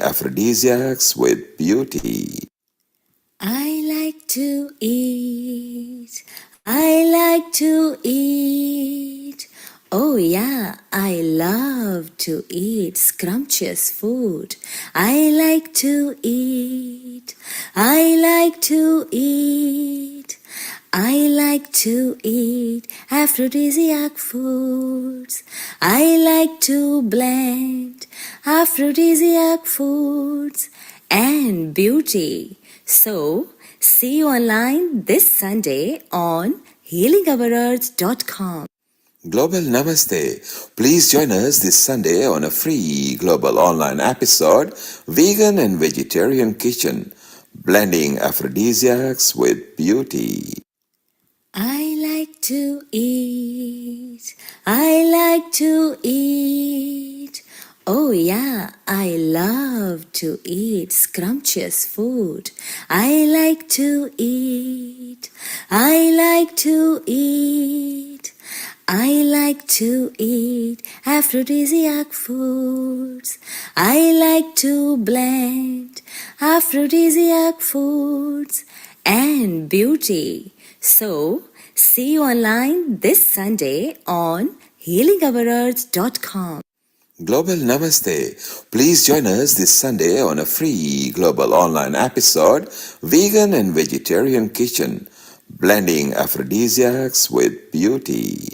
aphrodisiacs with beauty. I like to eat. I like to eat. Oh yeah, I love to eat scrumptious food. I like to eat. I like to eat. I like to eat aphrodisiac foods. I like to blend aphrodisiac foods and beauty. So, see you online this Sunday on healingourEarth.com. Global Namaste. Please join us this Sunday on a free global online episode, Vegan and Vegetarian Kitchen, blending aphrodisiacs with beauty. I like to eat. I like to eat. Oh yeah, I love to eat scrumptious food. I like to eat. I like to eat. I like to eat aphrodisiac foods. I like to blend aphrodisiac foods and beauty. So, see you online this Sunday on healingourEarth.com. Global Namaste. Please join us this Sunday on a free global online episode, Vegan and Vegetarian Kitchen, blending aphrodisiacs with beauty.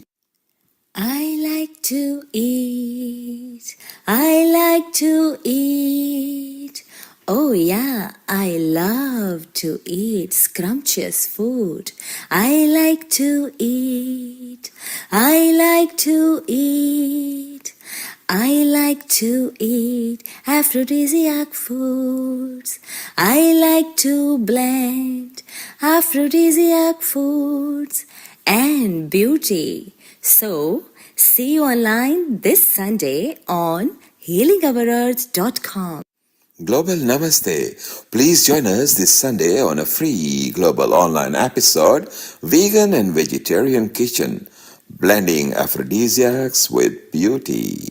I like to eat. I like to eat. Oh yeah, I love to eat scrumptious food. I like to eat. I like to eat. I like to eat aphrodisiac foods. I like to blend aphrodisiac foods and beauty. So, see you online this Sunday on healingourEarth.com. Global Namaste. Please join us this Sunday on a free global online episode, Vegan and Vegetarian Kitchen, blending aphrodisiacs with beauty.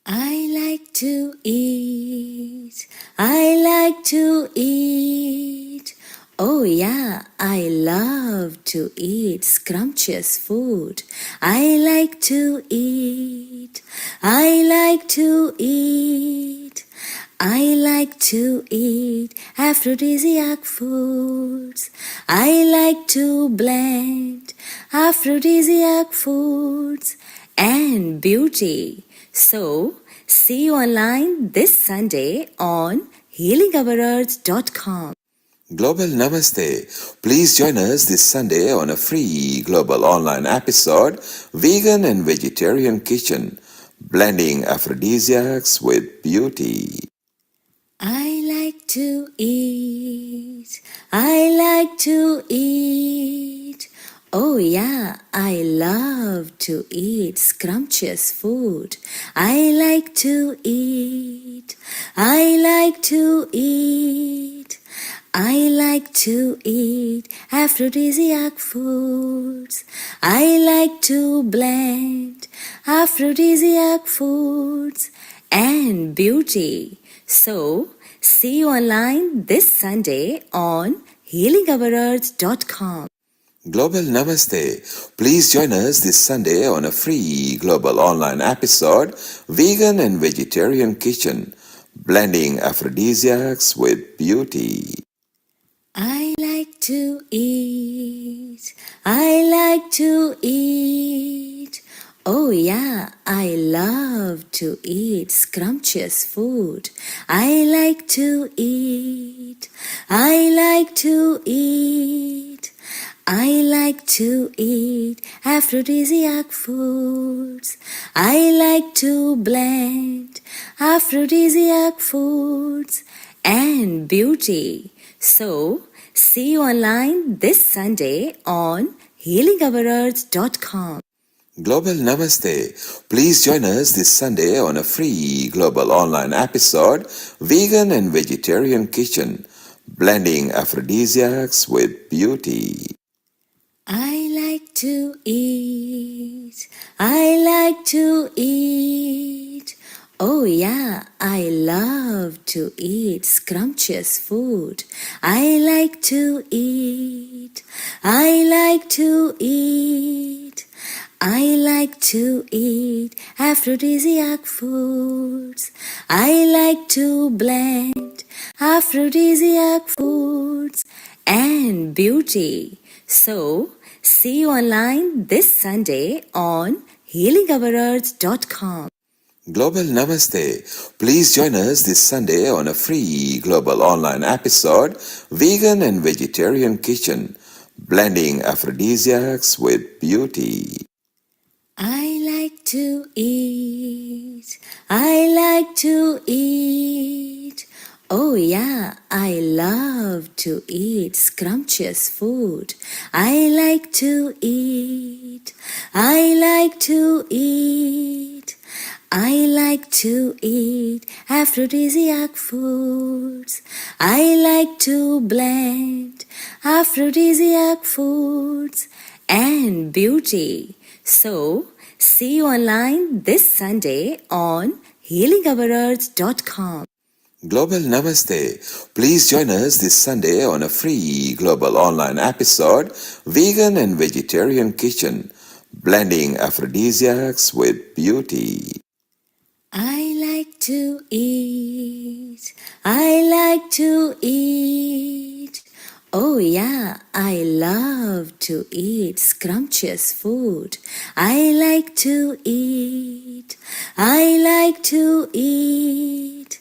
I like to eat. I like to eat. Oh yeah, I love to eat scrumptious food. I like to eat. I like to eat. I like to eat aphrodisiac foods. I like to blend aphrodisiac foods and beauty. So, see you online this Sunday on healingourEarth.com. Global Namaste. Please join us this Sunday on a free global online episode, Vegan and Vegetarian Kitchen, blending aphrodisiacs with beauty. I like to eat. I like to eat. Oh yeah, I love to eat scrumptious food. I like to eat. I like to eat. I like to eat aphrodisiac foods. I like to blend aphrodisiac foods and beauty. So, see you online this Sunday on healingourEarth.com. Global Namaste. Please join us this Sunday on a free global online episode, Vegan and Vegetarian Kitchen, blending aphrodisiacs with beauty. I like to eat. I like to eat. Oh yeah, I love to eat scrumptious food. I like to eat. I like to eat. I like to eat aphrodisiac foods. I like to blend aphrodisiac foods and beauty. So, see you online this Sunday on healingourEarth.com. Global Namaste. Please join us this Sunday on a free global online episode, Vegan and Vegetarian Kitchen, blending aphrodisiacs with beauty. I like to eat. I like to eat. Oh, yeah, I love to eat scrumptious food. I like to eat. I like to eat. I like to eat aphrodisiac foods. I like to blend aphrodisiac foods and beauty. So, see you online this Sunday on healingourEarth.com. Global Namaste. Please join us this Sunday on a free global online episode, Vegan and Vegetarian Kitchen, blending aphrodisiacs with beauty. I like to eat. I like to eat. Oh, yeah, I love to eat scrumptious food. I like to eat. I like to eat. I like to eat aphrodisiac foods. I like to blend aphrodisiac foods and beauty. So, see you online this Sunday on healingourEarth.com. Global Namaste. Please join us this Sunday on a free global online episode, Vegan and Vegetarian Kitchen, blending aphrodisiacs with beauty. I like to eat. I like to eat. Oh, yeah, I love to eat scrumptious food. I like to eat. I like to eat.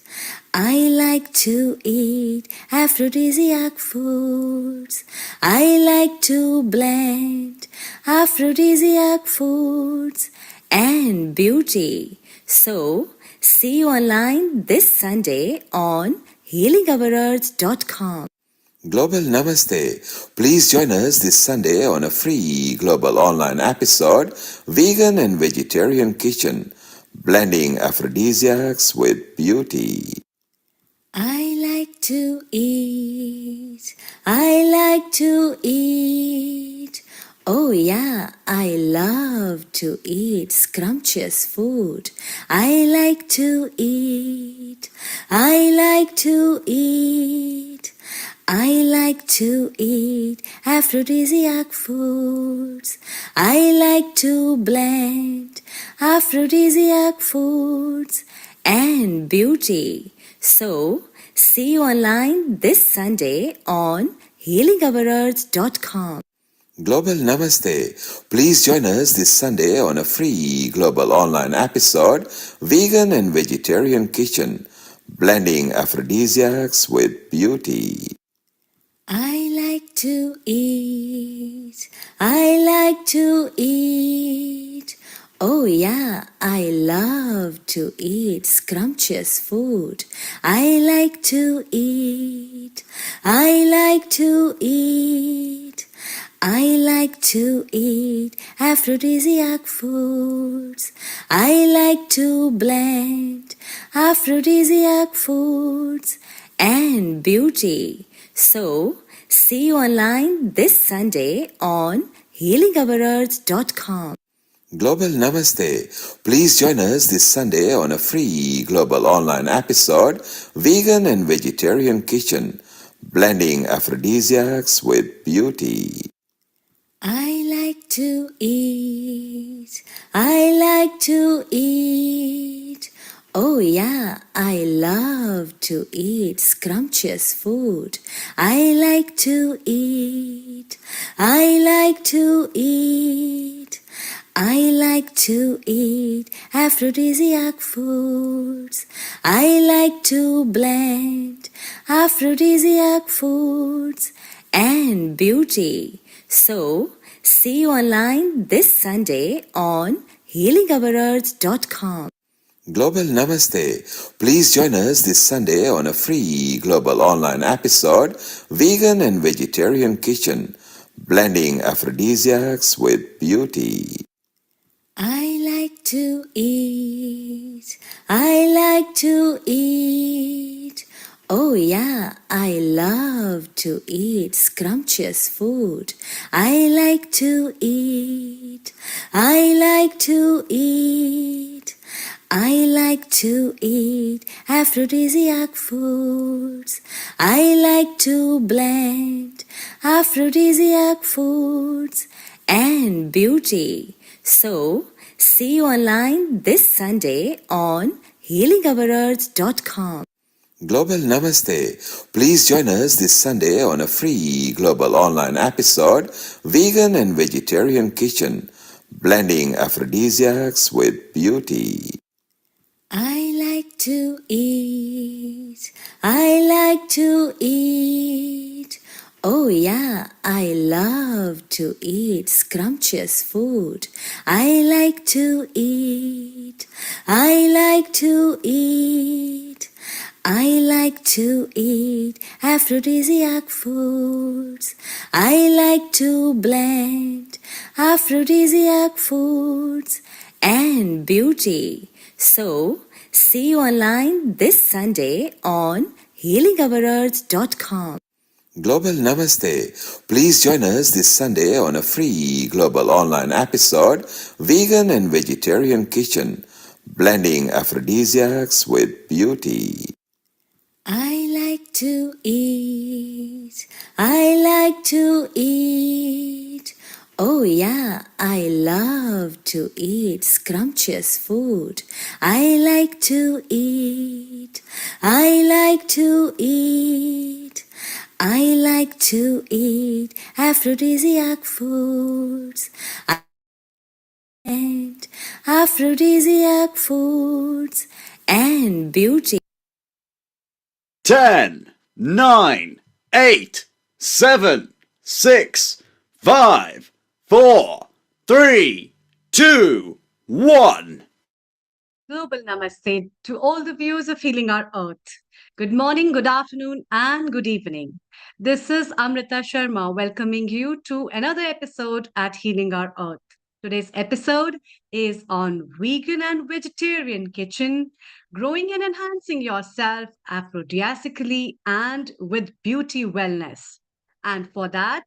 I like to eat aphrodisiac foods. I like to blend aphrodisiac foods and beauty. So, see you online this Sunday on healingourEarth.com. Global Namaste. Please join us this Sunday on a free global online episode, Vegan and Vegetarian Kitchen, blending aphrodisiacs with beauty. I like to eat. I like to eat. Oh, yeah, I love to eat scrumptious food. I like to eat. I like to eat. I like to eat aphrodisiac foods. I like to blend aphrodisiac foods and beauty. So, see you online this Sunday on healingourEarth.com. Global Namaste. Please join us this Sunday on a free global online episode, Vegan and Vegetarian Kitchen, blending aphrodisiacs with beauty. I like to eat. I like to eat. Oh, yeah, I love to eat scrumptious food. I like to eat. I like to eat. I like to eat aphrodisiac foods. I like to blend aphrodisiac foods and beauty. So, see you online this Sunday on healingourEarth.com. Global Namaste. Please join us this Sunday on a free global online episode, Vegan and Vegetarian Kitchen, blending aphrodisiacs with beauty. I like to eat. I like to eat. Oh, yeah, I love to eat scrumptious food. I like to eat. I like to eat. I like to eat aphrodisiac foods. I like to blend aphrodisiac foods and beauty. So, see you online this Sunday on healingourEarth.com. Global Namaste. Please join us this Sunday on a free global online episode, Vegan and Vegetarian Kitchen, blending aphrodisiacs with beauty. I like to eat. I like to eat. Oh, yeah, I love to eat scrumptious food. I like to eat. I like to eat. I like to eat aphrodisiac foods. I like to blend aphrodisiac foods and beauty. So, see you online this Sunday on healingourEarth.com. Global Namaste. Please join us this Sunday on a free global online episode, Vegan and Vegetarian Kitchen, blending aphrodisiacs with beauty. I like to eat. I like to eat. Oh, yeah, I love to eat scrumptious food. I like to eat. I like to eat. I like to eat aphrodisiac foods. I like to blend aphrodisiac foods and beauty. So, see you online this Sunday on healingourEarth.com. Global Namaste. Please join us this Sunday on a free global online episode, Vegan and Vegetarian Kitchen, blending aphrodisiacs with beauty. I like to eat. I like to eat. Oh, yeah, I love to eat scrumptious food. I like to eat. I like to eat. I like to eat aphrodisiac foods. And aphrodisiac foods and beauty. 10, 9, 8, 7, 6, 5, 4, 3, 2, 1. Global Namaste to all the viewers of Healing Our Earth. Good morning, good afternoon, and good evening. This is Amrita Sharma welcoming you to another episode at Healing Our Earth. Today's episode is on vegan and vegetarian kitchen, growing and enhancing yourself aphrodisiacally and with beauty wellness. And for that,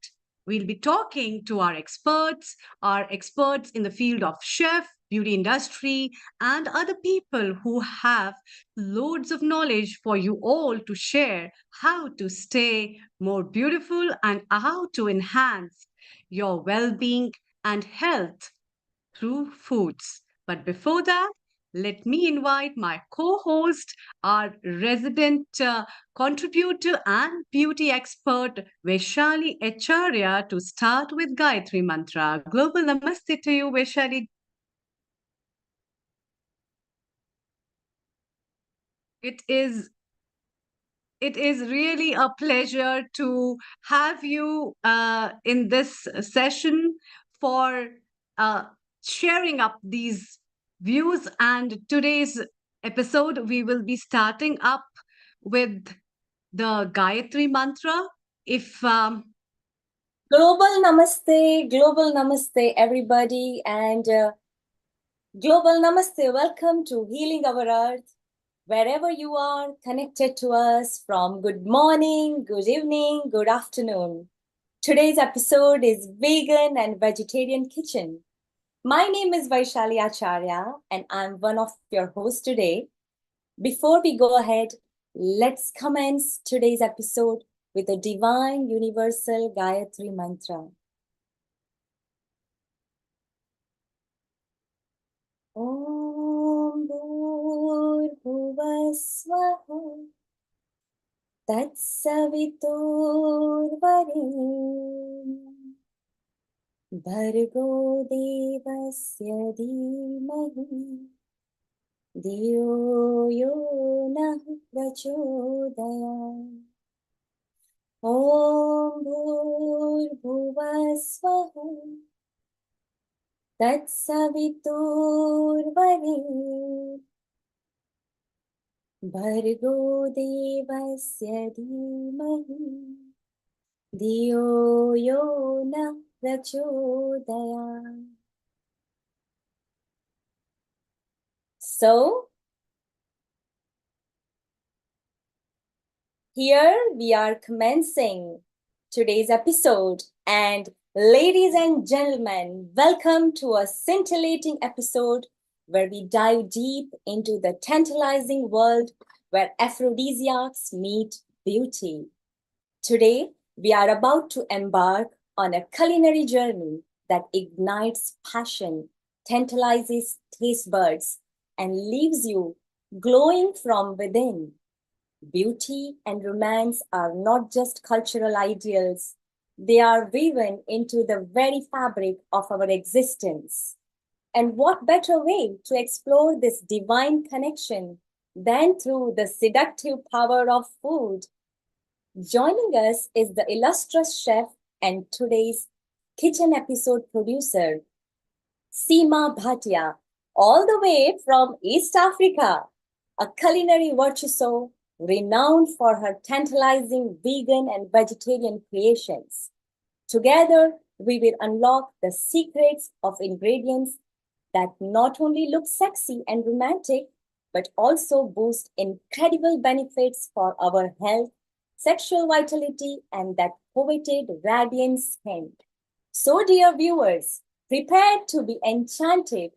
we'll be talking to our experts in the field of chef, beauty industry, and other people who have loads of knowledge for you all to share how to stay more beautiful and how to enhance your well being and health through foods. But before that, let me invite my co host, our resident contributor and beauty expert, Vaishali Acharya, to start with Gayatri Mantra. Global Namaste to you, Vaishali. It is it is really a pleasure to have you in this session for uh, sharing up these views. And today's episode, we will be starting up with the Gayatri Mantra. If Global Namaste, everybody, and Global Namaste. Welcome to Healing Our Earth. Wherever you are connected to us from good morning, good evening, good afternoon. Today's episode is Vegan and Vegetarian Kitchen. My name is Vaishali Acharya, and I'm one of your hosts today. Before we go ahead, let's commence today's episode with the divine universal Gayatri Mantra. Om Bhurvasvaha Tatsaviturvarenyam Bhargo Devasya Dhimahi Dhiyo Yo Nah Prachodayam Om Bhurvasvaha Tatsaviturvarenyam Bhargo Devasya Dhimahi Dhiyo Yo Nah Prachodayam. So, here we are commencing today's episode, and ladies and gentlemen, welcome to a scintillating episode where we dive deep into the tantalizing world where aphrodisiacs meet beauty. Today, we are about to embark on a culinary journey that ignites passion, tantalizes taste buds, and leaves you glowing from within. Beauty and romance are not just cultural ideals, they are woven into the very fabric of our existence. And what better way to explore this divine connection than through the seductive power of food? Joining us is the illustrious chef and today's kitchen episode producer, Seema Bhatia, all the way from East Africa, a culinary virtuoso renowned for her tantalizing vegan and vegetarian creations. Together, we will unlock the secrets of ingredients that not only look sexy and romantic, but also boost incredible benefits for our health, sexual vitality, and that coveted radiant skin. So, dear viewers, prepare to be enchanted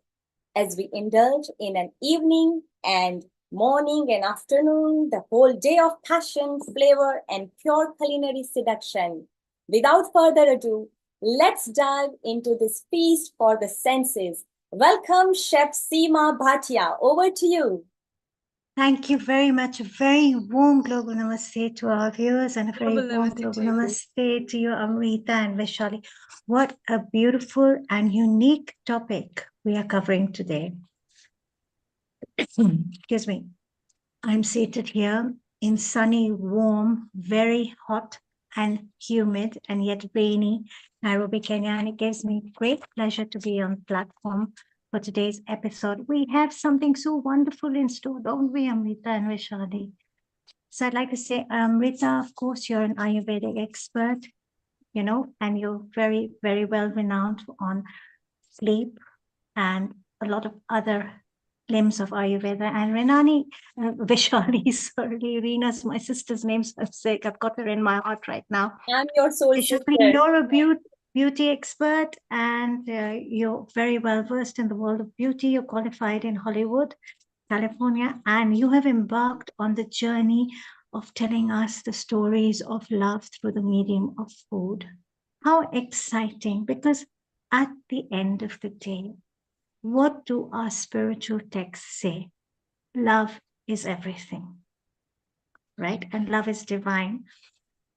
as we indulge in an evening and morning and afternoon, the whole day of passion, flavor, and pure culinary seduction. Without further ado, let's dive into this feast for the senses. Welcome, Chef Seema Bhatia. Over to you. Thank you very much. A very warm global namaste to our viewers and a very Global warm namaste global to you. namaste to you, Amrita and Vishali. What a beautiful and unique topic we are covering today. Excuse me. I'm seated here in sunny, warm, very hot and humid and yet rainy Nairobi, Kenya, and it gives me great pleasure to be on the platform for today's episode. We have something so wonderful in store, don't we, Amrita and Vishali? So I'd like to say, Amrita, of course, you're an Ayurvedic expert, and you're very, very well renowned on sleep and a lot of other limbs of Ayurveda. And Vishali, sorry, Reena's my sister's name, so I'm sick. I've got her in my heart right now. I'm your soul Vishali, sister. you're a beauty expert and you're very well versed in the world of beauty. You're qualified in Hollywood, California, and you have embarked on the journey of telling us the stories of love through the medium of food. How exciting, because at the end of the day, what do our spiritual texts say? Love is everything, right? And love is divine.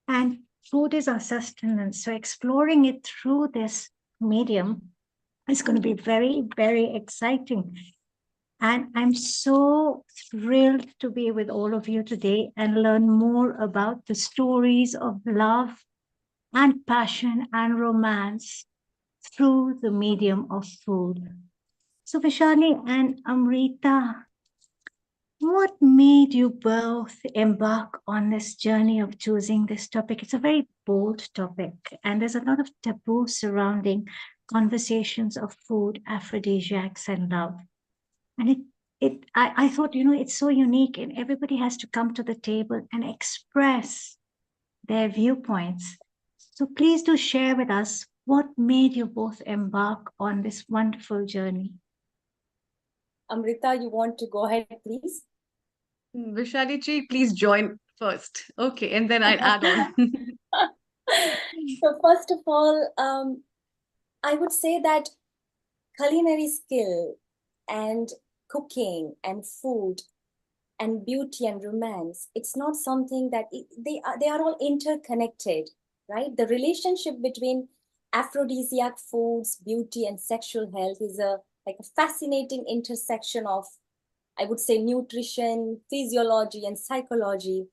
And food is our sustenance. So exploring it through this medium is going to be very, very exciting. And I'm so thrilled to be with all of you today and learn more about the stories of love and passion and romance through the medium of food. So Vishali and Amrita, what made you both embark on this journey of choosing this topic? It's a very bold topic, and there's a lot of taboo surrounding conversations of food, aphrodisiacs, and love. And I thought, it's so unique, and everybody has to come to the table and express their viewpoints. So please do share with us what made you both embark on this wonderful journey. Amrita, you want to go ahead, please? Vishali ji, please join first. Okay, and then I'll add on. So, first of all, I would say that culinary skill and cooking and food and beauty and romance, it's not something that they are all interconnected, right? The relationship between aphrodisiac foods, beauty, and sexual health is a fascinating intersection of, I would say, nutrition, physiology, and psychology.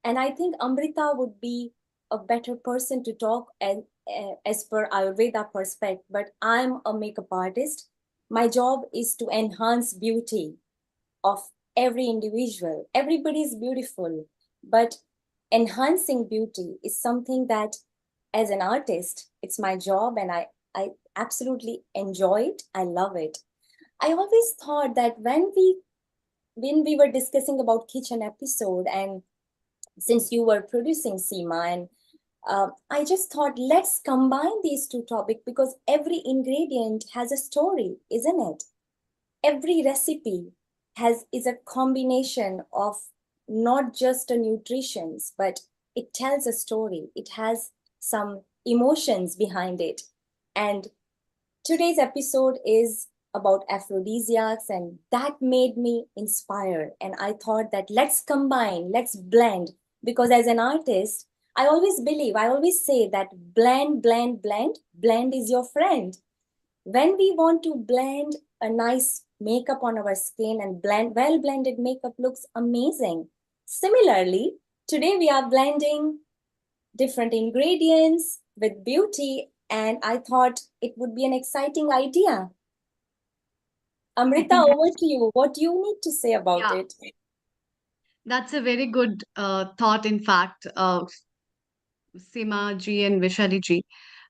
And I think Amrita would be a better person to talk as per Ayurveda perspective. But I'm a makeup artist. My job is to enhance beauty of every individual. Everybody is beautiful, but enhancing beauty is something that, as an artist, it's my job, and I absolutely enjoy it. I love it. I always thought that when we were discussing about kitchen episode, and since you were producing, Seema, and I just thought, let's combine these two topics because every ingredient has a story, isn't it? every recipe is a combination of not just a nutritions, but it tells a story. It has some emotions behind it. And today's episode is about aphrodisiacs, and that made me inspired. And I thought that let's combine, let's blend, because as an artist, I always say that blend is your friend. When we want to blend a nice makeup on our skin, and well blended makeup looks amazing. Similarly, today we are blending different ingredients with beauty, and I thought it would be an exciting idea. Amrita, think over to you. What do you need to say about Yeah, it? that's a very good thought, in fact, Seema ji and Vishali ji,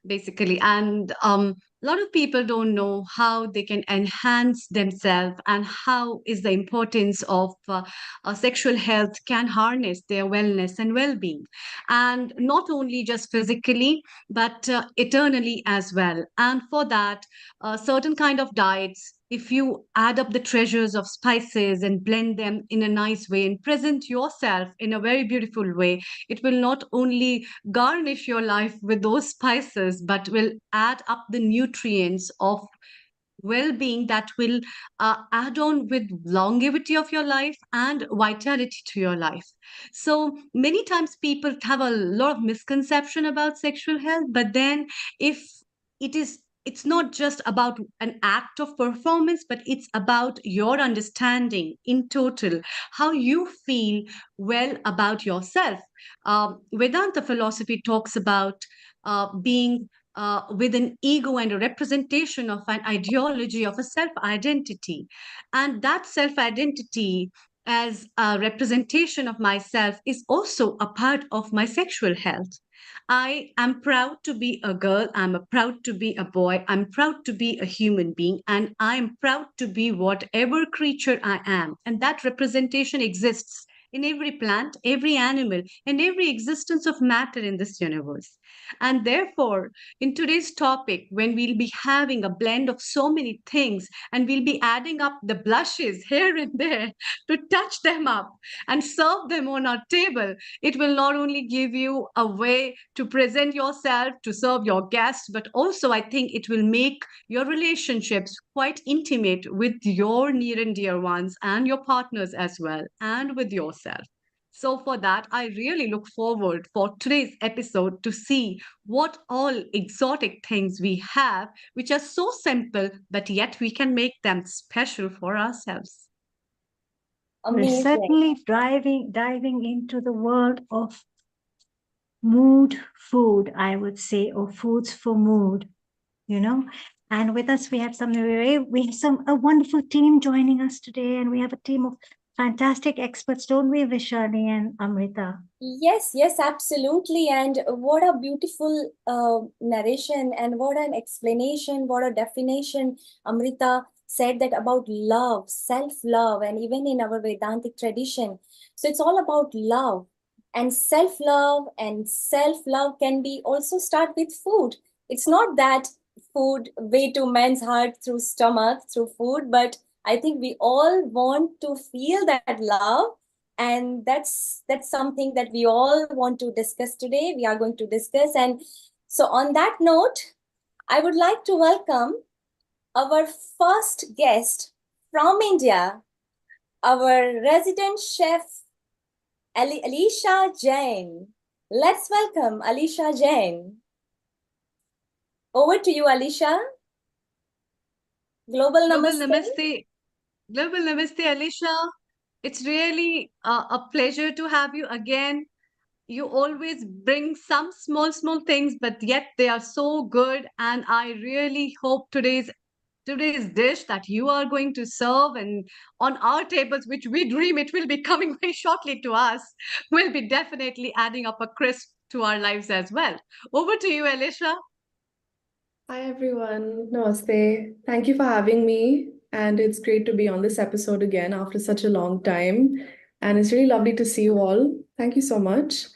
basically. And a lot of people don't know how they can enhance themselves and how is the importance of sexual health can harness their wellness and well-being. And not only just physically, but eternally as well. And for that, certain kind of diets, if you add up the treasures of spices and blend them in a nice way and present yourself in a very beautiful way, it will not only garnish your life with those spices, but will add up the nutrients of well-being that will add on with longevity of your life and vitality to your life. So many times people have a lot of misconception about sexual health, but then if it's not just about an act of performance, but it's about your understanding in total, how you feel well about yourself. Vedanta philosophy talks about being with an ego and a representation of an ideology of a self identity. And that self identity, as a representation of myself, is also a part of my sexual health. I am proud to be a girl. I'm proud to be a boy. I'm proud to be a human being. And I'm proud to be whatever creature I am. And that representation exists in every plant, every animal, and every existence of matter in this universe. And therefore, in today's topic, when we'll be having a blend of so many things and we'll be adding up the blushes here and there to touch them up and serve them on our table, it will not only give you a way to present yourself, to serve your guests, but also I think it will make your relationships quite intimate with your near and dear ones and your partners as well, and with yourself. So for that, I really look forward for today's episode to see what all exotic things we have, which are so simple, but yet we can make them special for ourselves. we're Amazing. certainly diving into the world of mood food, I would say, or foods for mood, you know. And with us, we have a wonderful team joining us today, and we have a team of fantastic experts, don't we, Vishali and Amrita? Yes, absolutely. And what a beautiful narration, and what an explanation, what a definition. Amrita said that about love, self-love, and even in our Vedantic tradition. So it's all about love and self-love can be also start with food. It's not that food way to man's heart through stomach, through food, but I think we all want to feel that love, and that's something that we all want to discuss today. We are going to discuss, and so on that note, I would like to welcome our first guest from India, our resident chef, Alisha Jain. Let's welcome Alisha Jain. Over to you, Alisha. Global Global Namaste. Namaste. Global Namaste, Alicia. It's really a pleasure to have you again. You always bring some small things, but yet they are so good. And I really hope today's dish that you are going to serve and on our tables, which we dream it will be coming very shortly to us, will be definitely adding up a crisp to our lives as well. Over to you, Alicia. Hi everyone, Namaste. Thank you for having me, and it's great to be on this episode again after such a long time. And it's really lovely to see you all. Thank you so much.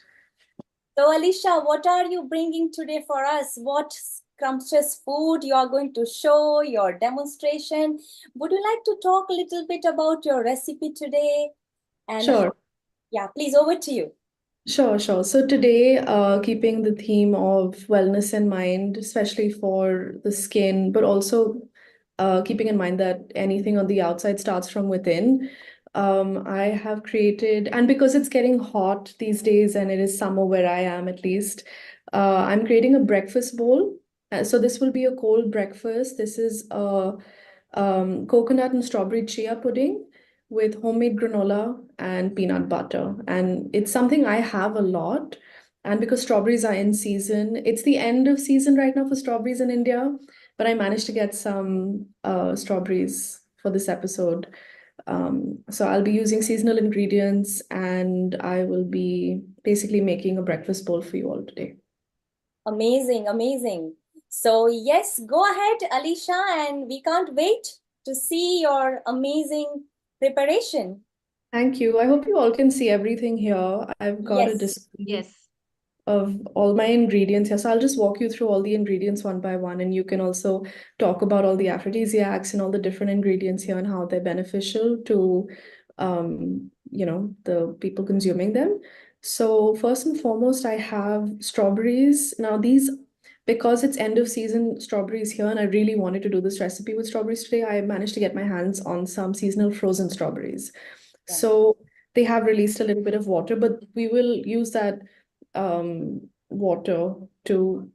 So, Alisha, what are you bringing today for us? What scrumptious food you are going to show, your demonstration. Would you like to talk a little bit about your recipe today? And Sure. yeah, please, over to you. Sure. So today, keeping the theme of wellness in mind, especially for the skin, but also keeping in mind that anything on the outside starts from within, I have created, and because it's getting hot these days and it is summer where I am at least, I'm creating a breakfast bowl. So this will be a cold breakfast. This is a coconut and strawberry chia pudding with homemade granola and peanut butter. And it's something I have a lot. And because strawberries are in season, it's the end of season right now for strawberries in India, but I managed to get some strawberries for this episode. So I'll be using seasonal ingredients and I will be basically making a breakfast bowl for you all today. Amazing, amazing. So yes, go ahead, Alicia, and we can't wait to see your amazing preparation. Thank you. I hope you all can see everything here. I've got a Yes. display Yes. of all my ingredients here. So I'll just walk you through all the ingredients one by one, and you can also talk about all the aphrodisiacs and all the different ingredients here and how they're beneficial to the people consuming them. So first and foremost, I have strawberries. Now these, because it's end of season strawberries here, and I really wanted to do this recipe with strawberries today, I managed to get my hands on some seasonal frozen strawberries. Yeah. So they have released a little bit of water, but we will use that water to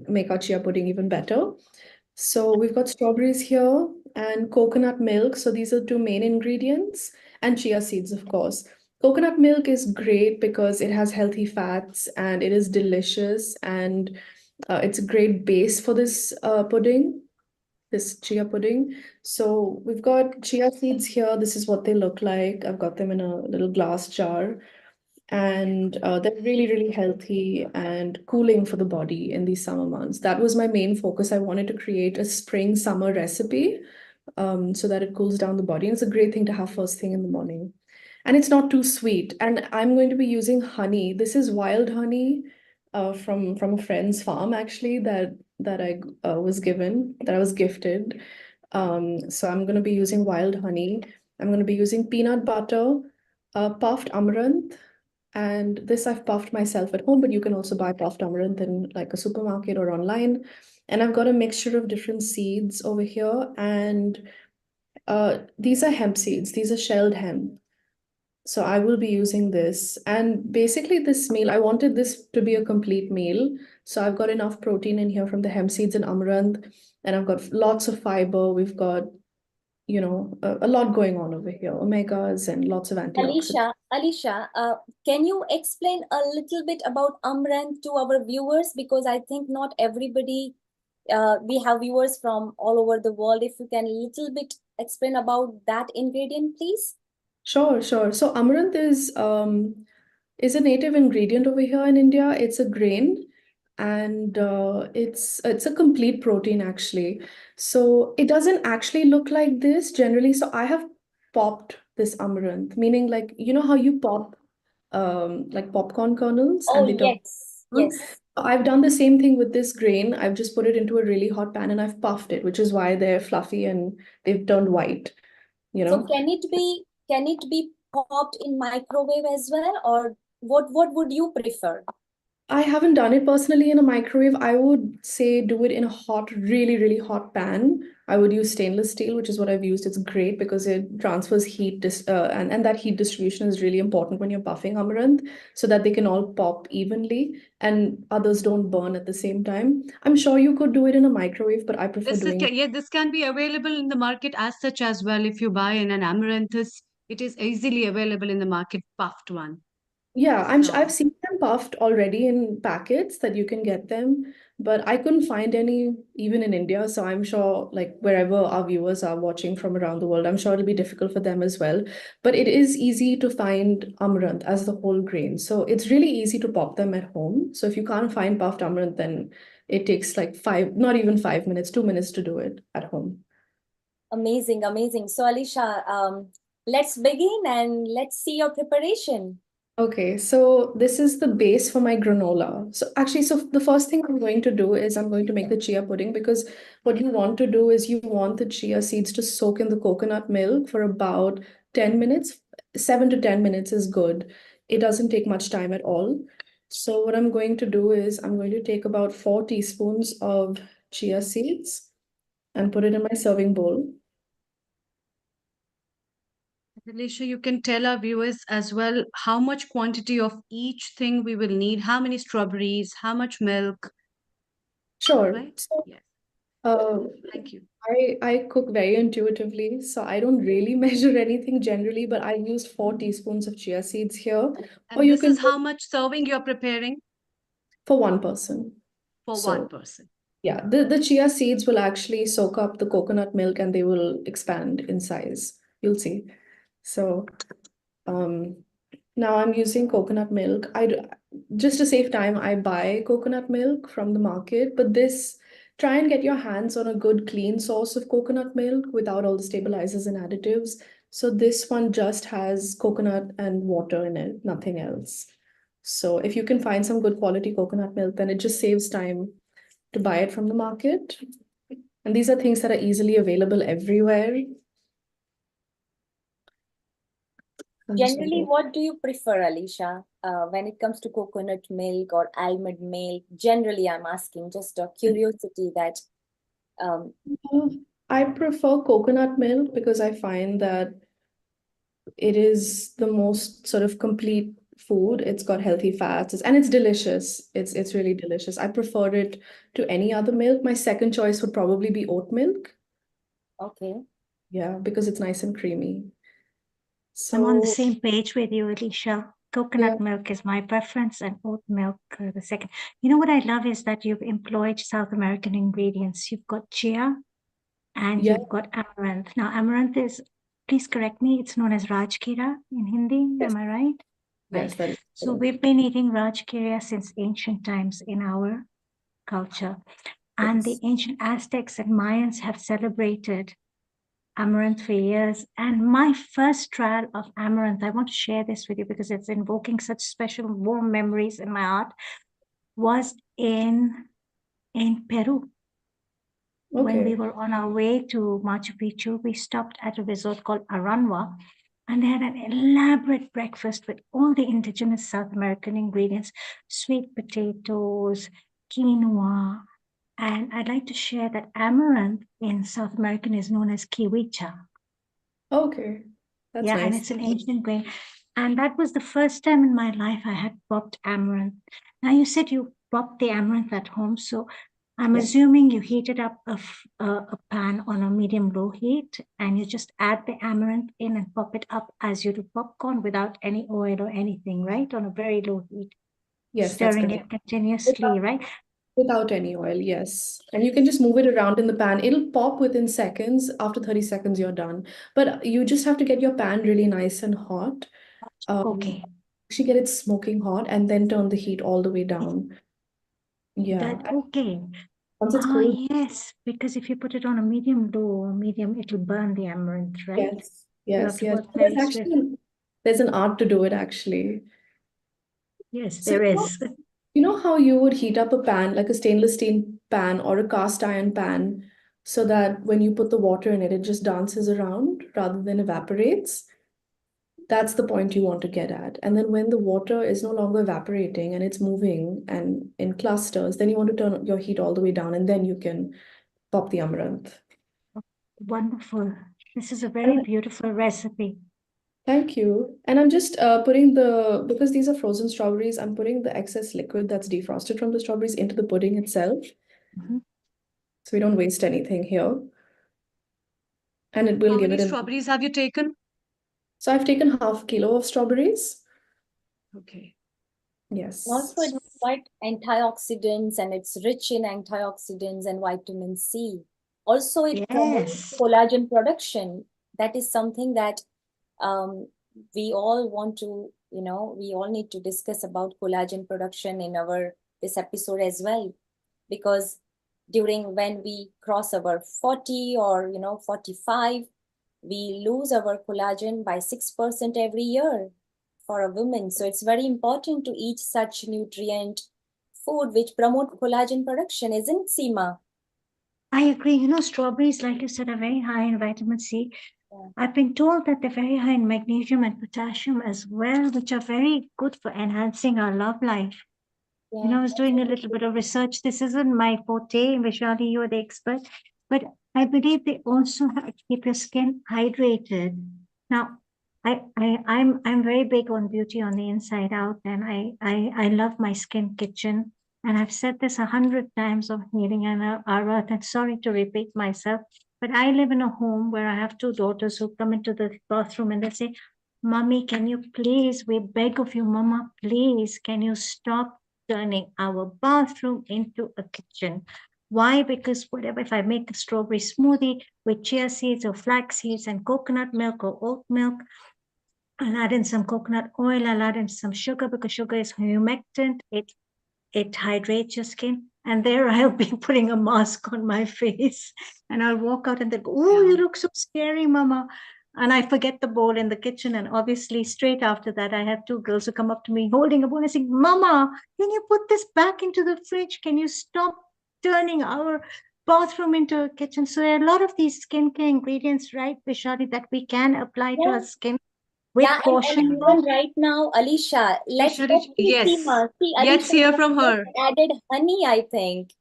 make our chia pudding even better. So we've got strawberries here and coconut milk. So these are two main ingredients, and chia seeds, of course. Coconut milk is great because it has healthy fats and it is delicious, and it's a great base for this pudding, this chia pudding. So we've got chia seeds here. This is what they look like. I've got them in a little glass jar, and they're really, really healthy and cooling for the body in these summer months. That was my main focus. I wanted to create a spring summer recipe so that it cools down the body. And it's a great thing to have first thing in the morning. And it's not too sweet. And I'm going to be using honey. This is wild honey from a friend's farm, actually, that I was given, that I was gifted. So I'm going to be using wild honey. I'm going to be using peanut butter, puffed amaranth, and this I've puffed myself at home, but you can also buy puffed amaranth in like a supermarket or online. And I've got a mixture of different seeds over here. And these are hemp seeds. These are shelled hemp. So I will be using this. And basically this meal, I wanted this to be a complete meal. So I've got enough protein in here from the hemp seeds and amaranth. And I've got lots of fiber. We've got a lot going on over here, omegas and lots of antioxidants. Alicia, can you explain a little bit about amaranth to our viewers? Because I think not everybody, we have viewers from all over the world. If you can a little bit explain about that ingredient, please. Sure. So amaranth is a native ingredient over here in India. It's a grain, and it's a complete protein actually. So it doesn't actually look like this generally. So I have popped this amaranth, meaning like how you pop like popcorn kernels and Oh, they turn. yes. I've done the same thing with this grain. I've just put it into a really hot pan and I've puffed it, which is why they're fluffy and they've turned white. So can it be popped in microwave as well, or what would you prefer? I haven't done it personally in a microwave. I would say do it in a hot, really, really hot pan. I would use stainless steel, which is what I've used. It's great because it transfers heat, and that heat distribution is really important when you're buffing amaranth so that they can all pop evenly and others don't burn at the same time. I'm sure you could do it in a microwave, but I prefer doing it. This can be available in the market as such as well. If you buy in an amaranthus, it is easily available in the market, puffed one. Yeah, I've So seen them puffed already in packets that you can get them, but I couldn't find any even in India. So I'm sure like wherever our viewers are watching from around the world, I'm sure it'll be difficult for them as well. But it is easy to find amaranth as the whole grain. So it's really easy to pop them at home. So if you can't find puffed amaranth, then it takes like not even 5 minutes, 2 minutes to do it at home. Amazing. So Alicia, let's begin and let's see your preparation. Okay, so this is the base for my granola. So actually, so the first thing I'm going to do is I'm going to make the chia pudding, because what you want to do is you want the chia seeds to soak in the coconut milk for about 10 minutes. 7 to 10 minutes is good. It doesn't take much time at all. So what I'm going to do is I'm going to take about 4 teaspoons of chia seeds and put it in my serving bowl. Alicia, you can tell our viewers as well how much quantity of each thing we will need, how many strawberries, how much milk, Sure. right? So, Yes, uh, thank you. I cook very intuitively, so I don't really measure anything generally, but I used 4 teaspoons of chia seeds here, or And you this can is put how much serving you're preparing for one person. for one So person. yeah, the chia seeds will actually soak up the coconut milk and they will expand in size. You'll see. So um, now I'm using coconut milk. Just to save time, I buy coconut milk from the market, but this try and get your hands on a good clean source of coconut milk without all the stabilizers and additives. So this one just has coconut and water in it, nothing else. So if you can find some good quality coconut milk, then it just saves time to buy it from the market. And these are things that are easily available everywhere. I'm just going Generally, to what do you prefer, Alicia, when it comes to coconut milk or almond milk? Generally, I'm asking just a curiosity that um, I prefer coconut milk because I find that it is the most sort of complete food. It's got healthy fats and it's delicious. It's really delicious. I prefer it to any other milk. My second choice would probably be oat milk. okay. Yeah, because it's nice and creamy. I'm on the So same page with you, Alicia. yeah, Coconut milk is my preference and oat milk the second. You know what I love is that you've employed South American ingredients. You've got chia and yeah, you've got amaranth. Now, amaranth is, please correct me, it's known as Rajkira in Hindi. yes, Am I right? yes, Right. that is So correct. we've been eating Rajkira since ancient times in our culture. And the Yes. ancient Aztecs and Mayans have celebrated amaranth for years. And my first trial of amaranth, I want to share this with you because it's invoking such special warm memories in my heart, was in Peru. When we Okay. were on our way to Machu Picchu, we stopped at a resort called Aranwa, and they had an elaborate breakfast with all the indigenous South American ingredients, sweet potatoes, quinoa. And I'd like to share that amaranth in South American is known as kiwicha. Okay. That's Yeah, and nice. it's an ancient grain. And that was the first time in my life I had popped amaranth. Now, you said you popped the amaranth at home, so I'm Yeah. assuming you heated up a pan on a medium-low heat, and you just add the amaranth in and pop it up as you do popcorn without any oil or anything, right? On a very low heat, Yes, that's stirring correct. it continuously, right? Without any oil, yes. And you can just move it around in the pan. It'll pop within seconds. After 30 seconds, you're done. But you just have to get your pan really nice and hot. Okay. Actually get it smoking hot and then turn the heat all the way down. Yeah. That okay. Once it's Ah, cooled, yes, because if you put it on a medium low or medium, it'll burn the amaranth, right? yes, You have yes, to yes. work There's very swift. actually there's an art to do it actually. Yes, So there is. you know how you would heat up a pan, like a stainless steel pan or a cast iron pan, so that when you put the water in it, it just dances around rather than evaporates? That's the point you want to get at. And then when the water is no longer evaporating and it's moving and in clusters, then you want to turn your heat all the way down and then you can pop the amaranth. Wonderful. This is a very And beautiful recipe. thank you. And I'm just putting because these are frozen strawberries, I'm putting the excess liquid that's defrosted from the strawberries into the pudding itself. Mhm. So we don't waste anything here. And it will How give many it a. strawberries have you taken? So I've taken half a kilo of strawberries. Okay. Also, Yes. it's quite antioxidants and it's rich in antioxidants and vitamin C. Also, it promotes Yes. collagen production. That is something that um, we all want to, we all need to discuss about collagen production in our this episode as well, because during when we cross our 40 or 45, we lose our collagen by 6% every year. for a woman. So it's very important to eat such nutrient food which promote collagen production, isn't it, Seema? I agree. You know, strawberries, like you said, are very high in vitamin C. Yeah. I've been told that they're very high in magnesium and potassium as well, which are very good for enhancing our love life. You know, Yeah, I was doing a little bit of research. This isn't my forte, Vishali, you're the expert, but I believe they also have to keep your skin hydrated. Now, I'm very big on beauty on the inside out, and I love my skin kitchen. And I've said this 100 times of healing and our earth, and sorry to repeat myself, but I live in a home where I have two daughters who come into the bathroom and they say, Mommy, can you please, we beg of you, Mama, please, can you stop turning our bathroom into a kitchen? Why? Because whatever, if I make a strawberry smoothie with chia seeds or flax seeds and coconut milk or oat milk, I'll add in some coconut oil, I'll add in some sugar because sugar is humectant. It hydrates your skin. And there I'll be putting a mask on my face. And I'll walk out and they'll go, oh, Yeah. you look so scary, Mama. And I forget the bowl in the kitchen. And obviously, straight after that, I have two girls who come up to me holding a bowl and saying, Mama, can you put this back into the fridge? Can you stop turning our bathroom into a kitchen? So there are a lot of these skincare ingredients, right, Vishali, that we can apply to our yeah, skin yeah. with And caution. even right now, Alicia, let's Aisha, see yes. Seema. See, Let's Alicia hear has from just her. added honey, I think.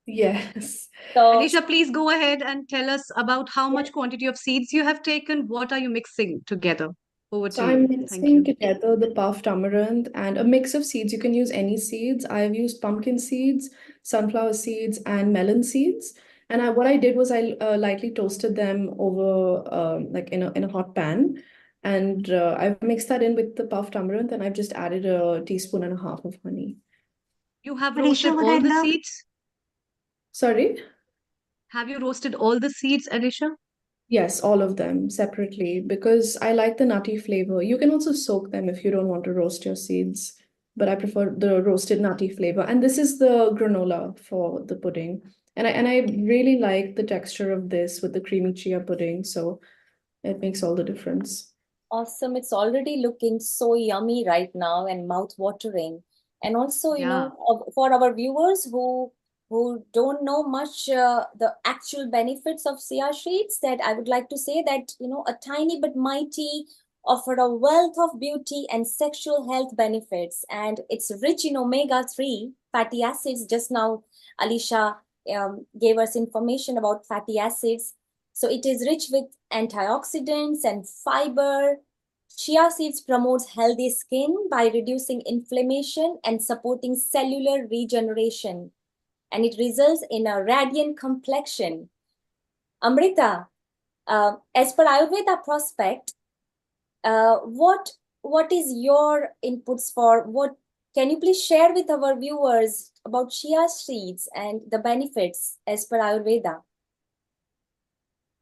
Yes. So Alicia, please go ahead and tell us about how yeah, much quantity of seeds you have taken. What are you mixing together? Over So to I'm you. Thank mixing you. together the puffed amaranth and a mix of seeds. You can use any seeds. I've used pumpkin seeds, sunflower seeds, and melon seeds. And what I did was I lightly toasted them over like in a hot pan, and I've mixed that in with the puffed amaranth, and I've just added a teaspoon and a half of honey. You have Alicia, roasted what I all the love seeds? Sorry? Have you roasted all the seeds, Alicia? Yes, all of them separately because I like the nutty flavor. You can also soak them if you don't want to roast your seeds, but I prefer the roasted nutty flavor. And this is the granola for the pudding. And I really like the texture of this with the creamy chia pudding, so it makes all the difference. awesome. It's already looking so yummy right now and mouth-watering. And also, Yeah. for our viewers who don't know much the actual benefits of chia seeds, that I would like to say that, a tiny but mighty offer a wealth of beauty and sexual health benefits. And it's rich in omega-3 fatty acids. Just now, Alicia gave us information about fatty acids. So it is rich with antioxidants and fiber. Chia seeds promotes healthy skin by reducing inflammation and supporting cellular regeneration, and it results in a radiant complexion. Amrita, as per Ayurveda prospect, what is your inputs for what? Can you please share with our viewers about chia seeds and the benefits as per Ayurveda?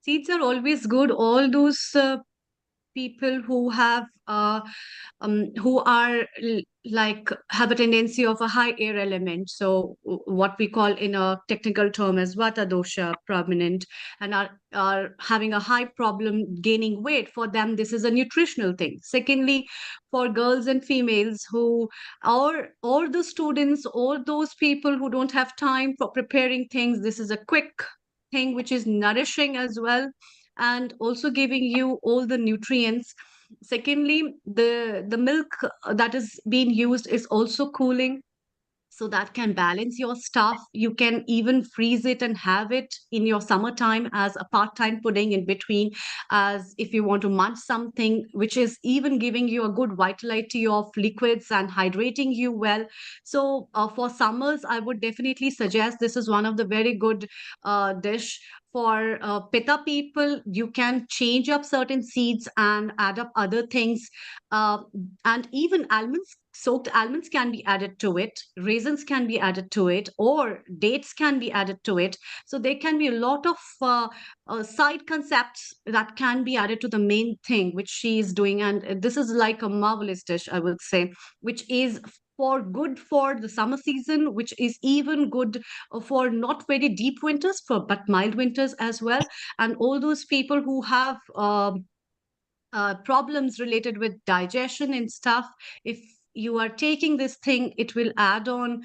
Seeds are always good. All those people who are like have a tendency of a high air element, so what we call in a technical term as vata dosha prominent, and are having a high problem gaining weight, for them this is a nutritional thing. Secondly, for girls and females who, or the students, or those people who don't have time for preparing things, this is a quick thing which is nourishing as well, and also giving you all the nutrients. Secondly, the milk that is being used is also cooling, so that can balance your stuff. You can even freeze it and have it in your summertime as a part-time pudding in between, as if you want to munch something, which is even giving you a good vitality of liquids and hydrating you well. So for summers, I would definitely suggest this is one of the very good dish. For pitta people, you can change up certain seeds and add up other things, uh, and even almonds, soaked almonds can be added to it, raisins can be added to it, or dates can be added to it. So there can be a lot of side concepts that can be added to the main thing which she is doing, and this is like a marvelous dish, I would say, which is for good for the summer season, which is even good for not very deep winters, for but mild winters as well. And all those people who have problems related with digestion and stuff, if you are taking this thing, it will add on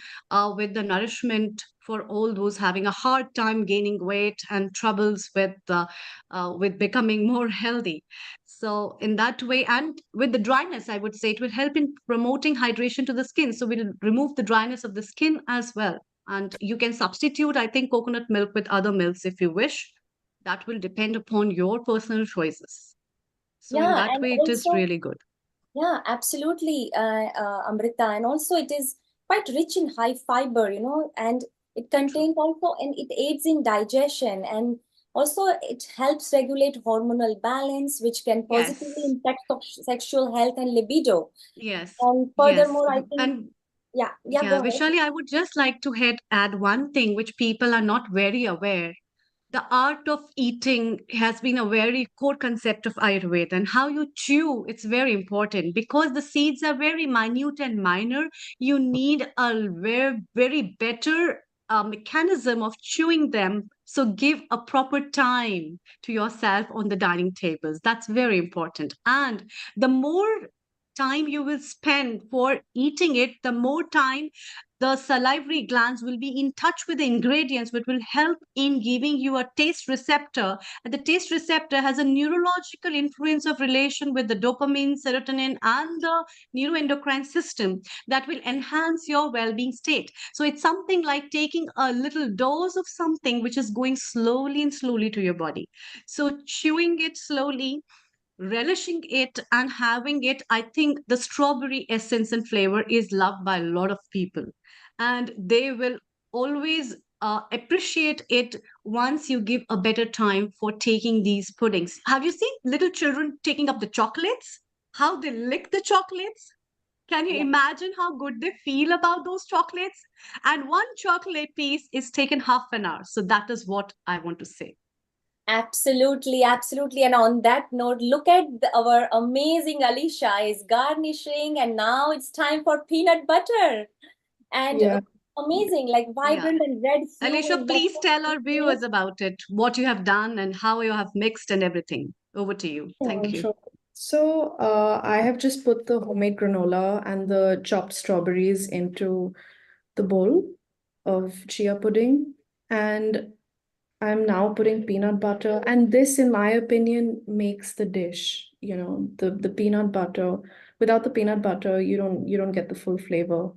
with the nourishment for all those having a hard time gaining weight and troubles with becoming more healthy. So in that way, and with the dryness, I would say it will help in promoting hydration to the skin. So we'll remove the dryness of the skin as well. And you can substitute, I think, coconut milk with other milks if you wish. That will depend upon your personal choices. So in Yeah, that and way, it is also, really good. yeah, absolutely, Amrita. And also, it is quite rich in high fiber, and it True. contains also, and it aids in digestion. And also, it helps regulate hormonal balance, which can positively Yes, impact sexual health and libido. yes, And yes. furthermore, I think, And yeah, yeah, yeah, go ahead. Vishali, I would just like to add one thing which people are not very aware. The art of eating has been a very core concept of Ayurveda, and how you chew, it's very important because the seeds are very minute and minor. You need a very, very better mechanism of chewing them. So give a proper time to yourself on the dining tables. That's very important. And the more time you will spend for eating it, the more time the salivary glands will be in touch with the ingredients, which will help in giving you a taste receptor. And the taste receptor has a neurological influence of relation with the dopamine, serotonin, and the neuroendocrine system that will enhance your well-being state. So it's something like taking a little dose of something which is going slowly and slowly to your body. So chewing it slowly, relishing it and having it, I think the strawberry essence and flavor is loved by a lot of people, and they will always appreciate it once you give a better time for taking these puddings. Have you seen little children taking up the chocolates, how they lick the chocolates? Can you Yeah. imagine how good they feel about those chocolates? And one chocolate piece is taken half an hour. So that is what I want to say. Absolutely, absolutely. And on that note, look at our amazing Alicia is garnishing, and now it's time for peanut butter. And Yeah. amazing, like Yeah. vibrant and red Alicia, hue. please tell our viewers about it, what you have done and how you have mixed and everything. Over to you. Thank Sure, you. sure. So, I have just put the homemade granola and the chopped strawberries into the bowl of chia pudding, and I'm now putting peanut butter, and this, in my opinion, makes the dish. The peanut butter. Without the peanut butter, you don't get the full flavor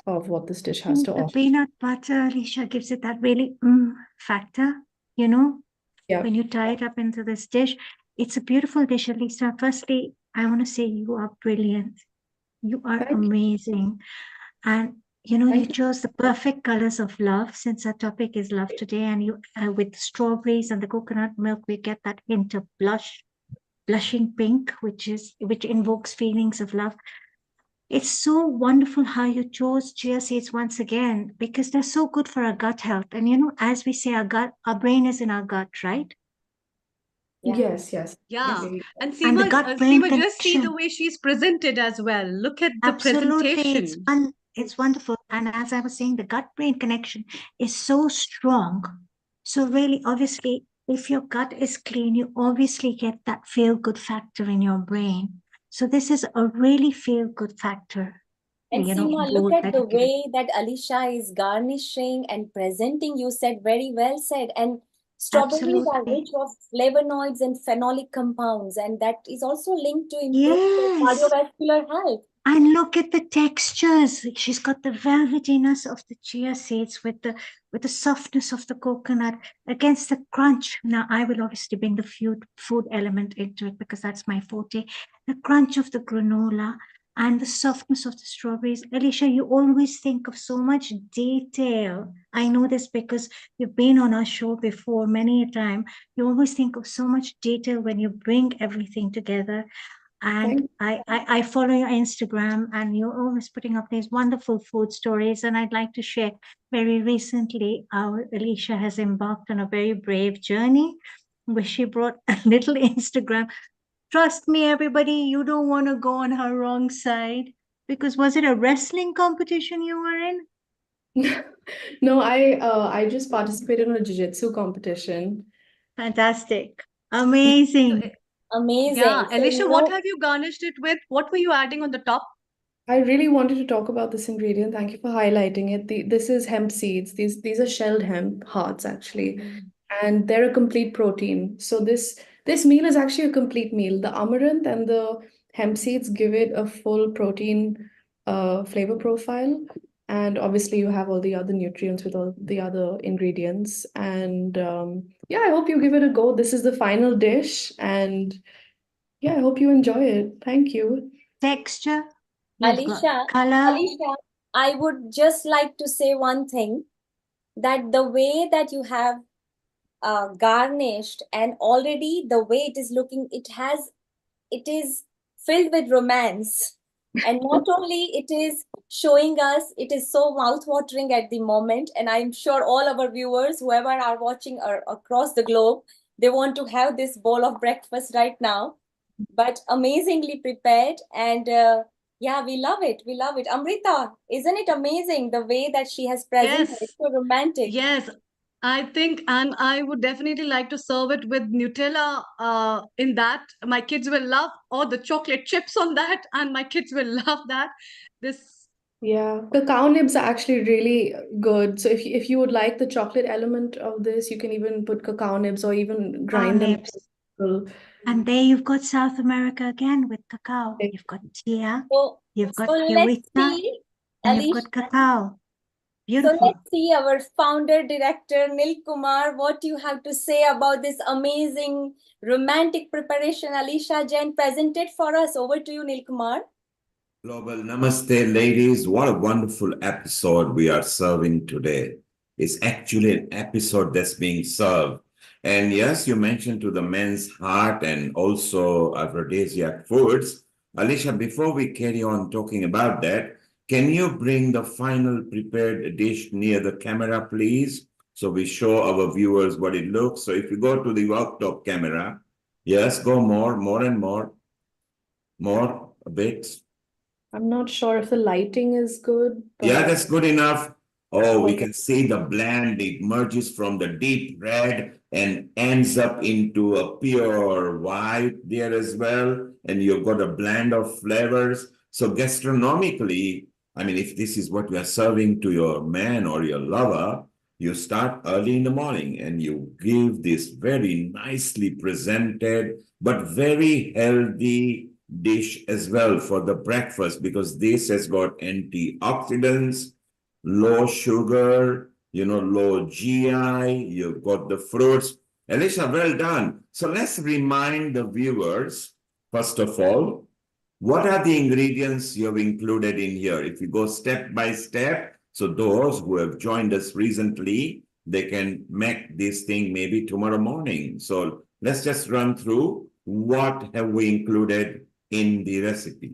of what this dish has to The offer. peanut butter, Alicia, gives it that really factor, Yeah, when you tie it up into this dish. It's a beautiful dish, Alicia. Firstly, I want to say you are brilliant. You are thank amazing. And you thank you. chose the perfect colors of love, since our topic is love today. And you, with strawberries and the coconut milk, we get that hint of blushing pink, which invokes feelings of love. It's so wonderful how you chose chia seeds once again, because they're so good for our gut health. And as we say, our brain is in our gut, right? Yeah. Yes, yes, Yeah. Yes. absolutely. And And the Seema, gut-brain Seema, just see the connection. way she's presented as well. Look at the Absolutely, presentation. it's wonderful. And as I was saying, the gut-brain connection is so strong. So really, obviously, if your gut is clean, you obviously get that feel-good factor in your brain. So this is a really feel-good factor, And Seema, look bowl at that the you get. way that Alicia is garnishing and presenting. You said very well said. And strawberries are Absolutely. rich of flavonoids and phenolic compounds, and that is also linked to improve Yes. cardiovascular health. And look at the textures. She's got the velvetiness of the chia seeds with the softness of the coconut against the crunch. Now I will obviously bring the food element into it because that's my forte. The crunch of the granola and the softness of the strawberries. Alicia, you always think of so much detail. I know this because you've been on our show before many a time. You always think of so much detail when you bring everything together. And Thank I follow your Instagram, and you're always putting up these wonderful food stories. And I'd like to share, very recently, our Alicia has embarked on a very brave journey where she brought a little Instagram. Trust me, everybody, you don't want to go on her wrong side, because was it a wrestling competition you were in? No, I just participated in a jiu-jitsu competition. Fantastic. So, Amazing. Amazing. Yeah, So, Alicia, what have you garnished it with? What were you adding on the top? I really wanted to talk about this ingredient. Thank you for highlighting it. This is hemp seeds. These are shelled hemp hearts actually, and they're a complete protein. So this meal is actually a complete meal. The amaranth and the hemp seeds give it a full protein flavor profile, and obviously you have all the other nutrients with all the other ingredients. And yeah, I hope you give it a go. This is the final dish, and yeah, I hope you enjoy it. Thank you. Texture, you've got Alicia, color. Alicia, I would just like to say one thing, that the way that you have garnished, and already the way it is looking, it is filled with romance. And not only it is showing us, it is so mouth-watering at the moment. And I'm sure all our viewers, whoever are watching across the globe, they want to have this bowl of breakfast right now. But amazingly prepared. And yeah, we love it. We love it. Amrita, isn't it amazing the way that she has presented? Yes, It's so romantic. yes. I think, and I would definitely like to serve it with Nutella in that. My kids will love, or the chocolate chips on that, and my kids will love that. This, Yeah, cacao nibs are actually really good. So if you would like the chocolate element of this, you can even put cacao nibs or even grind them. Nibs. And there you've got South America again with cacao. You've got chia, So, you've got so let's kiwita, see, and you've Alicia. got cacao. So Beautiful. let's see our founder, director, Nil Kumar, what you have to say about this amazing romantic preparation. Alicia Jain presented for us. Over to you, Nil Kumar. Global Namaste, ladies. What a wonderful episode we are serving today. It's actually an episode that's being served. And yes, you mentioned to the men's heart and also aphrodisiac foods. Alicia, before we carry on talking about that, can you bring the final prepared dish near the camera, please? So we show our viewers what it looks. So if you go to the worktop camera, yes, go more and more, a bit. I'm not sure if the lighting is good, Yeah, but that's good enough. Oh, we can see the blend. It merges from the deep red and ends up into a pure white there as well. And you've got a blend of flavors. So gastronomically, I mean, if this is what you are serving to your man or your lover, you start early in the morning and you give this very nicely presented but very healthy dish as well for the breakfast, because this has got antioxidants, low sugar, low GI, you've got the fruits. Alicia, well done. So let's remind the viewers, first of all, what are the ingredients you have included in here? If you go step by step, so those who have joined us recently, they can make this thing maybe tomorrow morning. So let's just run through what have we included in the recipe.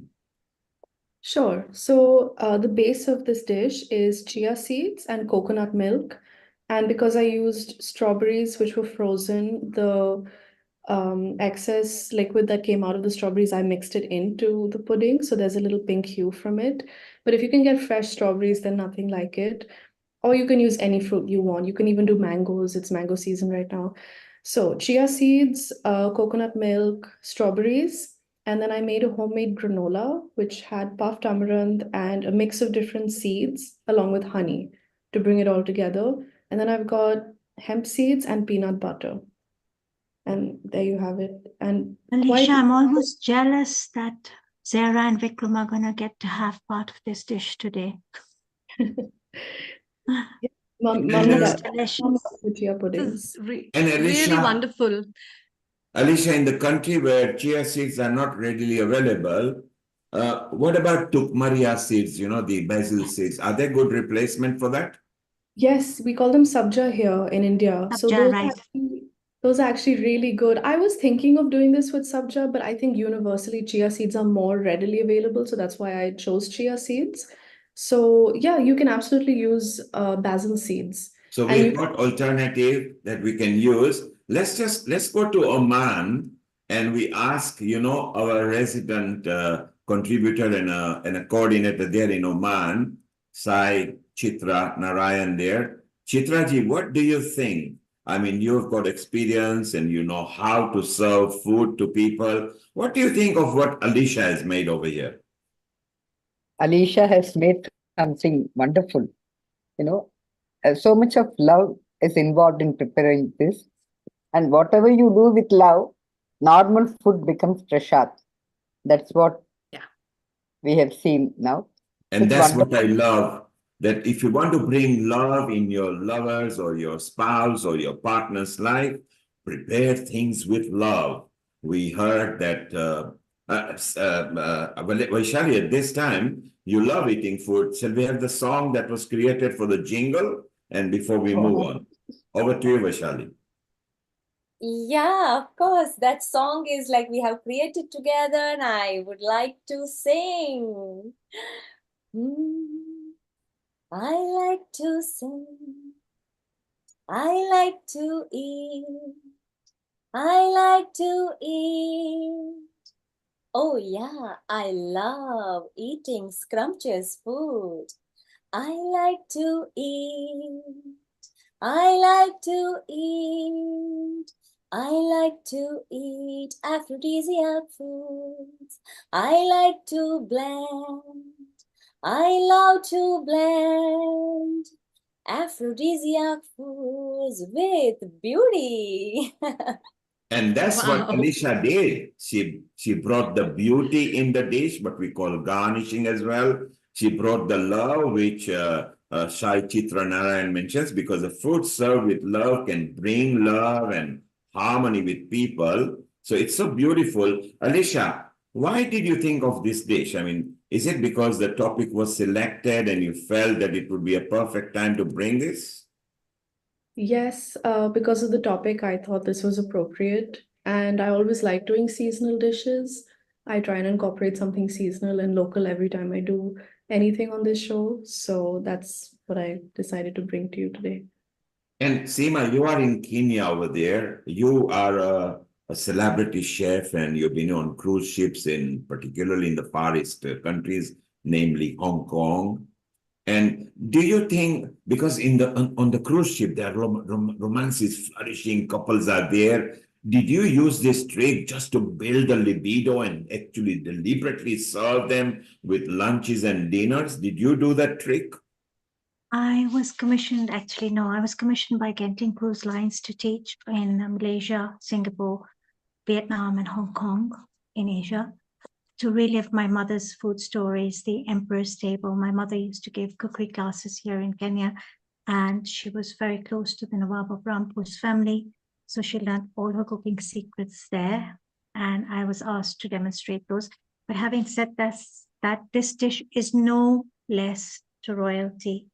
sure. So the base of this dish is chia seeds and coconut milk. And because I used strawberries which were frozen, the excess liquid that came out of the strawberries, I mixed it into the pudding. So there's a little pink hue from it. But if you can get fresh strawberries, then nothing like it. Or you can use any fruit you want. You can even do mangoes. It's mango season right now. So chia seeds, coconut milk, strawberries. And then I made a homemade granola, which had puffed amaranth and a mix of different seeds along with honey to bring it all together. And then I've got hemp seeds and peanut butter. And there you have it. And Alicia, I'm almost jealous that Zara and Vikram are going to get to have part of this dish today. Mommy, Looks that delicious. chia this puddings. is And really Alicia, wonderful. Alicia, in the country where chia seeds are not readily available, what about tukmaria seeds, the basil seeds? Are they good replacement for that? Yes, we call them sabja here in India. So Sabja, right. those are actually really good. I was thinking of doing this with sabja, but I think universally chia seeds are more readily available. So that's why I chose chia seeds. So yeah, you can absolutely use basil seeds. So And we've got alternative that we can use. Let's go to Oman and we ask, our resident contributor and a coordinator there in Oman, Sai Chitra Narayan there. Chitraji, what do you think? I mean, you've got experience and you know how to serve food to people. What do you think of what Alicia has made over here? Alicia has made something wonderful. You know, so much of love is involved in preparing this. And whatever you do with love, normal food becomes prasad. That's what we have seen now. And It's that's what I wonderful. love. That if you want to bring love in your lovers or your spouse or your partner's life, prepare things with love. We heard that, Vaishali, at this time, you love eating food. Shall we have the song that was created for the jingle? And before we move on, over to you, Vaishali. Yeah, of course. That song is like we have created together, and I would like to sing. I like to sing. I like to eat. I like to eat. Oh, yeah, I love eating scrumptious food. I like to eat. I like to eat. I like to eat aphrodisiac foods. I like to blend. I love to blend aphrodisiac foods with beauty. And that's what Wow. Alicia did. She brought the beauty in the dish, but we call garnishing as well. She brought the love, which Shai Chitra Narayan mentions, because the food served with love can bring love and harmony with people. So it's so beautiful. Alicia, why did you think of this dish? I mean, is it because the topic was selected and you felt that it would be a perfect time to bring this? Yes, because of the topic, I thought this was appropriate. And I always like doing seasonal dishes. I try and incorporate something seasonal and local every time I do anything on this show. So that's what I decided to bring to you today. And Seema, you are in Kenya over there. You are a celebrity chef, and you've been on cruise ships in particularly in the Far East countries, namely Hong Kong. And do you think because in the on the cruise ship there are romance is flourishing, couples are there? Did you use this trick just to build the libido and actually deliberately serve them with lunches and dinners? Did you do that trick? I was commissioned, actually, no, I was commissioned by Genting Cruise Lines to teach in Malaysia, Singapore, Vietnam, and Hong Kong in Asia to relive my mother's food stories, the Emperor's Table. My mother used to give cookery classes here in Kenya, and she was very close to the Nawab of Rampur's family. So she learned all her cooking secrets there, and I was asked to demonstrate those. But having said that this dish is no less to royalty.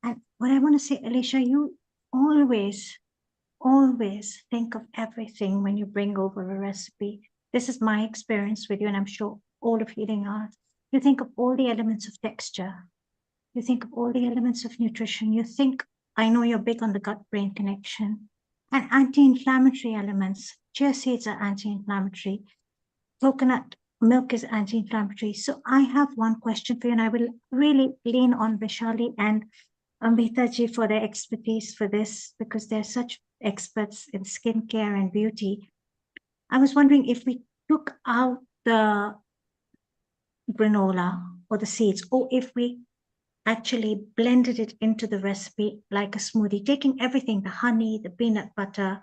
And what I want to say, Alicia, you always think of everything when you bring over a recipe. This is my experience with you, and I'm sure all of Healing Art. You think of all the elements of texture. You think of all the elements of nutrition. You think, I know you're big on the gut-brain connection. And anti-inflammatory elements. Chia seeds are anti-inflammatory. Coconut milk is anti-inflammatory. So I have one question for you, and I will really lean on Vishali and Amrita ji for their expertise for this, because they're such experts in skincare and beauty. I was wondering if we took out the granola or the seeds, or if we actually blended it into the recipe like a smoothie, taking everything, the honey, the peanut butter,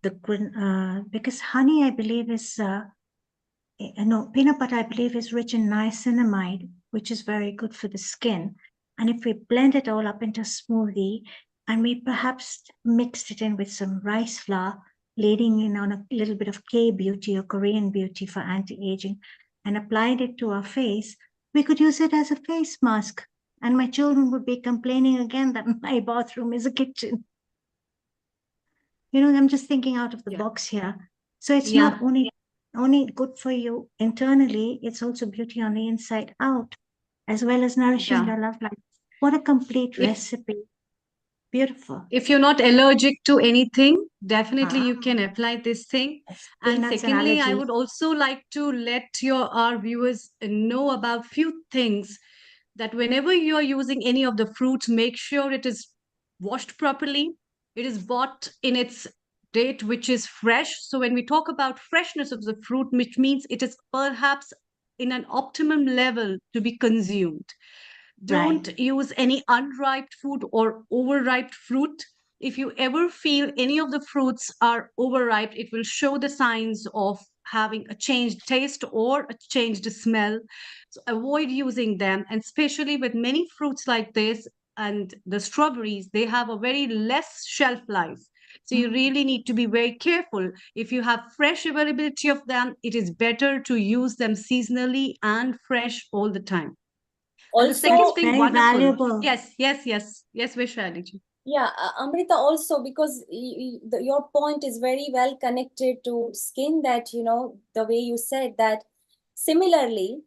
because honey, I believe, is, no, peanut butter, I believe, is rich in niacinamide, which is very good for the skin. And if we blend it all up into a smoothie, and we perhaps mixed it in with some rice flour, lading in on a little bit of K-beauty or Korean beauty for anti-aging, and applied it to our face, we could use it as a face mask. And my children would be complaining again that my bathroom is a kitchen. You know, I'm just thinking out of the box here. So it's not only good for you internally, it's also beauty on the inside out, as well as nourishing your love life. What a complete recipe. Beautiful. If you're not allergic to anything, definitely you can apply this thing. And Peanuts and secondly, I allergies. would also like to let our viewers know about few things, that whenever you are using any of the fruits, make sure it is washed properly. It is bought in its date, which is fresh. So when we talk about freshness of the fruit, which means it is perhaps in an optimum level to be consumed. Right. Don't use any unripe fruit or overripe fruit. If you ever feel any of the fruits are overripe, it will show the signs of having a changed taste or a changed smell. So avoid using them. And especially with many fruits like this and the strawberries, they have a very less shelf life. So you really need to be very careful. If you have fresh availability of them, it is better to use them seasonally and fresh all the time. And the second That's Also, thing, very wonderful. valuable. Yes, Vishwanaji. yeah, Amrita, also because your point is very well connected to skin, that, the way you said that similarly,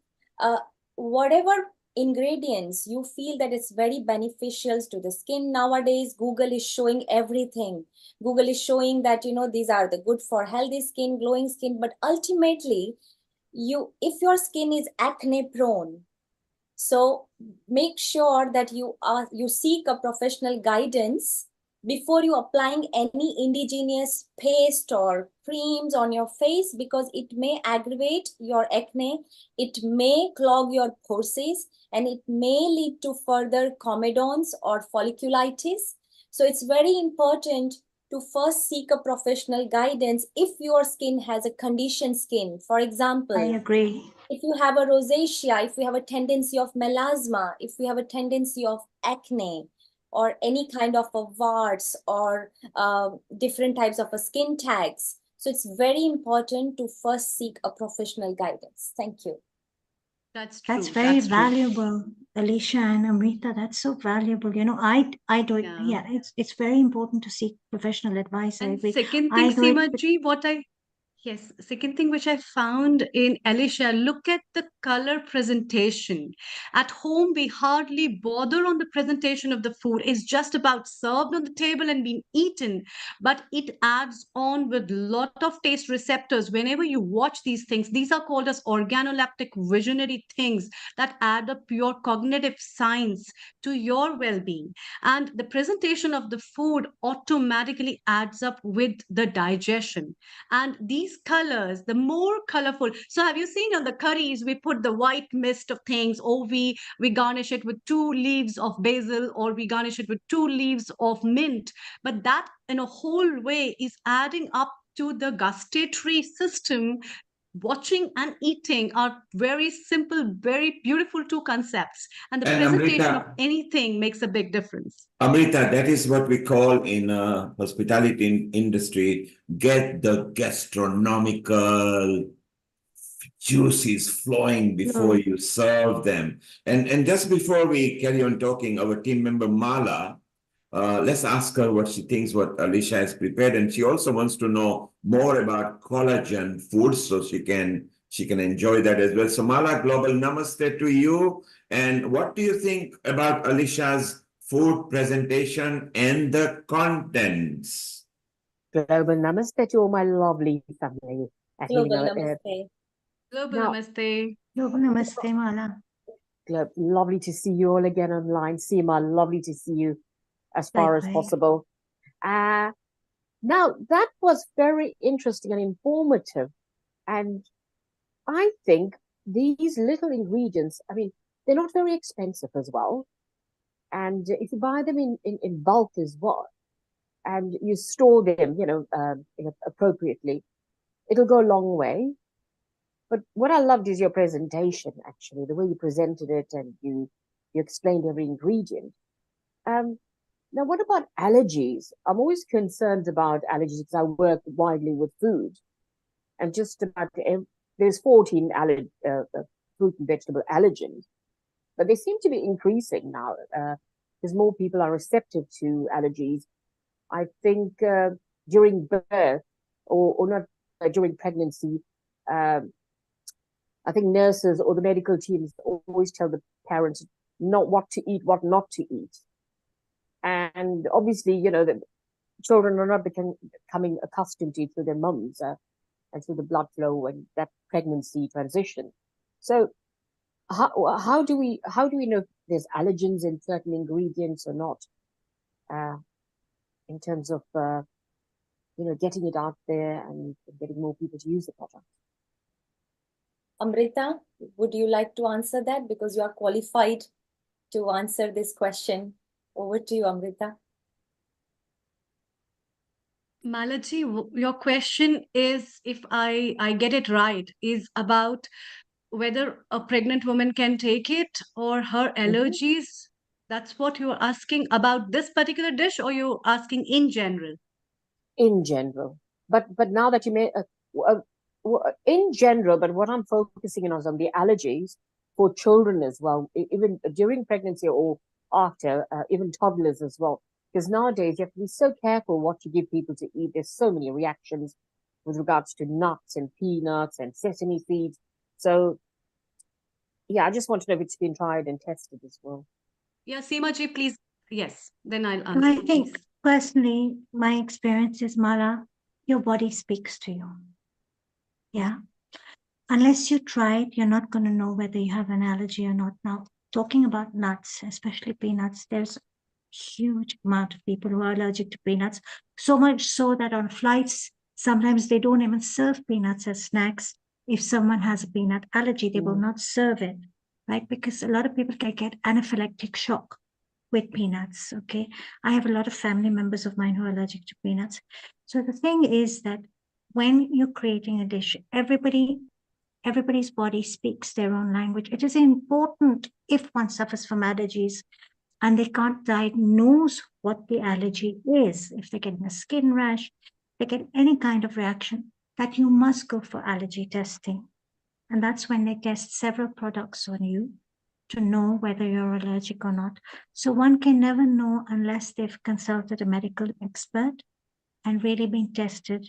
whatever ingredients you feel that it's very beneficial to the skin, nowadays, Google is showing everything. Google is showing that, these are the good for healthy skin, glowing skin, but ultimately, if your skin is acne prone, so make sure that you seek a professional guidance before you applying any indigenous paste or creams on your face, because it may aggravate your acne, it may clog your pores, and it may lead to further comedones or folliculitis. So it's very important to first seek a professional guidance if your skin has a conditioned skin. For I example, agree. if you have a rosacea, if you have a tendency of melasma, if you have a tendency of acne, or any kind of a warts, or different types of a skin tags. So it's very important to first seek a professional guidance. Thank you. That's That's true. very That's true. valuable, Alicia and Amrita. That's so valuable. I do it. Yeah. Yeah, it's very important to seek professional advice. I And agree. second thing, I do it. Seema ji, yes, second thing which I found in Alicia, look at the color presentation. At home, we hardly bother on the presentation of the food. It's just about served on the table and being eaten. But it adds on with lot of taste receptors. Whenever you watch these things, these are called as organoleptic visionary things that add up your cognitive science to your well-being. And the presentation of the food automatically adds up with the digestion. And these colors, the more colorful, so have you seen on the curries we put the white mist of things, or we garnish it with 2 leaves of basil, or we garnish it with 2 leaves of mint, but that in a whole way is adding up to the gustatory system. Watching and eating are very simple, very beautiful two concepts, and the And presentation of Amrita, anything makes a big difference. Amrita, that is what we call in hospitality industry, get the gastronomical juices flowing before Flow. you serve them. And just before we carry on talking, our team member Mala, let's ask her what she thinks what Alicia has prepared, and she also wants to know more about collagen foods, so she can enjoy that as well. So Mala, global namaste to you. And what do you think about Alicia's food presentation and the contents? Global namaste to all my lovely family at Healing Global Our Earth. namaste. Global Now, namaste. Namaste, Mala. lovely to see you all again online. Seema, lovely to see you as far as Likewise. possible. Now, that was very interesting and informative. And I think these little ingredients, I mean, they're not very expensive as well. And if you buy them in bulk as well, and you store them, appropriately, it'll go a long way. But what I loved is your presentation, actually, the way you presented it, and you explained every ingredient. Now, what about allergies? I'm always concerned about allergies because I work widely with food, and just about there's 14 fruit and vegetable allergens, but they seem to be increasing now because more people are receptive to allergies. I think during birth or not during pregnancy, I think nurses or the medical teams always tell the parents not what to eat, what not to eat. And obviously, the children are not becoming accustomed to it through their mums and through the blood flow and that pregnancy transition. So how do we know if there's allergens in certain ingredients or not? in terms of getting it out there and getting more people to use the product. Amrita, would you like to answer that? Because you are qualified to answer this question. Over to you, Amrita. Malaji, your question is, if I get it right, is about whether a pregnant woman can take it or her allergies. That's what you're asking about this particular dish, or you're asking in general? In general. But now that you made in general, but what I'm focusing on is on the allergies for children as well, even during pregnancy or after, even toddlers as well. Because nowadays you have to be so careful what you give people to eat. There's so many reactions with regards to nuts and peanuts and sesame seeds. So yeah, I just want to know if it's been tried and tested as well. Yeah, Seema ji, please. Yes, then I'll answer. I think personally, my experience is, Mala, your body speaks to you. Yeah. Unless you try it, you're not going to know whether you have an allergy or not. Now, talking about nuts, especially peanuts, there's a huge amount of people who are allergic to peanuts. So much so that on flights, sometimes they don't even serve peanuts as snacks. If someone has a peanut allergy, they will not serve it, right? Because a lot of people can get anaphylactic shock with peanuts. Okay. I have a lot of family members of mine who are allergic to peanuts. So the thing is that when you're creating a dish, everybody's body speaks their own language. It is important if one suffers from allergies and they can't diagnose what the allergy is, if they're getting a skin rash, they get any kind of reaction, that you must go for allergy testing. And that's when they test several products on you to know whether you're allergic or not. So one can never know unless they've consulted a medical expert and really been tested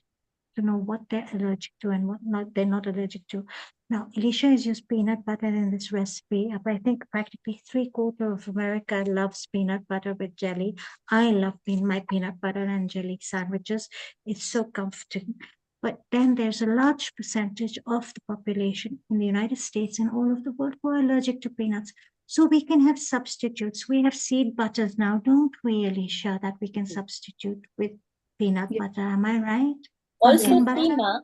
to know what they're allergic to and what they're not allergic to. Now, Alicia has used peanut butter in this recipe. I think practically 3/4 of America loves peanut butter with jelly. I love my peanut butter and jelly sandwiches. It's so comforting. But then there's a large percentage of the population in the United States and all of the world who are allergic to peanuts. So we can have substitutes. We have seed butters now, don't we, Alicia, that we can substitute with peanut butter. Am I right? Also, Pumpkin butter?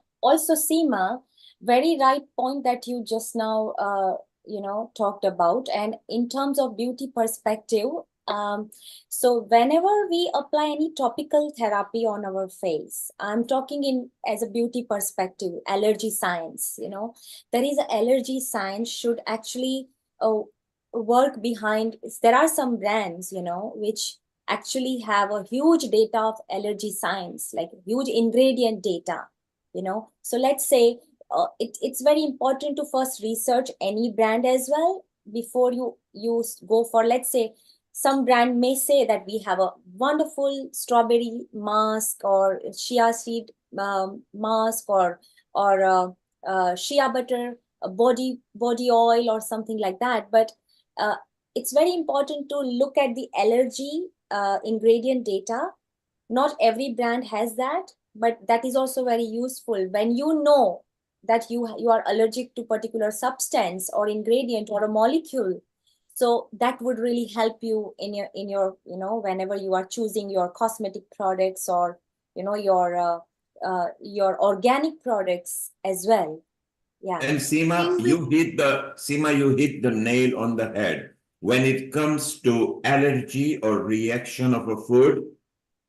Seema, very right point that you just now, talked about. And in terms of beauty perspective, so whenever we apply any topical therapy on our face, I'm talking in as a beauty perspective, allergy science, there is a allergy science should actually work behind. There are some brands, which actually have a huge data of allergy science, like huge ingredient data, So let's say it's very important to first research any brand as well before you go for, let's say, some brand may say that we have a wonderful strawberry mask or chia seed mask or shea butter body oil or something like that. But it's very important to look at the allergy ingredient data. Not every brand has that, but that is also very useful when you know that you are allergic to particular substance or ingredient or a molecule. So that would really help you in your whenever you are choosing your cosmetic products or your organic products as well. Yeah. And Seema, you hit the nail on the head. When it comes to allergy or reaction of a food,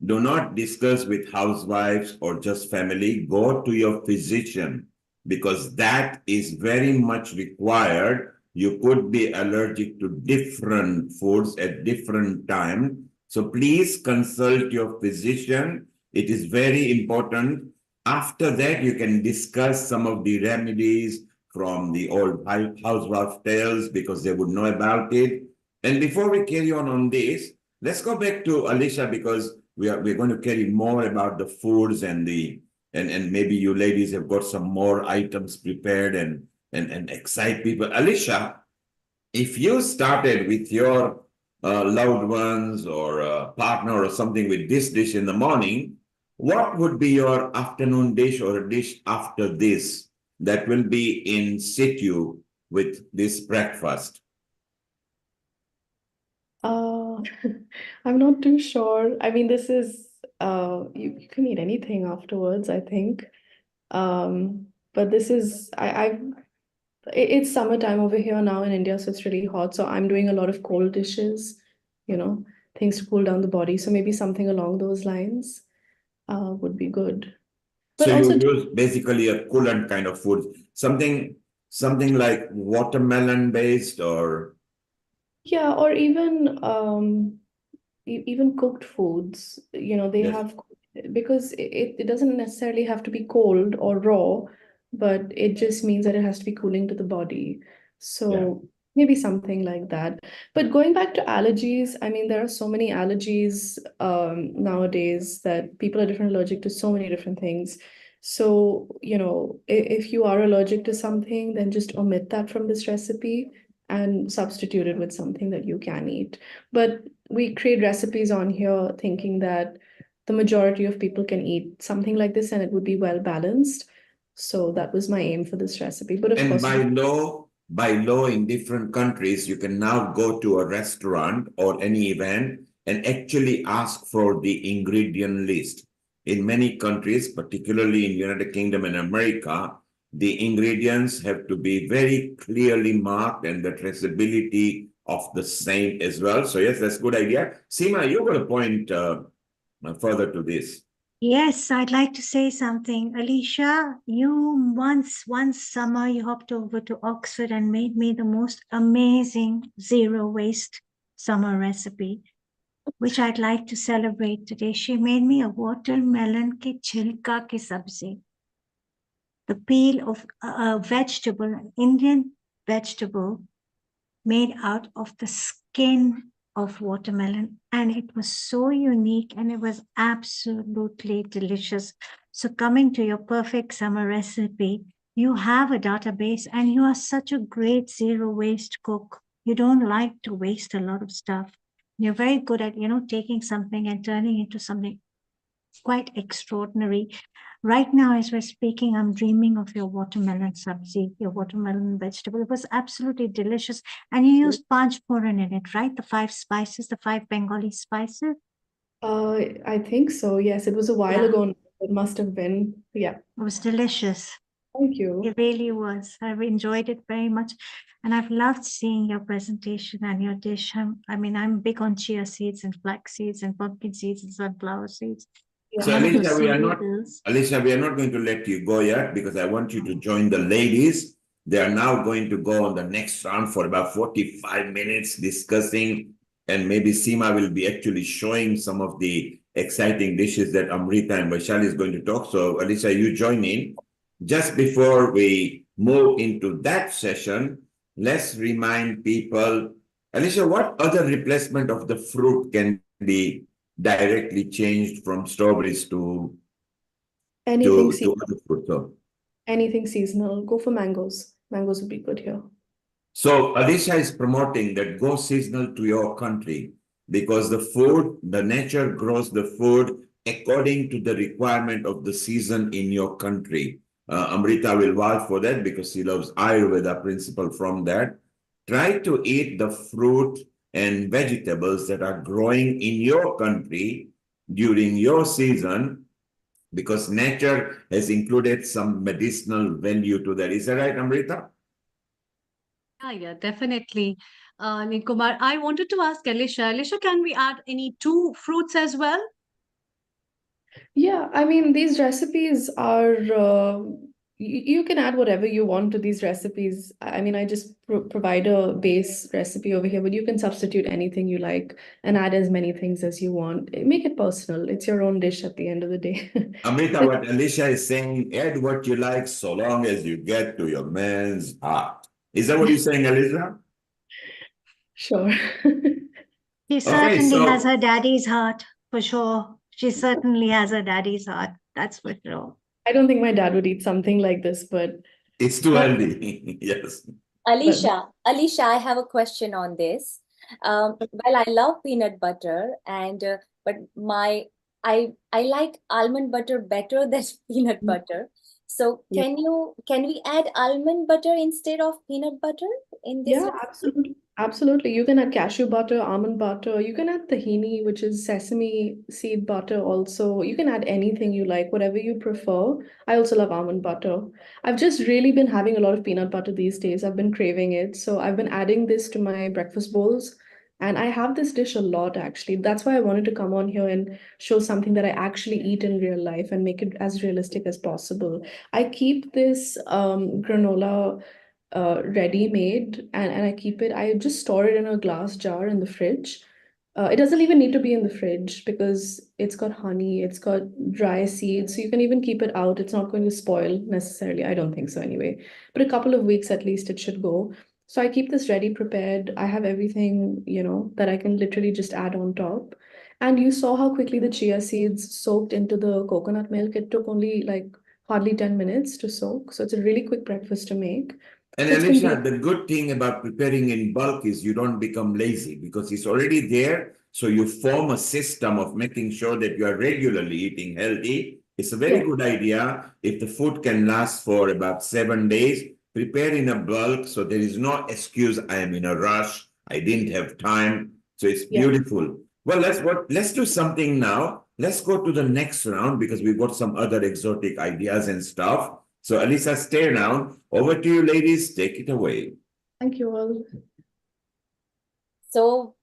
do not discuss with housewives or just family. Go to your physician because that is very much required. You could be allergic to different foods at different times. So please consult your physician. It is very important. After that, you can discuss some of the remedies from the old housewife tales because they would know about it. And before we carry on this, let's go back to Alicia because we're going to carry more about the foods and maybe you ladies have got some more items prepared and excite people. Alicia, if you started with your loved ones or partner or something with this dish in the morning, what would be your afternoon dish or a dish after this that will be in situ with this breakfast? Uh, I'm not too sure. I mean, this is You can eat anything afterwards, I think. But this is it's summertime over here now in India, so it's really hot. So I'm doing a lot of cold dishes, you know, things to cool down the body. So maybe something along those lines would be good. But So you also, use basically a coolant kind of food, something like watermelon based or yeah, or even even cooked foods, you know, they yes, have, because it doesn't necessarily have to be cold or raw, but it just means that it has to be cooling to the body. yeah. So maybe something like that. But going back to allergies, I mean, there are so many allergies nowadays that people are different allergic to so many different things. So, you know, if you are allergic to something, then just omit that from this recipe and substitute it with something that you can eat. But we create recipes on here thinking that the majority of people can eat something like this and it would be well balanced. So that was my aim for this recipe. But of And course, by law in different countries, you can now go to a restaurant or any event and actually ask for the ingredient list. In many countries, particularly in United Kingdom and America, the ingredients have to be very clearly marked and the traceability of the same as well. So yes, that's a good idea. Seema, you got a point further to this. Yes, I'd like to say something. Alicia, you one summer, you hopped over to Oxford and made me the most amazing zero waste summer recipe, which I'd like to celebrate today. She made me a watermelon ki chilka ki sabzi. The peel of a vegetable, an Indian vegetable made out of the skin of watermelon. And it was so unique and it was absolutely delicious. So, coming to your perfect summer recipe, you have a database and you are such a great zero waste cook. You don't like to waste a lot of stuff. You're very good at, taking something and turning into something quite extraordinary. Right now, as we're speaking, I'm dreaming of your watermelon sabzi, your watermelon vegetable. It was absolutely delicious. And you used panch foreign in it, right? The 5 spices, the 5 Bengali spices. I think so. Yes, it was a while Yeah. ago now. It must have been. Yeah. It was delicious. Thank you. It really was. I've enjoyed it very much. And I've loved seeing your presentation and your dish. I'm big on chia seeds and flax seeds and pumpkin seeds and sunflower seeds. Yeah. So One of the Alicia, we are not going to let you go yet because I want you to join the ladies. They are now going to go on the next round for about 45 minutes discussing, and maybe Seema will be actually showing some of the exciting dishes that Amrita and Vaishali is going to talk. So Alicia, you join in. Just before we move into that session, let's remind people, Alicia, what other replacement of the fruit can be directly changed from strawberries to Anything other fruits? anything seasonal. Go for mangoes. Mangoes would be good here. So Alicia is promoting that go seasonal to your country because the nature grows the food according to the requirement of the season in your country. Amrita will vouch for that because she loves Ayurveda principle from that. Try to eat the fruit and vegetables that are growing in your country during your season because nature has included some medicinal value to that. Is that right, Amrita? Yeah, definitely. Nikumar, I wanted to ask Alicia. Alicia, can we add any two fruits as well? Yeah, I mean, these recipes are, you can add whatever you want to these recipes. I mean, I just provide a base recipe over here, but you can substitute anything you like and add as many things as you want. Make it personal. It's your own dish at the end of the day. Amrita, what Alicia is saying, add what you like so long as you get to your man's heart. Is that what you're saying, Alicia? Sure. She Okay, certainly has so her daddy's heart, for sure. She certainly has her daddy's heart. That's for sure. I don't think my dad would eat something like this, but it's too healthy. Yes. Alicia, I have a question on this. Well, I love peanut butter, and but I like almond butter better than peanut butter. So yeah. can we add almond butter instead of peanut butter in this Yeah, recipe? Absolutely. You can add cashew butter, almond butter. You can add tahini, which is sesame seed butter also. You can add anything you like, whatever you prefer. I also love almond butter. I've just really been having a lot of peanut butter these days. I've been craving it. So I've been adding this to my breakfast bowls. And I have this dish a lot, actually. That's why I wanted to come on here and show something that I actually eat in real life and make it as realistic as possible. I keep this granola ready made, and I keep it, I just store it in a glass jar in the fridge. It doesn't even need to be in the fridge because it's got honey, it's got dry seeds, so you can even keep it out. It's not going to spoil necessarily. I don't think so anyway. But a couple of weeks at least it should go. So I keep this ready prepared. I have everything, that I can literally just add on top. And you saw how quickly the chia seeds soaked into the coconut milk. It took only like hardly 10 minutes to soak. So it's a really quick breakfast to make. And So it's been Alicia, the good thing about preparing in bulk is you don't become lazy because it's already there. So you form a system of making sure that you are regularly eating healthy. It's a very Yeah. good idea. If the food can last for about 7 days, prepare in a bulk. So there is no excuse. I am in a rush. I didn't have time. So it's Yeah. beautiful. Well, let's do something now. Let's go to the next round because we've got some other exotic ideas and stuff. So, Alisa, stay around. Over to you, ladies. Take it away. Thank you all. So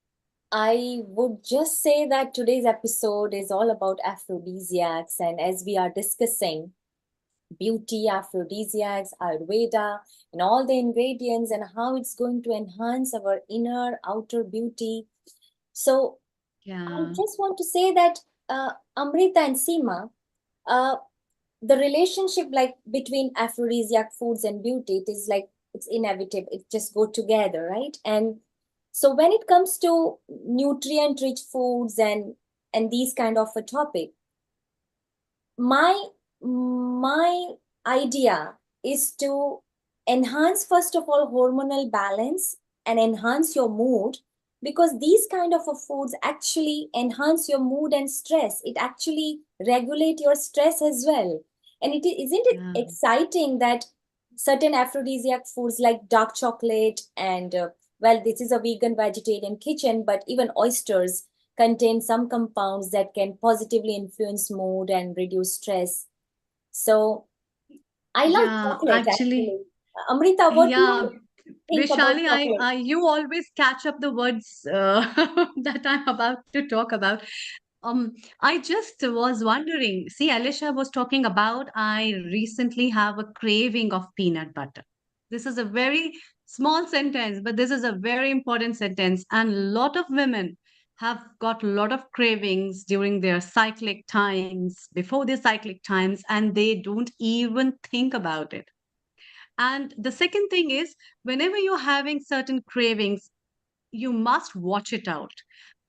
I would just say that today's episode is all about aphrodisiacs, and as we are discussing beauty, aphrodisiacs, Ayurveda, and all the ingredients and how it's going to enhance our inner, outer beauty. So I just want to say that Amrita and Seema, uh, the relationship like between aphrodisiac foods and beauty, it is like it's inevitable. It just go together, right? And so when it comes to nutrient rich foods and these kind of a topic, my idea is to enhance first of all hormonal balance and enhance your mood, because these kind of a foods actually enhance your mood and stress. It actually regulate your stress as well. And isn't it exciting that certain aphrodisiac foods like dark chocolate and well, this is a vegan vegetarian kitchen, but even oysters contain some compounds that can positively influence mood and reduce stress. So I love chocolate Actually, actually. Amrita, what do yeah, you think about Vishali, chocolate? you always catch up the words that I'm about to talk about. I just was wondering. See, Alicia was talking about I recently have a craving of peanut butter. This is a very small sentence, but this is a very important sentence. And a lot of women have got a lot of cravings during their cyclic times, before their cyclic times, and they don't even think about it. And the second thing is, whenever you're having certain cravings, you must watch it out.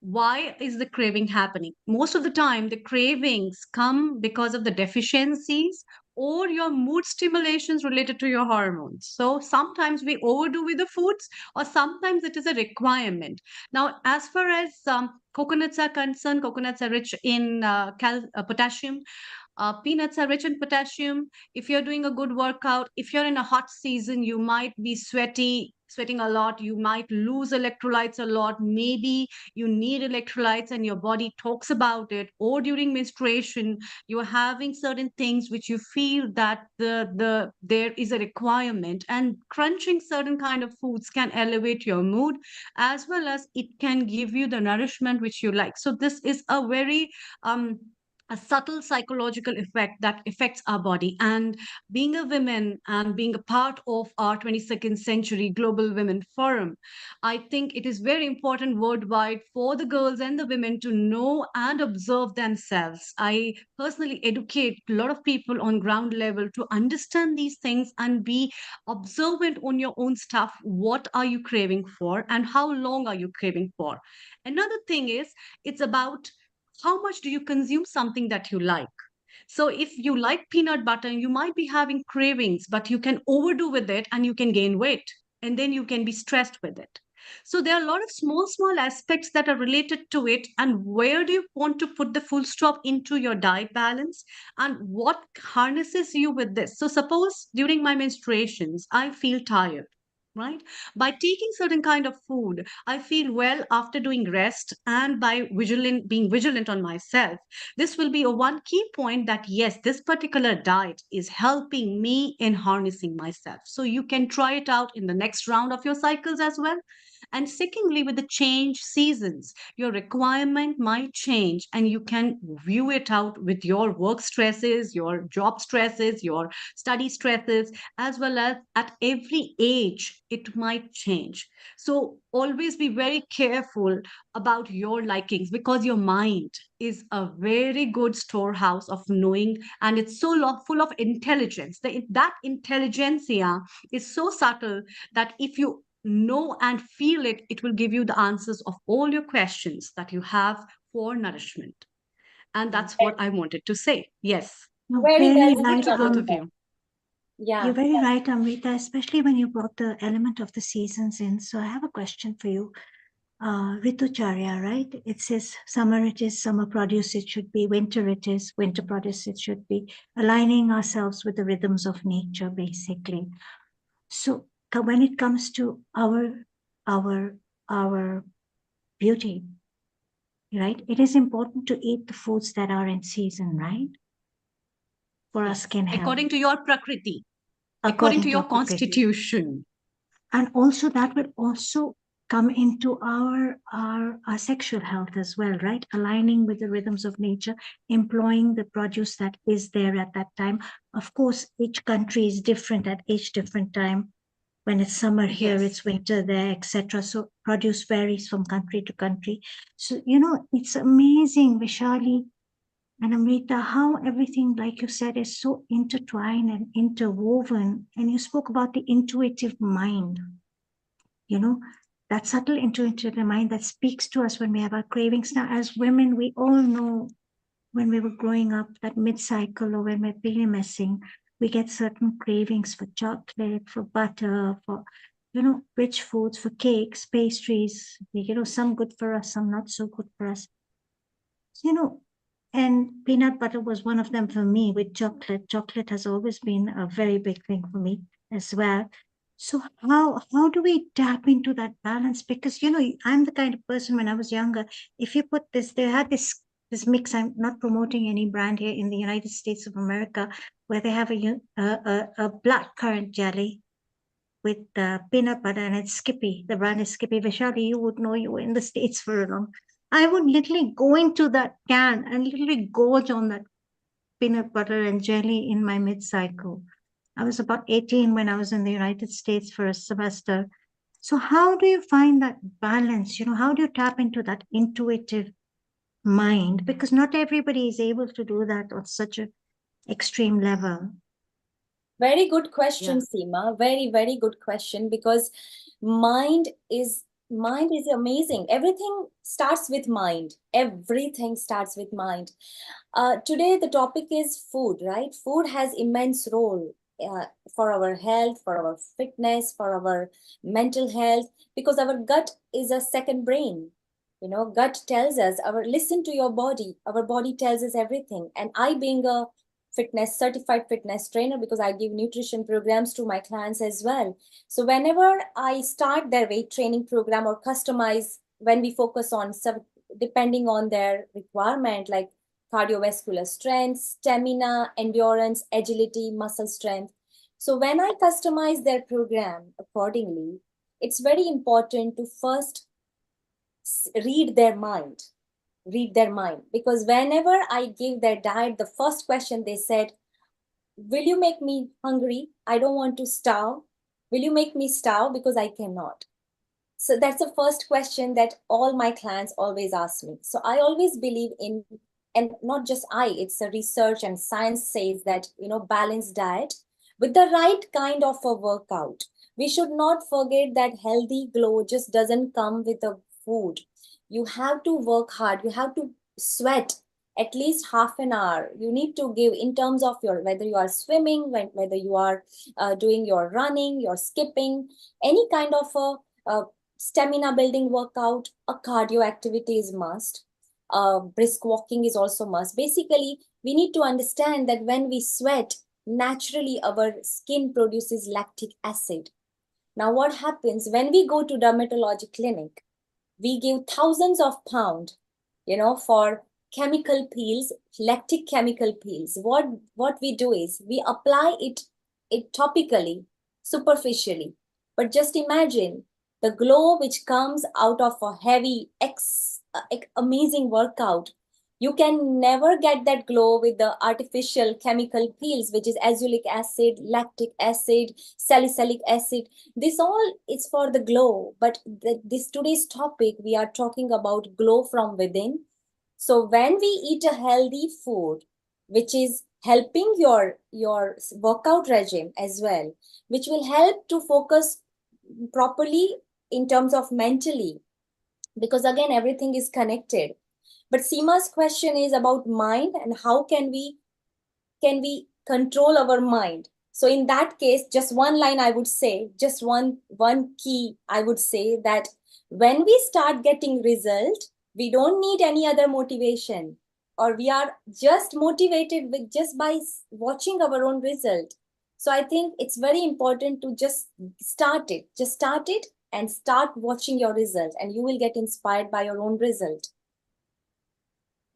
Why is the craving happening? Most of the time, the cravings come because of the deficiencies or your mood stimulations related to your hormones. So sometimes we overdo with the foods, or sometimes it is a requirement. Now, as far as coconuts are concerned, coconuts are rich in potassium. Peanuts are rich in potassium. If you're doing a good workout, if you're in a hot season, you might be sweating a lot. You might lose electrolytes a lot. Maybe you need electrolytes and your body talks about it. Or during menstruation, you're having certain things which you feel that there is a requirement. And crunching certain kind of foods can elevate your mood, as well as it can give you the nourishment which you like. So this is a very a subtle psychological effect that affects our body. And being a woman and being a part of our 22nd century global women forum, I think it is very important worldwide for the girls and the women to know and observe themselves. I personally educate a lot of people on ground level to understand these things and be observant on your own stuff. What are you craving for and how long are you craving for? Another thing is, it's about how much do you consume something that you like. So if you like peanut butter, you might be having cravings, but you can overdo with it and you can gain weight, and then you can be stressed with it. So there are a lot of small aspects that are related to it. And where do you want to put the full stop into your diet balance, and what harnesses you with this? So suppose during my menstruations, I feel tired. right? By taking certain kind of food, I feel well after doing rest, and by being vigilant on myself. This will be a one key point that yes, this particular diet is helping me in harnessing myself. So you can try it out in the next round of your cycles as well. And secondly, with the change seasons, your requirement might change, and you can view it out with your work stresses, your job stresses, your study stresses, as well as at every age, it might change. So always be very careful about your likings, because your mind is a very good storehouse of knowing, and it's so full of intelligence. That intelligentsia is so subtle that if you know and feel it, it will give you the answers of all your questions that you have for nourishment. And that's what I wanted to say. Yes. You're Very very well Over right, to said, both of Amrita. you. Yeah. You're very right, Amrita, especially when you brought the element of the seasons in. So I have a question for you. Ritucharya, right? It says summer it is, summer produce it should be, winter it is, winter produce it should be, aligning ourselves with the rhythms of nature, basically. So when it comes to our beauty, right? It is important to eat the foods that are in season, right? For our skin health. According to your prakriti, according to your our prakriti. constitution. And also that will also come into our sexual health as well, right? Aligning with the rhythms of nature, employing the produce that is there at that time. Of course, each country is different at each different time. When it's summer here, Yes. it's winter there, etc. So produce varies from country to country. So, you know, it's amazing, Vishali and Amrita, how everything, like you said, is so intertwined and interwoven. And you spoke about the intuitive mind, you know, that subtle intuitive mind that speaks to us when we have our cravings. Now, as women, we all know when we were growing up, that mid-cycle or when we're PMSing, we get certain cravings for chocolate, for butter, for, you know, rich foods, for cakes, pastries, you know, some good for us, some not so good for us. You know, and peanut butter was one of them for me with chocolate. Chocolate has always been a very big thing for me as well. So how do we tap into that balance? Because, you know, I'm the kind of person when I was younger, if you put this, they had this mix. I'm not promoting any brand here in the United States of America, where they have a black currant jelly with peanut butter, and it's Skippy. The brand is Skippy. Vishali, you would know, you were in the States for a long. I would literally go into that can and literally gorge on that peanut butter and jelly in my mid-cycle. I was about 18 when I was in the United States for a semester. So how do you find that balance? You know, how do you tap into that intuitive mind? Because not everybody is able to do that on such an extreme level. Very good question, Yeah. Seema. Very, very good question, because mind is amazing. Everything starts with mind. Everything starts with mind. Today the topic is food, right? Food has immense role for our health, for our fitness, for our mental health, because our gut is a second brain. You know, gut tells us, listen to your body. Our body tells us everything. And I, being a certified fitness trainer, because I give nutrition programs to my clients as well. So whenever I start their weight training program or customize, when we focus on depending on their requirement, like cardiovascular strength, stamina, endurance, agility, muscle strength. So when I customize their program accordingly, it's very important to first read their mind. Read their mind. Because whenever I give their diet, the first question they said, will you make me hungry? I don't want to starve. Will you make me starve? Because I cannot. So that's the first question that all my clients always ask me. So I always believe in, and not just it's a research and science says that, you know, balanced diet with the right kind of a workout. We should not forget that healthy glow just doesn't come with a food. You have to work hard. You have to sweat at least half an hour. You need to give in terms of your, whether you are swimming, whether you are doing your running, your skipping, any kind of a stamina building workout, a cardio activity is must. Brisk walking is also must. Basically, we need to understand that when we sweat, naturally our skin produces lactic acid. Now, what happens when we go to dermatology clinic? We give thousands of pounds, for chemical peels, lactic chemical peels. What we do is we apply it topically, superficially. But just imagine the glow which comes out of a heavy, amazing workout. You can never get that glow with the artificial chemical peels, which is azelaic acid, lactic acid, salicylic acid. This all is for the glow, but this today's topic, we are talking about glow from within. So when we eat a healthy food, which is helping your workout regime as well, which will help to focus properly in terms of mentally, because again everything is connected. But Seema's question is about mind and how can we control our mind. So in that case, just one line I would say, just one key I would say, that when we start getting result, we don't need any other motivation, or we are just motivated with just by watching our own result. So I think it's very important to just start it and start watching your result, and you will get inspired by your own result.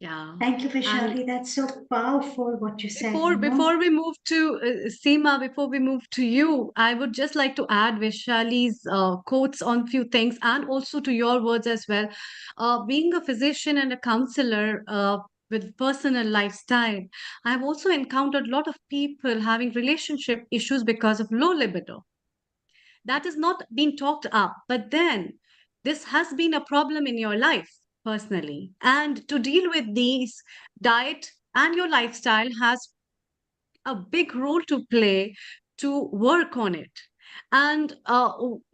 Yeah. Thank you, And Vishali. That's so powerful what you said, before we move to Seema, before we move to you, I would just like to add Vishali's quotes on few things, and also to your words as well. Being a physician and a counselor with personal lifestyle, I've also encountered a lot of people having relationship issues because of low libido. That is not being talked up, but then this has been a problem in your life personally, and to deal with these, diet and your lifestyle has a big role to play to work on it. And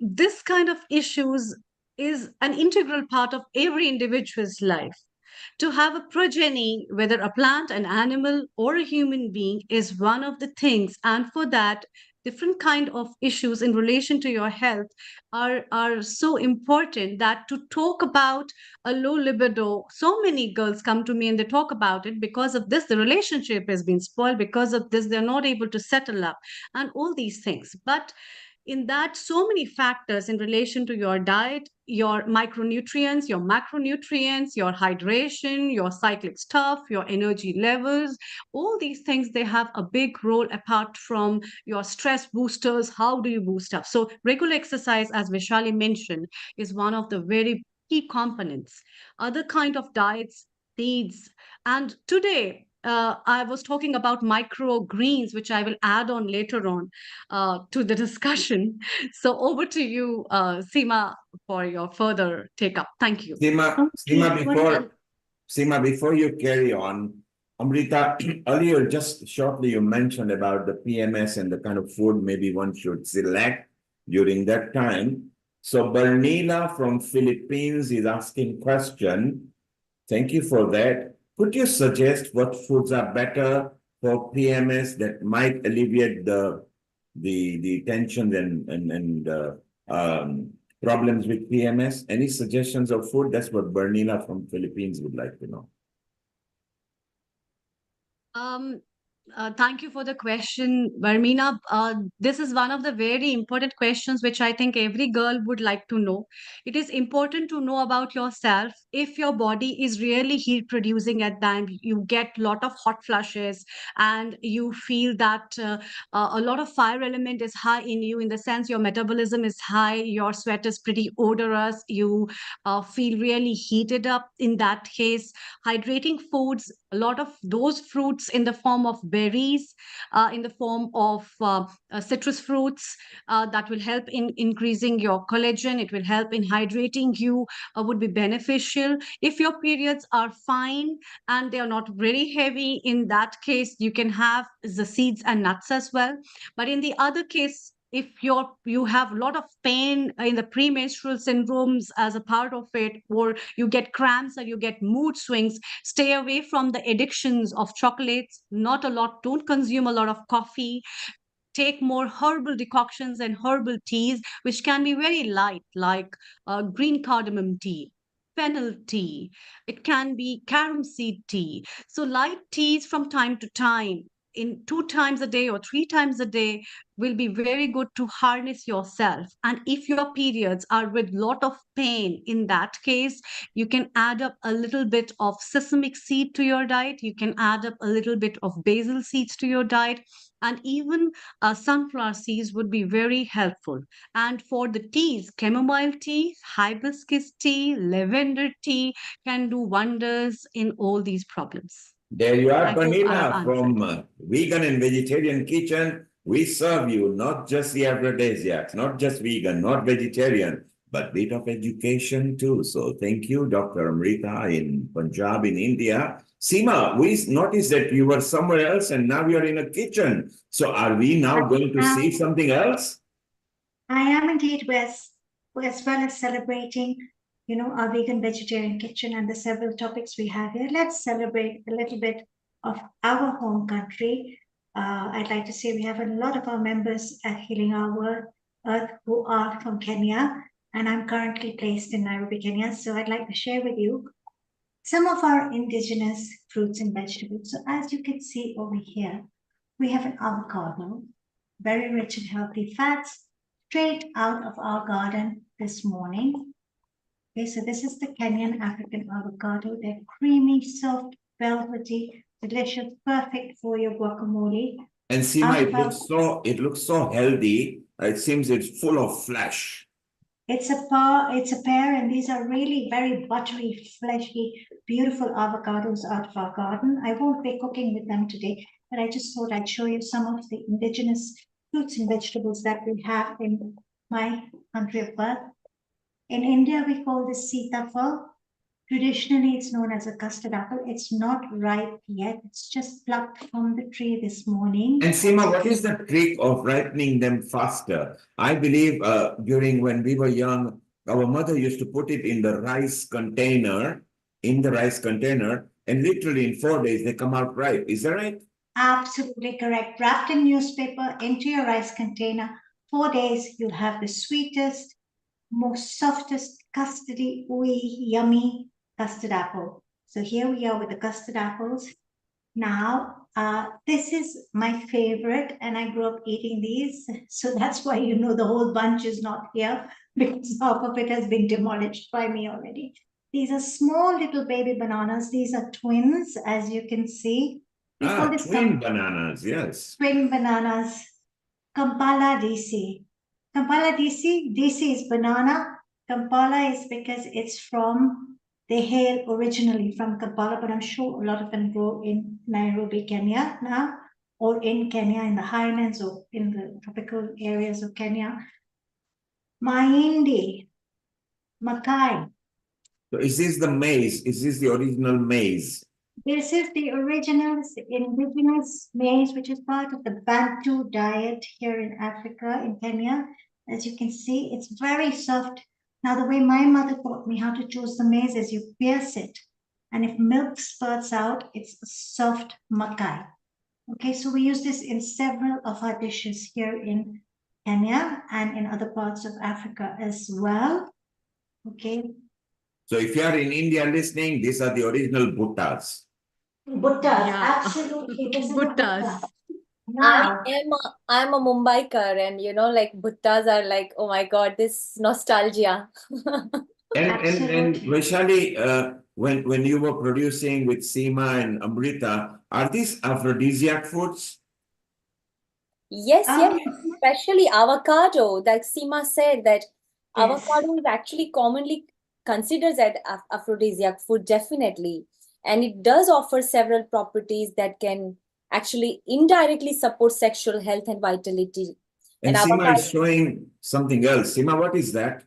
this kind of issues is an integral part of every individual's life. To have a progeny, whether a plant, an animal, or a human being, is one of the things. And for that, different kind of issues in relation to your health are so important that to talk about a low libido, so many girls come to me and they talk about it. Because of this, the relationship has been spoiled. Because of this, they're not able to settle up, and all these things. But in that, so many factors in relation to your diet, your micronutrients, your macronutrients, your hydration, your cyclic stuff, your energy levels, all these things, they have a big role. Apart from your stress boosters, how do you boost up? So regular exercise, as Vishali mentioned, is one of the very key components. Other kind of diets, seeds. And today, I was talking about microgreens, which I will add on later on to the discussion. So over to you, Seema, for your further take up. Thank you. Seema, Okay, Seema, before you carry on, Amrita, earlier, just shortly, you mentioned about the PMS and the kind of food maybe one should select during that time. So Bernila from Philippines is asking question. Thank you for that. Could you suggest what foods are better for PMS that might alleviate the tension and problems with PMS? Any suggestions of food? That's what Bernila from Philippines would like to know. Um, thank you for the question, Barmina. This is one of the very important questions which I think every girl would like to know. It is important to know about yourself. If your body is really heat producing at time, you get a lot of hot flushes, and you feel that a lot of fire element is high in you, in the sense your metabolism is high, your sweat is pretty odorous, you feel really heated up. In that case, hydrating foods, a lot of those fruits in the form of berries, in the form of citrus fruits, that will help in increasing your collagen. It will help in hydrating you, would be beneficial. If your periods are fine and they are not very heavy, in that case, you can have the seeds and nuts as well. But in the other case, if you have a lot of pain in the premenstrual syndromes as a part of it, or you get cramps or you get mood swings, stay away from the addictions of chocolates. Not a lot, don't consume a lot of coffee. Take more herbal decoctions and herbal teas, which can be very light, like green cardamom tea, fennel tea. It can be carom seed tea. So light teas from time to time, in 2 times a day or 3 times a day will be very good to harness yourself. And if your periods are with lot of pain, in that case, you can add up a little bit of sesame seed to your diet. You can add up a little bit of basil seeds to your diet. And even sunflower seeds would be very helpful. And for the teas, chamomile tea, hibiscus tea, lavender tea can do wonders in all these problems. There you are, I hope I have Panina, answered. from Vegan and Vegetarian Kitchen. We serve you not just the aphrodisiacs, not just vegan, not vegetarian, but bit of education too. So thank you, Dr. Amrita in Punjab in India. Seema, we noticed that you were somewhere else and now you're in a kitchen. So are we now going to see something else? I am indeed, Wes, as well as celebrating, our vegan vegetarian kitchen and the several topics we have here. Let's celebrate a little bit of our home country. I'd like to say we have a lot of our members at Healing Our Earth who are from Kenya, and I'm currently placed in Nairobi, Kenya. So I'd like to share with you some of our indigenous fruits and vegetables. So as you can see over here, we have an avocado, very rich in healthy fats, straight out of our garden this morning. Okay, so this is the Kenyan African avocado. They're creamy, soft, velvety, delicious, perfect for your guacamole. And Seema, it looks so healthy. It seems it's full of flesh. It's a pear, and these are really very buttery, fleshy, beautiful avocados out of our garden. I won't be cooking with them today, but I just thought I'd show you some of the indigenous fruits and vegetables that we have in my country of birth. In India, we call this sitafal. Traditionally, it's known as a custard apple. It's not ripe yet. It's just plucked from the tree this morning. And Seema, what is the trick of ripening them faster? I believe during when we were young, our mother used to put it in the rice container, and literally in 4 days, they come out ripe. Is that right? Absolutely correct. Wrapped in newspaper into your rice container. 4 days, you'll have the sweetest, most softest, custardy, ooey, yummy custard apple. So here we are with the custard apples. Now, this is my favorite, and I grew up eating these. So that's why the whole bunch is not here, because half of it has been demolished by me already. These are small little baby bananas. These are twins, as you can see. Twin bananas, yes. Twin bananas. Kampala DC. Kampala DC is banana. Kampala is because they hail originally from Kampala, but I'm sure a lot of them grow in Nairobi, Kenya now, or in Kenya in the highlands or in the tropical areas of Kenya. Mahindi, Makai. So is this the maize? Is this the original maize? This is the original indigenous maize, which is part of the Bantu diet here in Africa, in Kenya. As you can see, it's very soft. Now, the way my mother taught me how to choose the maize is you pierce it, and if milk spurts out, it's a soft makai. Okay, so we use this in several of our dishes here in Kenya and in other parts of Africa as well. Okay. So if you are in India listening, these are the original buttas. Buttas, Yeah. absolutely. Buttas. I'm a Mumbaiker, and like buttas are like, oh my God, this nostalgia. And Vaishali, when you were producing with Seema and Amrita, are these aphrodisiac foods? Yes, especially avocado. Like Seema said, that avocado is actually commonly considered as aphrodisiac food, definitely. And it does offer several properties that can actually indirectly support sexual health and vitality. And Seema is showing something else. Seema, what is that?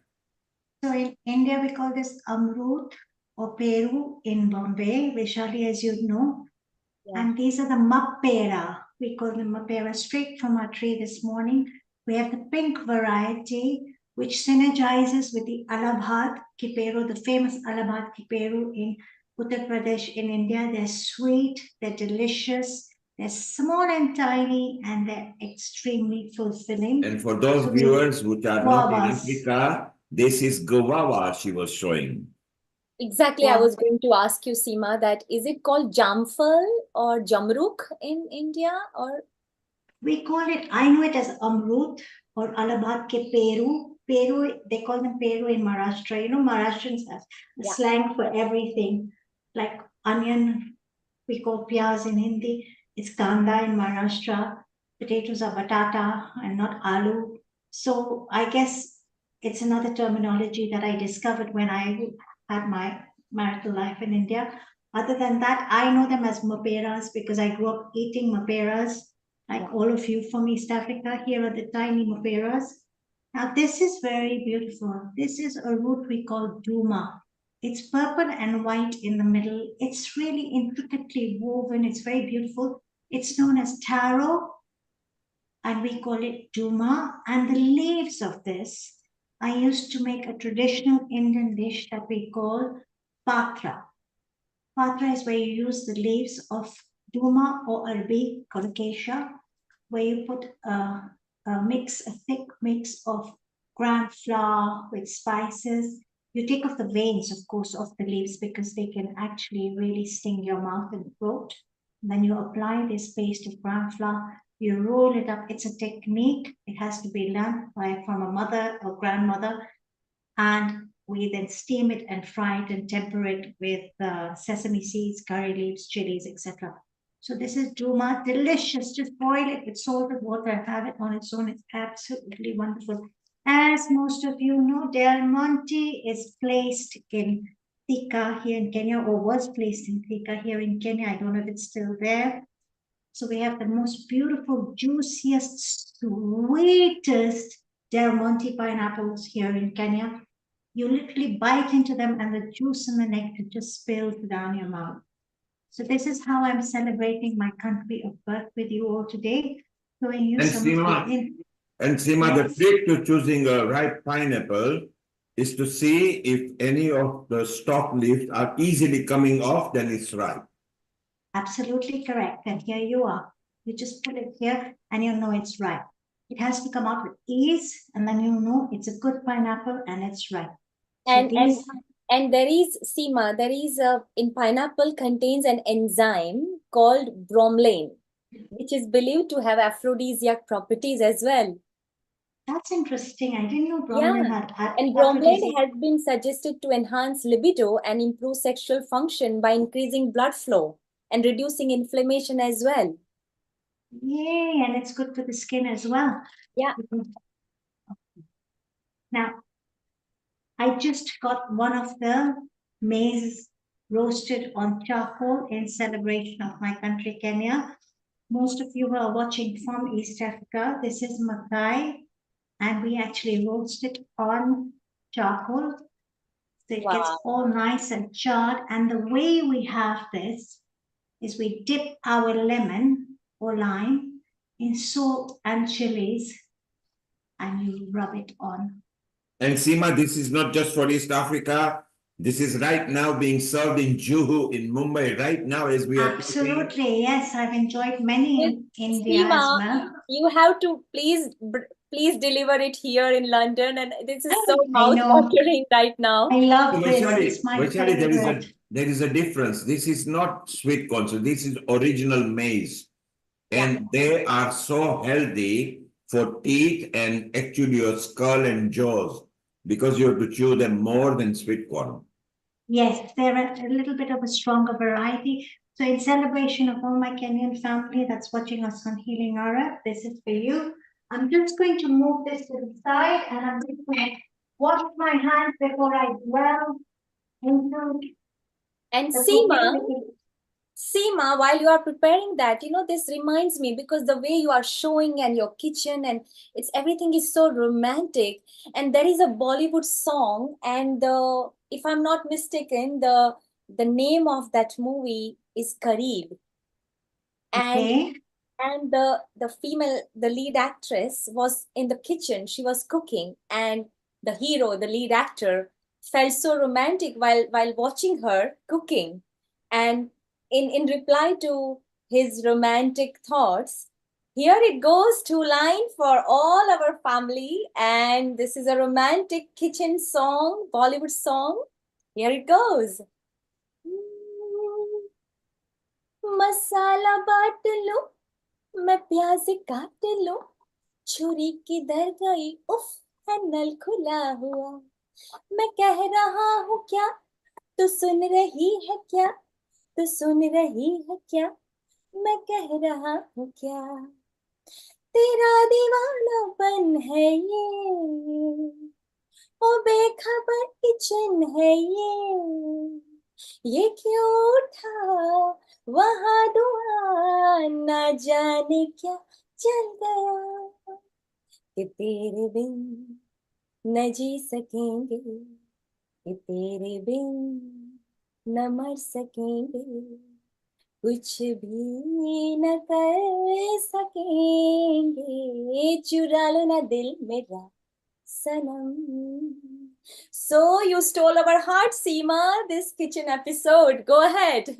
So in India, we call this amrut or peru in Bombay, Vaishali, as you know. Yeah. And these are the mapera. We call them mapera, straight from our tree this morning. We have the pink variety, which synergizes with the Allahabad kiperu, the famous Allahabad kiperu in Uttar Pradesh in India. They're sweet, they're delicious, they're small and tiny, and they're extremely fulfilling. And for those viewers who are not in Africa, this is guava she was showing. Exactly, I was going to ask you, Seema, that is it called jamfal or jamruk in India, or We call it, I know it as amrut or Allahabad ke Peru. Peru, they call them Peru in Maharashtra. You know, Maharashtrians have a yeah, slang for everything. Like onion, we call piyaz in Hindi. It's kanda in Maharashtra. Potatoes are batata and not aloo. So I guess it's another terminology that I discovered when I had my marital life in India. Other than that, I know them as maperas because I grew up eating maperas like all of you from East Africa. Here are the tiny maperas. Now, this is very beautiful. This is a root we call duma. It's purple and white in the middle. It's really intricately woven. It's very beautiful. It's known as taro, and we call it duma. And the leaves of this, I used to make a traditional Indian dish that we call patra. Patra is where you use the leaves of duma or arabic colocasia, where you put a thick mix of gram flour with spices. You take off the veins, of course, of the leaves because they can actually really sting your mouth and throat. And then you apply this paste of gram flour. You roll it up. It's a technique. It has to be learned from a mother or grandmother, and we then steam it and fry it and temper it with sesame seeds, curry leaves, chilies, etc. So this is duma, delicious. Just boil it with salted water, have it on its own. It's absolutely wonderful. As most of you know, Del Monte is placed in Thika here in Kenya, or was placed in Thika here in Kenya. I don't know if it's still there. So we have the most beautiful, juiciest, sweetest Del Monte pineapples here in Kenya. You literally bite into them and the juice and the nectar just spills down your mouth. So this is how I'm celebrating my country of birth with you all today, showing you And some of the Seema, the yes. trick to choosing a ripe pineapple is to see if any of the stalk leaves are easily coming off, then it's ripe. Absolutely correct. And here you are. You just put it here and you know it's ripe. It has to come out with ease, and then you know it's a good pineapple and it's ripe. So and and these and there is, Seema, there is a in pineapple contains an enzyme called bromelain, which is believed to have aphrodisiac properties as well. that's interesting. I didn't know bromelain Yeah. had And bromelain aphrodisiac. has been suggested to enhance libido and improve sexual function by increasing blood flow and reducing inflammation as well. Yay, and it's good for the skin as well. Yeah. Now, I just got one of the maize roasted on charcoal in celebration of my country, Kenya. Most of you who are watching from East Africa, this is makai, and we actually roast it on charcoal. So it gets Wow. all nice and charred. And the way we have this is we dip our lemon or lime in salt and chilies, and you rub it on. And Seema, this is not just for East Africa. This is right now being served in Juhu in Mumbai right now as we are talking. Absolutely, yes. I've enjoyed many in India as Seema, well. you have to please deliver it here in London, and this is so I know. mouth-watering right now. I love this. Vaishali, It's my Vaishali, favorite. there is a difference. This is not sweet corn. So this is original maize. And they are so healthy for teeth and actually your skull and jaws because you have to chew them more than sweet corn. Yes, they're a little bit of a stronger variety. So in celebration of all my Kenyan family that's watching us on Healing Aura, this is for you. I'm just going to move this to the side, and I'm just going to wash my hands before I dwell into And the Seema, cooking. Seema, while you are preparing that, this reminds me because the way you are showing and your kitchen and it's everything is so romantic. And there is a Bollywood song, and if I'm not mistaken, the name of that movie is Kareeb. And Okay. and the lead actress was in the kitchen. She was cooking, and the hero, the lead actor, felt so romantic while watching her cooking. And in reply to his romantic thoughts, here it goes, two line for all our family, and this is a romantic kitchen song, Bollywood song. Here it goes. मसाला बांट लो, मैं प्याज काट लो, छुरी किधर गई, उफ है नल खुला हुआ, मैं कह रहा हूँ क्या, तू सुन रही है क्या, तू सुन रही है क्या, मैं कह रहा हूँ क्या, तेरा दीवानापन है ओ बेखबर किचन है ये क्यों उठा वहां धुआं, ना जाने क्या चल गया, कि तेरे बिन न जी सकेंगे, कि तेरे बिन न मर सकेंगे, कुछ भी न कर सकेंगे, चुरा लो ना दिल मेरा Sanam. So you stole our heart, Seema, this kitchen episode. Go ahead.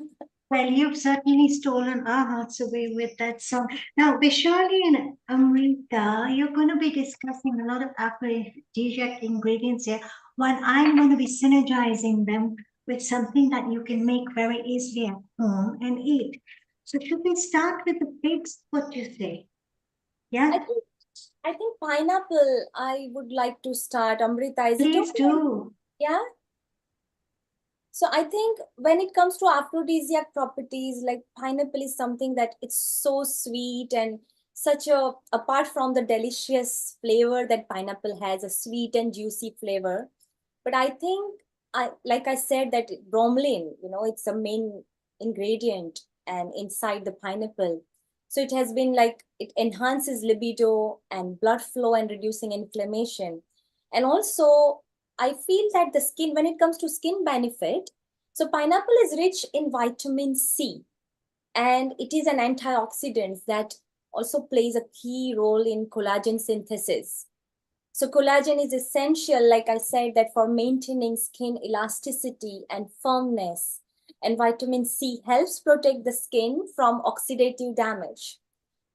Well, you've certainly stolen our hearts away with that song. Now, Vishali and Amrita, you're going to be discussing a lot of aphrodisiac ingredients here, while I'm going to be synergizing them with something that you can make very easily at home and eat. So, should we start with the pigs? What do you say? Yeah? I think pineapple, I would like to start. Amrita, is it Please okay? do. Yeah. So I think when it comes to aphrodisiac properties, like pineapple is something that it's so sweet and such a, apart from the delicious flavor that pineapple has, a sweet and juicy flavor. But I think like I said, that bromelain, it's a main ingredient and inside the pineapple. So it has been like it enhances libido and blood flow and reducing inflammation. And also I feel that the skin, when it comes to skin benefit, so pineapple is rich in vitamin C, and it is an antioxidant that also plays a key role in collagen synthesis. So collagen is essential, like I said, that for maintaining skin elasticity and firmness. And vitamin C helps protect the skin from oxidative damage.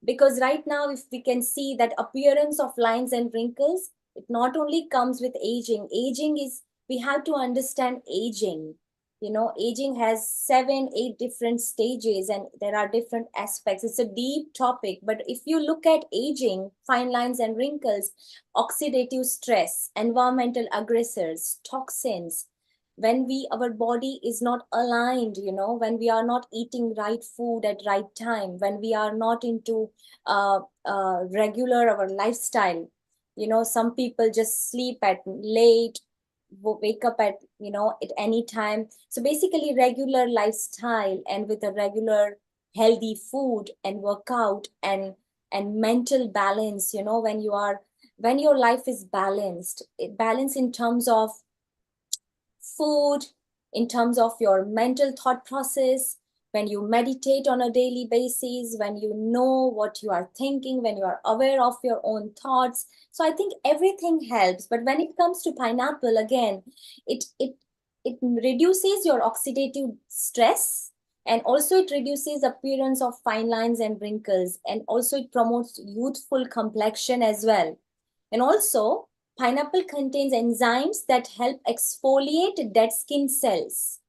Because right now, if we can see that appearance of lines and wrinkles, it not only comes with aging. Aging is, we have to understand aging. Aging has 7 8 different stages, and there are different aspects. It's a deep topic, but if you look at aging, fine lines and wrinkles, oxidative stress, environmental aggressors, toxins, when our body is not aligned, when we are not eating right food at right time, when we are not into regular our lifestyle, some people just sleep at late, wake up at any time. So basically regular lifestyle and with a regular healthy food and workout and mental balance, when your life is balanced, balance in terms of food, in terms of your mental thought process, when you meditate on a daily basis, when you know what you are thinking, when you are aware of your own thoughts. So I think everything helps. But when it comes to pineapple, again, it reduces your oxidative stress, and also it reduces appearance of fine lines and wrinkles, and also it promotes youthful complexion as well. And also pineapple contains enzymes that help exfoliate dead skin cells.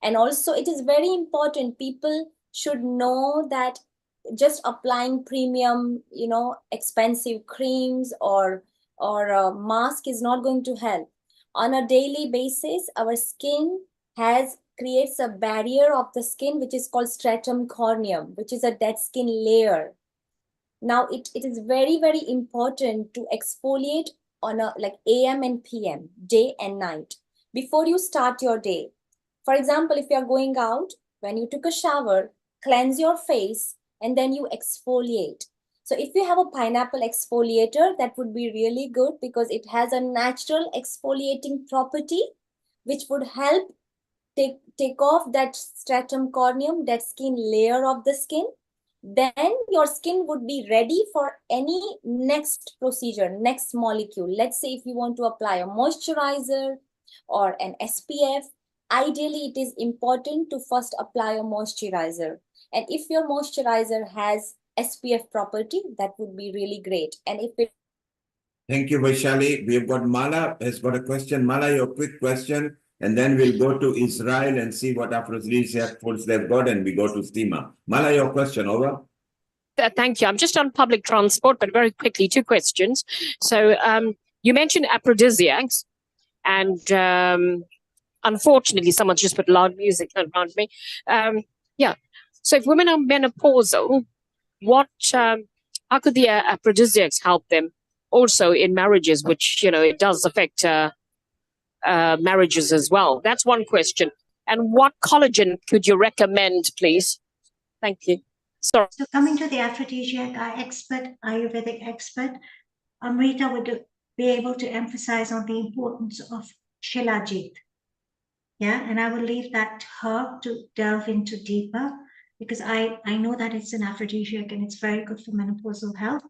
And also it is very important, people should know that just applying premium, expensive creams or a mask is not going to help. On a daily basis, our skin creates a barrier of the skin which is called stratum corneum, which is a dead skin layer. Now it is very very important to exfoliate on a like AM and PM, day and night, before you start your day. For example, if you are going out, when you took a shower, cleanse your face and then you exfoliate. So if you have a pineapple exfoliator, that would be really good because it has a natural exfoliating property which would help take off that stratum corneum, that skin layer of the skin. Then your skin would be ready for any next procedure, next molecule. Let's say if you want to apply a moisturizer or an SPF, ideally it is important to first apply a moisturizer. And if your moisturizer has SPF property, that would be really great. And if it Thank you, Vaishali. We've got Mala has got a question. Mala, your quick question. and then we'll go to Israel and see what aphrodisiac foods they've got, and we go to Seema. Mala, your question, over. Thank you. I'm just on public transport, but very quickly, two questions. So you mentioned aphrodisiacs, and unfortunately, someone's just put loud music around me. Yeah. So if women are menopausal, what? How could the aphrodisiacs help them also in marriages, which it does affect marriages as well? That's one question. And what collagen could you recommend, please? Thank you. Sorry. So coming to the aphrodisiac Ayurvedic expert, Amrita would be able to emphasize on the importance of Shilajit. Yeah, and I will leave that to her to delve into deeper, because I know that it's an aphrodisiac and it's very good for menopausal health,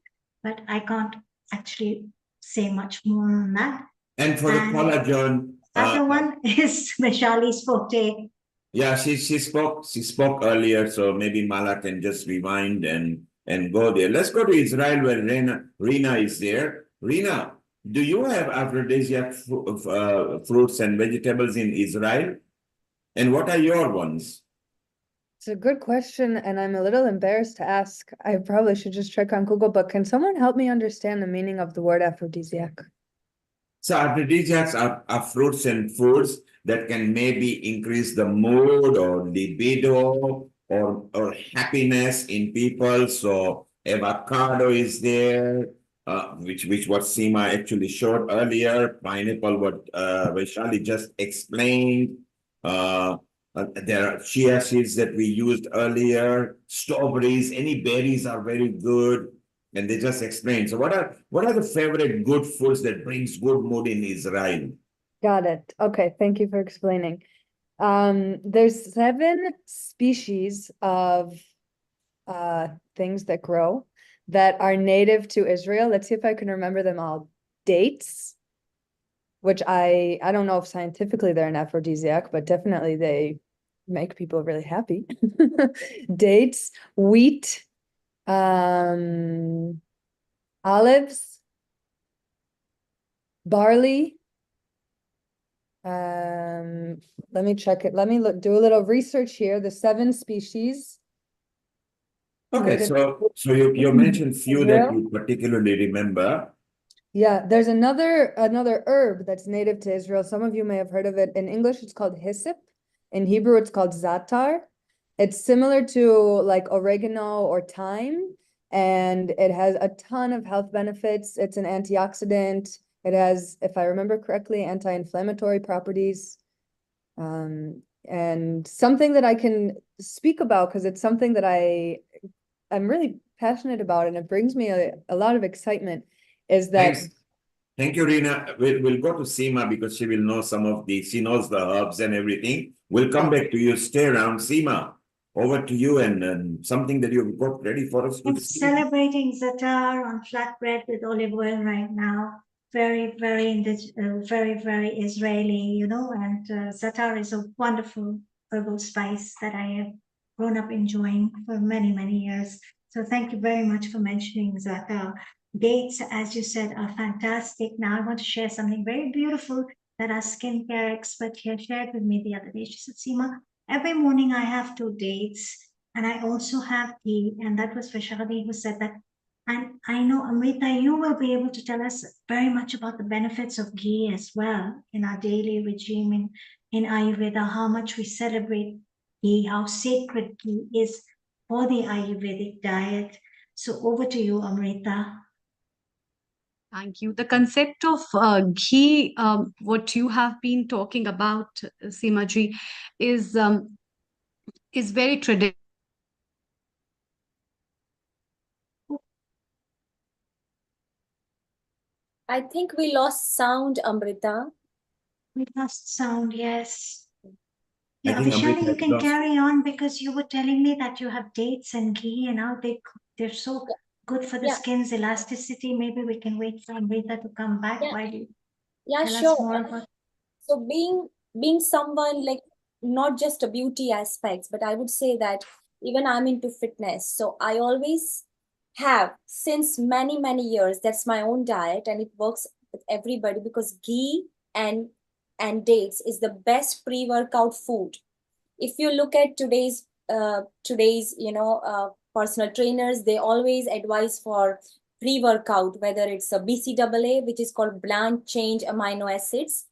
but I can't actually say much more on that. And for the collagen, other one is Vaishali's forte. Yeah, she spoke earlier, so maybe Mala can just rewind and go there. Let's go to Israel where Rina is there. Rina, do you have aphrodisiac fruits and vegetables in Israel? And what are your ones? It's a good question, and I'm a little embarrassed to ask. I probably should just check on Google, but can someone help me understand the meaning of the word aphrodisiac? So aphrodisiacs are fruits and foods that can maybe increase the mood or libido or happiness in people. So avocado is there, which what Seema actually showed earlier. Pineapple, what Vaishali just explained. There are chia seeds that we used earlier. Strawberries, any berries are very good. And they just explained. So what are the favorite good foods that brings good mood in Israel? Got it. Okay, thank you for explaining. There's 7 species of things that grow that are native to Israel. Let's see if I can remember them all. Dates, which I don't know if scientifically they're an aphrodisiac, but definitely they make people really happy. Dates, wheat, olives, barley. Let me check it. Let me do a little research here. The 7 species. Okay, so you mentioned few that you particularly remember. Yeah, there's another herb that's native to Israel. Some of you may have heard of it. In English, it's called hyssop. In Hebrew, it's called zatar. It's similar to like oregano or thyme, and it has a ton of health benefits. It's an antioxidant. It has, if I remember correctly, anti-inflammatory properties. And something that I can speak about, because it's something that I'm really passionate about, and it brings me a lot of excitement, is that... Thanks. Thank you, Rina. We'll go to Seema because she will know she knows the herbs and everything. We'll come back to you. Stay around. Seema, over to you, and something that you've got ready for us. I'm celebrating zatar on flatbread with olive oil right now. Very, very Israeli, and zatar is a wonderful herbal spice that I have grown up enjoying for many, many years. So thank you very much for mentioning zatar. Dates, as you said, are fantastic. Now I want to share something very beautiful that our skincare expert here shared with me the other day. She said, Seema, every morning I have 2 dates and I also have ghee. And that was Vaishali who said that. And I know, Amrita, you will be able to tell us very much about the benefits of ghee as well in our daily regime in Ayurveda, how much we celebrate ghee, how sacred ghee is for the Ayurvedic diet. So over to you, Amrita. Thank you. The concept of ghee, what you have been talking about, Seema ji, is very traditional. I think we lost sound, Amrita. We lost sound, yes. Yeah, Vaishali, you can carry on, because you were telling me that you have dates and ghee and how they're so good for the skin's elasticity. Maybe we can wait for Amrita to come back while you tell us more about. So being someone like not just a beauty aspects, but I would say that even I'm into fitness. So I always have since many years. That's my own diet, and it works with everybody because ghee and and dates is the best pre-workout food. If you look at today's personal trainers, they always advise for pre-workout, whether it's a BCAA, which is called bland change amino acids.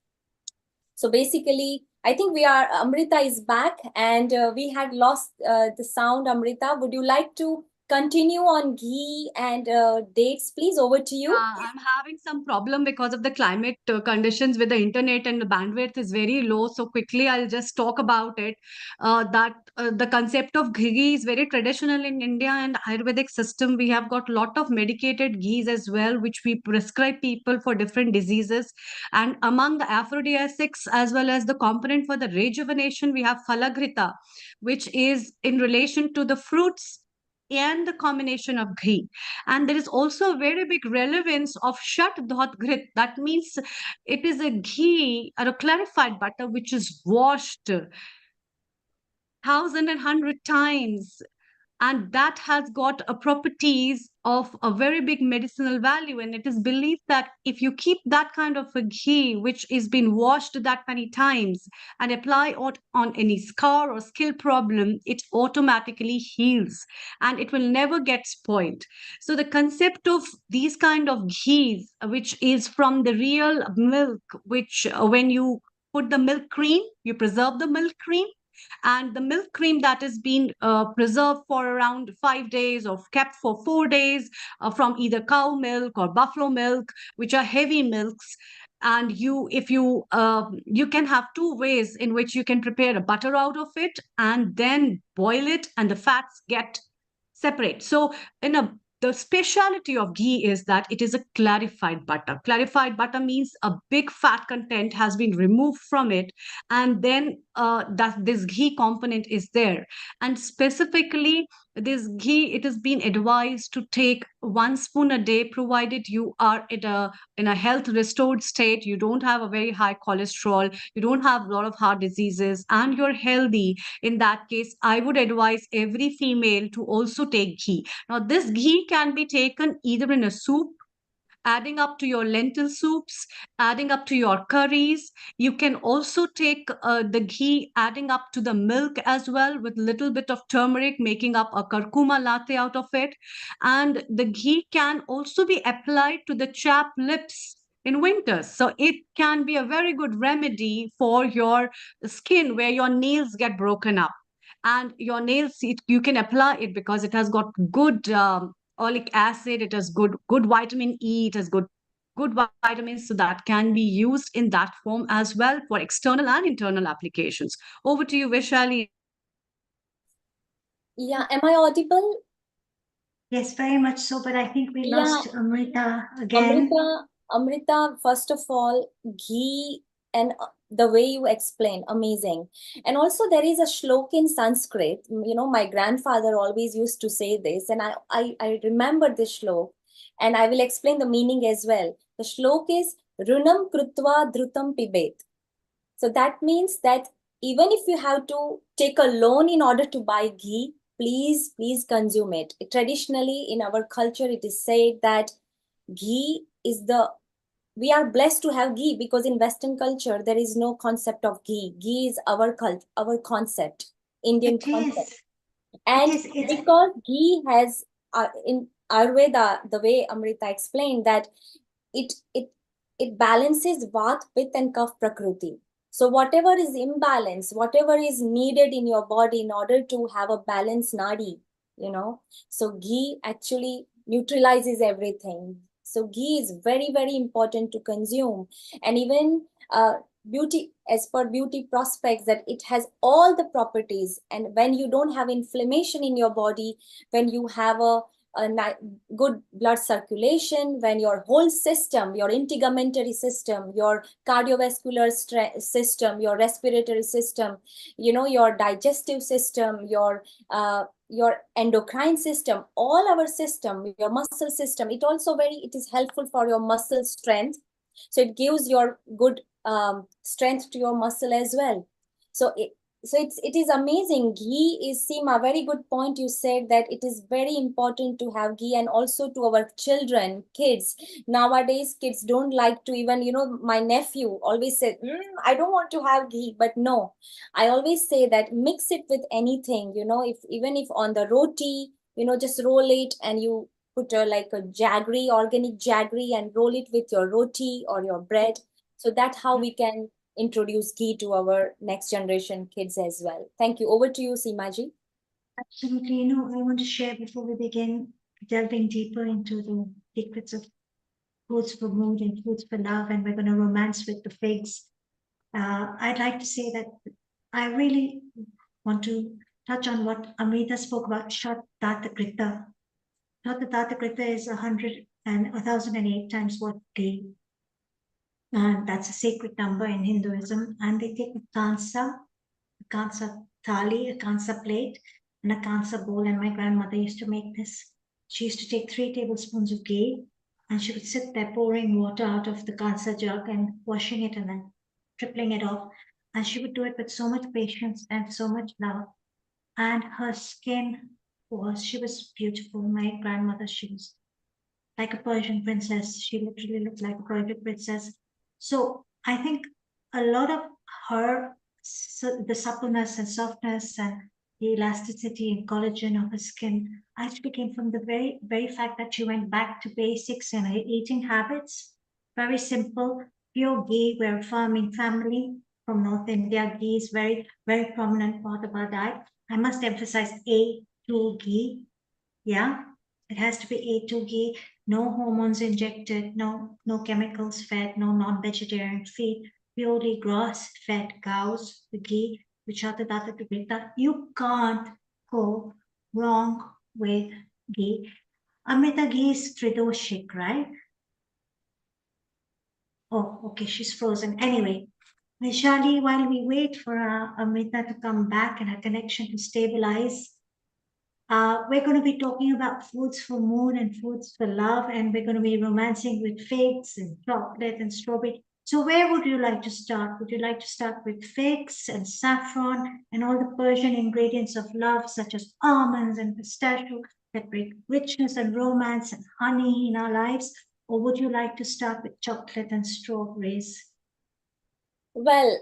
So basically, I think Amrita is back, and we had lost the sound. Amrita, would you like to continue on ghee and dates, please? Over to you. I'm having some problem because of the climate conditions with the internet, and the bandwidth is very low. So quickly, I'll just talk about it. That the concept of ghee is very traditional in India and Ayurvedic system. We have got lot of medicated ghees as well, which we prescribe people for different diseases. And among the aphrodisiacs as well as the component for the rejuvenation, we have phalagrita, which is in relation to the fruits and the combination of ghee. And there is also a very big relevance of shat dhat grit. That means it is a ghee or a clarified butter which is washed 1,100 times, and that has got a properties of a very big medicinal value. And it is believed that if you keep that kind of a ghee which is been washed that many times and apply it on any scar or skill problem, it automatically heals and it will never get spoiled. So the concept of these kind of ghees, which is from the real milk, which when you put the milk cream, you preserve the milk cream, and the milk cream that is being preserved for around 5 days or kept for 4 days from either cow milk or buffalo milk, which are heavy milks. And you can have two ways in which you can prepare a butter out of it and then boil it, and the fats get separate. So in a the speciality of ghee is that it is a clarified butter. Clarified butter means a big fat content has been removed from it, and then that this ghee component is there. And specifically, this ghee, it has been advised to take 1 spoon a day, provided you are in a health restored state, you don't have a very high cholesterol, you don't have a lot of heart diseases, and you're healthy. In that case, I would advise every female to also take ghee. Now, this ghee can be taken either in a soup, adding up to your lentil soups, adding up to your curries. You can also take the ghee, adding up to the milk as well, with little bit of turmeric, making up a curcuma latte out of it. And the ghee can also be applied to the chapped lips in winter. So it can be a very good remedy for your skin where your nails get broken up. And your nails, you can apply it because it has got good oleic acid, it has good vitamin E, it has good vitamins, so that can be used in that form as well for external and internal applications. Over to you, Vishali. Yeah, am I audible? Yes, very much so, but I think we Yeah. lost Amrita again. Amrita, first of all, ghee and the way you explain, amazing. And also there is a shlok in Sanskrit. My grandfather always used to say this, and I remember this shlok, and I will explain the meaning as well. The shlok is Runam Krutva Dhrutam Pibet. So that means that even if you have to take a loan in order to buy ghee, please consume it. Traditionally, in our culture, it is said that ghee is we are blessed to have ghee, because in Western culture, there is no concept of ghee. Ghee is our concept, Indian concept. And because ghee has, in Ayurveda, the way Amrita explained, that it balances Vat, Pitta, and Kapha Prakriti. So whatever is imbalance, whatever is needed in your body in order to have a balanced nadi, so ghee actually neutralizes everything. So ghee is very, very important to consume. And even beauty, as per beauty prospects, that it has all the properties. And when you don't have inflammation in your body, when you have a good blood circulation, when your whole system, your integumentary system, your cardiovascular system, your respiratory system, your digestive system, your endocrine system, all our system, your muscle system, it is helpful for your muscle strength. So it gives your good strength to your muscle as well. So So it is amazing. Ghee is, Seema, very good point. You said that it is very important to have ghee, and also to our children, kids. Nowadays, kids don't like to even, my nephew always said, I don't want to have ghee. But no, I always say that mix it with anything, if even if on the roti, just roll it and you put like a jaggery, organic jaggery, and roll it with your roti or your bread. So that's how we can introduce ghee to our next generation kids as well. Thank you. Over to you, Seemaji. Absolutely. I want to share before we begin delving deeper into the secrets of foods for mood and foods for love, and we're going to romance with the figs. I'd like to say that I really want to touch on what Amrita spoke about, Shat Tata Krita. Shat Tata Krita is 1,008 times what ghee. And that's a sacred number in Hinduism. And they take a kansa thali, a kansa plate, and a kansa bowl. And my grandmother used to make this. She used to take 3 tablespoons of ghee, and she would sit there pouring water out of the kansa jug and washing it and then tripling it off. And she would do it with so much patience and so much love. And her skin she was beautiful. My grandmother, she was like a Persian princess. She literally looked like a Persian princess. So I think a lot of her, the suppleness and softness and the elasticity and collagen of her skin actually came from the very, very fact that she went back to basics in her eating habits. Very simple, pure ghee. We're a farming family from North India. Ghee is very, very prominent part of our diet. I must emphasize A2 ghee. Yeah, it has to be A2 ghee, no hormones injected, no chemicals fed, no non-vegetarian feed, purely grass-fed cows, the ghee, which are the data to beta. You can't go wrong with ghee. Amrita, ghee is Tridoshik, right? Oh, okay, she's frozen. Anyway, Vishali, while we wait for Amrita to come back and her connection to stabilize, we're going to be talking about foods for mood and foods for love, and we're going to be romancing with figs and chocolate and strawberry. So where would you like to start? Would you like to start with figs and saffron and all the Persian ingredients of love, such as almonds and pistachio that bring richness and romance and honey in our lives? Or would you like to start with chocolate and strawberries? Well,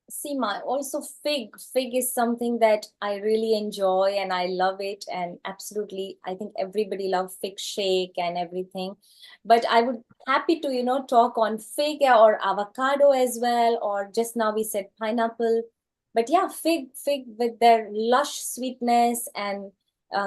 Seema, also fig. Fig is something that I really enjoy and I love it. And absolutely, I think everybody loves fig shake and everything. But I would happy to, talk on fig or avocado as well, or just now we said pineapple. But yeah, fig with their lush sweetness and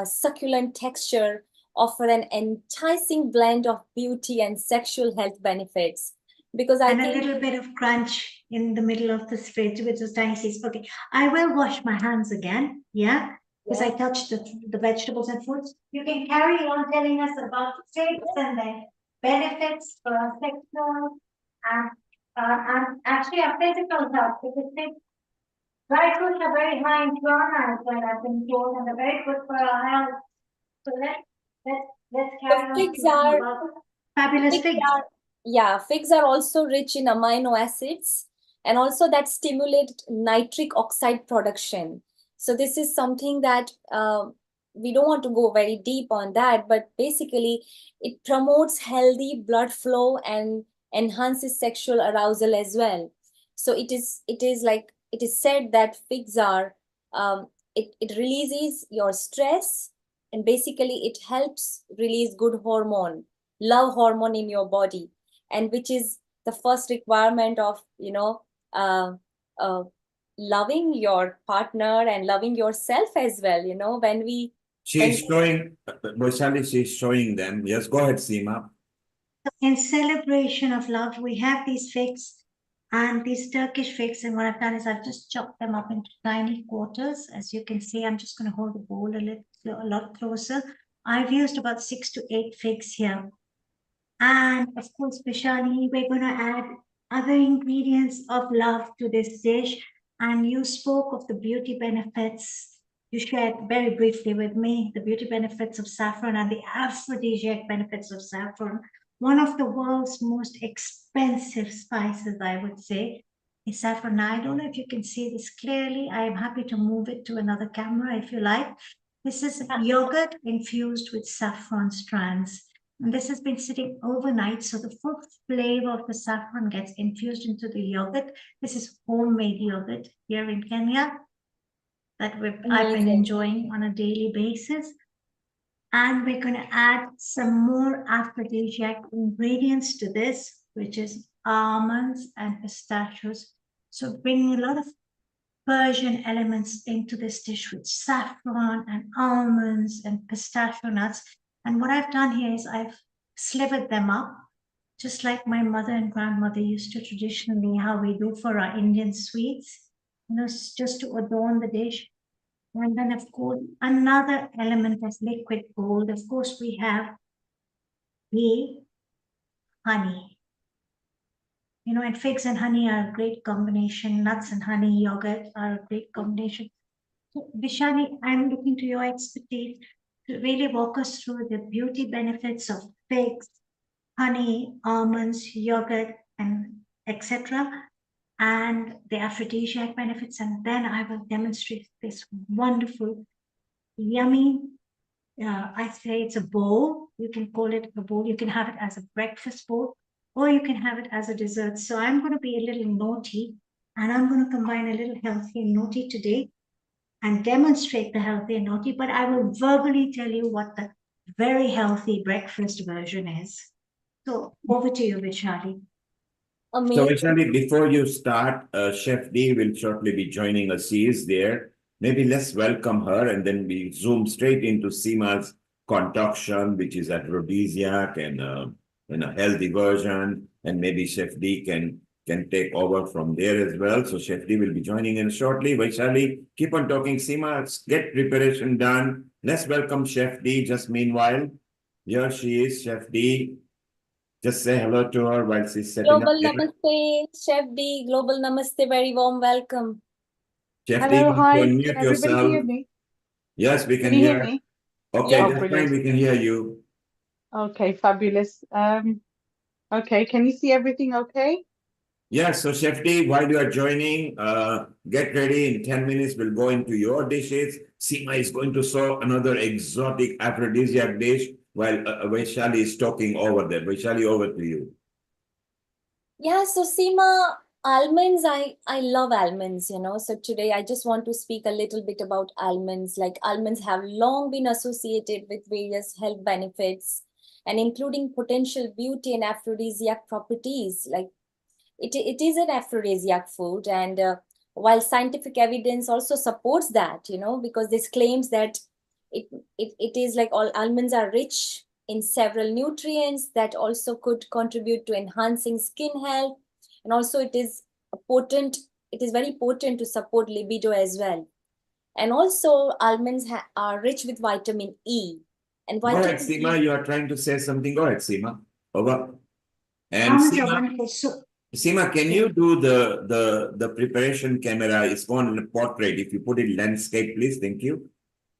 succulent texture offer an enticing blend of beauty and sexual health benefits. Because I and think a little bit of crunch in the middle of the fridge with those tiny seeds. Okay, I will wash my hands again. Yeah, because I touched the vegetables and fruits. You can carry on telling us about the figs and the benefits for our sexual and actually our physical health. Because dry fruits are very high in prana as well, I've been told, and they're very good for our health. So let's the carry on figs speaking are about fabulous figs figs. are yeah, figs are also rich in amino acids and also that stimulate nitric oxide production. So this is something that we don't want to go very deep on that, but basically it promotes healthy blood flow and enhances sexual arousal as well. So it is said that figs are it releases your stress, and basically it helps release good hormone, love hormone in your body, and which is the first requirement of uh, uh, loving your partner and loving yourself as well. When we She's showing, Vaishali, she's showing them. Yes, go ahead, Seema. In celebration of love, we have these figs and these Turkish figs. And what I've done is I've just chopped them up into tiny quarters. As you can see, I'm just going to hold the bowl a lot closer. I've used about 6 to 8 figs here. And of course, Vishali, we're going to add other ingredients of love to this dish. And you spoke of the beauty benefits. You shared very briefly with me the beauty benefits of saffron and the aphrodisiac benefits of saffron. One of the world's most expensive spices, I would say. is saffron. Now, I don't know if you can see this clearly. I am happy to move it to another camera if you like. This is yogurt infused with saffron strands. And this has been sitting overnight, so the full flavor of the saffron gets infused into the yogurt. This is homemade yogurt here in Kenya that I've been enjoying on a daily basis. And we're going to add some more aphrodisiac ingredients to this, which is almonds and pistachios. So bringing a lot of Persian elements into this dish with saffron and almonds and pistachio nuts. And what I've done here is I've slivered them up, just like my mother and grandmother used to traditionally, how we do for our Indian sweets, just to adorn the dish. And then, of course, another element is liquid gold. Of course, we have the honey. And figs and honey are a great combination. Nuts and honey, yogurt are a great combination. So, Vishali, I'm looking to your expertise to really walk us through the beauty benefits of figs, honey, almonds, yogurt, and etc. and the aphrodisiac benefits. And then I will demonstrate this wonderful, yummy, I say it's a bowl. You can call it a bowl. You can have it as a breakfast bowl, or you can have it as a dessert. So I'm going to be a little naughty, and I'm going to combine a little healthy and naughty today and demonstrate the healthy and naughty, but I will verbally tell you what the very healthy breakfast version is. So over to you, Vishali. So Vaishali, before you start, Chef D will shortly be joining us. She is there. Maybe let's welcome her and then we zoom straight into Seema's concoction, which is aphrodisiac and a healthy version. And maybe Chef D can take over from there as well. So Chef D will be joining in shortly. Vaishali, keep on talking. Seema, get preparation done. Let's welcome Chef D just meanwhile. Here she is, Chef D. Just say hello to her while she's setting Global up. Namaste, Chef D. Global Namaste, very warm welcome. Chef D, Hello, hi. unmute Can everybody yourself. hear me? Yes, we can Can you hear. hear me? Okay, Yeah. Oh, that's brilliant. fine. We can hear you. Okay, fabulous. Okay, can you see everything okay? Yes, so Chef D, while you are joining, get ready. In 10 minutes, we'll go into your dishes. Seema is going to serve another exotic aphrodisiac dish while Vaishali is talking over there. Vaishali, over to you. Yeah, so Seema, almonds, I love almonds, So today I just want to speak a little bit about almonds. Like almonds have long been associated with various health benefits and including potential beauty and aphrodisiac properties. Like it is an aphrodisiac food, and while scientific evidence also supports that, because this claims that it is like all almonds are rich in several nutrients that also could contribute to enhancing skin health, and also it is very potent to support libido as well. And also almonds are rich with vitamin E. And Go ahead, vitamin Seema. E, You are trying to say something. Go ahead, Seema. Over. And Almonds are Seema, wonderful. So Seema, can you do the preparation camera? It's on a portrait. If you put it landscape, please. Thank you.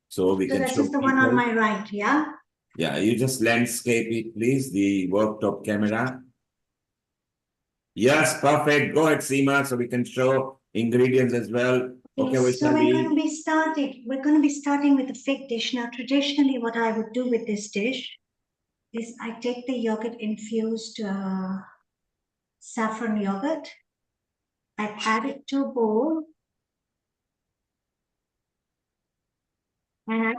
So we can this show is the one on people. my right, yeah? Yeah, you just landscape it, please. The worktop camera. Yes, perfect. Go ahead, Seema, so we can show ingredients as well. Okay, Yes, so we're going to Vaishali. be starting with the fig dish. Now, traditionally, what I would do with this dish is I take the yogurt infused saffron yogurt. I add it to a bowl. And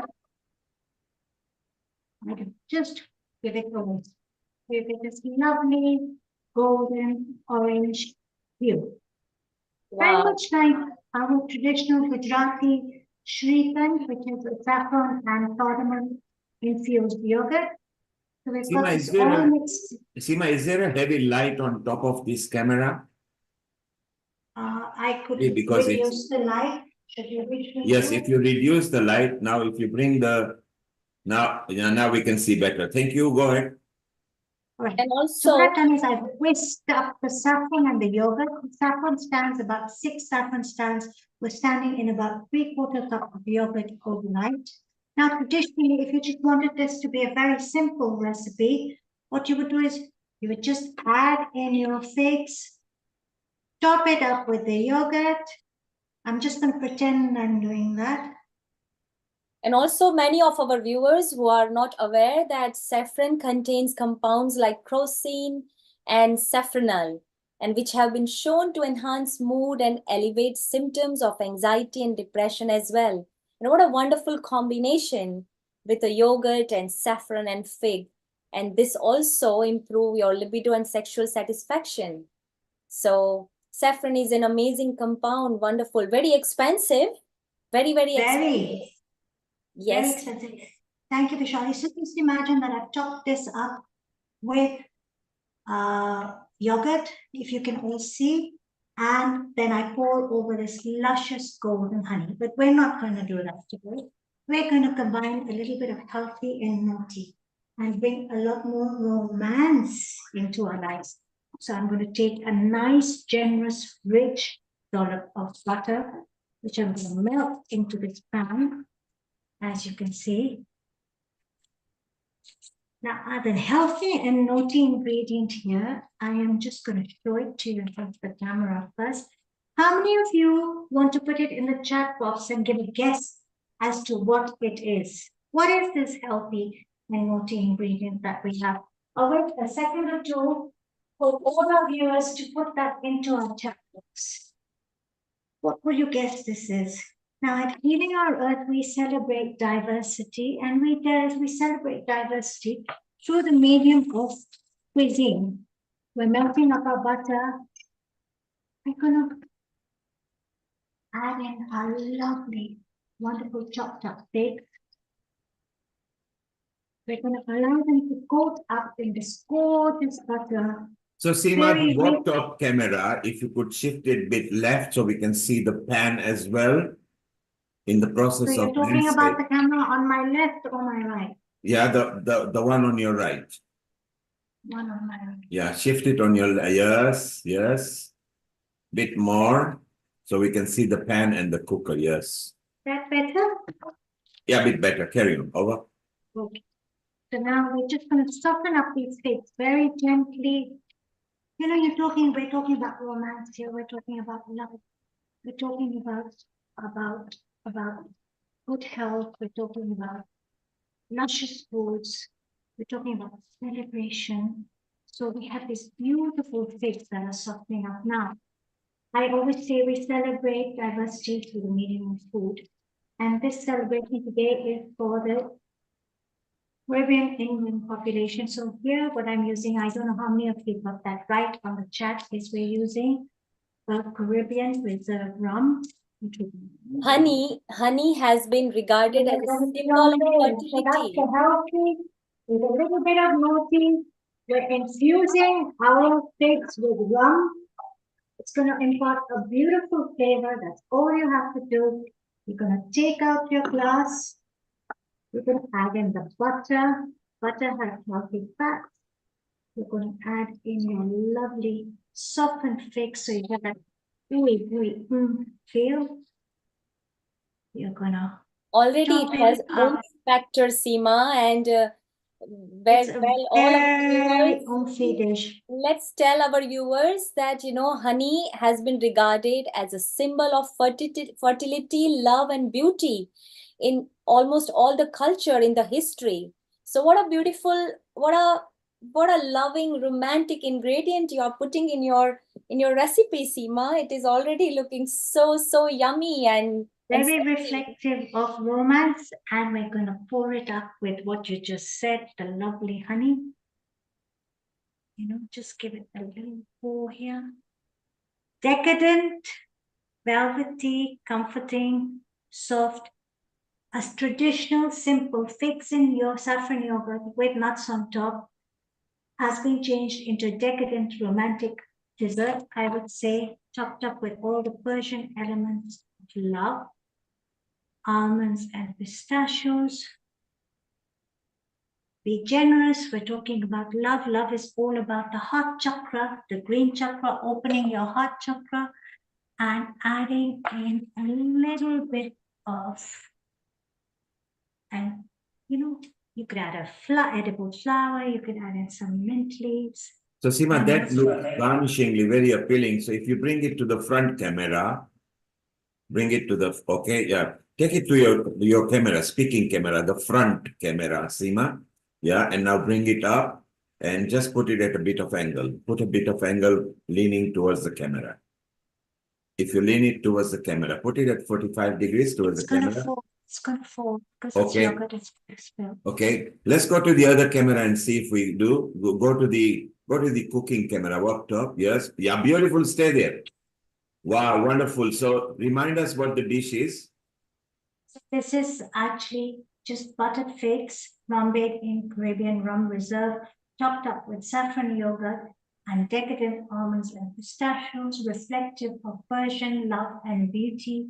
I can just give it a whisk. Give it this lovely golden orange hue. Very wow. much like our traditional Gujarati Shrikhand, which is a saffron and cardamom infused yogurt. So we've got Seema, this all mixed. Seema, is there a heavy light on top of this camera? I could Because reduce the light. Should you reduce yes, it? if you reduce the light, now if you bring now we can see better. Thank you. Go ahead. Right. And So what also, I've done is I've whisked up the saffron and the yogurt. Saffron stands about 6 saffron stands. We're standing in about 3/4 cup of yogurt overnight. Now, traditionally, if you just wanted this to be a very simple recipe, what you would do is you would just add in your figs, top it up with the yogurt. I'm just going to pretend I'm doing that. And also many of our viewers who are not aware that saffron contains compounds like crocin and saffronal, and which have been shown to enhance mood and elevate symptoms of anxiety and depression as well. And what a wonderful combination with a yogurt and saffron and fig. And this also improve your libido and sexual satisfaction. So saffron is an amazing compound, wonderful, very expensive, very, very expensive. Very Yes. expensive. Thank you, Vishali. So just imagine that I've chopped this up with yogurt, if you can all see, and then I pour over this luscious golden honey. But we're not going to do that today. We're going to combine a little bit of healthy and naughty and bring a lot more romance into our lives. So I'm going to take a nice, generous, rich dollop of butter, which I'm going to melt into this pan, as you can see. Now, the healthy and naughty ingredient here, I am just going to show it to you in front of the camera first. How many of you want to put it in the chat box and give a guess as to what it is? What is this healthy and naughty ingredient that we have? I'll wait a second or two for all our viewers to put that into our chat box. What will you guess this is? Now, at Healing Our Earth, we celebrate diversity, and we celebrate diversity through the medium of cuisine. We're melting up our butter. We're going to add in our lovely, wonderful chopped up figs. We're going to allow them to coat up in this gorgeous butter. So Seema, Very the walk top camera, if you could shift it a bit left so we can see the pan as well in the So process you're of talking landscape. about the camera on my left or my right? Yeah, the one on your right. One on my right. Yeah, shift it on your, yes. Bit more so we can see the pan and the cooker, yes. That better? Yeah, a bit better. Carry on, over. Okay. So now we're just going to soften up these figs very gently. You know, we're talking about romance here. We're talking about love. We're talking about good health. We're talking about luscious foods. We're talking about celebration. So we have these beautiful figs that are softening up now. I always say we celebrate diversity through the medium of food. And this celebration today is for the Caribbean Indian population. So here, what I'm using, I don't know how many of you got that right on the chat, is we're using Caribbean Reserve rum. Honey has been regarded as a symbol of So that's fertility. the healthy with a little bit of naughty. We're infusing our figs with rum. It's going to impart a beautiful flavor. That's all you have to do. You're going to take out your glass. You're going to add in the butter. Butter has healthy fats. You're going to add in your lovely softened figs so you get that gooey feel. You're going to Already top it has it up. oomph factor, Seema, and It's a all of our very viewers, oomphy dish. let's tell our viewers that, honey has been regarded as a symbol of fertility, love, and beauty in almost all the culture in the history. So what a beautiful, what a loving, romantic ingredient you are putting in your recipe, Seema. It is already looking so yummy and Very sexy. reflective of romance, and we're going to pour it up with what you just said, the lovely honey. Just give it a little pour here. Decadent, velvety, comforting, soft, as traditional, simple figs in your saffron yogurt with nuts on top has been changed into decadent, romantic dessert, I would say, topped up with all the Persian elements of love, almonds and pistachios. Be generous. We're talking about love. Love is all about the heart chakra, the green chakra, opening your heart chakra and adding in a little bit of, you could add a edible flower, you could add in some mint leaves. So Seema, And that that's looks garnishingly very appealing. So if you bring it to the front camera, bring it to the, okay, yeah. Take it to your camera, speaking camera, the front camera, Seema. Yeah, and now bring it up and just put it at a bit of angle. Put a bit of angle leaning towards the camera. If you lean it towards the camera, put it at 45 degrees towards the camera. It's gonna fall because it's Okay. yogurt, it's spilled. Okay, let's go to the other camera and see if we do. Go to the cooking camera, worktop. Yes, yeah, beautiful. Stay there. Wow, wonderful. So remind us what the dish is. So this is actually just buttered figs, flambéed in Caribbean rum reserve, topped up with saffron yogurt and decadent almonds and pistachios, reflective of Persian love and beauty.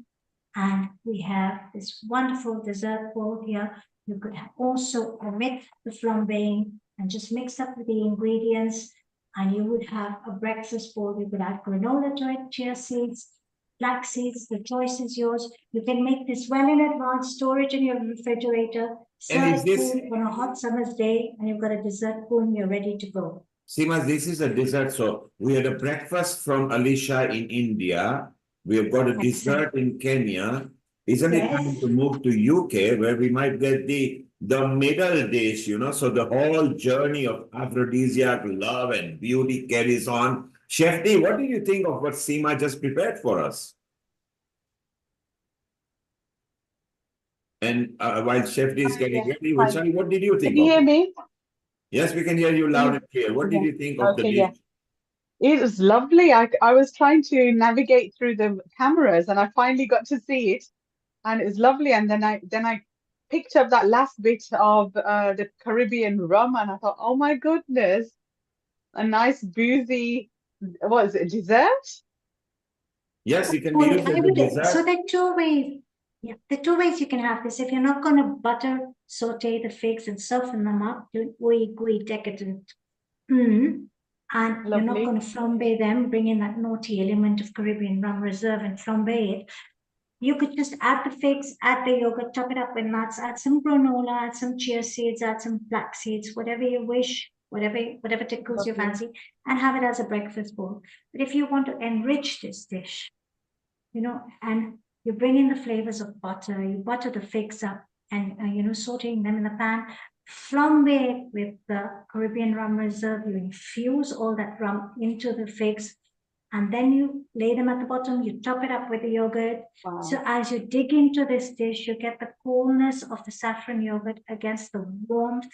And we have this wonderful dessert bowl here. You could also omit the flambeing and just mix up with the ingredients, and you would have a breakfast bowl. You could add granola to it, chia seeds, flax seeds. The choice is yours. You can make this well in advance, store it in your refrigerator, And is serve this, food on a hot summer's day, and you've got a dessert bowl and you're ready to go. Seema, this is a dessert. So we had a breakfast from Alicia in India. We have got a dessert in Kenya. Isn't it time to move to UK where we might get the middle dish, you know? So the whole journey of aphrodisiac love and beauty carries on. Chef D, what do you think of what Seema just prepared for us? And while Chef D is getting ready, Vishali, what did you think Can you of hear it? me? Yes, we can hear you loud and clear. What did Yeah. you think of the Okay, dish? yeah. It was lovely. I was trying to navigate through the cameras and I finally got to see it, and it was lovely. And then I picked up that last bit of the Caribbean rum, and I thought, oh my goodness, a nice boozy, what is it, dessert? Yes, you can Well, use as I a would, dessert. so there are two ways. Yeah, the two ways you can have this. If you're not going to butter, saute the figs and soften them up to gooey, decadent. And you're not Lovely. going to flambe them, bring in that naughty element of Caribbean rum reserve and flambe it. You could just add the figs, add the yogurt, top it up with nuts, add some granola, add some chia seeds, add some flax seeds, whatever you wish, whatever tickles your Lovely. fancy, and have it as a breakfast bowl. But if you want to enrich this dish, you know, and you bring in the flavors of butter, you butter the figs up and, sauteing them in the pan, flambe it with the Caribbean rum reserve, you infuse all that rum into the figs, and then you lay them at the bottom, you top it up with the yogurt. Wow. So as you dig into this dish, you get the coolness of the saffron yogurt against the warmth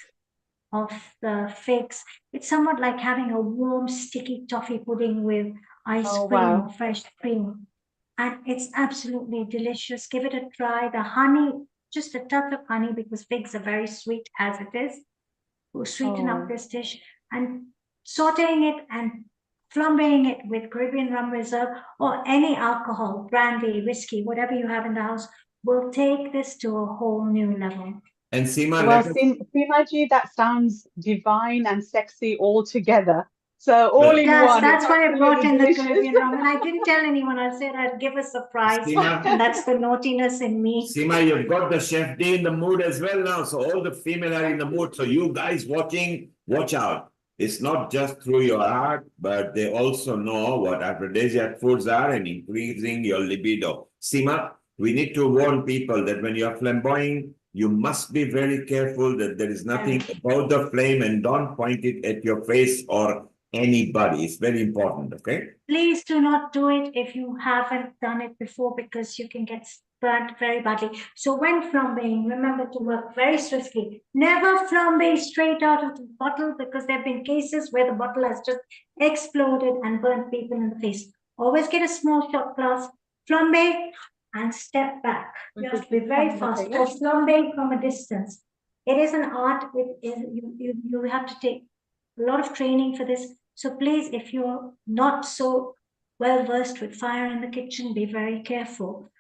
of the figs. It's somewhat like having a warm, sticky toffee pudding with ice Oh, cream wow. or fresh cream. And it's absolutely delicious. Give it a try. The honey, just a touch of honey, because figs are very sweet as it is, will sweeten up this dish. And sauteing it and flambeing it with Caribbean rum reserve or any alcohol, brandy, whiskey, whatever you have in the house, will take this to a whole new level. And Seema, Well, let us. Seema ji, that sounds divine and sexy all together. So all in Yes, one. that's It's why I brought absolutely in the delicious. Caribbean rum, and I didn't tell anyone. I said I'd give a surprise, Seema, and that's the naughtiness in me. Seema, you've got the Chef D in the mood as well now. So all the female are in the mood. So you guys watching, watch out. It's not just through your art, but they also know what aphrodisiac foods are and increasing your libido. Seema, we need to warn people that when you're flamboying, you must be very careful that there is nothing about the flame and don't point it at your face or anybody. It's very important, okay? Please do not do it if you haven't done it before, because you can get burnt very badly. So when flambeing, remember to work very swiftly. Never flambe straight out of the bottle, because there have been cases where the bottle has just exploded and burnt people in the face. Always get a small shot glass, flambe, and step back. You have to be very fast. Or flambe from a distance. It is an art. You have to take a lot of training for this. So please, if you're not so well versed with fire in the kitchen, be very careful.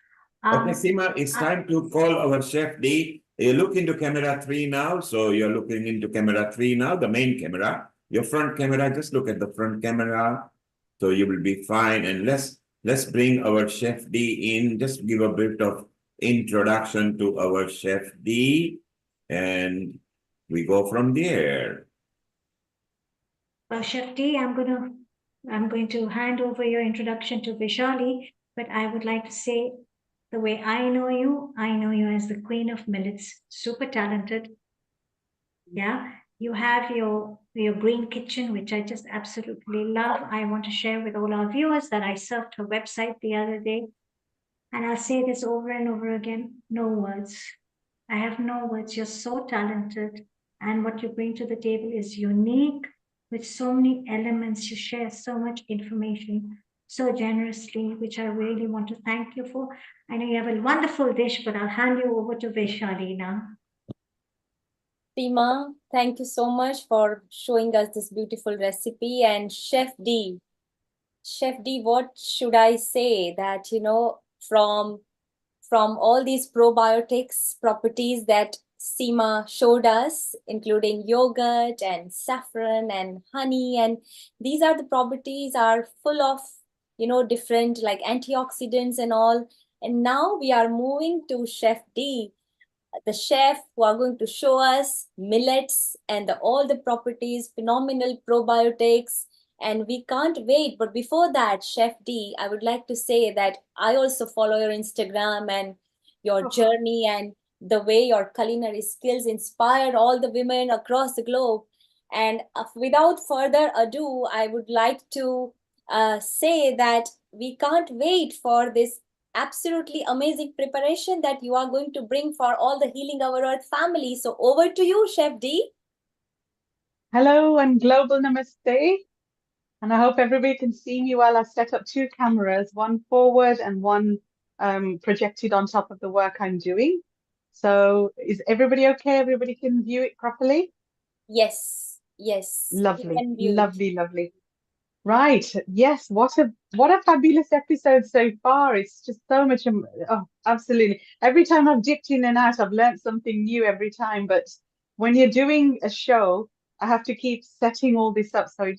Okay, Seema, it's time to call our Chef D. You look into camera 3 now. So you're looking into camera 3 now, the main camera. Your front camera, just look at the front camera. So you will be fine. And let's bring our Chef D in. Just give a bit of introduction to our Chef D. And we go from there. Well, Chef D, I'm going to hand over your introduction to Vishali, but I would like to say the way I know you as the queen of millets, super talented. Yeah, you have your green kitchen, which I just absolutely love. I want to share with all our viewers that I surfed her website the other day, and I'll say this over and over again, no words. I have no words. You're so talented, and what you bring to the table is unique with so many elements. You share so much information so generously, which I really want to thank you for. I know you have a wonderful dish, but I'll hand you over to Vaishali now. Seema, thank you so much for showing us this beautiful recipe. And Chef D, what should I say that, from all these probiotics properties that Seema showed us, including yogurt and saffron and honey, and these are the properties are full of, different like antioxidants and all. And now we are moving to Chef D, the chef who are going to show us millets and all the properties, phenomenal probiotics, and we can't wait. But before that, Chef D, I would like to say that I also follow your Instagram and your journey and the way your culinary skills inspired all the women across the globe. And without further ado, I would like to say that we can't wait for this absolutely amazing preparation that you are going to bring for all the Healing Our Earth family. So over to you, Chef D. Hello and global namaste. And I hope everybody can see me while I've set up two cameras, one forward and one projected on top of the work I'm doing. So is everybody okay? Everybody can view it properly? Yes, yes, we Lovely, can view it. lovely, lovely. Right. Yes. What a fabulous episode so far. It's just so much. Oh, absolutely. Every time I've dipped in and out, I've learned something new every time. But when you're doing a show, I have to keep setting all this up. So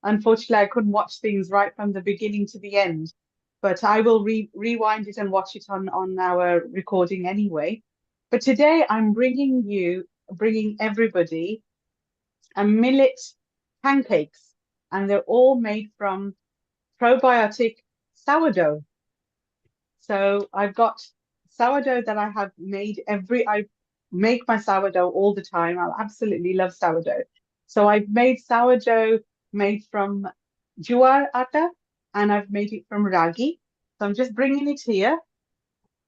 unfortunately, I couldn't watch things right from the beginning to the end. But I will rewind it and watch it on our recording anyway. But today I'm bringing everybody a millet pancakes, and they're all made from probiotic sourdough. So I've got sourdough that I have made I make my sourdough all the time. I absolutely love sourdough. So I've made sourdough made from jowar atta, and I've made it from ragi. So I'm just bringing it here.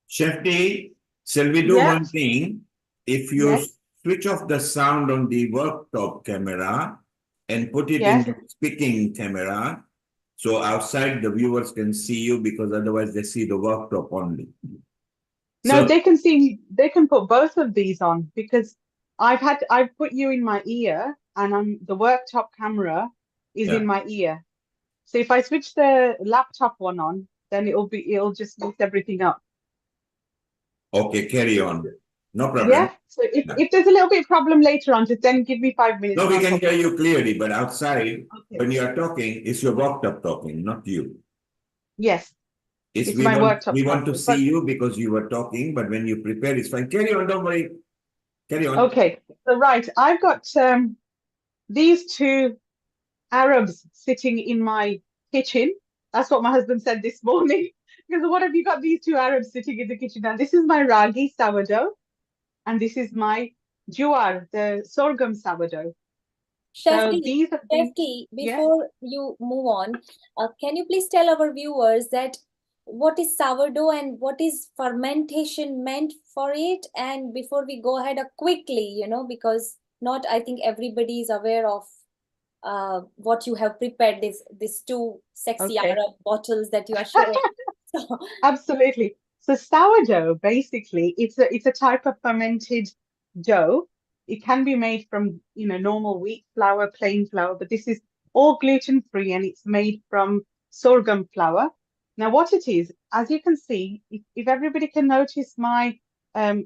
Chef D, shall we do one thing? If you switch off the sound on the worktop camera and put it in the speaking camera, so outside the viewers can see you, because otherwise they see the worktop only. No, they can put both of these on, because I've put you in my ear, and the worktop camera is in my ear. So if I switch the laptop one on, then it'll just mix everything up. Okay, carry on. No problem. Yeah. So if there's a little bit of problem later on, just then give me 5 minutes. No, we can hear you clearly, but outside, when you are talking, it's your worktop talking, not you. Yes. It's my worktop. We want to see you because you were talking, but when you prepare, it's fine. Carry on, don't worry. Carry on. Okay. So right, I've got these two Arabs sitting in my kitchen. That's what my husband said this morning. Because what have you got these two Arabs sitting in the kitchen? And this is my ragi sourdough, and this is my jowar, the sorghum sourdough. Chef D, before you move on, can you please tell our viewers that what is sourdough and what is fermentation meant for it? And before we go ahead, quickly, because not, I think everybody is aware of what you have prepared, these two sexy Arab bottles that you are showing. Absolutely. So sourdough, basically, it's a type of fermented dough. It can be made from, normal wheat flour, plain flour, but this is all gluten-free, and it's made from sorghum flour. Now, what it is, as you can see, if everybody can notice my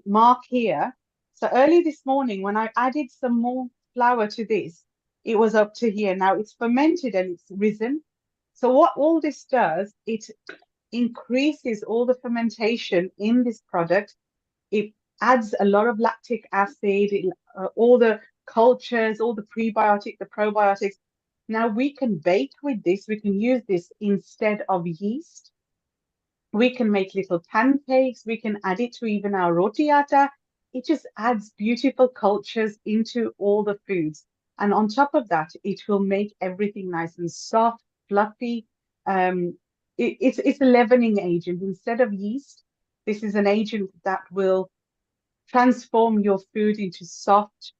mark here, so early this morning when I added some more flour to this, it was up to here. Now it's fermented and it's risen. So what all this does, it increases all the fermentation in this product. It adds a lot of lactic acid, all the cultures, all the prebiotic, the probiotics. Now we can bake with this. We can use this instead of yeast. We can make little pancakes. We can add it to even our roti atta. It just adds beautiful cultures into all the foods. And on top of that, it will make everything nice and soft, fluffy. It's a leavening agent. Instead of yeast, this is an agent that will transform your food into soft,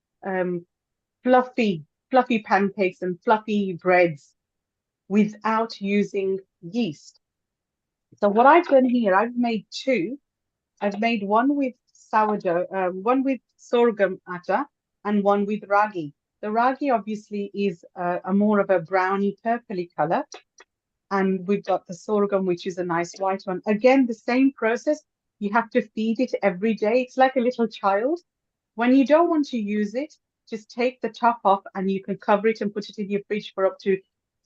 fluffy pancakes and fluffy breads without using yeast. So what I've done here, I've made two. I've made one with sourdough, one with sorghum atta, and one with ragi. The ragi obviously is a more of a browny purpley color. And we've got the sorghum, which is a nice white one. Again, the same process. You have to feed it every day. It's like a little child. When you don't want to use it, just take the top off and you can cover it and put it in your fridge for up to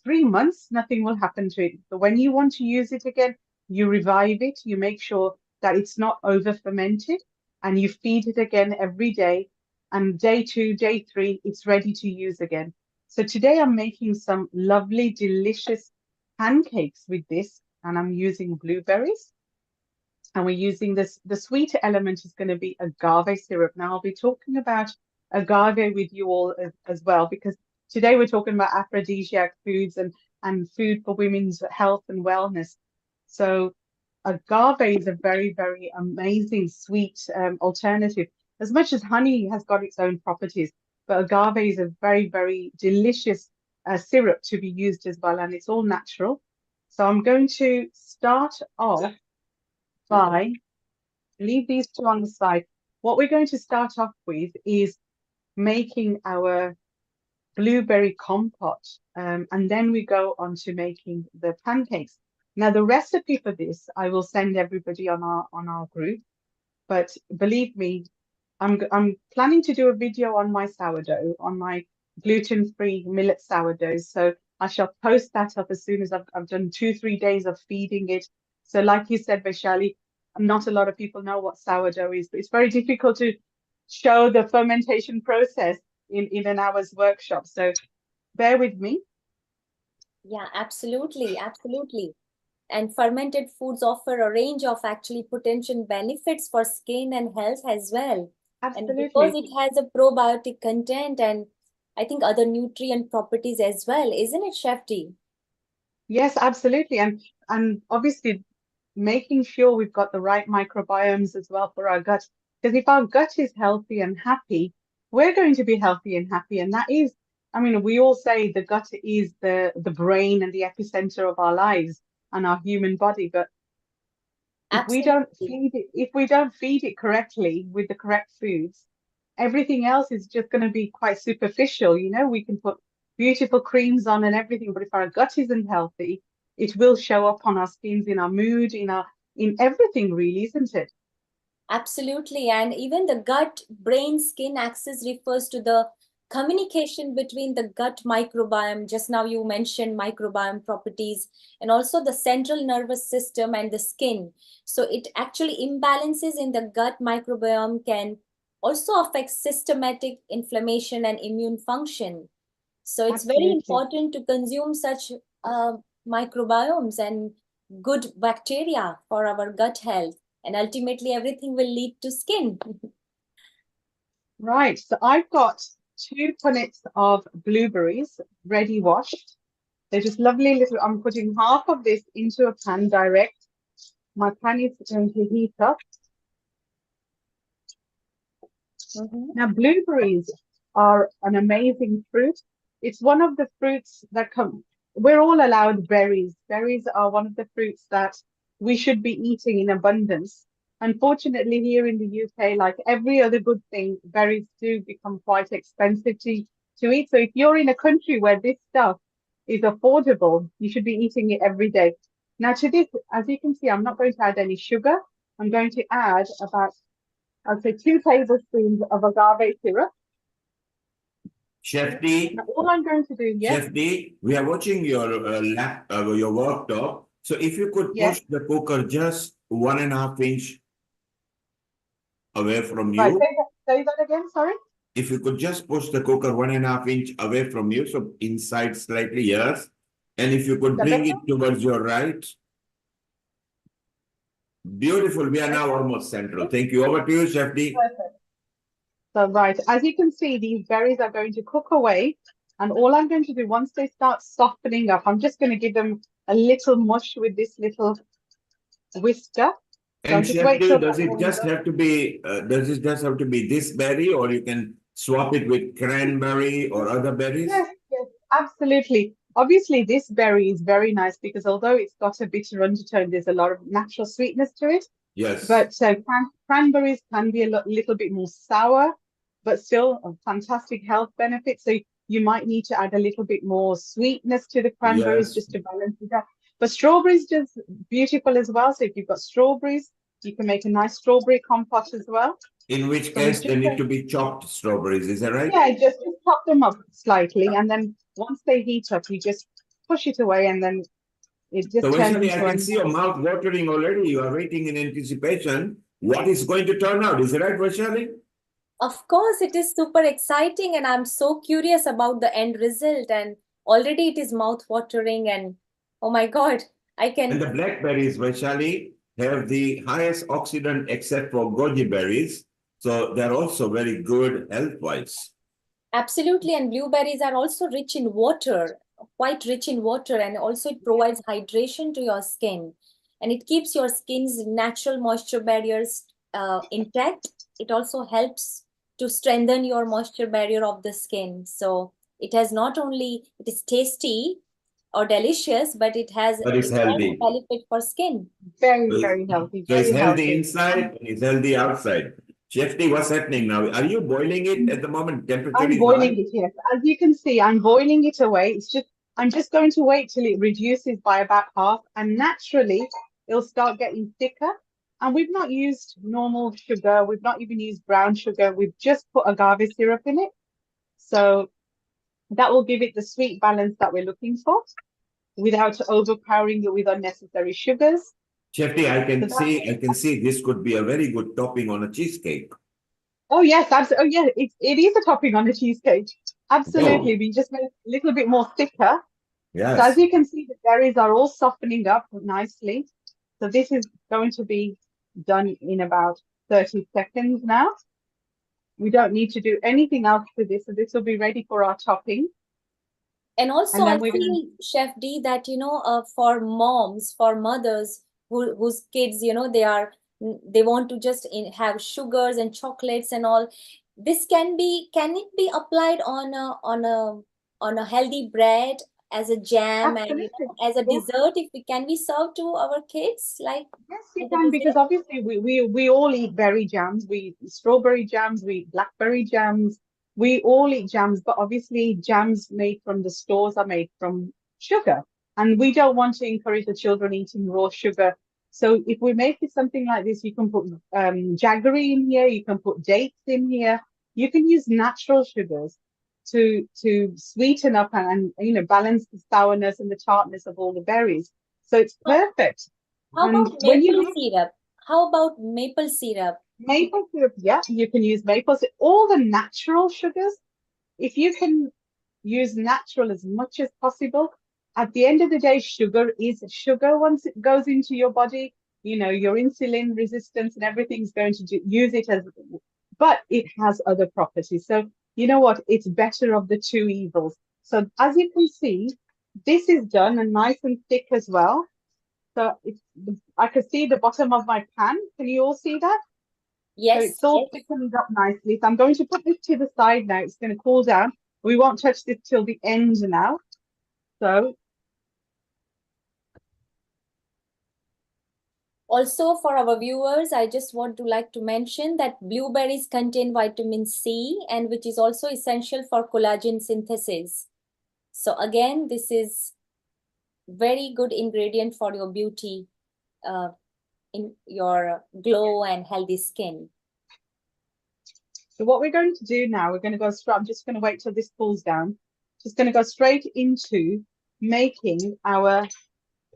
3 months. Nothing will happen to it. But when you want to use it again, you revive it. You make sure that it's not over fermented and you feed it again every day. And day 2, day 3, it's ready to use again. So today I'm making some lovely, delicious pancakes with this, and I'm using blueberries. And we're using this, the sweet element is going to be agave syrup. Now I'll be talking about agave with you all as well, because today we're talking about aphrodisiac foods and food for women's health and wellness. So agave is a very, very amazing sweet alternative. As much as honey has got its own properties, but agave is a very, very delicious syrup to be used as well, and it's all natural. So I'm going to start off by, leave these two on the side. What we're going to start off with is making our blueberry compote, and then we go on to making the pancakes. Now the recipe for this I will send everybody on our group, but believe me, I'm planning to do a video on my sourdough, on my gluten-free millet sourdough. So I shall post that up as soon as I've done 2-3 days of feeding it. So like you said, Vaishali, not a lot of people know what sourdough is, but it's very difficult to show the fermentation process in an hour's workshop. So bear with me. Yeah, absolutely, absolutely. And fermented foods offer a range of actually potential benefits for skin and health as well. Absolutely. And because it has a probiotic content and I think other nutrient properties as well, isn't it, Chef D? Yes, absolutely. And obviously making sure we've got the right microbiomes as well for our gut. Because if our gut is healthy and happy, we're going to be healthy and happy. And that is, I mean, we all say the gut is the brain and the epicenter of our lives and our human body. But if we don't feed it correctly with the correct foods, everything else is just going to be quite superficial. You know, we can put beautiful creams on and everything, but if our gut isn't healthy, it will show up on our skins, in our mood, in everything, really, isn't it? Absolutely. And even the gut brain skin axis refers to the communication between the gut microbiome. Just now you mentioned microbiome properties, and also the central nervous system and the skin. So it actually imbalances in the gut microbiome can also affect systematic inflammation and immune function. So it's very Absolutely. important to consume such microbiomes and good bacteria for our gut health. And ultimately, everything will lead to skin. Right. So I've got 2 punnets of blueberries ready washed. They're just lovely little, I'm putting half of this into a pan direct. My pan is going to heat up. Now, blueberries are an amazing fruit. It's one of the fruits that we're all allowed berries. Berries are one of the fruits that we should be eating in abundance. Unfortunately, here in the UK, like every other good thing, berries do become quite expensive to eat. So if you're in a country where this stuff is affordable, you should be eating it every day. Now to this, as you can see, I'm not going to add any sugar. I'm going to add about, I'll say 2 tablespoons of agave syrup. Chef D, now, all I'm going to do, yes. Chef D, we are watching your your worktop. So if you could push the cooker just 1.5 inch away from you. Right, say that again, sorry. if you could just push the cooker 1.5 inch away from you, so inside slightly, yes. And if you could bring it towards your right. Beautiful. We are now almost central. Thank you. Over to you, Chef D. Perfect. So, right, as you can see, these berries are going to cook away. And all I'm going to do, once they start softening up, I'm just going to give them a little mush with this little whisker. So And just Chef wait D, till does that it just have to be, this berry, or you can swap it with cranberry or other berries? Yes, absolutely. Obviously, this berry is very nice because although it's got a bitter undertone, there's a lot of natural sweetness to it. Yes. But cranberries can be a little bit more sour, but still a fantastic health benefit. So you might need to add a little bit more sweetness to the cranberries Yes. just to balance it out. But strawberries just beautiful as well. So if you've got strawberries, you can make a nice strawberry compote as well. In which So case, they need to be chopped strawberries, is that right? yeah, just chop them up slightly, and then once they heat up, you just push it away, and then it just So turns Vaishali, I into can see your mouth watering already. You are waiting in anticipation. What is going to turn out? Is it right, Vaishali? Of course, it is super exciting, and I'm so curious about the end result. And already it is mouth-watering, and oh my God, I And can. the blackberries, Vaishali, have the highest oxidant except for goji berries. So they're also very good health-wise. Absolutely, and blueberries are also rich in water, quite rich in water, and also it provides hydration to your skin, and it keeps your skin's natural moisture barriers intact. It also helps to strengthen your moisture barrier of the skin. So it has not only, it is tasty or delicious, but it has But it's healthy. benefit for skin. very, very healthy. So it's Very healthy healthy. inside, it's healthy outside. Chef D, what's happening now? Are you boiling it at the moment? Temperature I'm is boiling high? it, yes. As you can see, I'm boiling it away. I'm just going to wait till it reduces by about half, and naturally it'll start getting thicker. And we've not used normal sugar. We've not even used brown sugar. We've just put agave syrup in it. So that will give it the sweet balance that we're looking for without overpowering it with unnecessary sugars. Chef D, I can see this could be a very good topping on a cheesecake. Oh yes, absolutely. Oh yeah, it is a topping on a cheesecake. Absolutely. Oh. We just make it a little bit more thicker. Yes. So as you can see, the berries are all softening up nicely. So this is going to be done in about 30 seconds now. We don't need to do anything else to this. So this will be ready for our topping. And also, And I then we're feel, Chef D, that, for moms, for mothers whose kids, they want to just have sugars and chocolates and all. This can it be applied on a healthy bread as a jam and absolutely. as a Yes, dessert? If we serve to our kids like yes, you as a can, because dessert? obviously we all eat berry jams. We eat strawberry jams, we eat blackberry jams. We all eat jams, but obviously jams made from the stores are made from sugar. And we don't want to encourage the children eating raw sugar. So if we make it something like this, you can put jaggery in here, you can put dates in here, you can use natural sugars to sweeten up and balance the sourness and the tartness of all the berries. So it's perfect. How And about when you maple make syrup? How about maple syrup? maple syrup, yeah, you can use maple syrup, all the natural sugars. If you can use natural as much as possible, at the end of the day, sugar is sugar. Once it goes into your body, your insulin resistance and everything's going to use it as, but it has other properties. So you know what? It's better of the two evils. So as you can see, this is done and nice and thick as well. So I can see the bottom of my pan. Can you all see that? So Yes, it's all yes. thickened up nicely. So I'm going to put this to the side now. It's going to cool down. We won't touch this till the end now. So Also, for our viewers, I just want to like to mention that blueberries contain vitamin C, and which is also essential for collagen synthesis. So again, this is very good ingredient for your beauty, in your glow and healthy skin. So what we're going to do now, we're going to go straight. I'm just going to wait till this cools down. Just going to go straight into making our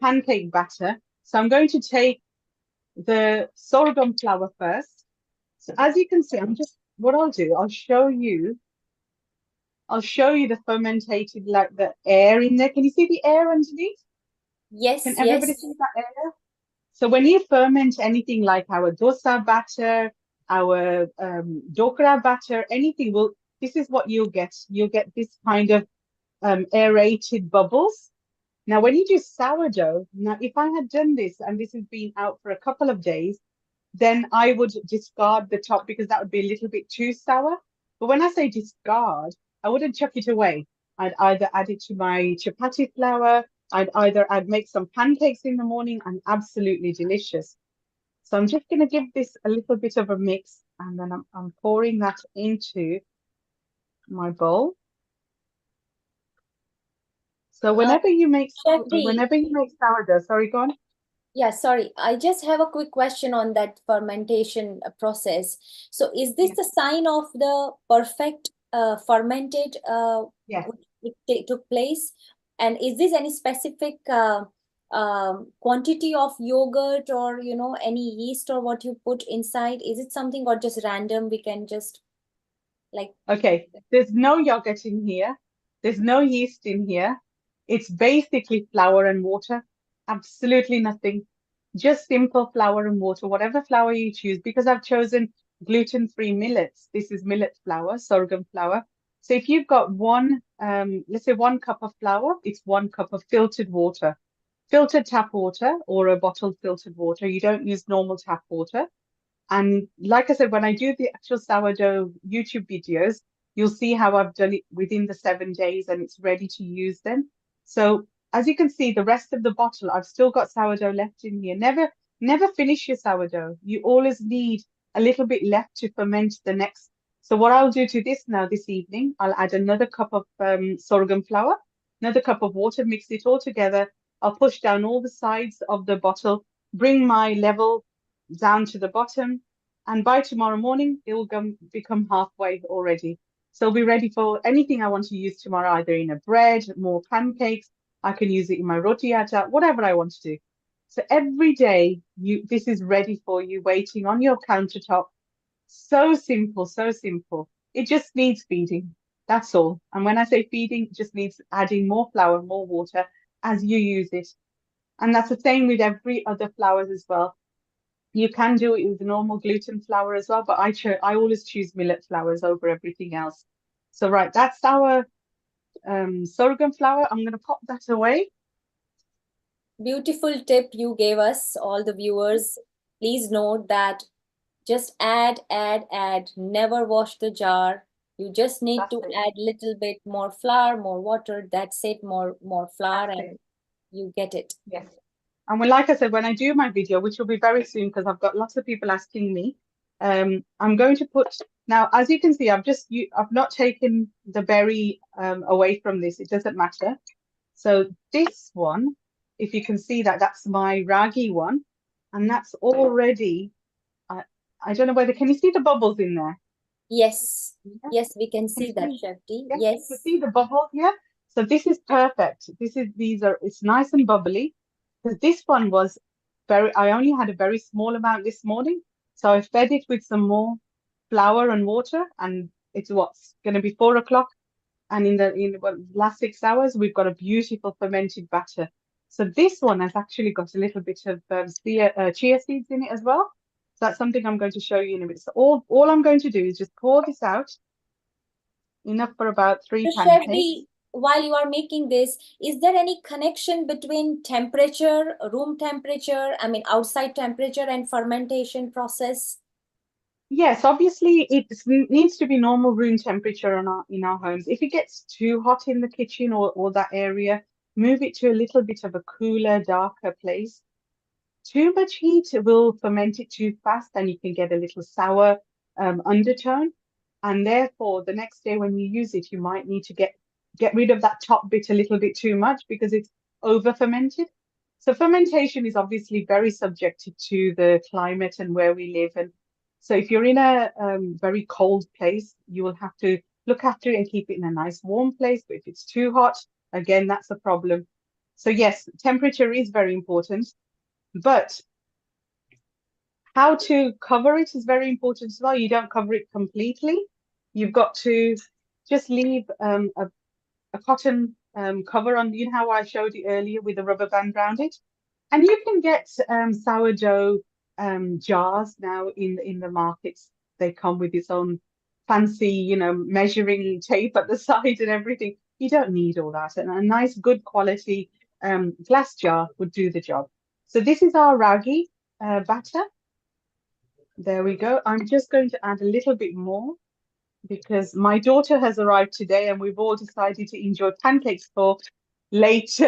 pancake batter. So I'm going to take the sorghum flour first. So as you can see, I'm just what I'll do, I'll show you the fermentated, like the air in there. Can you see the air underneath? Can Yes, everybody yes. see that air? So when you ferment anything like our dosa batter, our dokra batter, anything, this is what you'll get. You'll get this kind of aerated bubbles. Now, when you do sourdough, now if I had done this and this has been out for a couple of days, then I would discard the top because that would be a little bit too sour. But when I say discard, I wouldn't chuck it away. I'd either add it to my chapati flour, I'd make some pancakes in the morning, and absolutely delicious. So I'm just going to give this a little bit of a mix, and then I'm pouring that into my bowl. So whenever you make sourdough, sorry, go on. Yeah, sorry. I just have a quick question on that fermentation process. So is this the sign of the perfect fermented Yes. which took place? And is this any specific quantity of yogurt or, any yeast or what you put inside? Is it something or just random? We can just like... Okay, there's no yogurt in here. There's no yeast in here. It's basically flour and water. Absolutely nothing. Just simple flour and water, whatever flour you choose. Because I've chosen gluten-free millets. This is millet flour, sorghum flour. So if you've got let's say 1 cup of flour, it's 1 cup of filtered water. Filtered tap water or a bottled filtered water. You don't use normal tap water. And like I said, when I do the actual sourdough YouTube videos, you'll see how I've done it within the 7 days and it's ready to use then. So as you can see, the rest of the bottle, I've still got sourdough left in here. Never finish your sourdough. You always need a little bit left to ferment the next. So what I'll do to this now this evening, I'll add another cup of sorghum flour, another cup of water, mix it all together. I'll push down all the sides of the bottle, bring my level down to the bottom, and by tomorrow morning it will become halfway already. So I'll be ready for anything I want to use tomorrow, either in a bread, more pancakes. I can use it in my roti atta, whatever I want to do. So every day this is ready for you, waiting on your countertop. So simple, so simple. It just needs feeding. That's all. And when I say feeding, it just needs adding more flour, more water as you use it. And that's the same with every other flours as well. You can do it with normal gluten flour as well, but I always choose millet flours over everything else. So right, that's our sorghum flour. I'm going to pop that away. Beautiful tip you gave us, all the viewers. Please note that just add. Never wash the jar. You just need to add little bit more flour, more water. That's it, more flour, and you get it. Yes. And like I said, when I do my video, which will be very soon because I've got lots of people asking me, I'm going to put, now, as you can see, I've not taken the berry away from this. It doesn't matter. So this one, if you can see that's my ragi one. And that's already, I don't know whether, can you see the bubbles in there? Yes. Yes, we can see that, Chef D. Yes. You see the bubbles here? So this is perfect. It's nice and bubbly. Because this one was I only had a very small amount this morning. So I fed it with some more flour and water, and it's what's going to be 4 o'clock. And in the last 6 hours, we've got a beautiful fermented batter. So this one has actually got a little bit of chia seeds in it as well. So that's something I'm going to show you in a minute. So all I'm going to do is just pour this out, enough for about 3 pancakes. Chef D, while you are making this, is there any connection between temperature, room temperature, outside temperature and fermentation process? Yes, obviously it needs to be normal room temperature in our homes. If it gets too hot in the kitchen or that area, move it to a little bit of a cooler, darker place. Too much heat will ferment it too fast and you can get a little sour undertone. And therefore, the next day when you use it, you might need to get rid of that top bit a little bit too much because it's over fermented. So fermentation is obviously very subjected to the climate and where we live. And so if you're in a very cold place, you will have to look after it and keep it in a nice warm place. But if it's too hot, again, that's a problem. So yes, temperature is very important. But How to cover it is very important as well. You don't cover it completely. You've got to just leave a cotton cover on. You know how I showed you earlier with a rubber band around it? And you can get sourdough jars now in the markets. They come with its own fancy, you know, measuring tape at the side and everything. You don't need all that. And a nice, good quality glass jar would do the job. So this is our ragi batter. There we go. I'm just going to add a little bit more because my daughter has arrived today and we've all decided to enjoy pancakes for late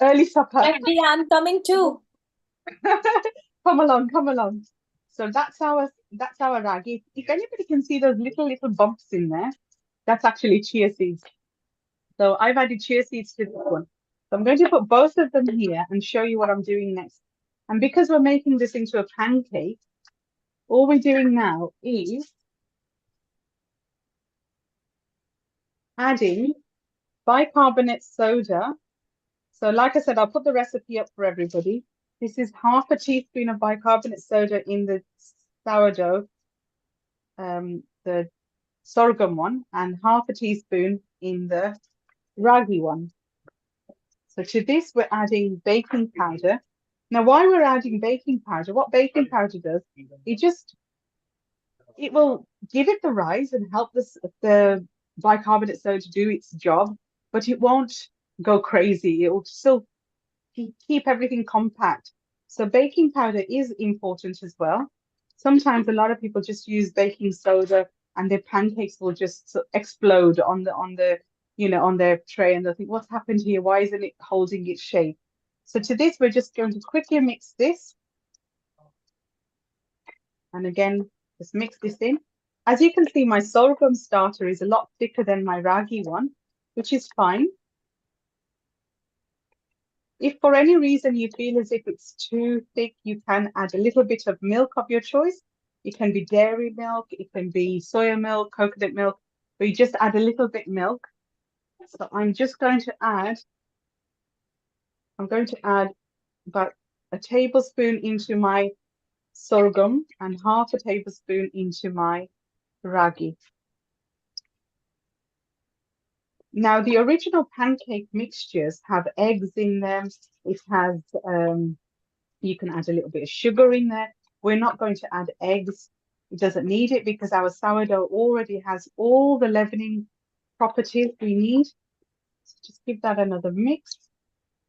early supper. Maybe I'm coming too. Come along, come along. So that's our ragi. If anybody can see those little bumps in there, that's actually chia seeds. So I've added chia seeds to this one. So I'm going to put both of them here and show you what I'm doing next. And because we're making this into a pancake, all we're doing now is adding bicarbonate soda. So like I said, I'll put the recipe up for everybody. This is half a teaspoon of bicarbonate soda in the sourdough, the sorghum one, and half a teaspoon in the ragi one. So to this, we're adding baking powder. Now, why we're adding baking powder, what baking powder does, it will give it the rise and help the bicarbonate soda do its job, but it won't go crazy. It will still keep everything compact. So baking powder is important as well. Sometimes a lot of people just use baking soda and their pancakes will just explode on their tray and they'll think, what's happened here? Why isn't it holding its shape? So to this, we're just going to quickly mix this. And again, just mix this in. As you can see, my sorghum starter is a lot thicker than my ragi one, which is fine. If for any reason you feel as if it's too thick, you can add a little bit of milk of your choice. It can be dairy milk, it can be soya milk, coconut milk, but you just add a little bit milk. So I'm going to add about a tablespoon into my sorghum and half a tablespoon into my ragi. Now, the original pancake mixtures have eggs in them. It has, you can add a little bit of sugar in there. We're not going to add eggs. It doesn't need it because our sourdough already has all the leavening properties we need. So just give that another mix.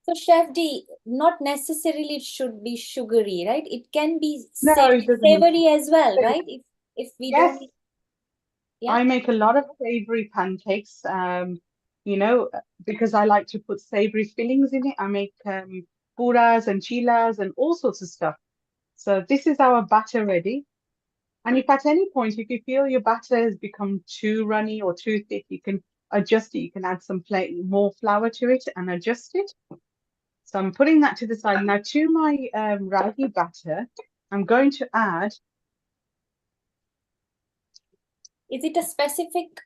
So Chef D, not necessarily it should be sugary, right? It can be No, it doesn't need savory as well, right? If we Yes. don't. Yeah. I make a lot of savory pancakes, you know, because I like to put savory fillings in it. I make puras and chilas and all sorts of stuff. So this is our batter ready. And if at any point, if you feel your batter has become too runny or too thick, you can adjust it. You can add some more flour to it and adjust it. So I'm putting that to the side. Now to my ragi batter, I'm going to add. Is it a specific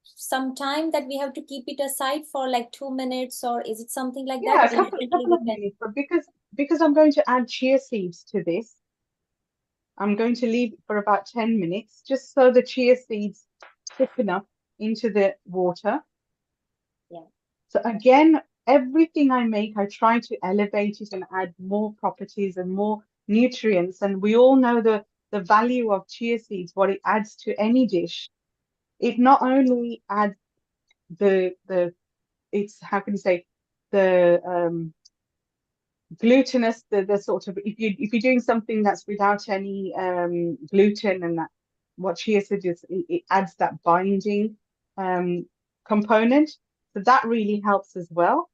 some time that we have to keep it aside for like 2 minutes, or is it something like Yeah, that? a couple of minutes. But because I'm going to add chia seeds to this, I'm going to leave it for about 10 minutes, just so the chia seeds thicken up into the water. Yeah. So again, everything I make, I try to elevate it and add more properties and more nutrients. And we all know the value of chia seeds, what it adds to any dish. It not only adds it's, how can you say, the glutinous, the sort of, if you're doing something that's without any gluten, and that what chia seed is, it adds that binding component. So that really helps as well.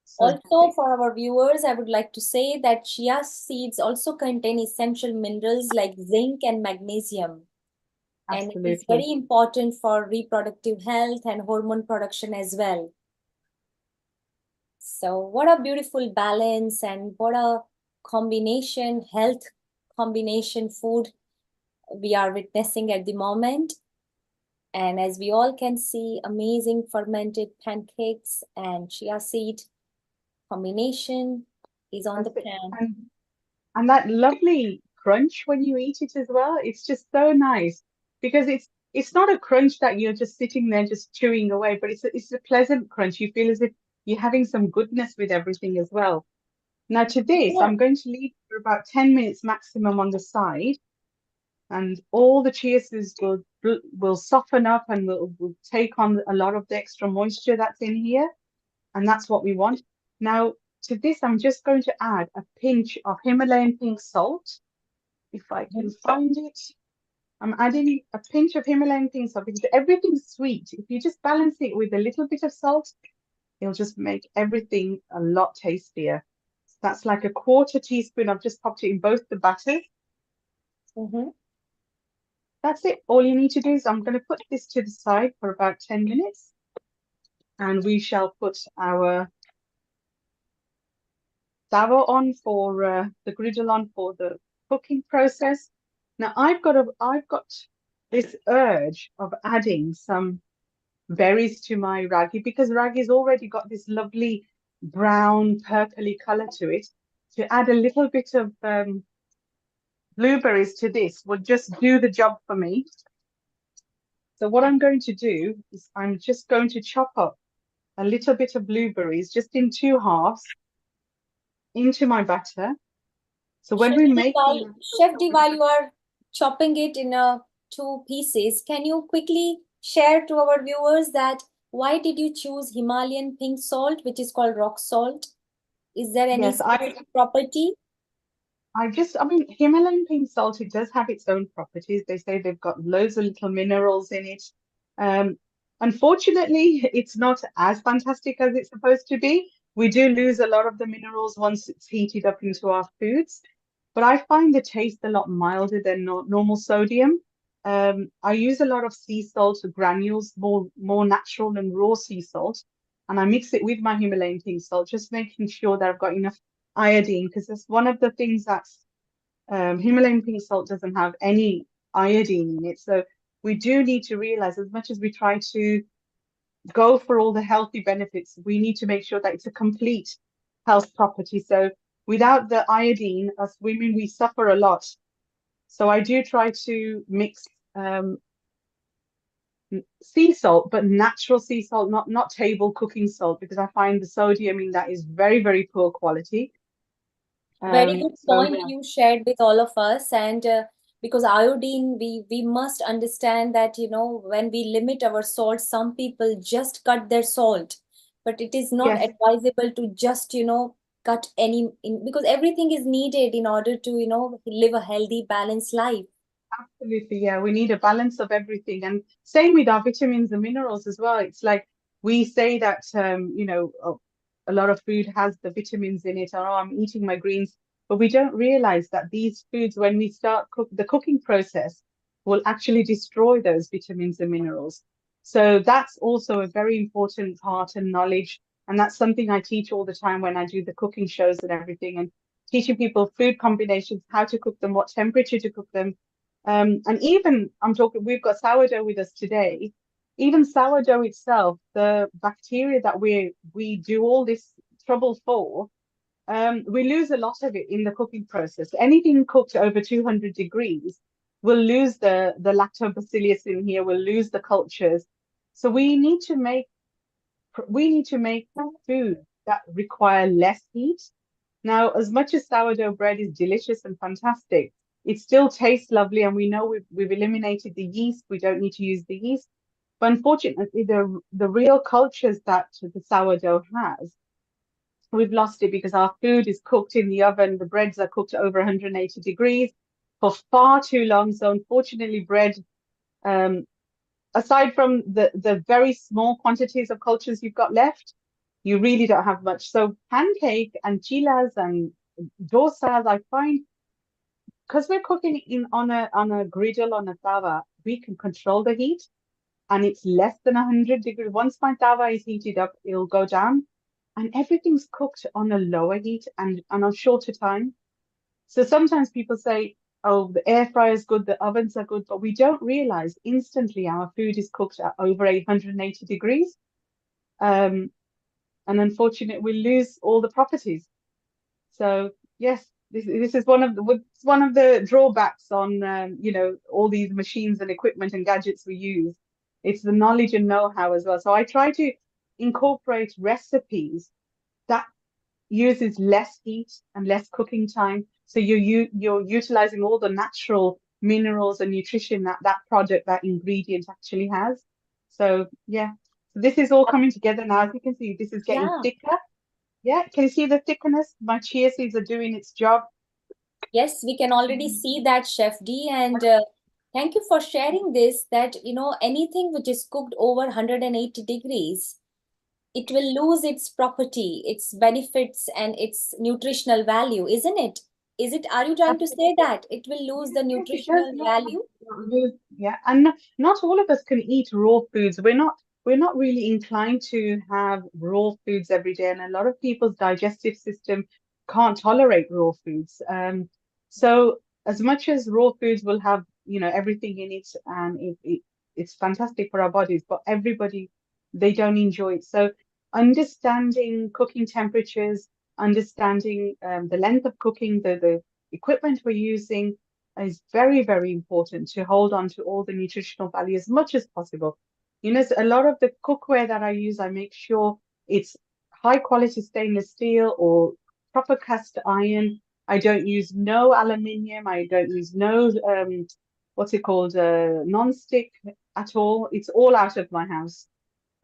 So also, for our viewers, I would like to say that chia seeds also contain essential minerals like zinc and magnesium. absolutely. And it is very important for reproductive health and hormone production as well. So what a beautiful balance and what a combination, health combination food we are witnessing at the moment. And as we all can see, amazing fermented pancakes and chia seed combination is on the pan. And that lovely crunch when you eat it as well. It's just so nice because it's not a crunch that you're just sitting there just chewing away, but it's a pleasant crunch. You feel as if you're having some goodness with everything as well. Now to this, Yeah. I'm going to leave for about 10 minutes maximum on the side, and all the chia seeds will soften up and will take on a lot of the extra moisture that's in here, and that's what we want. Now to this, I'm just going to add a pinch of Himalayan pink salt, if I can find it. I'm adding a pinch of Himalayan pink salt because everything's sweet. If you just balance it with a little bit of salt, it'll just make everything a lot tastier. That's like a quarter teaspoon. I've just popped it in both the batters. That's it. All you need to do is I'm going to put this to the side for about 10 minutes. And we shall put our tawa on for the griddle on for the cooking process. Now I've got this urge of adding some berries to my ragi because ragi's already got this lovely brown purpley color to it. To add a little bit of blueberries to this would just do the job for me. So what I'm going to do is I'm just going to chop up a little bit of blueberries just in 2 halves into my batter. So when we make Chef D, while you are chopping it in 2 pieces, can you quickly share to our viewers that why did you choose Himalayan pink salt, which is called rock salt? Is there any specific property? I mean, Himalayan pink salt, it does have its own properties. They say they've got loads of little minerals in it. Unfortunately, it's not as fantastic as it's supposed to be. We do lose a lot of the minerals once it's heated up into our foods. But I find the taste a lot milder than normal sodium. I use a lot of sea salt granules, more natural than raw sea salt. And I mix it with my Himalayan pink salt, just making sure that I've got enough iodine, because that's one of the things that's Himalayan pink salt doesn't have any iodine in it. So we do need to realize, as much as we try to go for all the healthy benefits, we need to make sure that it's a complete health property. So without the iodine, us women, we suffer a lot. So I do try to mix sea salt, but natural sea salt, not table cooking salt, because I find the sodium in that is very, very poor quality. Very good point you shared with all of us. And because iodine, we must understand that, you know, when we limit our salt, some people just cut their salt, but it is not advisable to just, you know, cut because everything is needed in order to, you know, live a healthy, balanced life. Absolutely, yeah. We need a balance of everything. And same with our vitamins and minerals as well. It's like we say that, you know, a lot of food has the vitamins in it, or oh, I'm eating my greens, but we don't realize that these foods, when we start the cooking process, will actually destroy those vitamins and minerals. So that's also a very important part and knowledge. And that's something I teach all the time when I do the cooking shows and everything, and teaching people food combinations, how to cook them, what temperature to cook them. And even we've got sourdough with us today. Even sourdough itself, the bacteria that we do all this trouble for, we lose a lot of it in the cooking process. Anything cooked over 200 degrees will lose the lactobacillus in here, will lose the cultures. So we need to make food that require less heat. Now, as much as sourdough bread is delicious and fantastic, it still tastes lovely, and we know we've eliminated the yeast. We don't need to use the yeast. But unfortunately, the real cultures that the sourdough has, we've lost it because our food is cooked in the oven. The breads are cooked over 180 degrees for far too long. So unfortunately, bread, aside from the very small quantities of cultures you've got left, you really don't have much. So pancake and chilas and dosas, I find, because we're cooking on a griddle, on a tawa, we can control the heat, and it's less than 100 degrees. Once my tawa is heated up, it'll go down, and everything's cooked on a lower heat and on a shorter time. So sometimes people say, oh, the air fryer is good, the ovens are good, but we don't realize instantly our food is cooked at over 880 degrees. And unfortunately, we lose all the properties. So yes, this is one of the drawbacks on all these machines and equipment and gadgets we use. It's the knowledge and know-how as well. So I try to incorporate recipes that uses less heat and less cooking time. So you're utilizing all the natural minerals and nutrition that product, that ingredient actually has. So yeah, so this is all coming together now. As you can see, this is getting thicker. Yeah, can you see the thickness? My chia seeds are doing its job. Yes, we can already see that, Chef D. And thank you for sharing this, that, anything which is cooked over 180 degrees, it will lose its property, its benefits, and its nutritional value, isn't it? Are you trying to say that it will lose the nutritional value? Yeah, and not all of us can eat raw foods. We're not really inclined to have raw foods every day, and a lot of people's digestive system can't tolerate raw foods. So as much as raw foods will have, everything in it, and it's fantastic for our bodies, but everybody, they don't enjoy it. So understanding cooking temperatures, understanding the length of cooking, the equipment we're using is very, very important to hold on to all the nutritional value as much as possible. A lot of the cookware that I use, I make sure it's high quality stainless steel or proper cast iron. I don't use no aluminium. I don't use no, what's it called, non-stick at all. It's all out of my house.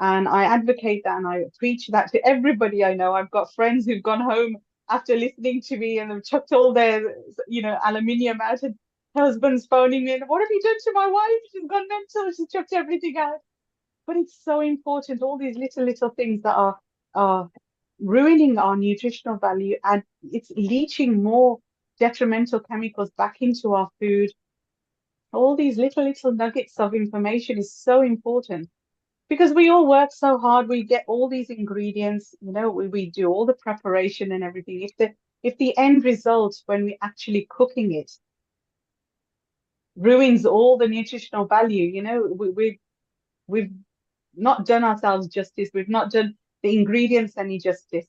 And I advocate that and I preach that to everybody I know. I've got friends who've gone home after listening to me and have chucked all their, aluminium out, and husband's phoning me, and what have you done to my wife? She's gone mental. She's chucked everything out. But it's so important, all these little things that are ruining our nutritional value, and it's leaching more detrimental chemicals back into our food. All these little nuggets of information is so important. Because we all work so hard, we get all these ingredients, we do all the preparation and everything. If the end result, when we're actually cooking it, ruins all the nutritional value, we've not done ourselves justice. We've not done the ingredients any justice.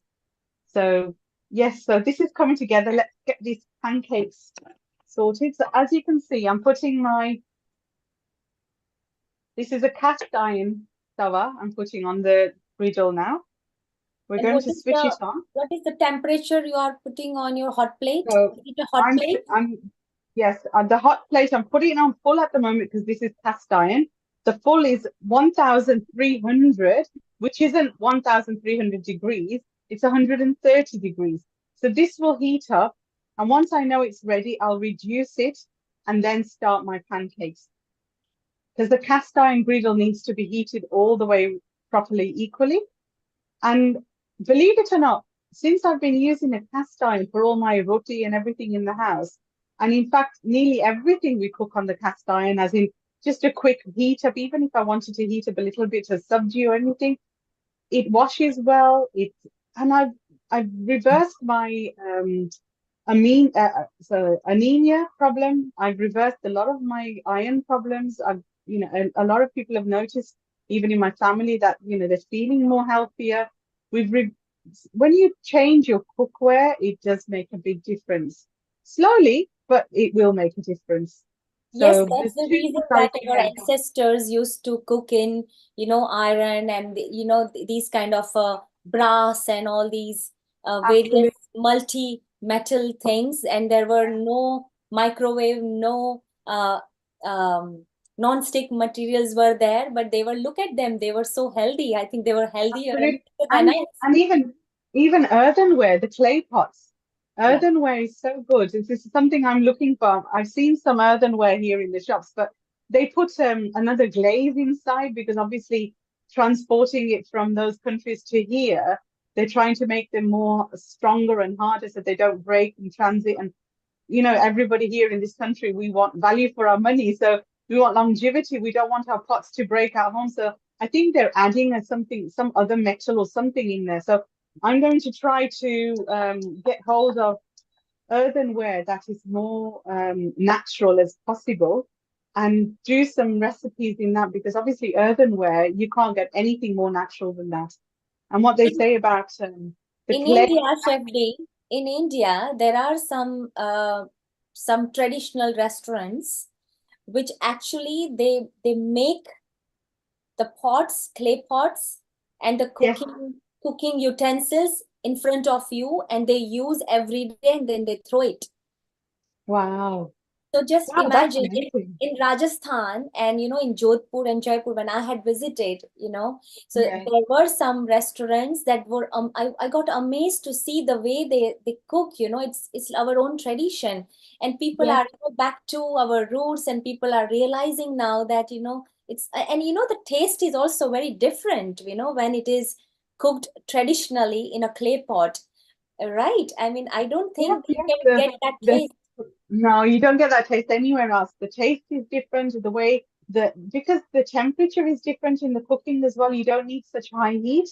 So yes, so this is coming together. Let's get these pancakes sorted. So as you can see, I'm putting this is a cast iron tawa I'm putting on the griddle now. We're going to switch it on. What is the temperature you are putting on your hot plate? So is it a hot plate? Yes, the hot plate, I'm putting it on full at the moment because this is cast iron. The full is 1,300, which isn't 1,300 degrees. It's 130 degrees. So this will heat up. And once I know it's ready, I'll reduce it and then start my pancakes. Because the cast iron griddle needs to be heated all the way properly equally. And believe it or not, since I've been using a cast iron for all my roti and everything in the house, and in fact, nearly everything we cook on the cast iron, as in just a quick heat up, even if I wanted to heat up a little bit of sabji or anything, it washes well. And I've reversed my anemia problem. I've reversed a lot of my iron problems. A lot of people have noticed, even in my family, that they're feeling more healthier. When you change your cookware, it does make a big difference. Slowly, but it will make a difference. Yes, that's the reason that our ancestors used to cook in, iron and, these kind of brass and all these various multi-metal things. And there were no microwave, no non-stick materials were there, but look at them, they were so healthy. I think they were healthier than us. And even earthenware, the clay pots. Earthenware is so good. This is something I'm looking for. I've seen some earthenware here in the shops, but they put another glaze inside because obviously transporting it from those countries to here, they're trying to make them more stronger and harder so they don't break in transit. And everybody here in this country, we want value for our money, so we want longevity. We don't want our pots to break at home. So I think they're adding some other metal or something in there. So I'm going to try to get hold of earthenware that is more natural as possible and do some recipes in that, because obviously earthenware, you can't get anything more natural than that. And what they say about the in clay. India, Chef D, in India, there are some traditional restaurants which actually they make the pots, clay pots, and the cooking utensils in front of you, and they use every day, and then they throw it. Wow. So just Wow, that's imagine amazing. in Rajasthan and in Jodhpur and Jaipur when I had visited, so Yeah. there were some restaurants that were I got amazed to see the way they cook, it's our own tradition, and people Yeah. are back to our roots, and people are realizing now that it's and the taste is also very different, when it is cooked traditionally in a clay pot, right? I mean, I don't Yes, think you yes. can get that The taste. No, you don't get that taste anywhere else. The taste is different, the way because the temperature is different in the cooking as well. You don't need such high heat.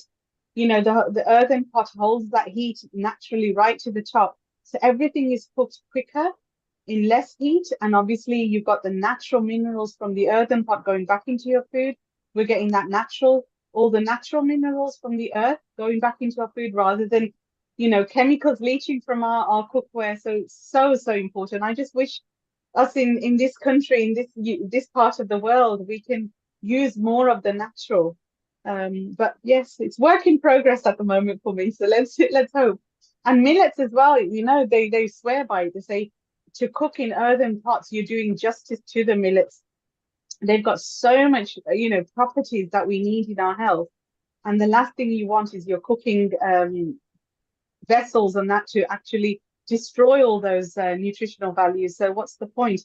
The earthen pot holds that heat naturally right to the top. So everything is cooked quicker in less heat. And obviously you've got the natural minerals from the earthen pot going back into your food. We're getting all the natural minerals from the earth going back into our food rather than chemicals leaching from our cookware. So it's so important. I just wish us in this country, in this part of the world, we can use more of the natural. But yes, it's work in progress at the moment for me. So let's hope. And millets as well, they swear by it. They say to cook in earthen pots, you're doing justice to the millets. They've got so much, properties that we need in our health. And the last thing you want is you're cooking vessels and that to actually destroy all those nutritional values. So what's the point?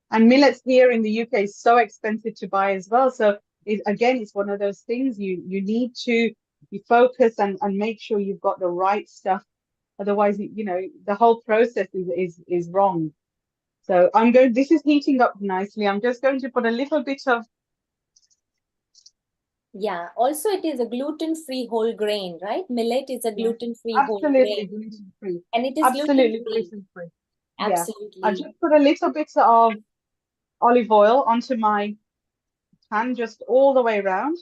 And millets here in the UK is so expensive to buy as well. So it's one of those things you need to focus and make sure you've got the right stuff. Otherwise, the whole process is wrong. So this is heating up nicely. I'm just going to put a little bit of. Yeah, also it is a gluten-free whole grain, right? Millet is a Yes, gluten-free whole absolutely grain, gluten-free. and it is Absolutely gluten-free. gluten-free. Yeah. I Absolutely. just put a little bit of olive oil onto my pan, just all the way around.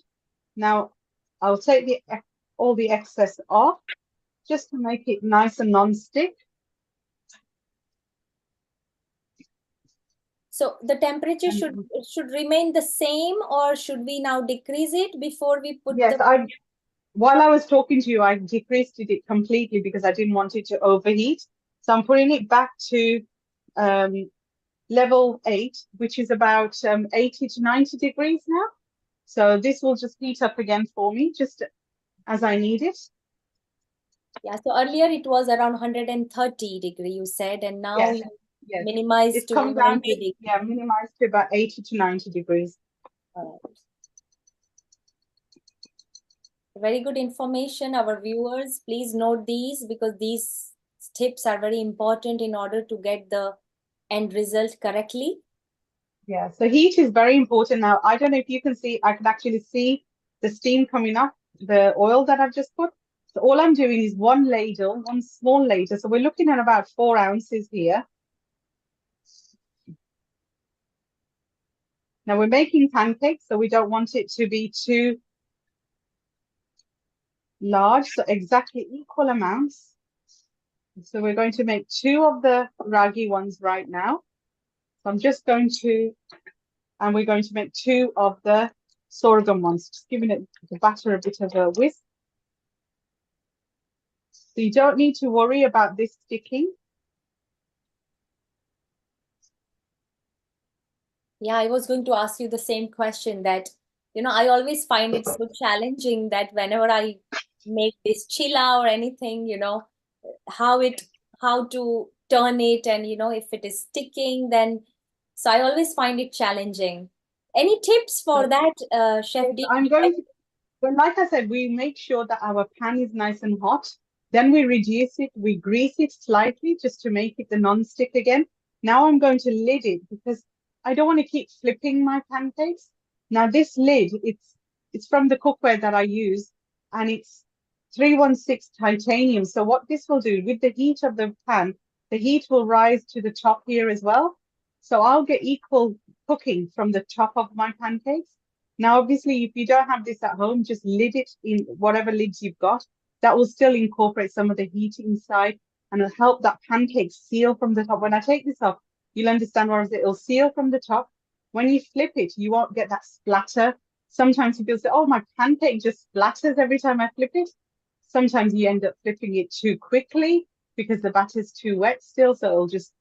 Now, I'll take all the excess off just to make it nice and non-stick. So the temperature should remain the same, or should we now decrease it before we put Yes, the? while I was talking to you, I decreased it completely because I didn't want it to overheat. So I'm putting it back to level 8, which is about 80 to 90 degrees now. So this will just heat up again for me, just as I need it. Yeah, so earlier it was around 130 degree, you said, and now Yes, yes. minimized It's to come down 90 degree. minimized to about 80 to 90 degrees. Very good information, our viewers. Please note these because these tips are very important in order to get the end result correctly. Yeah, so heat is very important. Now, I don't know if you can see, I can actually see the steam coming up, the oil that I've just put. So all I'm doing is one small ladle. So we're looking at about 4 ounces here. Now we're making pancakes, so we don't want it to be too large. So exactly equal amounts. So we're going to make 2 of the ragi ones right now. So I'm just going to, and we're going to make 2 of the sorghum ones, just giving it the batter a bit of a whisk. So you don't need to worry about this sticking. Yeah, I was going to ask you the same question that, I always find it so challenging that whenever I make this chilla or anything, how to turn it, and, if it is sticking, then, so I always find it challenging. Any tips for that, Chef Yes, D? I'm going to, well, like I said, we make sure that our pan is nice and hot. Then we reduce it, we grease it slightly just to make it the non-stick again. Now I'm going to lid it because I don't want to keep flipping my pancakes. Now this lid, it's from the cookware that I use, and it's 316 titanium. So what this will do with the heat of the pan, the heat will rise to the top here as well. So I'll get equal cooking from the top of my pancakes. Now, obviously, if you don't have this at home, just lid it in whatever lids you've got. That will still incorporate some of the heat inside. and it'll help that pancake seal from the top. When I take this off, you'll understand what it'll seal from the top. When you flip it, you won't get that splatter. Sometimes people say, oh, my pancake just splatters every time I flip it. Sometimes you end up flipping it too quickly because the batter's too wet still, so it'll just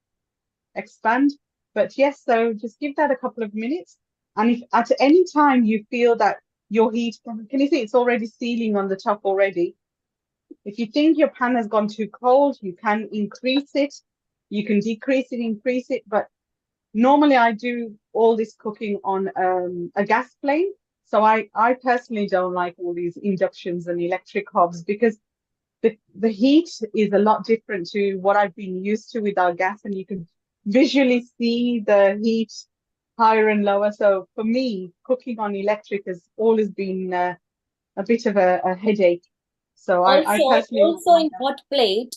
expand. But yes, so just give that a couple of minutes. And if at any time you feel that your heat, can you see it's already sealing on the top already? If you think your pan has gone too cold, you can increase it. You can decrease it, increase it. But normally I do all this cooking on a gas flame. So I personally don't like all these inductions and electric hobs because the heat is a lot different to what I've been used to with our gas, and you can visually see the heat higher and lower. So for me, cooking on electric has always been a bit of a headache. So I personally Also in hot plate,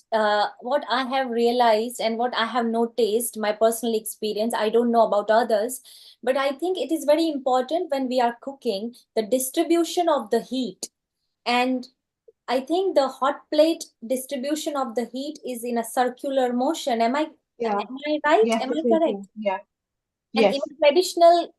what I have realized and what I have noticed, my personal experience, I don't know about others, but I think it is very important when we are cooking, the distribution of the heat. And I think the hot plate distribution of the heat is in a circular motion. Am I right? Yes, Am I it is. correct? Yeah. And in Yes. a traditional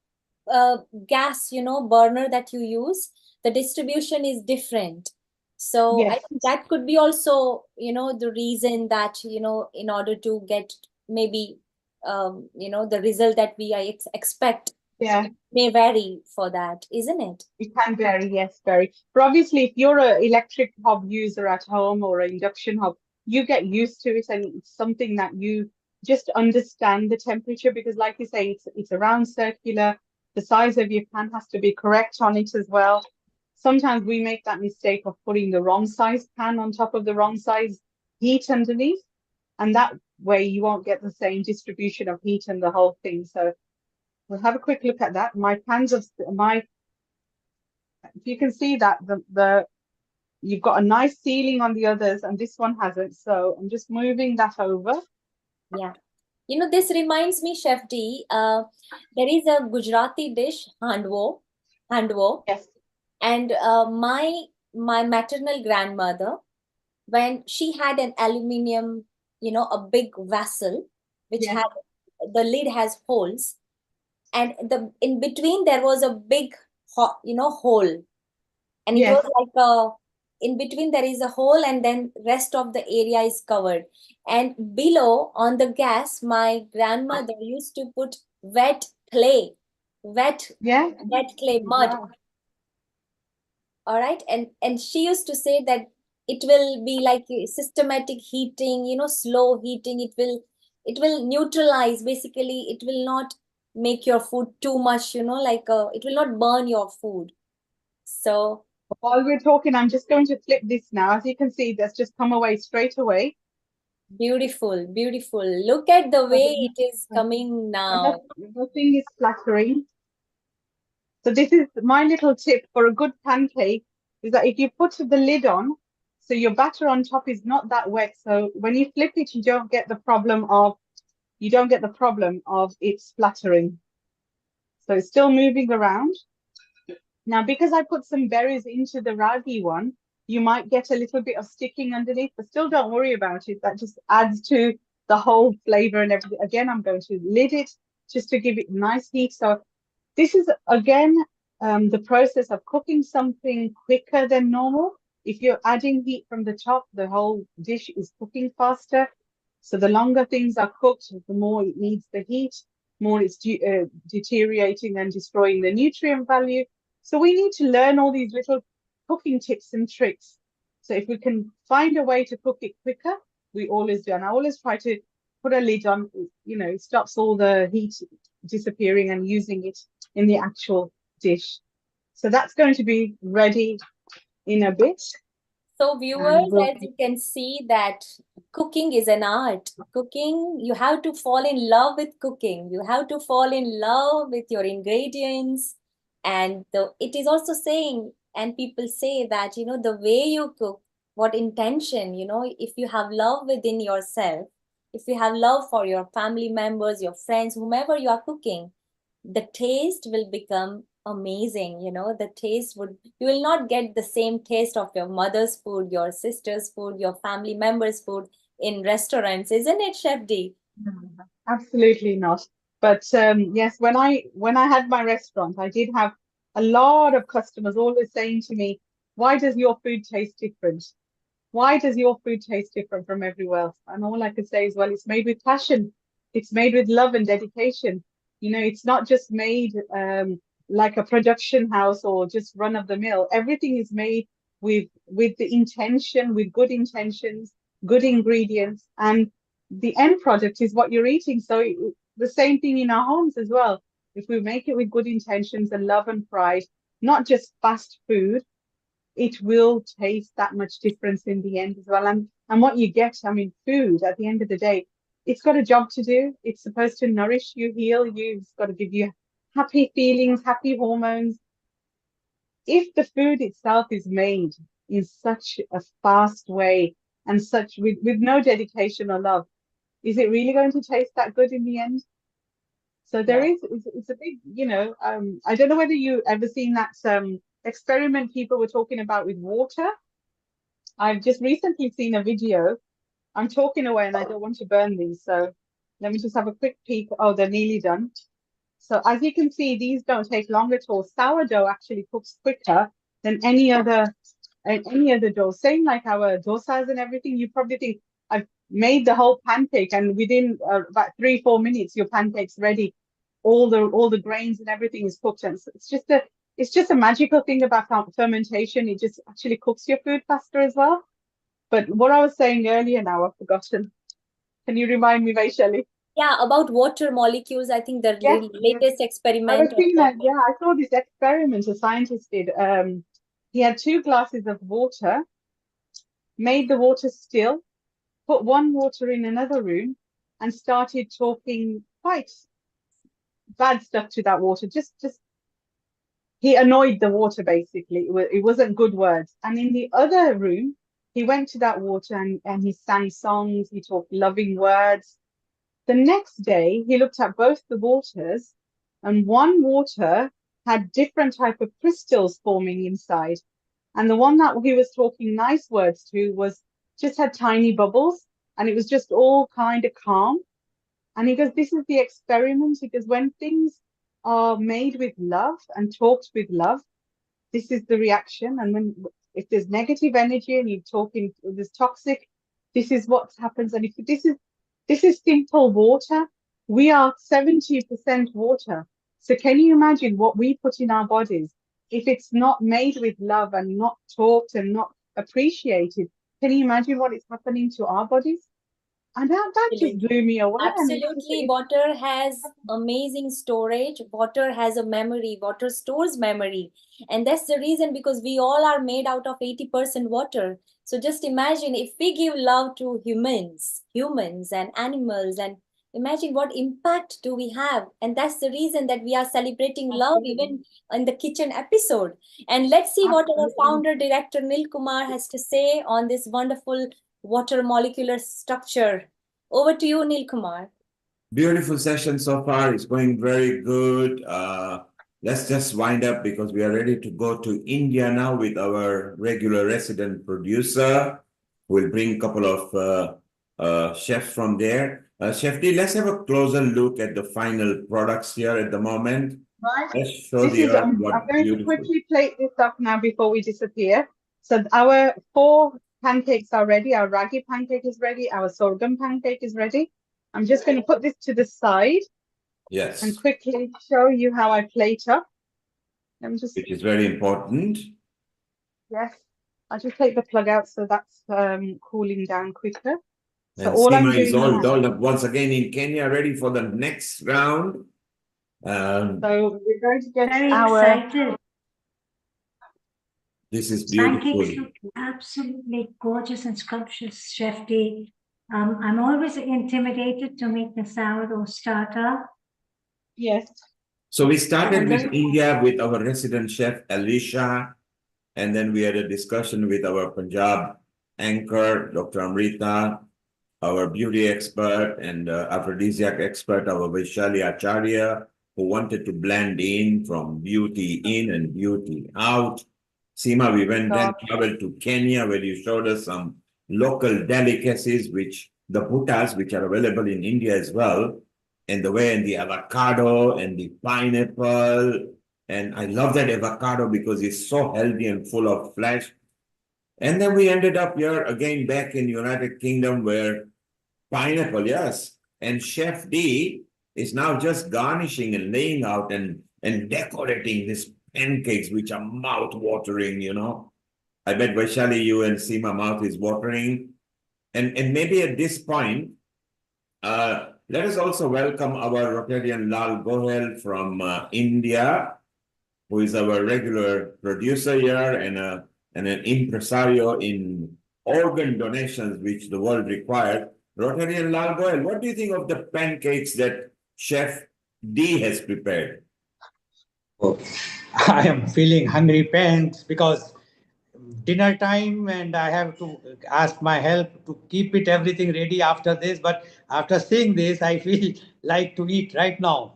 gas, burner that you use, the distribution is different. So I Yes. think that could be also, the reason that, in order to get maybe, the result that we expect Yeah. may vary for that, isn't it? It can vary, yes, vary. But obviously, if you're an electric hob user at home or an induction hob, you get used to it, and it's something that you just understand the temperature because, like you say, it's around circular. The size of your pan has to be correct on it as well. Sometimes we make that mistake of putting the wrong size pan on top of the wrong size heat underneath, and that way you won't get the same distribution of heat and the whole thing. So we'll have a quick look at that. My pans of my if you can see that the you've got a nice ceiling on the others and this one hasn't, so I'm just moving that over. Yeah. This reminds me, Chef D, there is a Gujarati dish, handwo. Yes. And my maternal grandmother, when she had an aluminium, a big vessel, which Yes. had the lid has holes, and in between there was a big hole, and it Yes. was like in between there is a hole, and then rest of the area is covered, and below on the gas my grandmother used to put wet clay, wet Yeah. mud. Wow. All right, and she used to say that it will be like a systematic heating, slow heating. It will neutralize, basically it will not make your food too much, it will not burn your food. So While we're talking, I'm just going to flip this now. As you can see, that's just come away straight away. beautiful, beautiful. Look at the way it is coming now. Nothing is flattering. So this is my little tip for a good pancake, is that if you put the lid on, so your batter on top is not that wet. So when you flip it, you don't get the problem of it splattering. So it's still moving around. Now, because I put some berries into the ragi one, you might get a little bit of sticking underneath, but still don't worry about it. That just adds to the whole flavor and everything. Again, I'm going to lid it just to give it nice heat. So this is, again, the process of cooking something quicker than normal. If you're adding heat from the top, the whole dish is cooking faster. So the longer things are cooked, the more it needs the heat, more it's deteriorating and destroying the nutrient value. So we need to learn all these little cooking tips and tricks. So if we can find a way to cook it quicker, we always do. And I always try to put a lid on, it stops all the heat disappearing and using it in the actual dish. So that's going to be ready in a bit. So viewers, as you can see that cooking is an art. Cooking, you have to fall in love with cooking. You have to fall in love with your ingredients. And it is also saying, and people say that, the way you cook, what intention, if you have love within yourself, if you have love for your family members, your friends, whomever you are cooking, the taste will become amazing. The taste you will not get the same taste of your mother's food, your sister's food, your family members' food. in restaurants, isn't it, Chef D? No, absolutely not. But yes, when I had my restaurant, I did have a lot of customers always saying to me, "Why does your food taste different? Why does your food taste different from everywhere else?" And all I could say is, well, it's made with passion. It's made with love and dedication. You know, it's not just made like a production house or just run of the mill. Everything is made with the intention, with good intentions, good ingredients, and the end product is what you're eating. So the same thing in our homes as well. If we make it with good intentions and love and pride, not just fast food, it will taste that much difference in the end as well. And what you get, I mean, food at the end of the day, it's got a job to do. It's supposed to nourish you, heal you. It's got to give you happy feelings, happy hormones. If the food itself is made in such a fast way and such with no dedication or love, is it really going to taste that good in the end? So there is, it's a big, you know, I don't know whether you ever seen that experiment people were talking about with water. I've just recently seen a video. I'm talking away and I don't want to burn these, so let me just have a quick peek. Oh, they're nearly done. So as you can see, these don't take long at all. Sourdough actually cooks quicker than any other dough. Same like our dosas and everything. You probably think I've made the whole pancake, and within about 3-4 minutes, your pancake's ready. All the grains and everything is cooked, and it's just a magical thing about fermentation. It just actually cooks your food faster as well. But what I was saying earlier now, I've forgotten. Can you remind me, Vaishali? Yeah, about water molecules. I think the Yes, latest I experiment was of thinking that, yeah, I saw this experiment a scientist did. He had 2 glasses of water, made the water still, put one water in another room, and started talking quite bad stuff to that water. Just he annoyed the water basically. It wasn't good words. And in the other room, he went to that water and he sang songs. He talked loving words. The next day, he looked at both the waters, and one water had different type of crystals forming inside, and the one that he was talking nice words to was just had tiny bubbles, and it was just all kind of calm. And he goes, "This is the experiment." He goes, "When things are made with love and talked with love, this is the reaction. And when if there's negative energy and you're talking, there's toxic, this is what happens. And if this is simple water. We are 70% water. So can you imagine what we put in our bodies? If it's not made with love and not talked and not appreciated, can you imagine what is happening to our bodies? And that just blew me away. Absolutely. Water has amazing storage. Water has a memory. Water stores memory. And that's the reason, because we all are made out of 80% water. So just imagine if we give love to humans and animals, and imagine what impact do we have. And that's the reason that we are celebrating love even in the kitchen episode. And let's see what our founder director Nil Kumar has to say on this wonderful water molecular structure. Over to you, Nil Kumar. Beautiful session so far. It's going very good. Let's just wind up because we are ready to go to India now with our regular resident producer. We'll bring a couple of chefs from there. Chef D, let's have a closer look at the final products here at the moment. Right. Let's show the earth what I'm going beautiful. to quickly plate this up now before we disappear. So our 4 pancakes are ready. Our ragi pancake is ready. Our sorghum pancake is ready. I'm just going to put this to the side. Yes. And quickly show you how I plate up. Which is very important. Yes. I'll just take the plug out so that's cooling down quicker. So And all I'm Seema doing is all now, dolled up once again in Kenya, ready for the next round. so we're going to get Very our excited. This is beautiful. Pancakes look absolutely gorgeous and scrumptious, Chef D. I'm always intimidated to make the sourdough starter. Yes. So we started with India with our resident chef, Alicia, and then we had a discussion with our Punjab anchor, Dr. Amrita, our beauty expert and aphrodisiac expert, our Vaishali Acharya, who wanted to blend in from beauty in and beauty out. Seema, we went then traveled to Kenya where you showed us some local delicacies, which the bhuttas, which are available in India as well, and the way and the avocado and the pineapple. And I love that avocado because it's so healthy and full of flesh. And then we ended up here again back in United Kingdom where pineapple, yes. And Chef D is now just garnishing and laying out and decorating these pancakes, which are mouth-watering, you know. I bet Vaishali, you and Seema mouth is watering. And maybe at this point, let us also welcome our Rotarian Lal Gohel from India, who is our regular producer here and an impresario in organ donations, which the world required. Rotarian Lal Gohel, what do you think of the pancakes that Chef D has prepared? Oh, I am feeling hungry pants because dinner time and I have to ask my help to keep it everything ready after this. But after seeing this, I feel like to eat right now.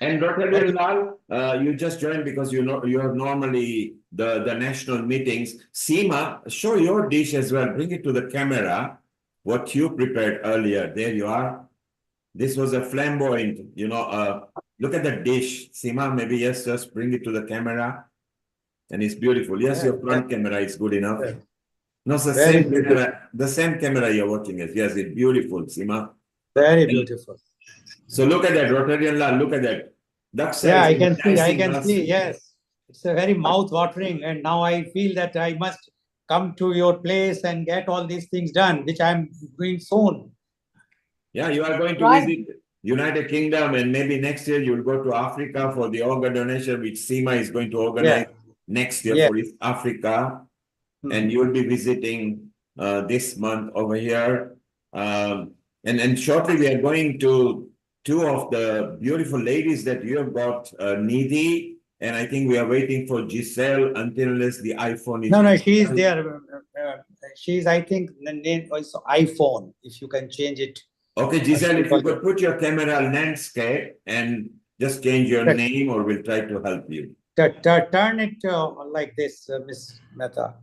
And Dr. Lal, you just joined because you know you have normally the national meetings. Seema, show your dish as well. Bring it to the camera. What you prepared earlier. There you are. This was a flamboyant, you know. Look at the dish. Seema, maybe yes, just bring it to the camera. And it's beautiful. Yes, your front camera is good enough. No, it's the Very same camera. The same camera you're watching it. Yes, it's beautiful, Seema. Very beautiful. So look at that, Rotarian Lal, look at that. Yeah, I can see, yes. It's a very mouth-watering, and now I feel that I must come to your place and get all these things done, which I'm doing soon. Yeah, you are going to visit United Kingdom, and maybe next year you'll go to Africa for the organ donation, which Seema is going to organize next year for East Africa. And you'll be visiting this month over here. And shortly we are going to two of the beautiful ladies that you have got, Nidhi, and I think we are waiting for Giselle until unless the iPhone is... No, she is there. She's, I think, the name is iPhone, if you can change it. Okay, Giselle, if you could put your camera landscape and just change your name, or we'll try to help you. Turn it like this, Miss Mehta.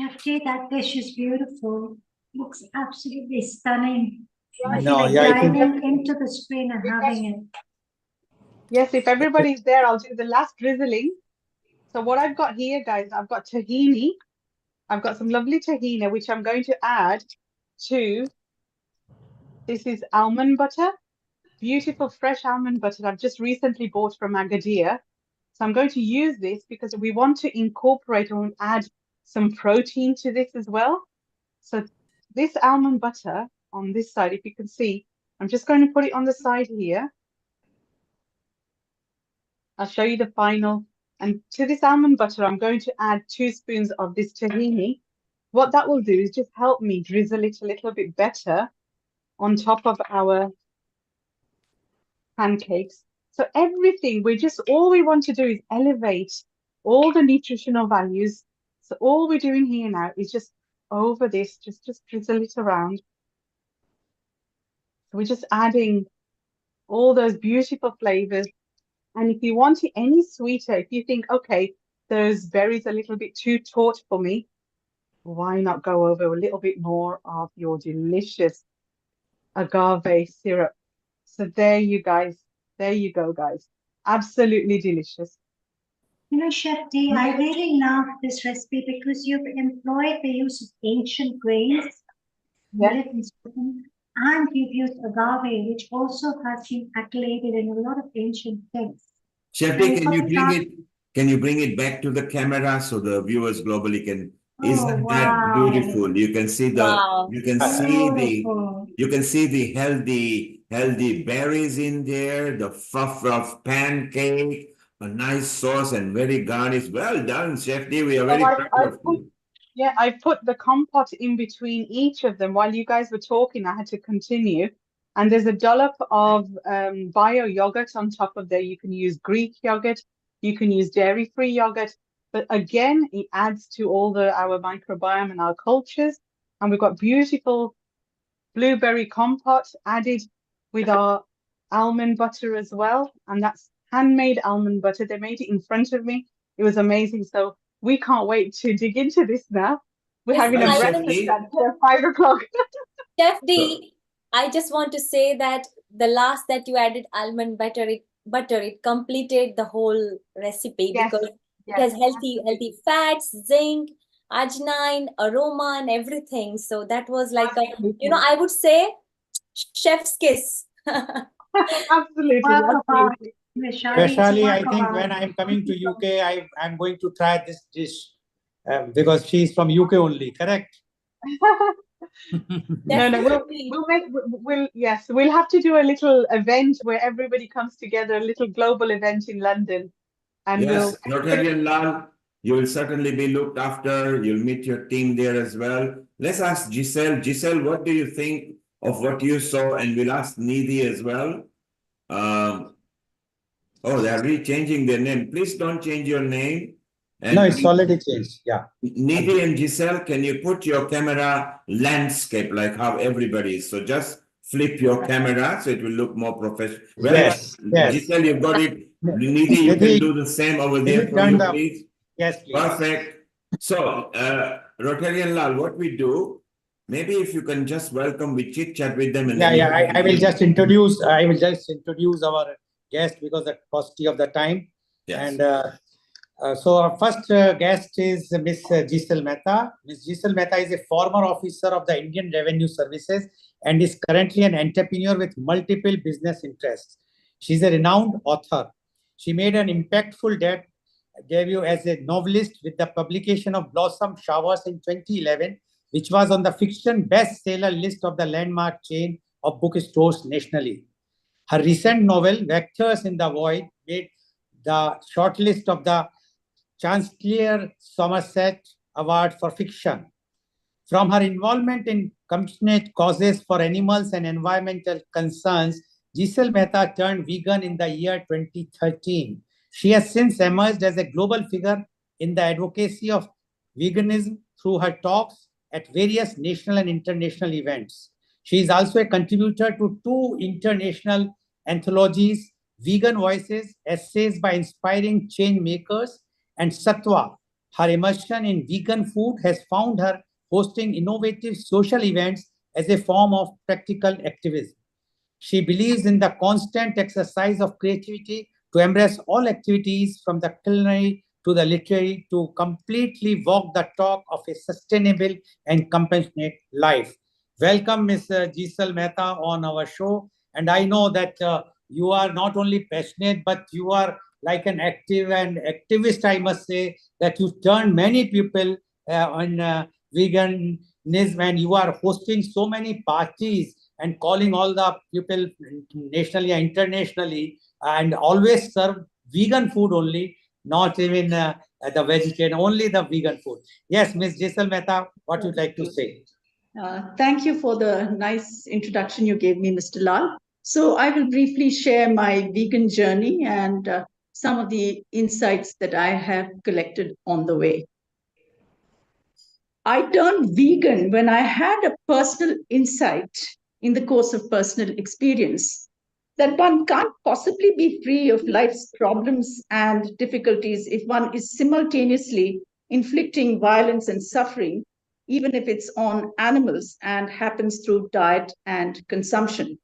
FJ, that dish is beautiful. Looks absolutely stunning. No, yeah, I think into the screen and having it. Yes, if everybody's there, I'll do the last drizzling. So what I've got here, guys, I've got tahini. I've got some lovely tahini, which I'm going to add to, this is almond butter, beautiful fresh almond butter I've just recently bought from Agadir. So I'm going to use this because we want to incorporate or add some protein to this as well. So this almond butter on this side, if you can see, I'm just going to put it on the side here. I'll show you the final. And to this almond butter, I'm going to add 2 spoons of this tahini. What that will do is just help me drizzle it a little bit better on top of our pancakes. So everything, all we want to do is elevate all the nutritional values. So all we're doing here now is just over this, just drizzle it around. So we're just adding all those beautiful flavors. And if you want it any sweeter, if you think, okay, those berries are a little bit too taut for me, why not go over a little bit more of your delicious agave syrup? So there you go, guys. Absolutely delicious. You know, Chef D, I really love this recipe because you've employed the use of ancient grains. Yes. And you've used agave, which also has been accoladed in a lot of ancient things. Chef D, can you bring it back to the camera so the viewers globally can? Isn't that beautiful? You can see the healthy berries in there, the fluff pancake, a nice sauce and very garnished. Well done, Chef D. We are very proud of you. Yeah, I put the compote in between each of them. While you guys were talking, I had to continue. And there's a dollop of bio yogurt on top of there. You can use Greek yogurt. You can use dairy-free yogurt. But again, it adds to all our microbiome and our cultures. And we've got beautiful blueberry compote added with our almond butter as well. And that's handmade almond butter. They made it in front of me. It was amazing. So we can't wait to dig into this now. We're Listen, having a I breakfast just, at 5 o'clock. Chef D, I just want to say that the last that you added almond butter, it completed the whole recipe Yes, because it yes, has healthy absolutely. fats, zinc, arginine, aroma, and everything. So that was like a, Absolutely. I would say chef's kiss. Absolutely, Work of art. absolutely. Vishali, it's a Especially, work I of think art. when I'm coming to UK, I'm going to try this dish because she's from UK only, correct? No, no, Definitely. yes, we'll have to do a little event where everybody comes together, a little global event in London, and Yes, we'll everybody. Rotarian Lal, you will certainly be looked after. You'll meet your team there as well. Let's ask Giselle. Giselle, what do you think of what you saw? And we'll ask Nidhi as well. Oh, they're re-changing their name. Please don't change your name. No, And it's already changed. Yeah. Nidhi and Giselle, can you put your camera landscape like how everybody is? So just flip your camera so it will look more professional. Well Yes, done. yes. Giselle, you've got it. Nidhi, you can Nidhi, do the same over there Nidhi, from turn you, the. please. Yes, please. Perfect. So, Rotarian Lal, what we do, maybe if you can just welcome, we chit chat with them and Yeah, then yeah. you I will just introduce. I will just introduce our guest because the paucity of the time. Yes. And so our first guest is Miss Giselle Mehta. Miss Giselle Mehta is a former officer of the Indian Revenue Services and is currently an entrepreneur with multiple business interests. She's a renowned author. She made an impactful debut as a novelist with the publication of Blossom Showers in 2011, which was on the fiction bestseller list of the landmark chain of bookstores nationally. Her recent novel, Vectors in the Void, made the shortlist of the Chancellor Somerset Award for Fiction. From her involvement in compassionate causes for animals and environmental concerns, Giselle Mehta turned vegan in the year 2013. She has since emerged as a global figure in the advocacy of veganism through her talks at various national and international events. She is also a contributor to two international anthologies, Vegan Voices, Essays by Inspiring Change Makers, and Satwa. Her immersion in vegan food has found her hosting innovative social events as a form of practical activism. She believes in the constant exercise of creativity to embrace all activities from the culinary to the literary to completely walk the talk of a sustainable and compassionate life. Welcome, Ms. Giselle Mehta, on our show. And I know that you are not only passionate, but you are like an active and activist, I must say, that you turned many people on veganism and you are hosting so many parties and calling all the people nationally and internationally and always serve vegan food only, not even the vegetarian, only the vegan food. Yes, Ms. Giselle Mehta, what would you like to say? Thank you for the nice introduction you gave me, Mr. Lal. So I will briefly share my vegan journey and some of the insights that I have collected on the way. I turned vegan when I had a personal insight in the course of personal experience that one can't possibly be free of life's problems and difficulties if one is simultaneously inflicting violence and suffering, even if it's on animals and happens through diet and consumption.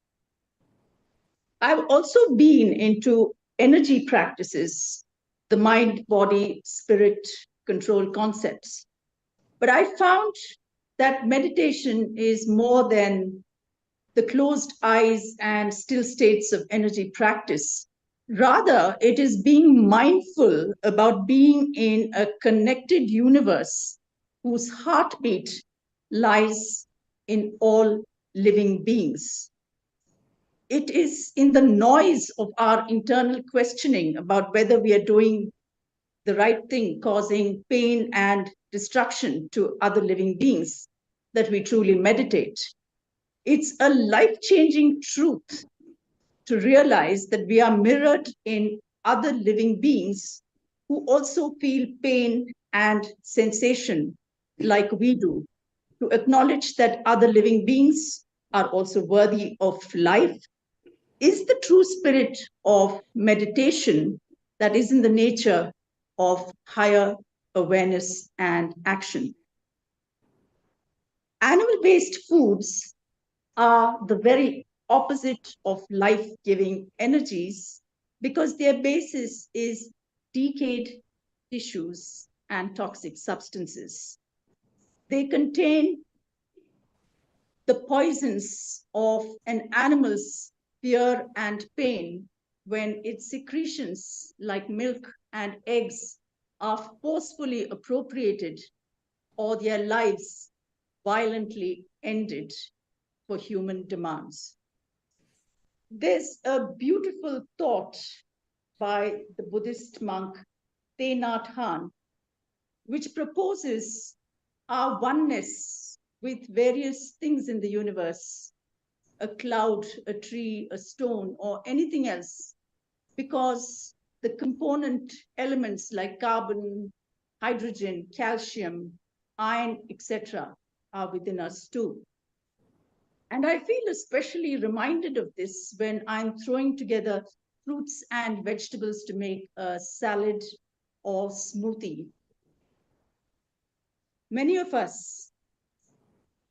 I've also been into energy practices, the mind, body, spirit control concepts. But I found that meditation is more than the closed eyes and still states of energy practice. Rather, it is being mindful about being in a connected universe whose heartbeat lies in all living beings. It is in the noise of our internal questioning about whether we are doing the right thing, causing pain and destruction to other living beings, that we truly meditate. It's a life-changing truth to realize that we are mirrored in other living beings who also feel pain and sensation like we do, to acknowledge that other living beings are also worthy of life is the true spirit of meditation that is in the nature of higher awareness, and action. Animal-based foods are the very opposite of life-giving energies because their basis is decayed tissues and toxic substances. They contain the poisons of an animal's fear and pain when its secretions, like milk and eggs, are forcefully appropriated or their lives violently ended for human demands. There's a beautiful thought by the Buddhist monk Thich Nhat Hanh, which proposes our oneness with various things in the universe, a cloud, a tree, a stone, or anything else, because the component elements like carbon, hydrogen, calcium, iron, etc., are within us too. And I feel especially reminded of this when I'm throwing together fruits and vegetables to make a salad or smoothie. Many of us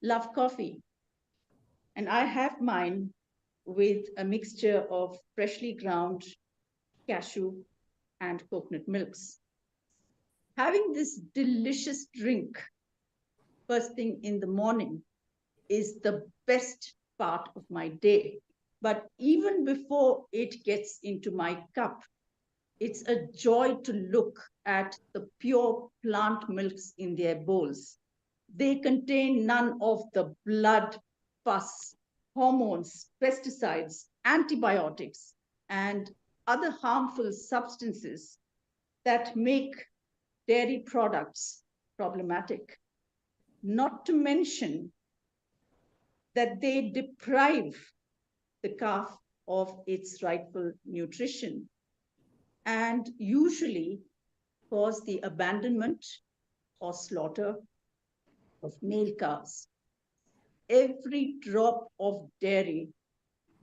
love coffee, and I have mine with a mixture of freshly ground cashew and coconut milks. Having this delicious drink first thing in the morning is the best part of my day. But even before it gets into my cup, it's a joy to look at the pure plant milks in their bowls. They contain none of the blood, pus, hormones, pesticides, antibiotics, and other harmful substances that make dairy products problematic. Not to mention that they deprive the calf of its rightful nutrition and usually cause the abandonment or slaughter of male calves. Every drop of dairy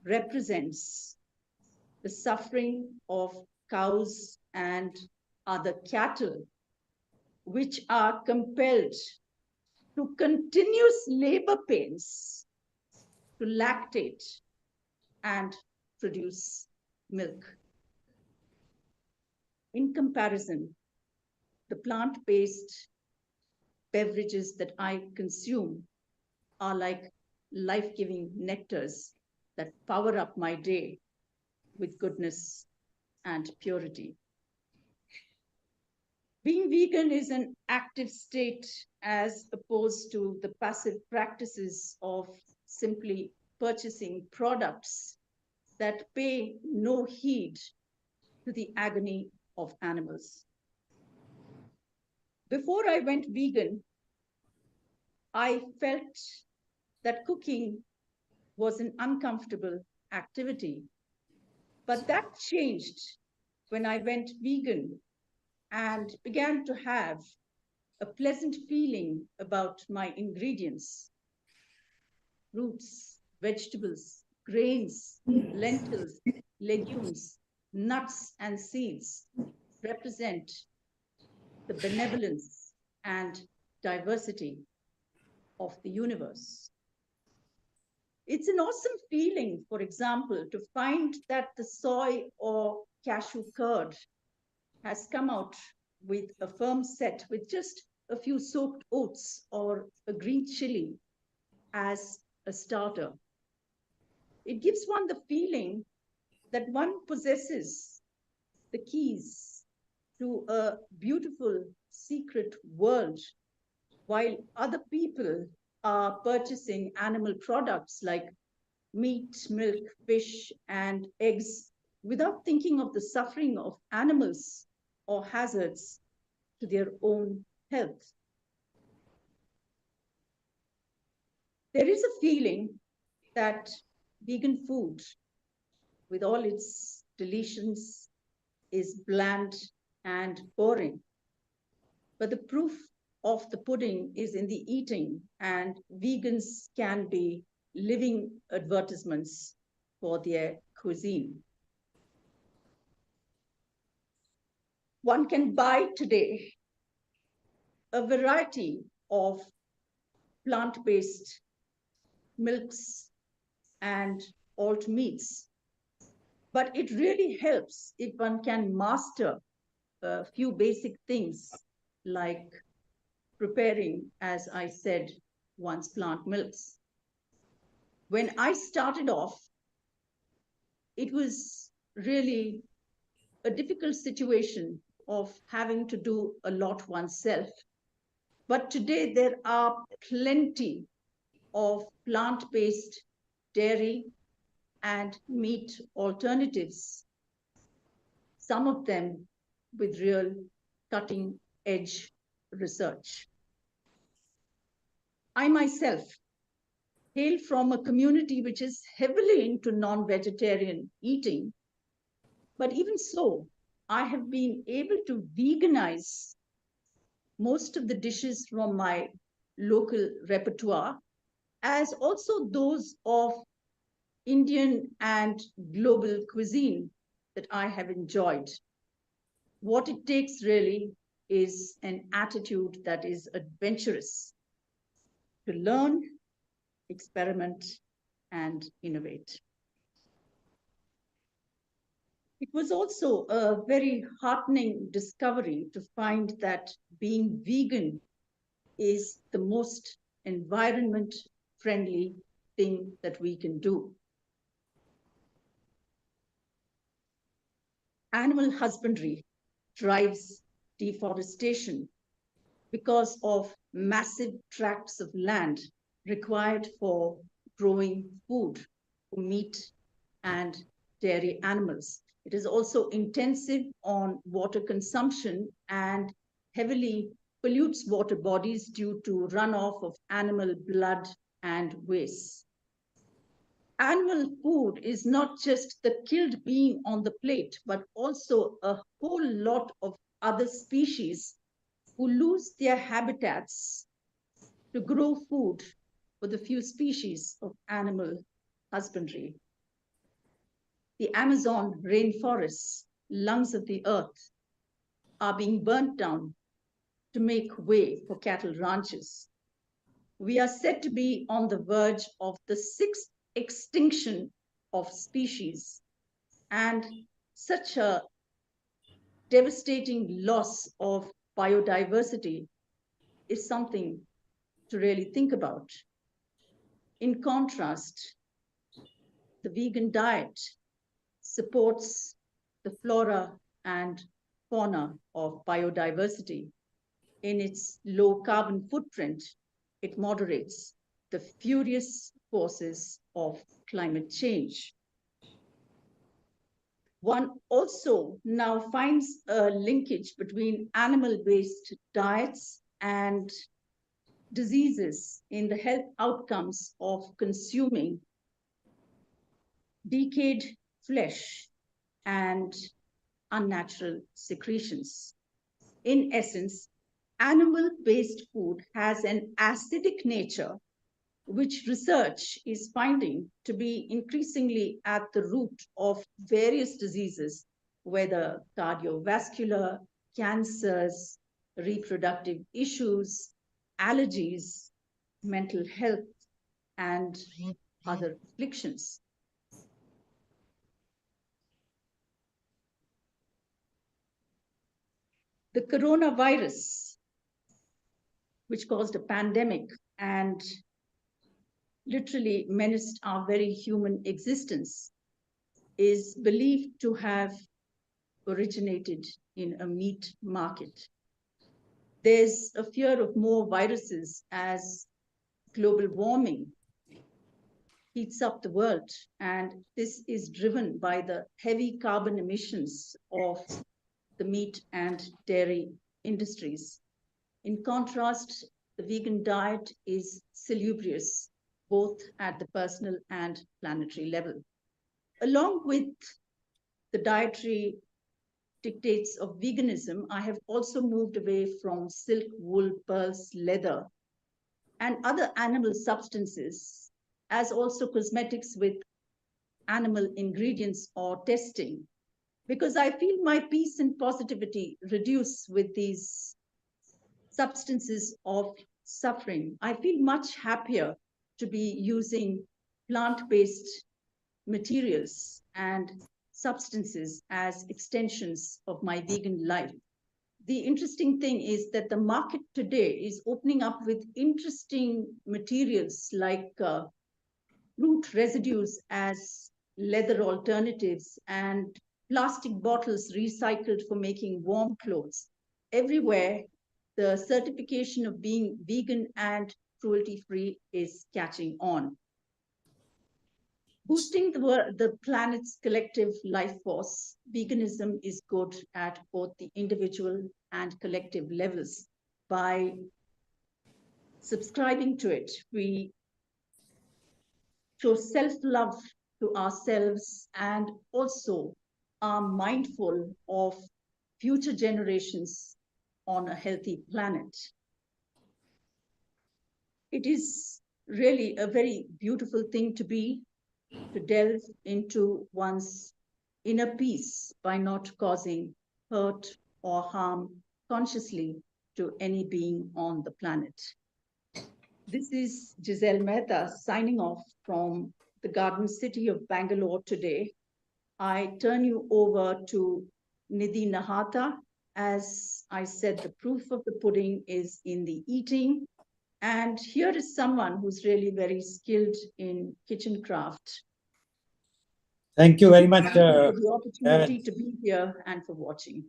represents the suffering of cows and other cattle, which are compelled to continuous labor pains to lactate and produce milk. In comparison, the plant-based beverages that I consume are like life-giving nectars that power up my day with goodness and purity. Being vegan is an active state as opposed to the passive practices of simply purchasing products that pay no heed to the agony of animals. Before I went vegan, I felt that cooking was an uncomfortable activity. But that changed when I went vegan and began to have a pleasant feeling about my ingredients. Roots, vegetables, grains, lentils, legumes, nuts, and seeds represent the benevolence and diversity of the universe. It's an awesome feeling, for example, to find that the soy or cashew curd has come out with a firm set with just a few soaked oats or a green chili as a starter. It gives one the feeling that one possesses the keys to a beautiful secret world, while other people are purchasing animal products like meat, milk, fish, and eggs without thinking of the suffering of animals or hazards to their own health. There is a feeling that vegan food, with all its deletions, is bland and boring. But the proof of the pudding is in the eating, and vegans can be living advertisements for their cuisine. One can buy today a variety of plant-based milks and alt meats. But it really helps if one can master a few basic things like preparing, as I said, one's plant milks. When I started off, it was really a difficult situation of having to do a lot oneself. But today there are plenty of plant-based dairy and meat alternatives, some of them with real cutting edge research. I myself hail from a community which is heavily into non-vegetarian eating, but even so, I have been able to veganize most of the dishes from my local repertoire, as also those of Indian and global cuisine that I have enjoyed. What it takes really is an attitude that is adventurous, to learn, experiment, and innovate. It was also a very heartening discovery to find that being vegan is the most environment friendly thing that we can do. Animal husbandry drives deforestation because of massive tracts of land required for growing food for meat and dairy animals. It is also intensive on water consumption and heavily pollutes water bodies due to runoff of animal blood and waste. Animal food is not just the killed being on the plate, but also a whole lot of other species who lose their habitats to grow food for the few species of animal husbandry. The Amazon rainforests, lungs of the earth, are being burnt down to make way for cattle ranches. We are said to be on the verge of the sixth extinction of species, and such a devastating loss of biodiversity is something to really think about. In contrast, the vegan diet supports the flora and fauna of biodiversity. In its low carbon footprint, it moderates the furious forces of climate change. One also now finds a linkage between animal-based diets and diseases in the health outcomes of consuming decayed flesh and unnatural secretions. In essence, animal-based food has an acidic nature, which research is finding to be increasingly at the root of various diseases, whether cardiovascular, cancers, reproductive issues, allergies, mental health, and other afflictions. The coronavirus, which caused a pandemic and literally menaced our very human existence, is believed to have originated in a meat market. There's a fear of more viruses as global warming heats up the world, and this is driven by the heavy carbon emissions of the meat and dairy industries. In contrast, the vegan diet is salubrious, both at the personal and planetary level. Along with the dietary dictates of veganism, I have also moved away from silk, wool, pearls, leather, and other animal substances, as also cosmetics with animal ingredients or testing, because I feel my peace and positivity reduce with these substances of suffering. I feel much happier to be using plant-based materials and substances as extensions of my vegan life. The interesting thing is that the market today is opening up with interesting materials like fruit residues as leather alternatives and plastic bottles recycled for making warm clothes. Everywhere, the certification of being vegan and cruelty-free is catching on. Boosting the planet's collective life force, veganism is good at both the individual and collective levels. By subscribing to it, we show self-love to ourselves and also are mindful of future generations on a healthy planet. It is really a very beautiful thing to delve into one's inner peace by not causing hurt or harm consciously to any being on the planet. This is Giselle Mehta signing off from the Garden City of Bangalore today. I turn you over to Nidhi Nahata. As I said, the proof of the pudding is in the eating. And here is someone who's really very skilled in kitchen craft. Thank you very much. For the opportunity to be here and for watching.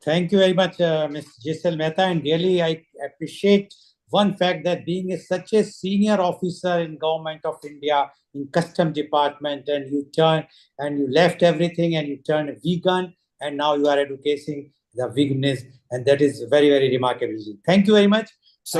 Thank you very much, Ms. Giselle Mehta. And really, I appreciate one fact that being such a senior officer in Government of India, in Custom Department, and you left everything and you turned vegan, and now you are educating the veganism, and that is very, very remarkable. Thank you very much. So,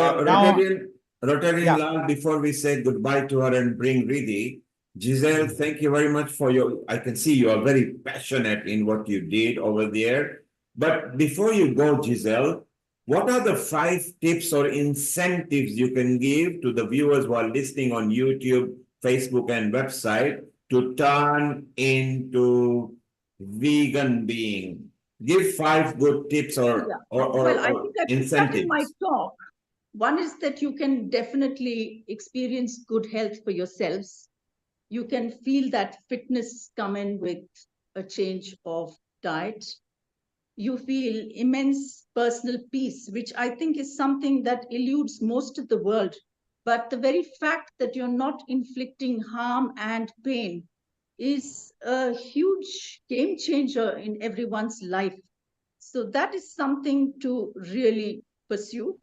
Rotarian Lal, before we say goodbye to her and bring Riddhi, Giselle, thank you very much for I can see you are very passionate in what you did over there. But before you go, Giselle, what are the 5 tips or incentives you can give to the viewers who are listening on YouTube, Facebook, and website to turn into vegan being? Give 5 good tips or I think I put that in my incentives. talk. One is that you can definitely experience good health for yourselves. You can feel that fitness come in with a change of diet. You feel immense personal peace, which I think is something that eludes most of the world. But the very fact that you're not inflicting harm and pain is a huge game changer in everyone's life. So that is something to really pursue.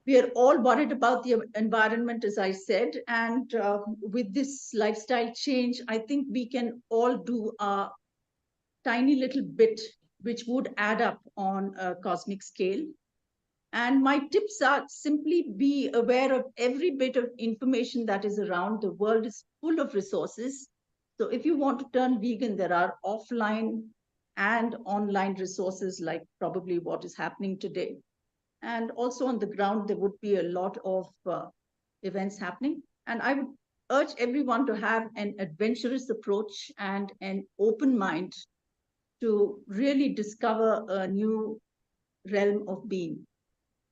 We are all worried about the environment, as I said, and with this lifestyle change, I think we can all do a tiny little bit, which would add up on a cosmic scale. And my tips are simply be aware of every bit of information that is around. The world is full of resources. So if you want to turn vegan, there are offline and online resources, like probably what is happening today. And also on the ground, there would be a lot of events happening. And I would urge everyone to have an adventurous approach and an open mind to really discover a new realm of being.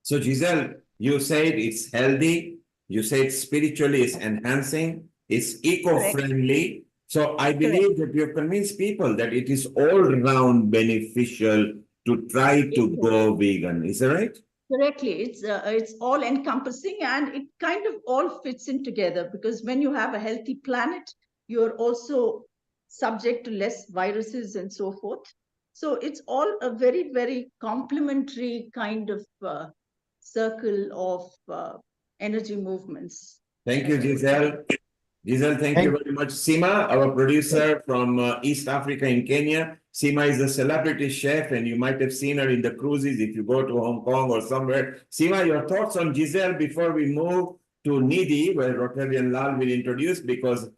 So Giselle, you said it's healthy, you said spiritually it's enhancing, it's eco-friendly. So I believe that you have convinced people that it is all-round beneficial to try to go vegan. Is that right? Correctly. It's all encompassing, and it kind of all fits in together, because when you have a healthy planet, you're also subject to less viruses and so forth. So it's all a very, very complementary kind of circle of energy movements. Thank you, Giselle. Giselle, thank you very much. Seema, our producer from East Africa in Kenya. Seema is a celebrity chef, and you might have seen her in the cruises if you go to Hong Kong or somewhere. Seema, your thoughts on Giselle before we move to Nidhi, where Rotarian Lal will introduce, because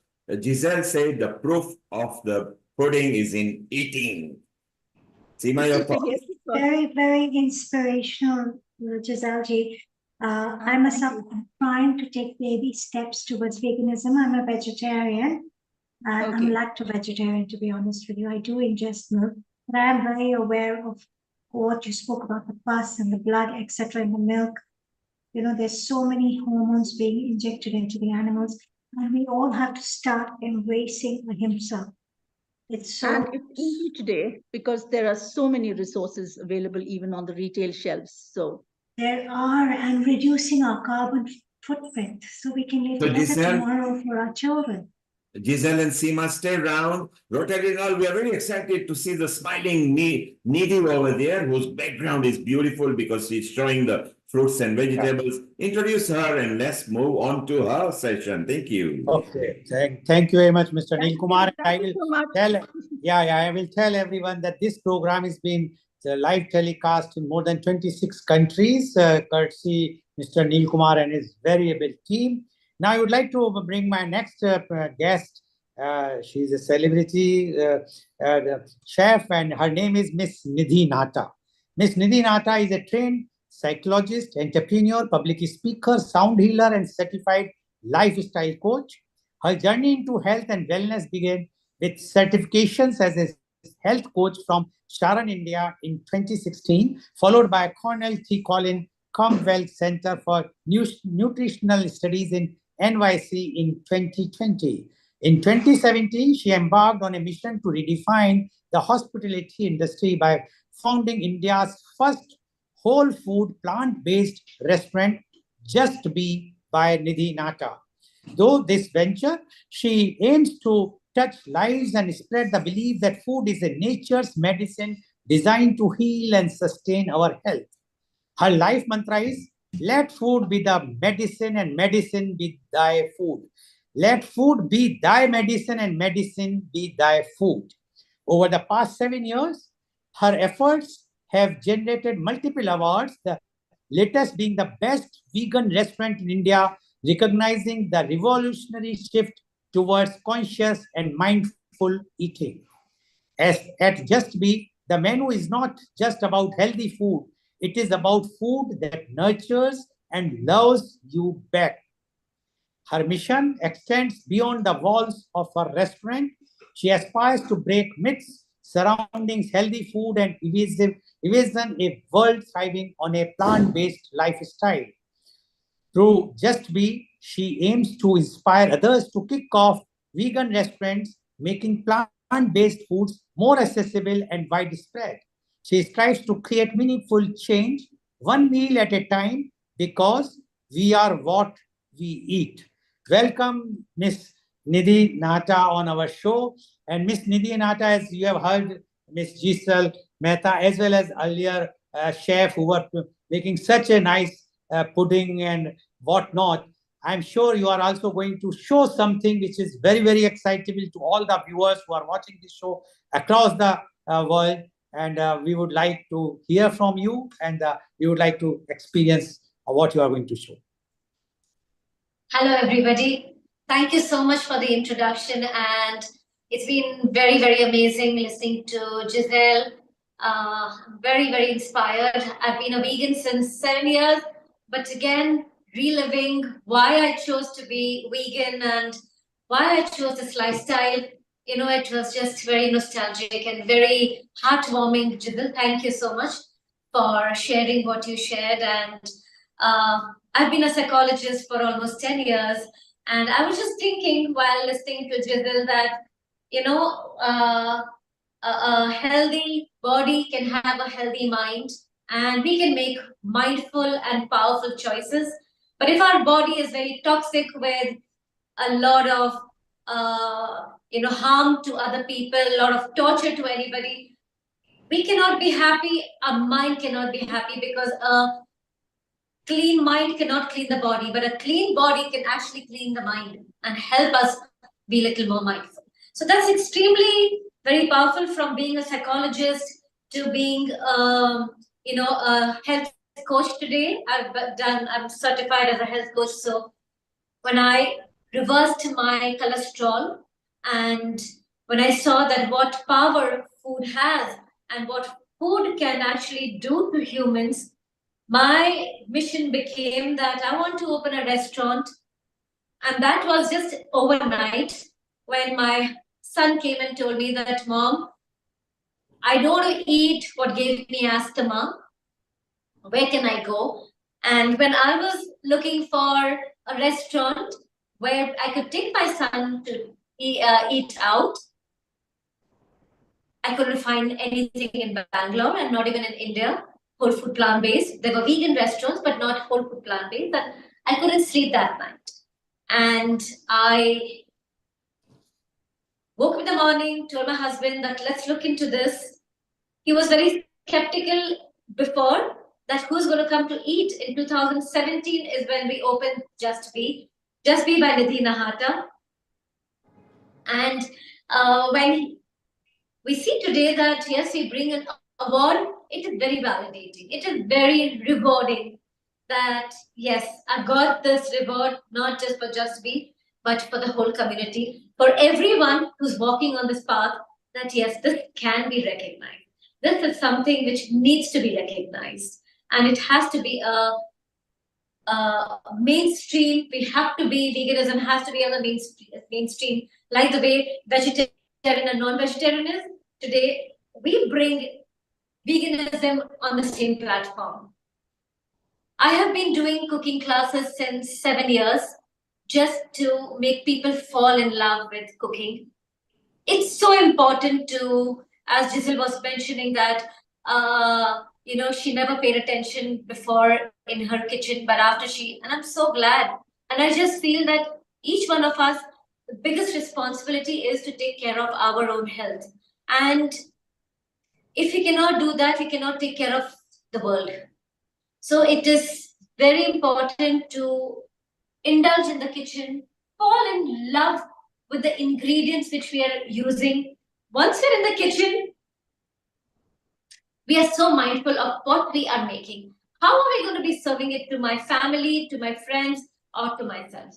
Giselle said the proof of the pudding is in eating. Seema, your thoughts? Very, very inspirational, Giselle ji. I myself am trying to take baby steps towards veganism. I'm a vegetarian. I'm a lacto-vegetarian, to be honest with you. I do ingest milk, but I am very aware of what you spoke about, the pus and the blood, etc., in the milk. There's so many hormones being injected into the animals, and we all have to start embracing ahimsa. And it's easy today because there are so many resources available even on the retail shelves. So there are, and reducing our carbon footprint so we can leave a better tomorrow for our children. Giselle and Seema, stay around. Rotary and all, we are very excited to see the smiling needy over there, whose background is beautiful because she's showing the fruits and vegetables. Introduce her and let's move on to her session. Thank you. Okay, thank you very much, Mr. Neil Kumar. I will I will tell everyone that this program is being live telecast in more than 26 countries, courtesy Mr. Neil Kumar and his very able team. Now, I would like to bring my next guest. She's a celebrity chef, and her name is Miss Nidhi Nahta. Miss Nidhi Nahta is a trained psychologist, entrepreneur, public speaker, sound healer, and certified lifestyle coach. Her journey into health and wellness began with certifications as a health coach from Sharon, India in 2016, followed by Cornell T. Collin Commonwealth Center for Nutritional Studies in NYC in 2020. In 2017, she embarked on a mission to redefine the hospitality industry by founding India's first whole food plant-based restaurant, Just Be by Nidhi Nahta. Though this venture, she aims to touch lives and spread the belief that food is a nature's medicine designed to heal and sustain our health. Her life mantra is, let food be the medicine and medicine be thy food. Let food be thy medicine and medicine be thy food. Over the past 7 years, her efforts have generated multiple awards, the latest being the best vegan restaurant in India, recognizing the revolutionary shift towards conscious and mindful eating. As at Just Be, the menu is not just about healthy food, it is about food that nurtures and loves you back. Her mission extends beyond the walls of her restaurant. She aspires to break myths surrounding healthy food and envision a world thriving on a plant-based lifestyle. Through Just Be, she aims to inspire others to kick off vegan restaurants, making plant-based foods more accessible and widespread. She strives to create meaningful change, one meal at a time, because we are what we eat. Welcome, Miss Nidhi Nahta on our show. And Miss Nidhi Nahta, as you have heard, Miss Giselle Mehta, as well as earlier chef who were making such a nice pudding and whatnot. I'm sure you are also going to show something which is very, very excitable to all the viewers who are watching this show across the world. And we would like to hear from you, and we would like to experience what you are going to show. Hello, everybody. Thank you so much for the introduction. And it's been very, very amazing listening to Giselle. Very, very inspired. I've been a vegan since 7 years, but again, reliving why I chose to be vegan and why I chose this lifestyle. It was just very nostalgic and very heartwarming. Giselle, thank you so much for sharing what you shared. And I've been a psychologist for almost 10 years. And I was just thinking while listening to Giselle that, a healthy body can have a healthy mind, and we can make mindful and powerful choices. But if our body is very toxic with a lot of harm to other people, a lot of torture to anybody, we cannot be happy. Our mind cannot be happy, because a clean mind cannot clean the body, but a clean body can actually clean the mind and help us be a little more mindful. So that's extremely very powerful, from being a psychologist to being a health coach today. I'm certified as a health coach. So when I reversed my cholesterol, and when I saw that what power food has and what food can actually do to humans, my mission became that I want to open a restaurant. And that was just overnight, when my son came and told me that, Mom, I don't want to eat what gave me asthma. Where can I go? And when I was looking for a restaurant where I could take my son to eat out, I couldn't find anything in Bangalore and not even in India, whole food plant based. There were vegan restaurants, but not whole food plant based. And I couldn't sleep that night. And I woke up in the morning, told my husband that let's look into this. He was very skeptical before that who's going to come to eat. In 2017 is when we opened Just Be by Nidhi Nahata. And when we see today that, yes, we bring an award, it is very validating. It is very rewarding that, yes, I got this reward, not just for Just Be, but for the whole community, for everyone who's walking on this path, that, yes, this can be recognized. This is something which needs to be recognized. And it has to be a mainstream. We have to be, veganism has to be on the mainstream, like the way vegetarian and non-vegetarian is. Today, we bring veganism on the same platform. I have been doing cooking classes since 7 years just to make people fall in love with cooking. It's so important to, as Giselle was mentioning, that she never paid attention before in her kitchen, but after and I'm so glad. And I just feel that each one of us, the biggest responsibility is to take care of our own health. And if we cannot do that, we cannot take care of the world. So it is very important to indulge in the kitchen, fall in love with the ingredients which we are using. Once we're in the kitchen, we are so mindful of what we are making. How are we going to be serving it to my family, to my friends, or to myself?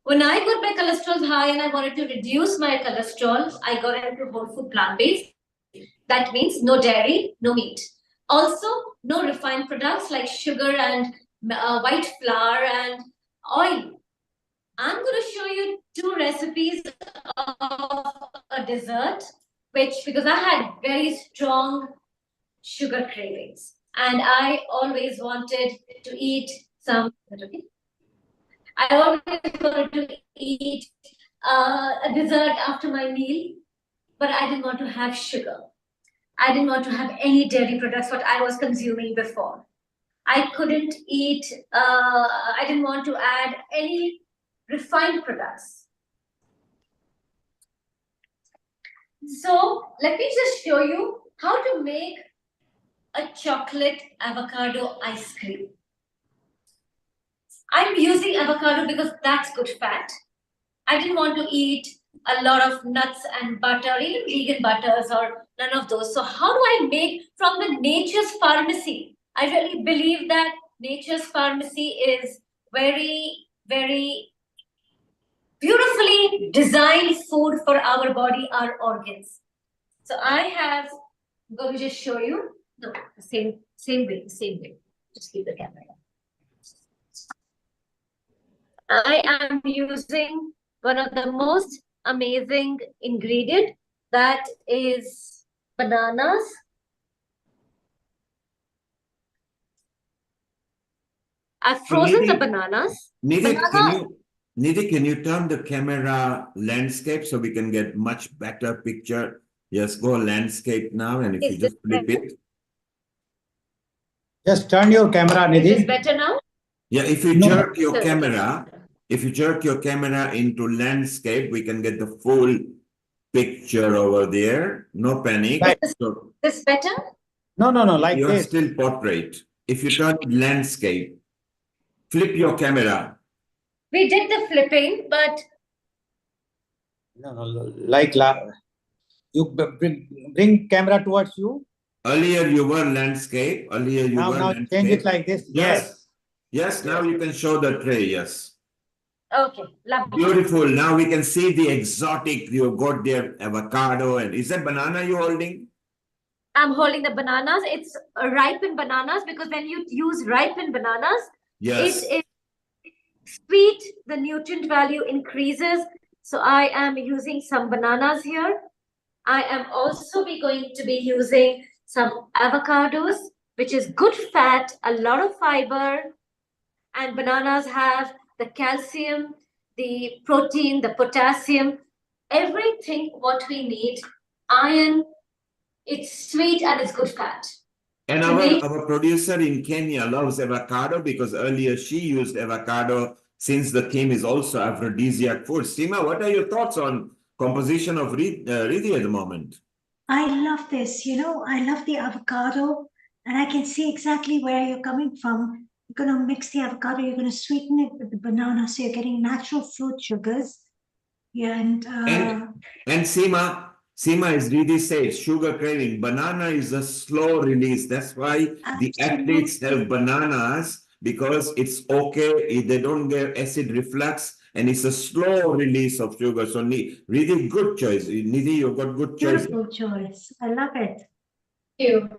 When I got my cholesterol high and I wanted to reduce my cholesterol, I got into whole food plant-based. That means no dairy, no meat. Also, no refined products like sugar and white flour and oil. I'm going to show you 2 recipes of a dessert, because I had very strong sugar cravings. And I always wanted to eat some, I always wanted to eat a dessert after my meal, but I didn't want to have sugar. I didn't want to have any dairy products, what I was consuming before. I couldn't eat, I didn't want to add any refined products. So let me just show you how to make a chocolate avocado ice cream. I'm using avocado because that's good fat. I didn't want to eat a lot of nuts and butter, even vegan butters or none of those. So how do I make from the Nature's Pharmacy? I really believe that Nature's Pharmacy is very, very beautifully designed food for our body, our organs. So I'm going to just show you. No, same way. Just keep the camera. I am using one of the most amazing ingredient, that is bananas. I've frozen the bananas. Nidhi, can you turn the camera landscape so we can get much better picture? Yes, go landscape now, and if you just flip it. Just turn your camera, Nidhi. Is this better now? Yeah, if you jerk your camera, into landscape, we can get the full picture over there. No panic. This better? No, like you're this. Still portrait. If you turn landscape, flip your camera. We did the flipping, but No, like you bring camera towards you. Earlier you were landscape. Now change it like this. Yes. Now you can show the tray. Yes. Okay, lovely. Beautiful. Now we can see the exotic. You got there avocado, and is that banana you holding? I'm holding the bananas. It's ripened bananas, because when you use ripened bananas, yes, it is sweet. The nutrient value increases. So I am using some bananas here. I am also going to be using some avocados, which is good fat, a lot of fiber, and bananas have the calcium, the protein, the potassium, everything what we need. Iron, it's sweet and it's good fat. And our producer in Kenya loves avocado because earlier she used avocado since the theme is also aphrodisiac food. Seema, what are your thoughts on composition of Riddhi at the moment? I love this. I love the avocado, and I can see exactly where you're coming from. You're going to mix the avocado, you're going to sweeten it with the banana, so you're getting natural fruit sugars. Yeah, and Seema is really says sugar craving. Banana is a slow release. That's why the athletes have bananas because it's okay. They don't get acid reflux and it's a slow release of sugar. So really good choice. Nidhi, you've got good choice. Beautiful choice. I love it. Thank you.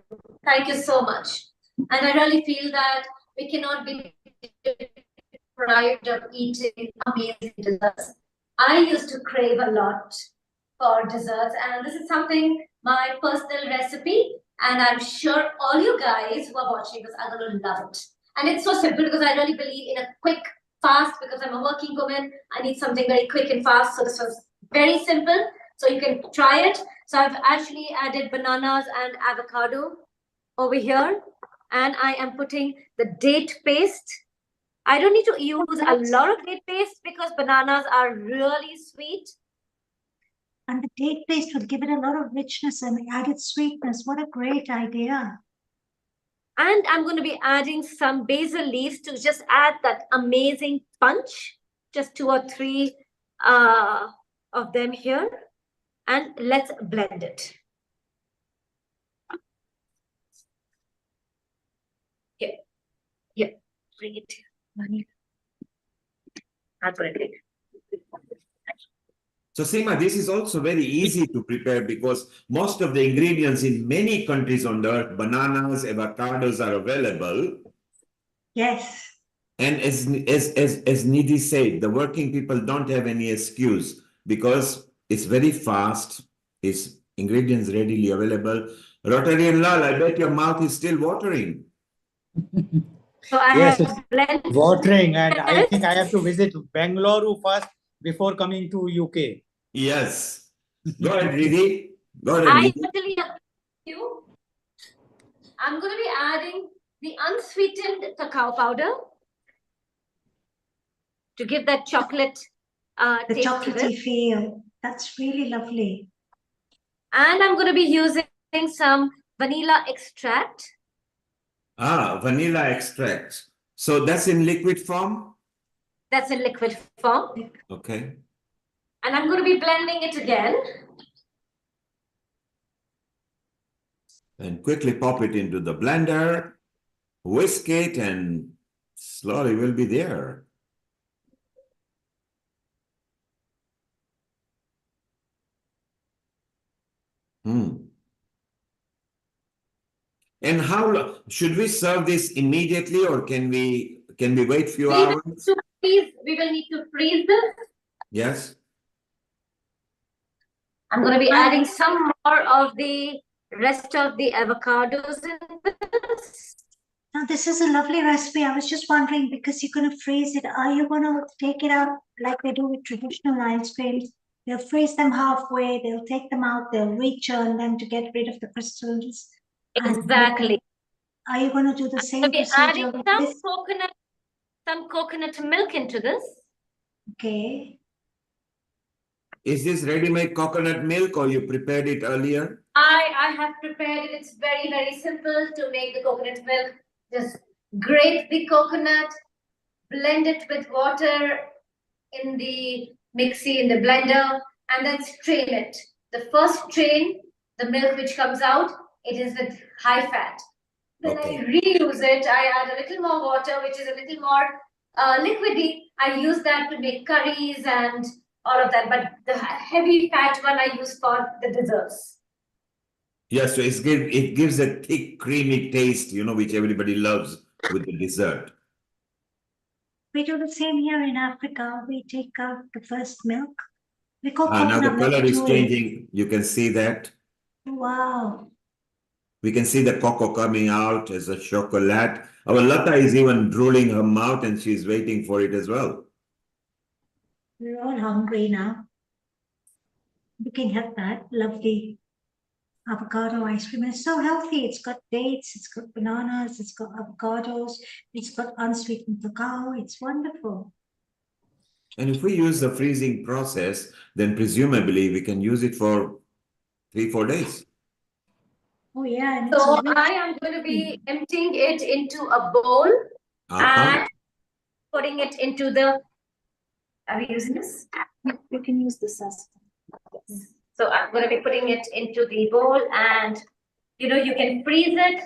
Thank you so much. And I really feel that we cannot be deprived of eating amazing desserts. I used to crave a lot for desserts, and this is something, my personal recipe, and I'm sure all you guys who are watching this are going to love it. And it's so simple because I really believe in a quick, fast, because I'm a working woman. I need something very quick and fast. So this was very simple. So you can try it. So I've actually added bananas and avocado over here, and I am putting the date paste. I don't need to use a lot of date paste because bananas are really sweet. And the date paste will give it a lot of richness and added sweetness. What a great idea. And I'm going to be adding some basil leaves to just add that amazing punch. Just 2 or 3 of them here. And let's blend it. Yeah, bring it here. I'll put it here. So Seema, this is also very easy to prepare because most of the ingredients in many countries on the earth, bananas, avocados are available. Yes. And as Nidhi said, the working people don't have any excuse because it's very fast, it's ingredients readily available. Rotarian Lal, I bet your mouth is still watering. So I Yes, have blended watering, and I think I have to visit Bangalore first before coming to UK. Yes. Go ahead, Riddhi. Go ahead, I Riddhi. totally agree with you. I'm going to be adding the unsweetened cacao powder to give that chocolate the taste chocolatey feel. That's really lovely. And I'm going to be using some vanilla extract. Ah, vanilla extract. So that's in liquid form? That's in liquid form. Okay. And I'm going to be blending it again. And quickly pop it into the blender, whisk it, and slowly will be there. And how should we serve this immediately, or can we wait few hours? We will need to freeze this. Yes. I'm going to be adding some more of the rest of the avocados in this. Now, this is a lovely recipe. I was just wondering, because you're going to freeze it, are you going to take it out like they do with traditional ice creams? They'll freeze them halfway, they'll take them out, they'll rechurn them to get rid of the crystals. Exactly. Are you going to do the same I'll be procedure adding with this? some coconut milk into this. Okay. Is this ready-made coconut milk, or you prepared it earlier? I have prepared it. It's very, very simple to make the coconut milk. Just grate the coconut, blend it with water in the mixie, in the blender, and then strain it. The first strain, the milk which comes out, it is with high fat. Then I reuse it. I add a little more water, which is a little more liquidy. I use that to make curries and all of that. But the heavy fat one I use for the desserts. Yes, so it gives a thick, creamy taste, which everybody loves with the dessert. We do the same here in Africa. We take out the first milk We got Now the coconut milk color is too. changing. You can see that. Wow. We can see the cocoa coming out as a chocolate. Our Lata is even drooling her mouth and she's waiting for it as well. We're all hungry now. Looking at that lovely avocado ice cream. It's so healthy. It's got dates, it's got bananas, it's got avocados, it's got unsweetened cacao. It's wonderful. And if we use the freezing process, then presumably we can use it for 3-4 days. Oh yeah, and so I am going to be emptying it into a bowl and putting it into the. Are we using this? You can use the sauce. Yes. So I'm going to be putting it into the bowl, and you can freeze it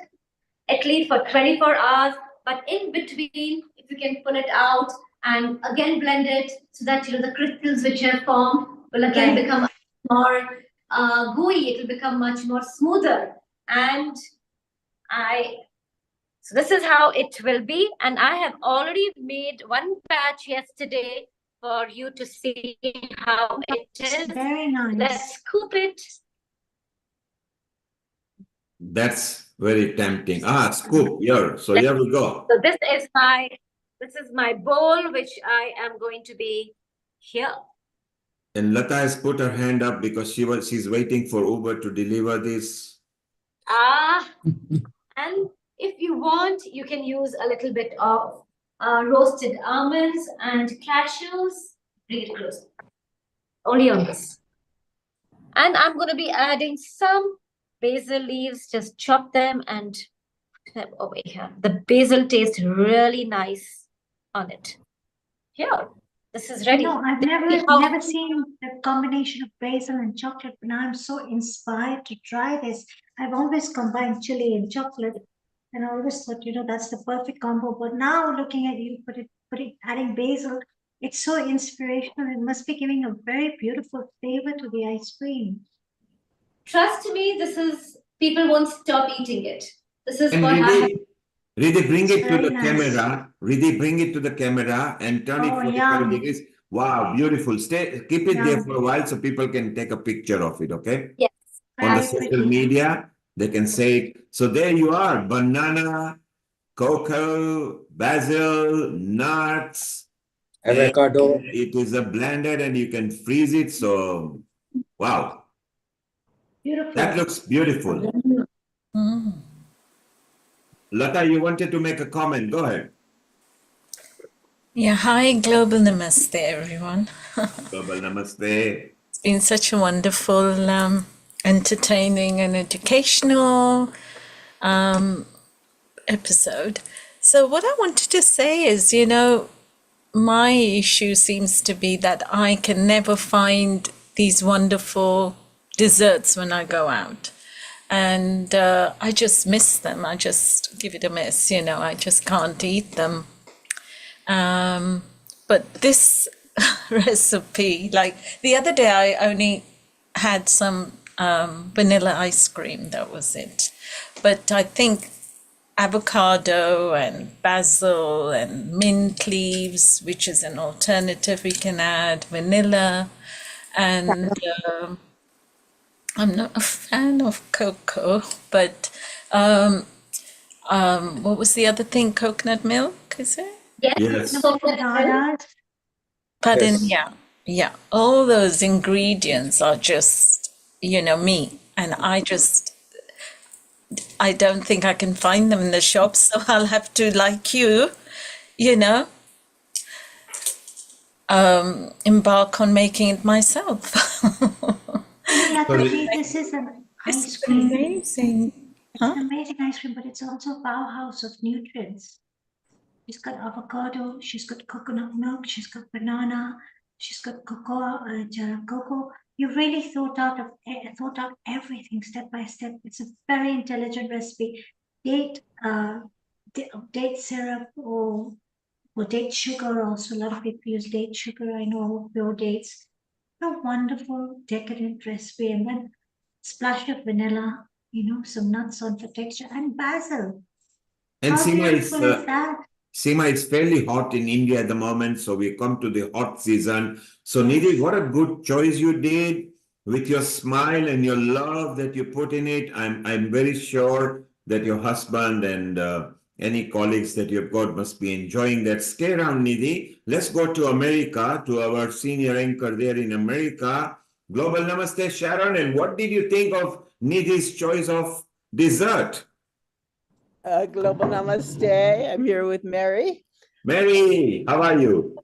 at least for 24 hours. But in between, if you can pull it out and again blend it, so that the crystals which have formed will again become more gooey. It will become much more smoother. And so this is how it will be. And I have already made one batch yesterday for you to see how it is. Very nice. Let's scoop it. That's very tempting. Scoop here. So here we go. So this is my bowl, which I am going to be here. And Lata has put her hand up because she's waiting for Uber to deliver this. And if you want, you can use a little bit of roasted almonds and cashews. Bring it close. Only on this. And I'm going to be adding some basil leaves. Just chop them and put them over here. The basil tastes really nice on it. Here, this is ready. No, I've never seen the combination of basil and chocolate, but now I'm so inspired to try this. I've always combined chili and chocolate, and I always thought, that's the perfect combo. But now looking at you, adding basil, it's so inspirational. It must be giving a very beautiful flavor to the ice cream. Trust me, people won't stop eating it. This is what Riddhi, bring it to the camera. Riddhi, bring it to the camera and turn it 45 degrees. Wow, beautiful. Keep it there for a while so people can take a picture of it, okay? Yes. On the social media, they can say, so there you are, banana, cocoa, basil, nuts, avocado. It is a blended and you can freeze it. So, wow. Beautiful. That looks beautiful. Lata, you wanted to make a comment. Go ahead. Yeah, hi, Global Namaste, everyone. Global Namaste. It's been such a wonderful, entertaining and educational episode. So what I wanted to say is, my issue seems to be that I can never find these wonderful desserts when I go out. And I just miss them. I just give it a miss, I just can't eat them. But this recipe, like the other day, I only had some vanilla ice cream, that was it. But I think avocado and basil and mint leaves, which is an alternative we can add, vanilla, and I'm not a fan of cocoa, but what was the other thing? Coconut milk, is it? Yes. Pardon, yeah. All those ingredients are just, me. And I don't think I can find them in the shops, so I'll have to, like you, embark on making it myself. This is an ice cream. Amazing. It's an amazing ice cream, but it's also a powerhouse of nutrients. She's got avocado, she's got coconut milk, she's got banana, she's got cocoa. You really thought out everything step by step. It's a very intelligent recipe. Date syrup or date sugar also. A lot of people use date sugar. I know, pure dates. A wonderful decadent recipe, and then splash of vanilla, some nuts on for texture, and basil. And How Seema beautiful is that? Seema, it's fairly hot in India at the moment, so we come to the hot season. So Nidhi, what a good choice you did with your smile and your love that you put in it. I'm very sure that your husband and any colleagues that you've got must be enjoying that. Stay around, Nidhi. Let's go to America, to our senior anchor there in America. Global Namaste, Sharon. And what did you think of Nidhi's choice of dessert? Global Namaste. I'm here with Mary. Mary, how are you?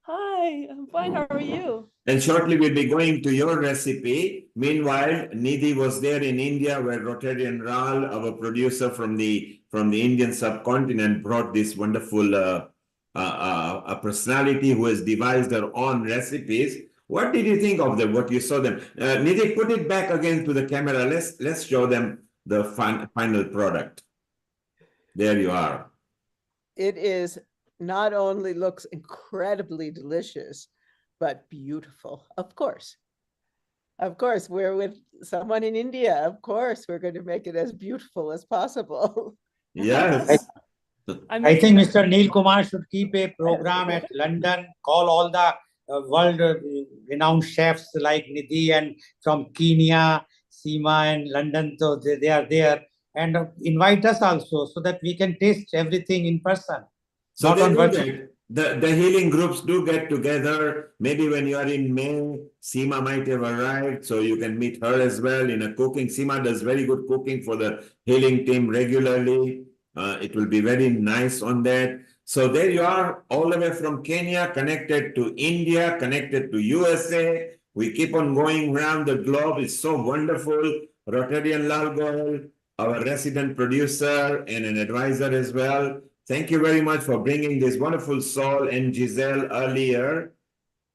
Hi, I'm fine. How are you? And shortly we'll be going to your recipe. Meanwhile, Nidhi was there in India where Rotarian Ral, our producer from the Indian subcontinent, brought this wonderful a personality who has devised her own recipes. What did you think of them? What you saw them? Nidhi, put it back again to the camera. Let's show them the final product. There you are. It is not only looks incredibly delicious, but beautiful. Of course, we're with someone in India. Of course, we're going to make it as beautiful as possible. Yes. I think Mr. Neil Kumar should keep a program at London, call all the world renowned chefs like Nidhi and from Kenya, Seema and London, so they are there, and invite us also so that we can taste everything in person. So they do that. The healing groups do get together. Maybe when you are in May, Seema might have arrived, so you can meet her as well in a cooking. Seema does very good cooking for the healing team regularly. It will be very nice on that. So there you are, all the way from Kenya, connected to India, connected to USA. We keep on going around the globe. It's so wonderful. Rotarian Lal Goel, our resident producer and an advisor as well. Thank you very much for bringing this wonderful soul and Giselle earlier.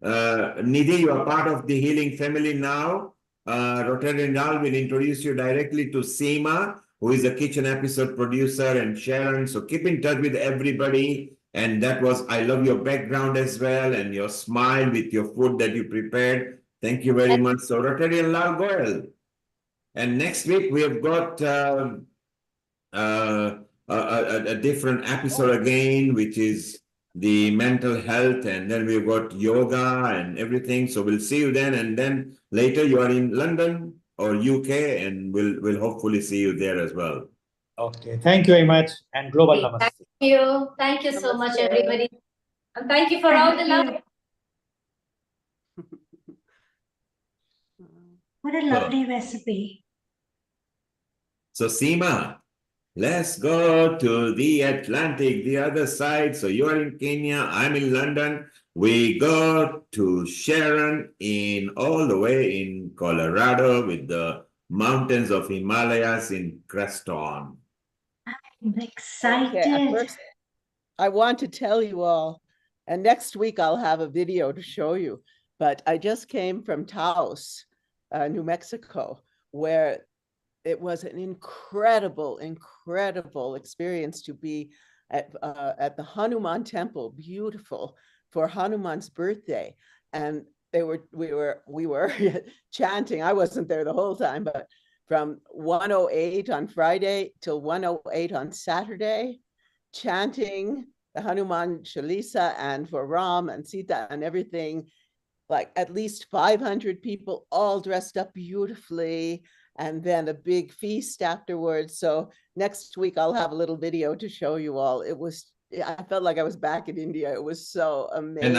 Nidhi, you are part of the healing family now. Rotarian Lal will introduce you directly to Seema, who is a kitchen episode producer, and Sharon. So keep in touch with everybody. And that was, I love your background as well and your smile with your food that you prepared. Thank you very much. So Rotarian Lal Goel. And next week we have got a different episode again, which is the mental health, and then we've got yoga and everything. So we'll see you then, and then later you are in London or UK, and we'll hopefully see you there as well. Okay, thank you very much, and global namaste. Thank you so much, everybody, and thank you for all the love. What a lovely recipe. So Seema, let's go to the Atlantic, the other side. So you are in Kenya, I'm in London. We go to Sharon in all the way in Colorado with the mountains of Himalayas in Creston. I'm excited. Okay, first, I want to tell you all, and next week I'll have a video to show you, but I just came from Taos, New Mexico, where it was an incredible experience to be at the Hanuman temple, beautiful, for Hanuman's birthday. And we were chanting. I wasn't there the whole time, but from 1:08 on Friday till 1:08 on Saturday, chanting the Hanuman Chalisa and for Ram and Sita and everything, like at least 500 people all dressed up beautifully, and then a big feast afterwards. So next week I'll have a little video to show you all. I felt like I was back in India. It was so amazing.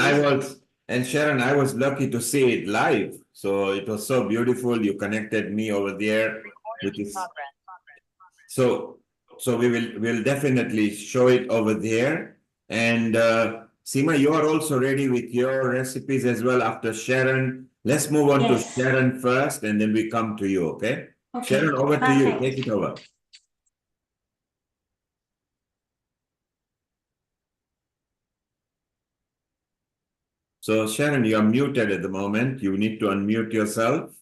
And Sharon, I was lucky to see it live. So it was so beautiful. You connected me over there. So we'll definitely show it over there. And Seema, you are also ready with your recipes as well after Sharon. Let's move on to Sharon first, and then we come to you, okay? Sharon, over to you. Take it over. So Sharon, you are muted at the moment. You need to unmute yourself.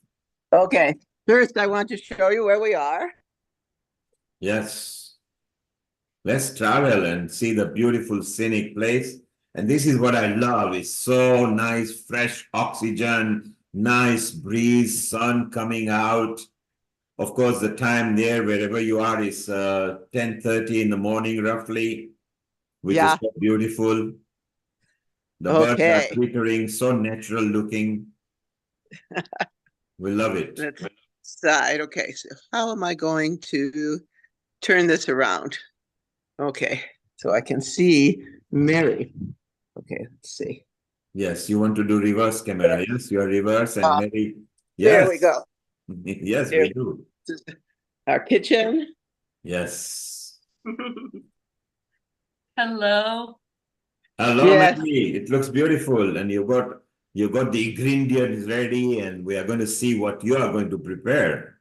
Okay. First, I want to show you where we are. Yes. Let's travel and see the beautiful scenic place. And this is what I love. It's so nice, fresh oxygen, nice breeze, sun coming out. Of course, the time there, wherever you are, is 10:30 in the morning, roughly. which is so beautiful. The birds are Okay. twittering, so natural looking. We love it. Let's side. Okay, so how am I going to turn this around? Okay, so I can see Mary. Okay, let's see. Yes, you want to do reverse camera. Yes, you are reverse and Mary. There Yes. we go. Yes, There. we do. Our kitchen. Yes. Hello. Hello, Yes. Mary. It looks beautiful, and you got the ingredients ready, and we are going to see what you are going to prepare.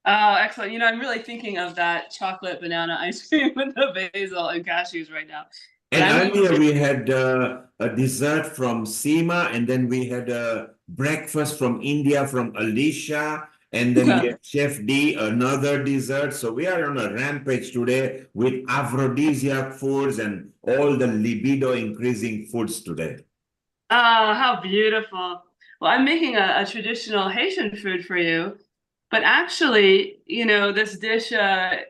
Oh, excellent. You know, I'm really thinking of that chocolate banana ice cream with the basil and cashews right now. But And earlier we had a dessert from Seema, and then we had a breakfast from India from Alicia, and then we had Chef D, another dessert. So we are on a rampage today with aphrodisiac foods and all the libido increasing foods today. Oh, how beautiful. Well, I'm making a traditional Haitian food for you. But actually, you know, this dish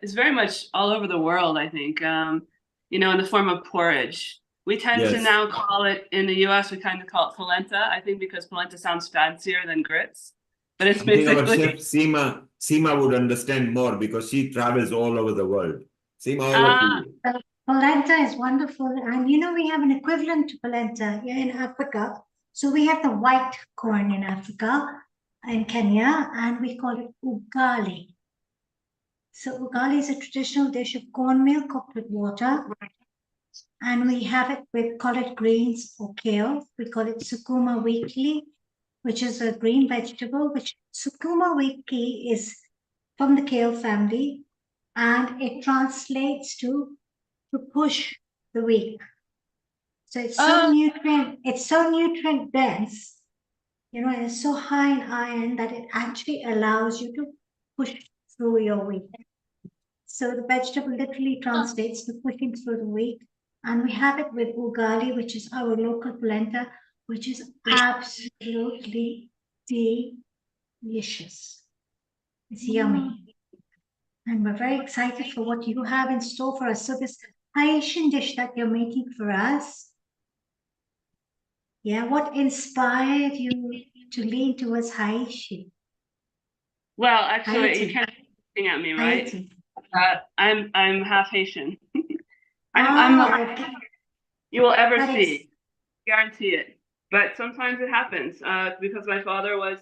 is very much all over the world, I think, you know, in the form of porridge. We tend to Yes. now call it, in the US, we kind of call it polenta, I think because polenta sounds fancier than grits. But it's I think our basically. chef Seema would understand more because she travels all over the world. Seema, over to you. Polenta is wonderful. And you know, we have an equivalent to polenta here in Africa. So we have the white corn in Africa, in Kenya, and we call it ugali. So ugali is a traditional dish of cornmeal cooked with water. And we have it with collard greens or kale. We call it sukuma wiki, which is a green vegetable, which sukuma wiki is from the kale family, and it translates to push the weak. So it's so nutrient dense, you know, and it's so high in iron that it actually allows you to push through your week. So the vegetable literally translates to pushing through the week. And we have it with ugali, which is our local polenta, which is absolutely delicious. It's yummy. And we're very excited for what you have in store for us. So this Haitian dish that you're making for us, yeah, what inspired you to lean towards Haitian? Well, actually, Haiti. you can't be looking at me, right? Haiti. I'm half Haitian. I'm the last you will ever see. Guarantee it. But sometimes it happens because my father was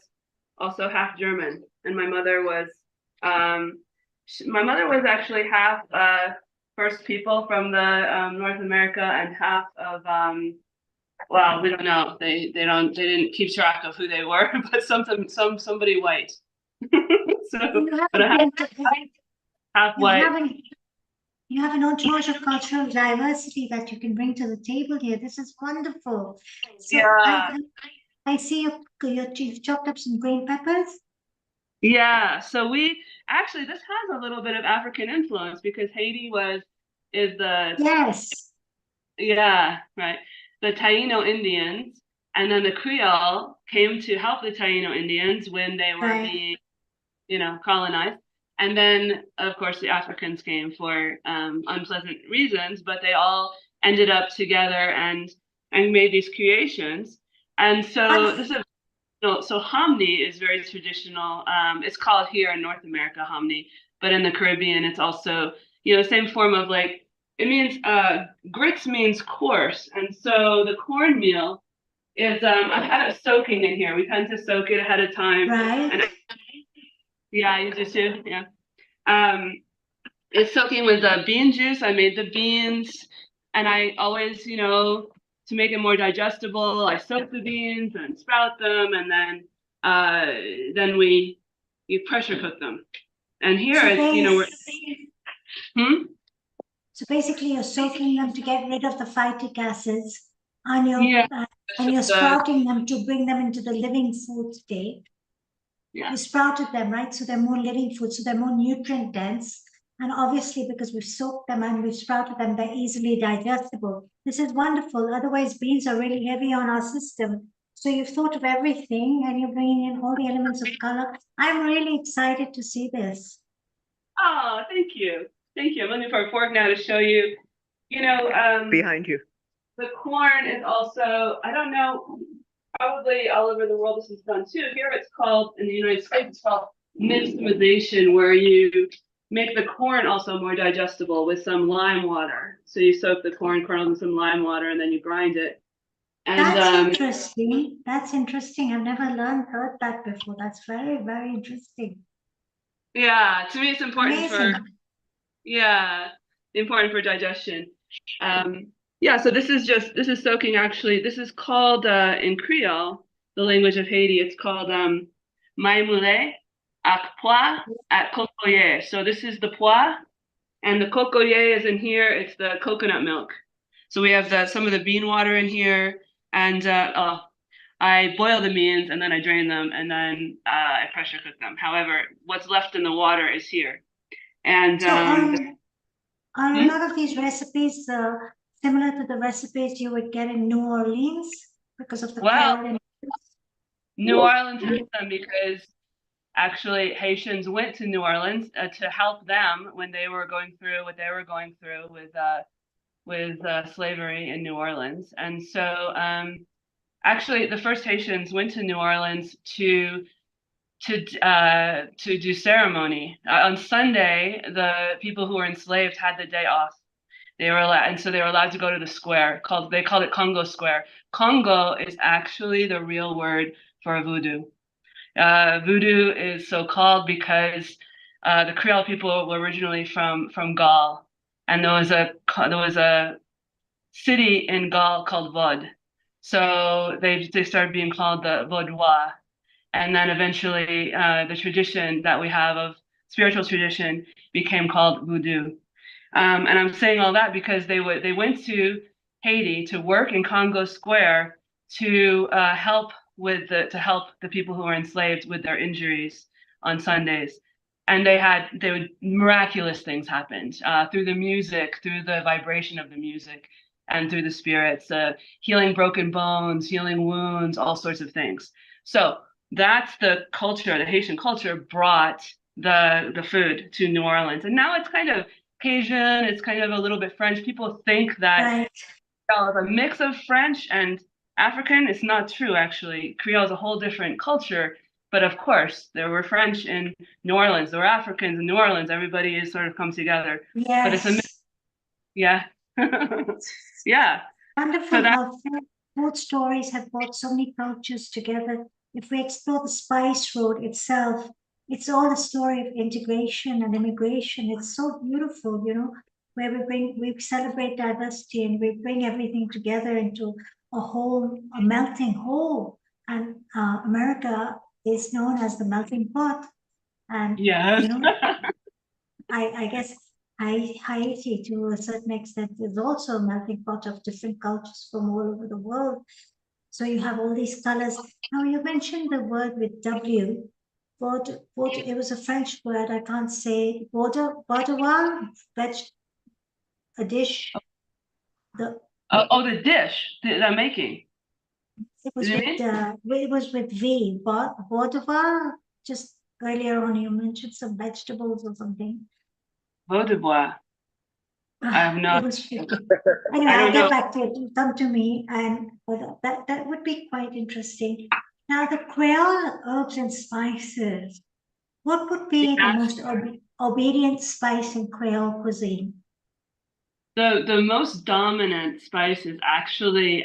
also half German, and my mother was actually half First People from the North America and half of well, we don't know. They didn't keep track of who they were, but somebody white. So, but half white. You have an entourage of cultural diversity that you can bring to the table here. This is wonderful. So Yeah. I see you've chopped up some green peppers. Yeah, so this has a little bit of African influence because Haiti is the yes, yeah, right, the Taino Indians, and then the Creole came to help the Taino Indians when they were being, you know, colonized, and then of course the Africans came for unpleasant reasons, but they all ended up together and made these creations, and so this is. So hominy is very traditional. It's called here in North America hominy, but in the Caribbean, it's also, you know, same form of like, it means, grits means coarse. And so the cornmeal is, I had it soaking in here. We tend to soak it ahead of time. Right. And yeah, you do too, yeah. It's soaking with bean juice. I made the beans and I always, you know, to make it more digestible, I soak the beans and sprout them, and then you pressure cook them. And here so it's, you know, So basically, you're soaking them to get rid of the phytic acids, and you're sprouting them to bring them into the living food state. Yeah. You sprouted them, right? So they're more living food, so they're more nutrient dense. And obviously, because we've soaked them and we've sprouted them, they're easily digestible. This is wonderful. Otherwise, beans are really heavy on our system. So you've thought of everything and you're bringing in all the elements of color. I'm really excited to see this. Oh, thank you. Thank you. I'm looking for a fork now to show you Behind you. The corn is also, I don't know, probably all over the world this is done too. Here it's called, in the United States, it's called nixtamalization, where you make the corn also more digestible with some lime water. So you soak the corn kernels in some lime water and then you grind it. And that's interesting. That's interesting. I've never heard that before. That's very, very interesting. Yeah, to me it's important Amazing. important for digestion. Yeah, so this is soaking actually. This is called in Creole, the language of Haiti, it's called maimoule ak pois at cocoyer. So this is the pois, and the cocoyer is in here. It's the coconut milk. So we have some of the bean water in here, and I boil the beans and then I drain them and then I pressure cook them. However, what's left in the water is here. And so are a lot of these recipes similar to the recipes you would get in New Orleans because of the Creole? New Orleans has them because actually Haitians went to New Orleans to help them when they were going through what they were going through with slavery in New Orleans. And so actually the first Haitians went to New Orleans to do ceremony. On Sunday, the people who were enslaved had the day off. They were allowed to go to the square. They called it Congo Square. Congo is actually the real word for voodoo. Voodoo is so called because the Creole people were originally from Gaul, and there was a city in Gaul called Vaud. So they started being called the Vaudois. And then eventually the tradition that we have of spiritual tradition became called voodoo. And I'm saying all that because they went to Haiti to work in Congo Square to help the people who were enslaved with their injuries on Sundays. And miraculous things happened through the music, through the vibration of the music, and through the spirits, healing broken bones, healing wounds, all sorts of things. So that's the culture. The Haitian culture brought the food to New Orleans, and now it's kind of Cajun. It's kind of a little bit French. People think that Creole is a mix of French and African. It's not true, actually. Creole is a whole different culture. But of course, there were French in New Orleans. There were Africans in New Orleans. Everybody is sort of come together. Yes. But it's a mix. Yeah. Yeah. Wonderful how food stories have brought so many cultures together. If we explore the spice road itself, it's all a story of integration and immigration. It's so beautiful, where we celebrate diversity and we bring everything together into a melting whole. And America is known as the melting pot. And I guess Haiti, to a certain extent, is also a melting pot of different cultures from all over the world. So you have all these colors. Now you mentioned the word with W. It was a French word. I can't say boudoir, a dish. The dish that I'm making. It was with V. Boudoir. Just earlier on, you mentioned some vegetables or something. Vaudois. I have no. Anyway, I'll get back to it. Come to me, and that would be quite interesting. Now, the Creole herbs and spices. What would be the most obedient spice in Creole cuisine? The most dominant spice is actually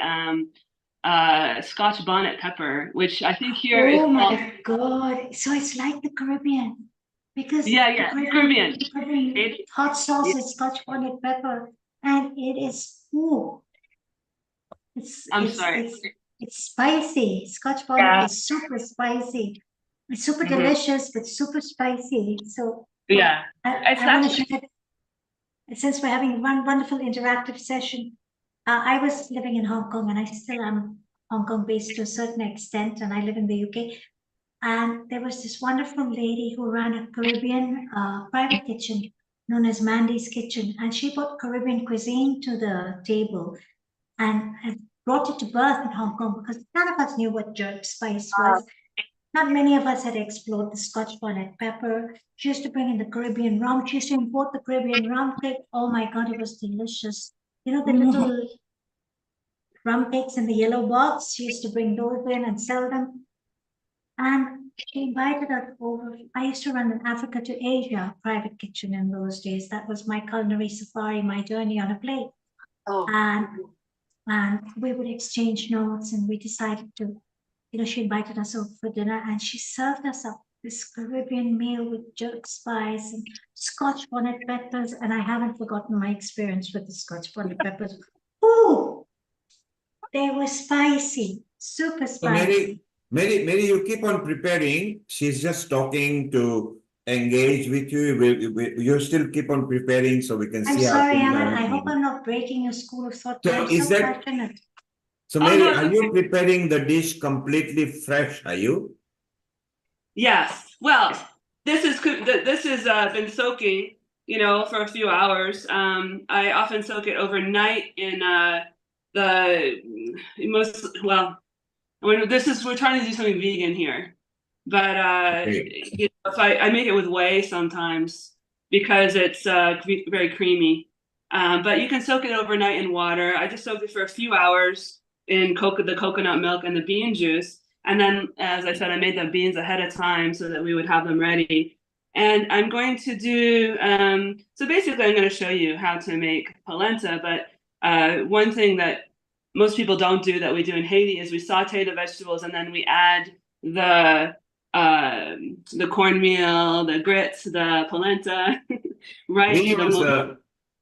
Scotch bonnet pepper, which I think here is. Oh my God! So it's like the Caribbean. Because Caribbean. Hot sauce is Scotch bonnet pepper, and it is it's spicy. Scotch bonnet is super spicy. It's super delicious, but super spicy. So I want to share. Since we're having one wonderful interactive session, I was living in Hong Kong, and I still am Hong Kong based to a certain extent, and I live in the UK. And there was this wonderful lady who ran a Caribbean private kitchen known as Mandy's Kitchen. And she brought Caribbean cuisine to the table and brought it to birth in Hong Kong because none of us knew what jerk spice was. Not many of us had explored the Scotch bonnet pepper. She used to bring in the Caribbean rum. She used to import the Caribbean rum. Oh my God, it was delicious. You know, the little rum cakes in the yellow box. She used to bring those in and sell them. And she invited us over. I used to run an Africa to Asia private kitchen in those days. That was my culinary safari, my journey on a plate. Oh. And we would exchange notes, and we decided to, you know, she invited us over for dinner, and she served us up this Caribbean meal with jerk spice and Scotch bonnet peppers. And I haven't forgotten my experience with the Scotch bonnet peppers. Ooh, they were spicy, super So spicy. Mary, you keep on preparing. She's just talking to engage with you. You still keep on preparing so we can I'm see how sorry, things are Aman. I hope happening. I'm not breaking your school of thought, So but I'm is so that passionate. so, Mary? Are you preparing the dish completely fresh? Are you? Yes. Well, this is been soaking, you know, for a few hours. I often soak it overnight in the most well. We're trying to do something vegan here, but you know, if I make it with whey sometimes because it's very creamy. But you can soak it overnight in water. I just soaked it for a few hours in the coconut milk and the bean juice. And then, as I said, I made the beans ahead of time so that we would have them ready. And I'm going to do, so basically I'm going to show you how to make polenta. But one thing that most people don't do that we do in Haiti is we saute the vegetables and then we add the cornmeal, the grits, the polenta, right?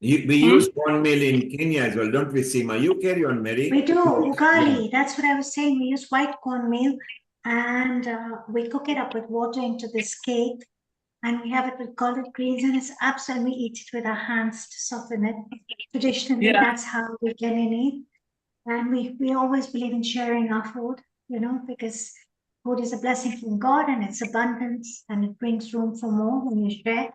We use cornmeal in Kenya as well, don't we, Seema? You carry on, Mary. We do, ugali. That's what I was saying. We use white cornmeal, and we cook it up with water into this cake, and we have it with collard greens, and it's absolutely, we eat it with our hands to soften it. Traditionally, that's how we can eat. And we always believe in sharing our food, you know, because food is a blessing from God and it's abundance and it brings room for more when you share.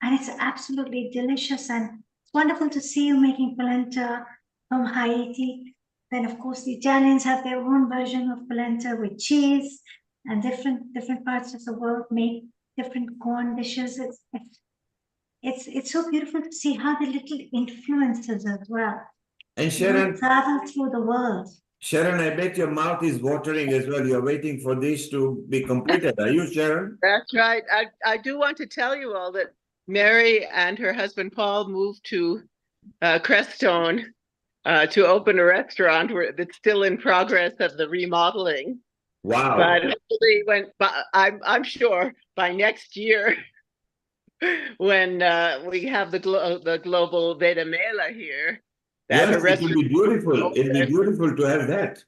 And it's absolutely delicious, and it's wonderful to see you making polenta from Haiti. Then, of course, the Italians have their own version of polenta with cheese, and different parts of the world make different corn dishes. It's so beautiful to see how the little influences as well. And Sharon, travel through the world. Sharon, I bet your mouth is watering as well. You're waiting for this to be completed. Are you, Sharon? That's right. I do want to tell you all that Mary and her husband Paul moved to Crestone to open a restaurant that's still in progress of the remodeling. Wow! But hopefully, I'm sure by next year, when we have the global Veda Mela here, that yes, it will be beautiful. It'll be beautiful to have that.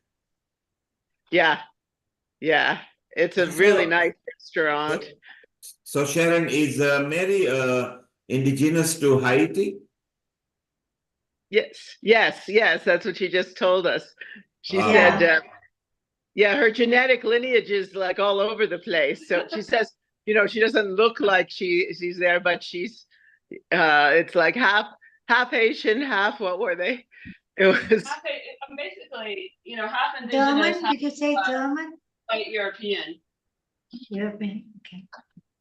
Yeah, yeah, it's a really nice restaurant. So Sharon, is Mary indigenous to Haiti? Yes, that's what she just told us. She said, yeah, her genetic lineage is like all over the place. So she says, you know, she doesn't look like she's there, but she's it's like half Haitian, half, what were they? It was basically, you know, half indigenous. German? Did you say German? White European. European, okay.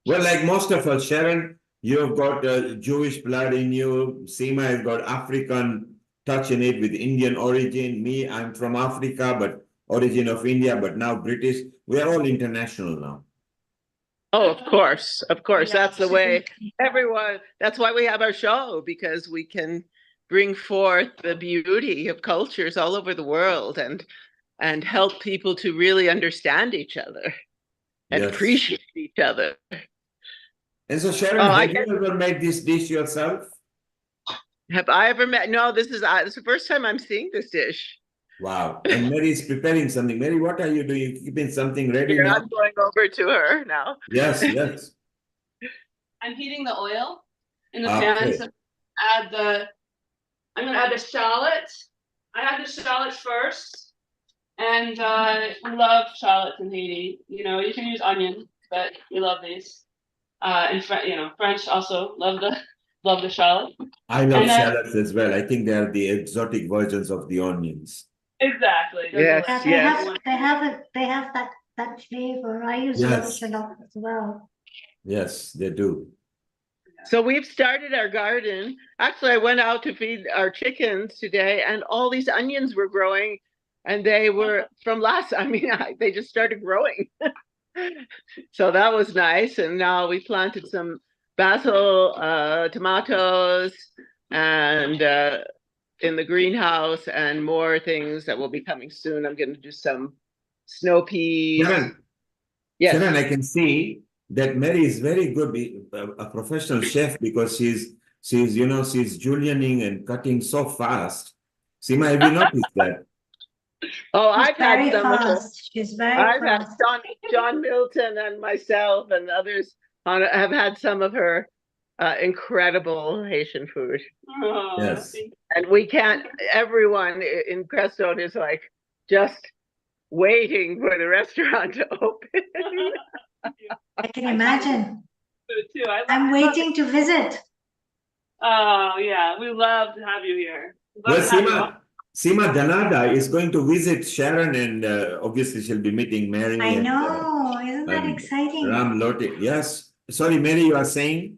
Well, like most of us, Sharon, you've got Jewish blood in you. Seema has got African touch in it with Indian origin. Me, I'm from Africa, but origin of India, but now British. We are all international now. Oh, of course. That's the way everyone, that's why we have our show, because we can bring forth the beauty of cultures all over the world and help people to really understand each other and appreciate each other. And so, Sharon, have you ever made this dish yourself? Have I ever met? No, this is the first time I'm seeing this dish. Wow. And Mary is preparing something. Mary, what are you doing? You keeping something ready now? I'm going over to her now. Yes. I'm heating the oil in the pan. So I'm going to add the shallot. I add the shallot first. And we love shallots in Haiti. You know, you can use onion, but we love these. And French also love the shallot. I love shallots as well. I think they are the exotic versions of the onions. Exactly. They have that flavor. I use a lot of shallot as well. Yes, they do. So we've started our garden. Actually, I went out to feed our chickens today, and all these onions were growing, and they were from they just started growing. So that was nice. And now we planted some basil, tomatoes, and in the greenhouse, and more things that will be coming soon. I'm going to do some snow peas. Sharon, Yes. Sharon, I can see that Mary is very good, a professional chef, because she's julienning and cutting so fast. Seema, have you noticed that? Oh, She's I've had very some of it. fast. She's very I've had fast. John Milton and myself and others have had some of her incredible Haitian food. Oh, Yes. And we can't, everyone in Crestone is like just waiting for the restaurant to open. I can imagine. Food too. I'm waiting to visit. Oh yeah, we love to have you here. Well, Love to have you. Seema Danada is going to visit Sharon, and obviously she'll be meeting Mary. I know. Isn't that exciting? Ram Lote. Yes. Sorry, Mary, you are saying?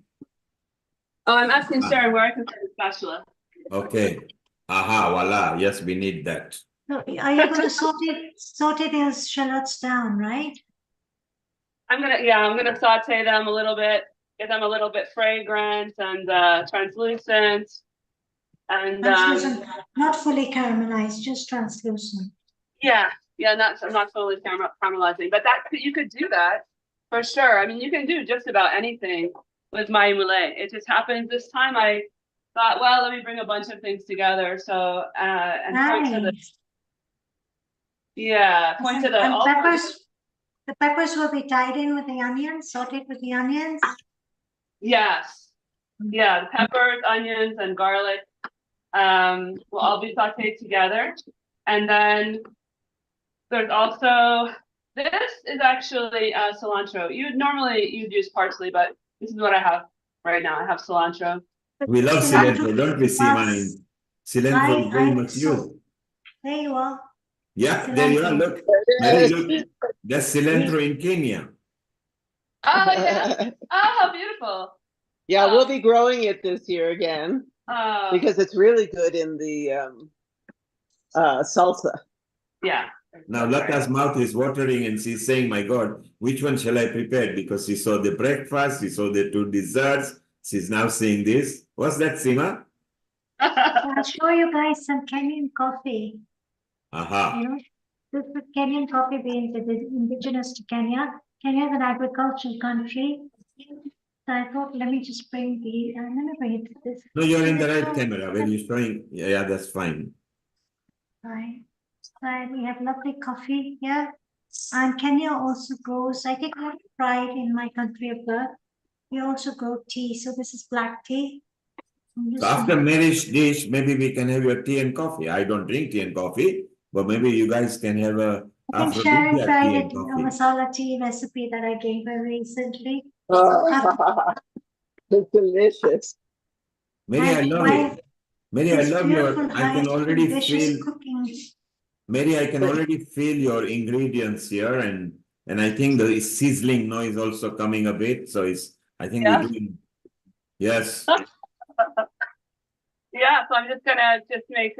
Oh, I'm asking Sharon where I can find the spatula. Okay. Aha, voila. Yes, we need that. So are you going to saute those shallots down, right? I'm gonna saute them a little bit, get them a little bit fragrant and translucent. And Translucent, not fully caramelized, just translucent. yeah, I'm not totally caramelizing, but that you could do that for sure. I mean, you can do just about anything with my moulet. It just happens this time. I thought, well, let me bring a bunch of things together. So and point to the point to the and peppers. The peppers will be tied in with the onions, sauteed with the onions. Yes, yeah, the peppers, onions, and garlic will all be sauteed together, and then there's also this is actually cilantro. You'd use parsley, but this is what I have right now. I have cilantro. We love cilantro, don't we, Seema? Cilantro is very much used. There you are. Yeah, there you are. Look, Mary, look. That's cilantro in Kenya. Oh yeah! Oh, how beautiful! Yeah, we'll be growing it this year again because it's really good in the salsa. Yeah. Now Lata's mouth is watering and she's saying, my God, which one shall I prepare? Because she saw the breakfast, she saw the 2 desserts. She's now seeing this. What's that, Seema? I'll show you guys some Kenyan coffee. Aha. You know, this is Kenyan coffee beans. It is indigenous to Kenya. Kenya is an agricultural country. So I thought, let me just bring let me bring it to this. No, you're in the right camera. Where you're showing, yeah, that's fine. Right. So we have lovely coffee here. And Kenya also grows, I take a lot of pride in my country of birth. We also grow tea. So this is black tea. So after Mary's dish, maybe we can have your tea and coffee. I don't drink tea and coffee, but maybe you guys can have a Sharon tried tea it, and a coffee. masala tea recipe that I gave her recently. It's delicious. Mary, I love it. Mary, I love your, I can already feel, Mary, I can already feel your ingredients here, and I think the sizzling noise also coming a bit. So I think we're doing, yes. Yeah, so I'm just gonna make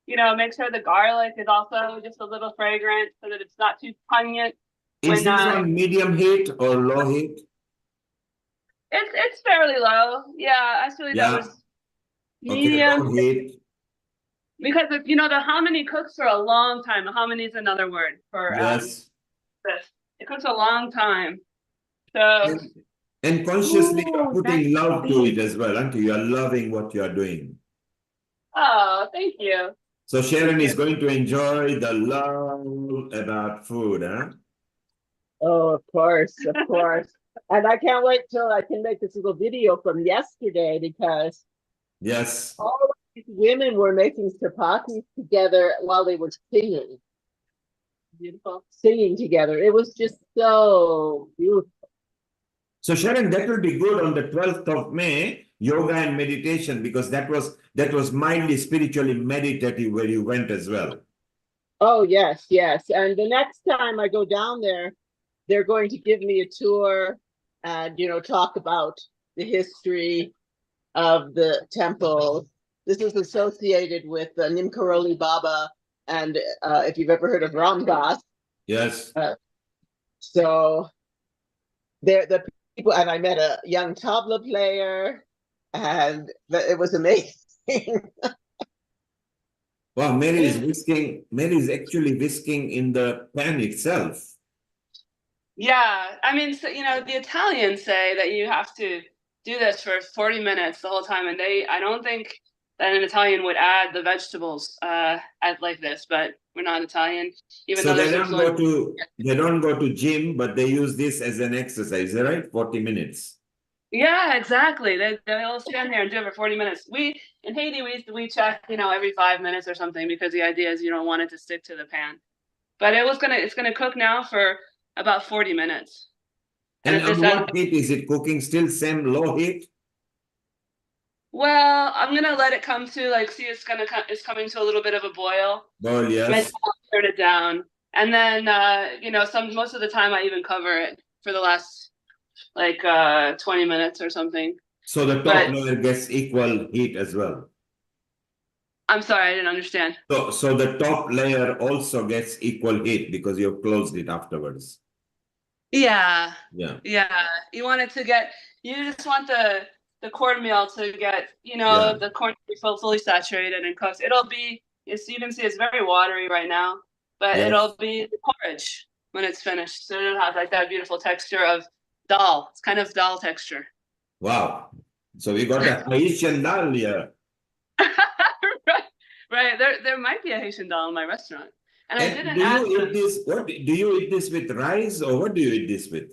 make sure the garlic is also just a little fragrant so that it's not too pungent. Is this on medium heat or low heat? It's fairly low. Yeah, actually that was medium. Low heat. Because the hominy cooks for a long time. The hominy is another word for yes. This. It cooks a long time. So and consciously you're putting love to it as well, aren't you? You're loving what you're doing. Oh, thank you. So Sharon is going to enjoy the love about food, huh? Oh, of course, of course. And I can't wait till I can make this little video from yesterday because all of these women were making chapatis together while they were singing. Beautiful. Singing together. It was just so beautiful. So Sharon, that will be good on the 12th of May, yoga and meditation, because that was mildly spiritually meditative where you went as well. Oh, yes, yes. And the next time I go down there, they're going to give me a tour and, talk about the history of the temple. This is associated with Nim Karoli Baba, and if you've ever heard of Ram Dass. Yes. So the people, and I met a young tabla player, and it was amazing. Wow, Mary is whisking. Mary is actually whisking in the pan itself. Yeah, I mean, so, you know, the Italians say that you have to do this for 40 minutes the whole time, and I don't think that an Italian would add the vegetables at like this, but we're not Italian, even So though they there's don't go to gym, but they use this as an exercise, right? 40 minutes. Yeah, exactly. They'll stand there and do it for 40 minutes. We in Haiti we check, you know, every 5 minutes or something, because the idea is you don't want it to stick to the pan. But it's gonna cook now for about 40 minutes. And on what heat is it cooking? Still same low heat? Well, I'm gonna let it come to, like, see, it's coming to a little bit of a boil. Boil, yes. And I'll turn it down, and then you know, most of the time I even cover it for the last like 20 minutes or something. So the top layer gets equal heat as well. I'm sorry, I didn't understand. So the top layer also gets equal heat because you've closed it afterwards. Yeah. Yeah. Yeah. You want it to get. You just want the cornmeal to get, you know, the corn to be fully saturated and cooked. It'll be. As you can see, it's very watery right now, but it'll be the porridge when it's finished. So it'll have like that beautiful texture of dal. It's kind of dal texture. Wow. So we got a Haitian dal here. Right. There might be a Haitian dal in my restaurant. And I didn't do ask you eat this? What do you eat this with, rice, or what do you eat this with?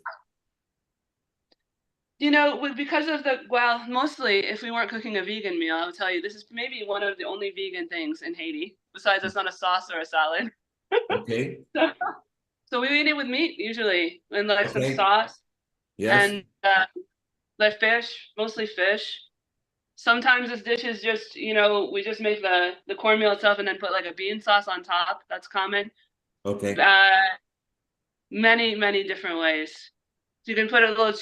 You know, because of mostly if we weren't cooking a vegan meal, I would tell you this is maybe one of the only vegan things in Haiti. Besides, it's not a sauce or a salad. Okay. So we eat it with meat usually, and like some sauce. Yes. And like fish, mostly fish. Sometimes this dish is just, you know, we just make the cornmeal itself and then put like a bean sauce on top. That's common. Okay. Many different ways. So you can put a little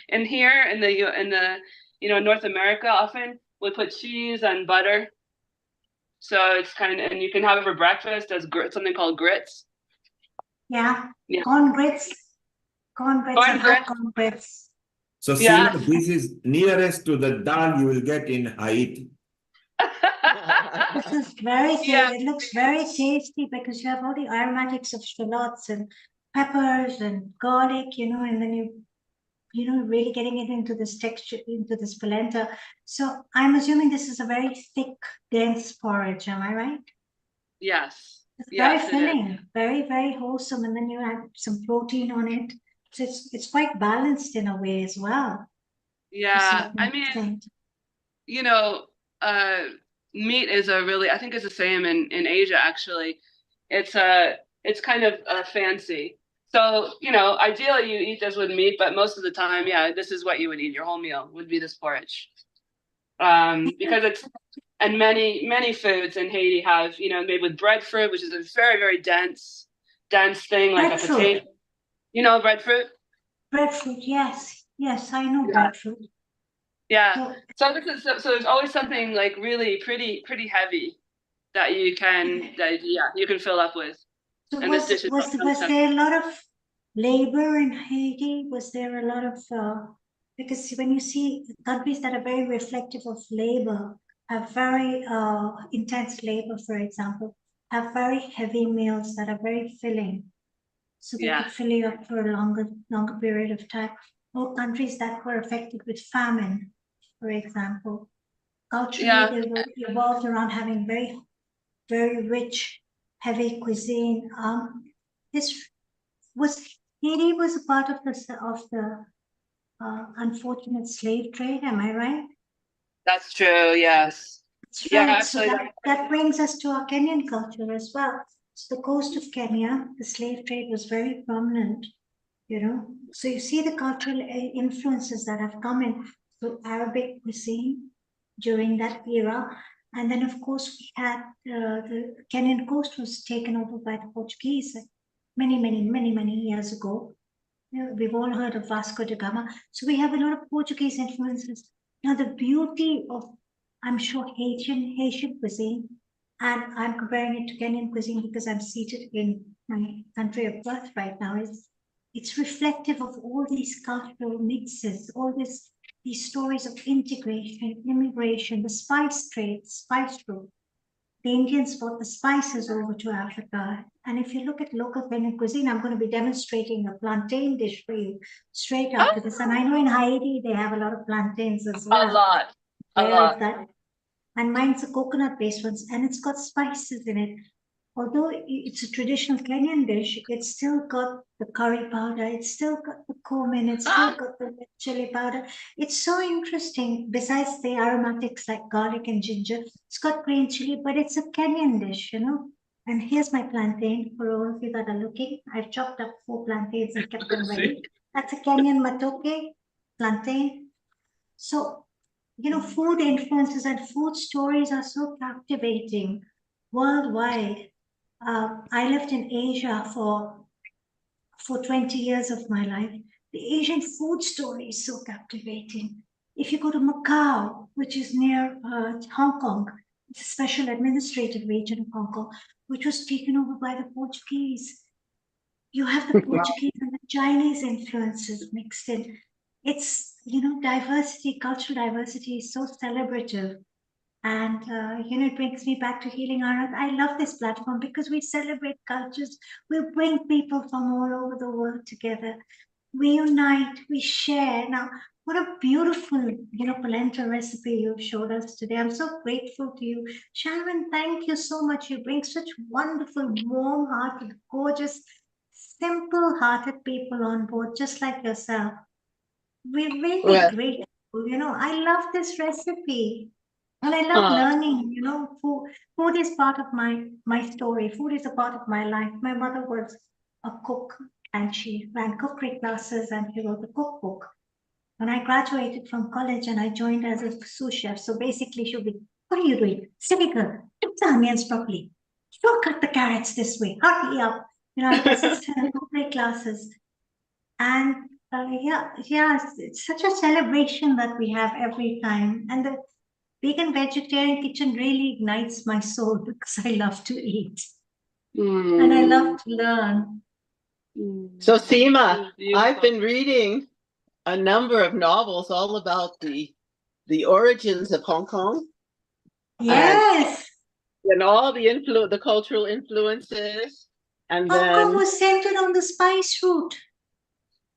in here in the you know, North America often we put cheese and butter. So it's and you can have it for breakfast as something called grits. Yeah. Corn grits. Corn grits. So Seema, this is nearest to the dal you will get in Haiti. This is very tasty. It looks very tasty because you have all the aromatics of shallots and peppers and garlic, you know, and then you know, really getting it into this texture, into this polenta. So I'm assuming this is a very thick, dense porridge. Am I right? Yes. It's very filling, very wholesome, and then you add some protein on it. So it's quite balanced in a way as well. Yeah, I mean, you know, meat is I think it's the same in Asia actually. It's kind of fancy. So, you know, ideally you eat this with meat, but most of the time, this is what you would eat. Your whole meal would be this porridge. Because and many foods in Haiti have, you know, made with breadfruit, which is a very dense thing, like a potato. You know breadfruit? Breadfruit, yes, I know breadfruit. Yeah. So there's always something like really pretty heavy that you can fill up with. So and was there a lot of labor in Haiti? Was there a lot of because when you see countries that are very reflective of labor, have very intense labor, for example, have very heavy meals that are very filling, so they could fill you up for a longer period of time. Or countries that were affected with famine, for example, culturally they were evolved around having very rich, heavy cuisine. Haiti was a part of the unfortunate slave trade. Am I right? That's true. Yes. That's right. Actually, so that brings us to our Kenyan culture as well. So the coast of Kenya, the slave trade was very prominent. You know, so you see the cultural influences that have come in through Arabic cuisine during that era. And then, of course, we had the Kenyan coast was taken over by the Portuguese many years ago. We've all heard of Vasco da Gama. So we have a lot of Portuguese influences. Now the beauty of, I'm sure, Haitian cuisine, and I'm comparing it to Kenyan cuisine because I'm seated in my country of birth right now, is it's reflective of all these cultural mixes, all these stories of integration, immigration, the spice trade, spice route. The Indians brought the spices over to Africa. And if you look at local Kenyan cuisine, I'm going to be demonstrating a plantain dish for you straight after this. And I know in Haiti, they have a lot of plantains as well. A lot. Of that. And mine's a coconut-based one, and it's got spices in it. Although it's a traditional Kenyan dish, it's still got the curry powder, it's still got the cumin, it's still got the red chili powder. It's so interesting. Besides the aromatics like garlic and ginger, it's got green chili, but it's a Kenyan dish, you know. And here's my plantain for all of you that are looking. I've chopped up 4 plantains and kept them ready. That's a Kenyan matoke plantain. So, you know, food influences and food stories are so captivating worldwide. I lived in Asia for 20 years of my life. The Asian food story is so captivating. If you go to Macau, which is near Hong Kong, it's a special administrative region of Hong Kong, which was taken over by the Portuguese. You have the Portuguese and the Chinese influences mixed in. It's, you know, diversity, cultural diversity is so celebrative. And, you know, it brings me back to Healing Our Earth. I love this platform because we celebrate cultures. We bring people from all over the world together. We unite, we share. Now, what a beautiful, you know, polenta recipe you've showed us today. I'm so grateful to you. Sharon, thank you so much. You bring such wonderful, warm-hearted, gorgeous, simple-hearted people on board, just like yourself. We're really grateful. You know, I love this recipe. And I love learning, you know, food is part of my story. Food is a part of my life. My mother was a cook and she ran cookery classes and she wrote a cookbook. When I graduated from college and I joined as a sous chef, so basically she'll be, what are you doing? Silly girl, cook the onions properly. Don't cut the carrots this way. Hurry up. You know, I would assist her in cookery classes. And it's such a celebration that we have every time. And the vegan vegetarian kitchen really ignites my soul because I love to eat and I love to learn. So Seema, I've been reading a number of novels all about the origins of Hong Kong. Yes. And all the cultural influences. And Hong Kong was centered on the spice route.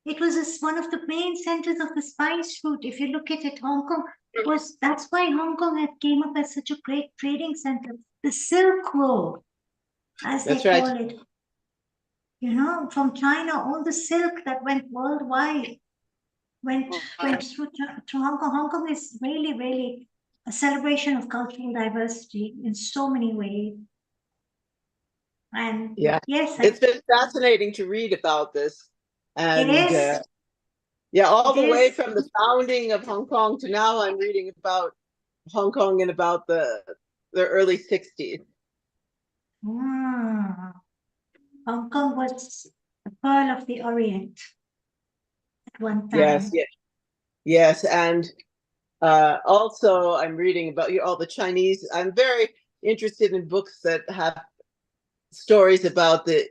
It was one of the main centers of the spice route. If you look at it, Hong Kong that's why Hong Kong had came up as such a great trading center. The Silk Road, as they call it. You know, from China, all the silk that went worldwide went through Hong Kong. Hong Kong is really, really a celebration of cultural diversity in so many ways. And yes, it's been fascinating to read about this. And it is. All the way from the founding of Hong Kong to now, I'm reading about Hong Kong in about the early 60s. Hong Kong was the pearl of the Orient at one time. Yes. And also, I'm reading about all the Chinese. I'm very interested in books that have stories about the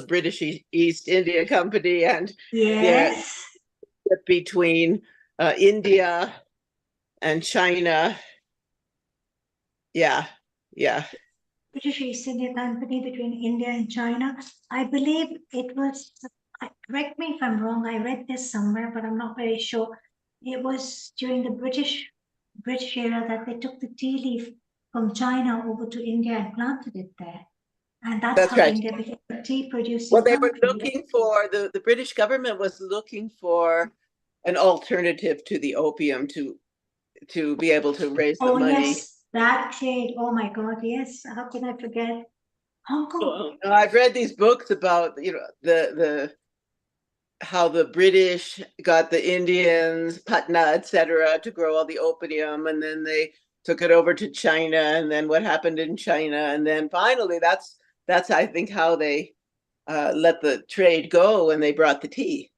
British East India Company and between India and China. British East India Company between India and China. I believe it was, correct me if I'm wrong, I read this somewhere, but I'm not very sure. It was during the British era that they took the tea leaf from China over to India and planted it there. And that's how India became a tea producing country. Well, they were looking for, the British government was looking for an alternative to the opium to be able to raise the money. Yes. That trade, oh my God, yes. How can I forget? Hong Kong. I've read these books about, you know, how the British got the Indians, Patna, etc., to grow all the opium, and then they took it over to China, and then what happened in China, and then finally, that's I think how they let the trade go when they brought the tea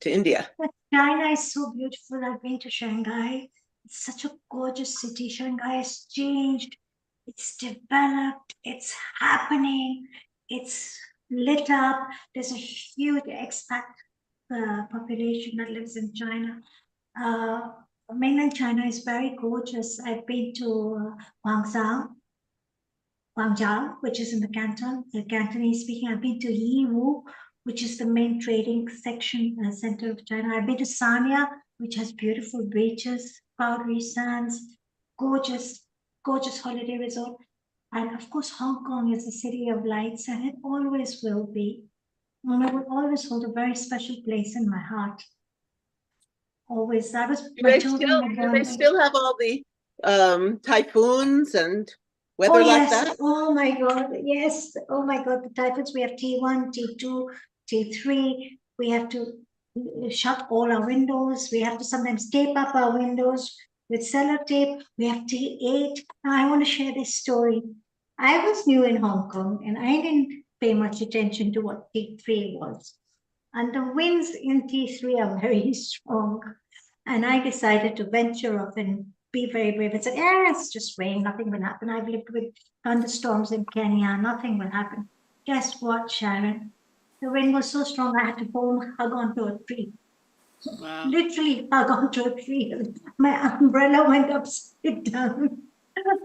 to India. But China is so beautiful. I've been to Shanghai. It's such a gorgeous city. Shanghai has changed. It's developed. It's happening. It's lit up. There's a huge expat population that lives in China. Mainland China is very gorgeous. I've been to Guangzhou, which is in the Canton, the Cantonese speaking. I've been to Yiwu, which is the main trading section center of China. I've been to Sanya, which has beautiful beaches, powdery sands, gorgeous, gorgeous holiday resort. And of course, Hong Kong is a city of lights, and it always will be. And it will always hold a very special place in my heart. Always. That was my children. Do they still have all the typhoons and weather like that? Oh my God, yes. Oh my God, the typhoons. We have T1, T2, T3. We have to shut all our windows. We have to sometimes tape up our windows with sellotape. We have T8. Now, I want to share this story. I was new in Hong Kong and I didn't pay much attention to what T3 was. And the winds in T3 are very strong. And I decided to venture off and be very brave and said, it's just rain, nothing will happen. I've lived with thunderstorms in Kenya, nothing will happen. Guess what, Sharon? The wind was so strong, I had to hug onto a tree. Wow. Literally hug onto a tree. My umbrella went upside down.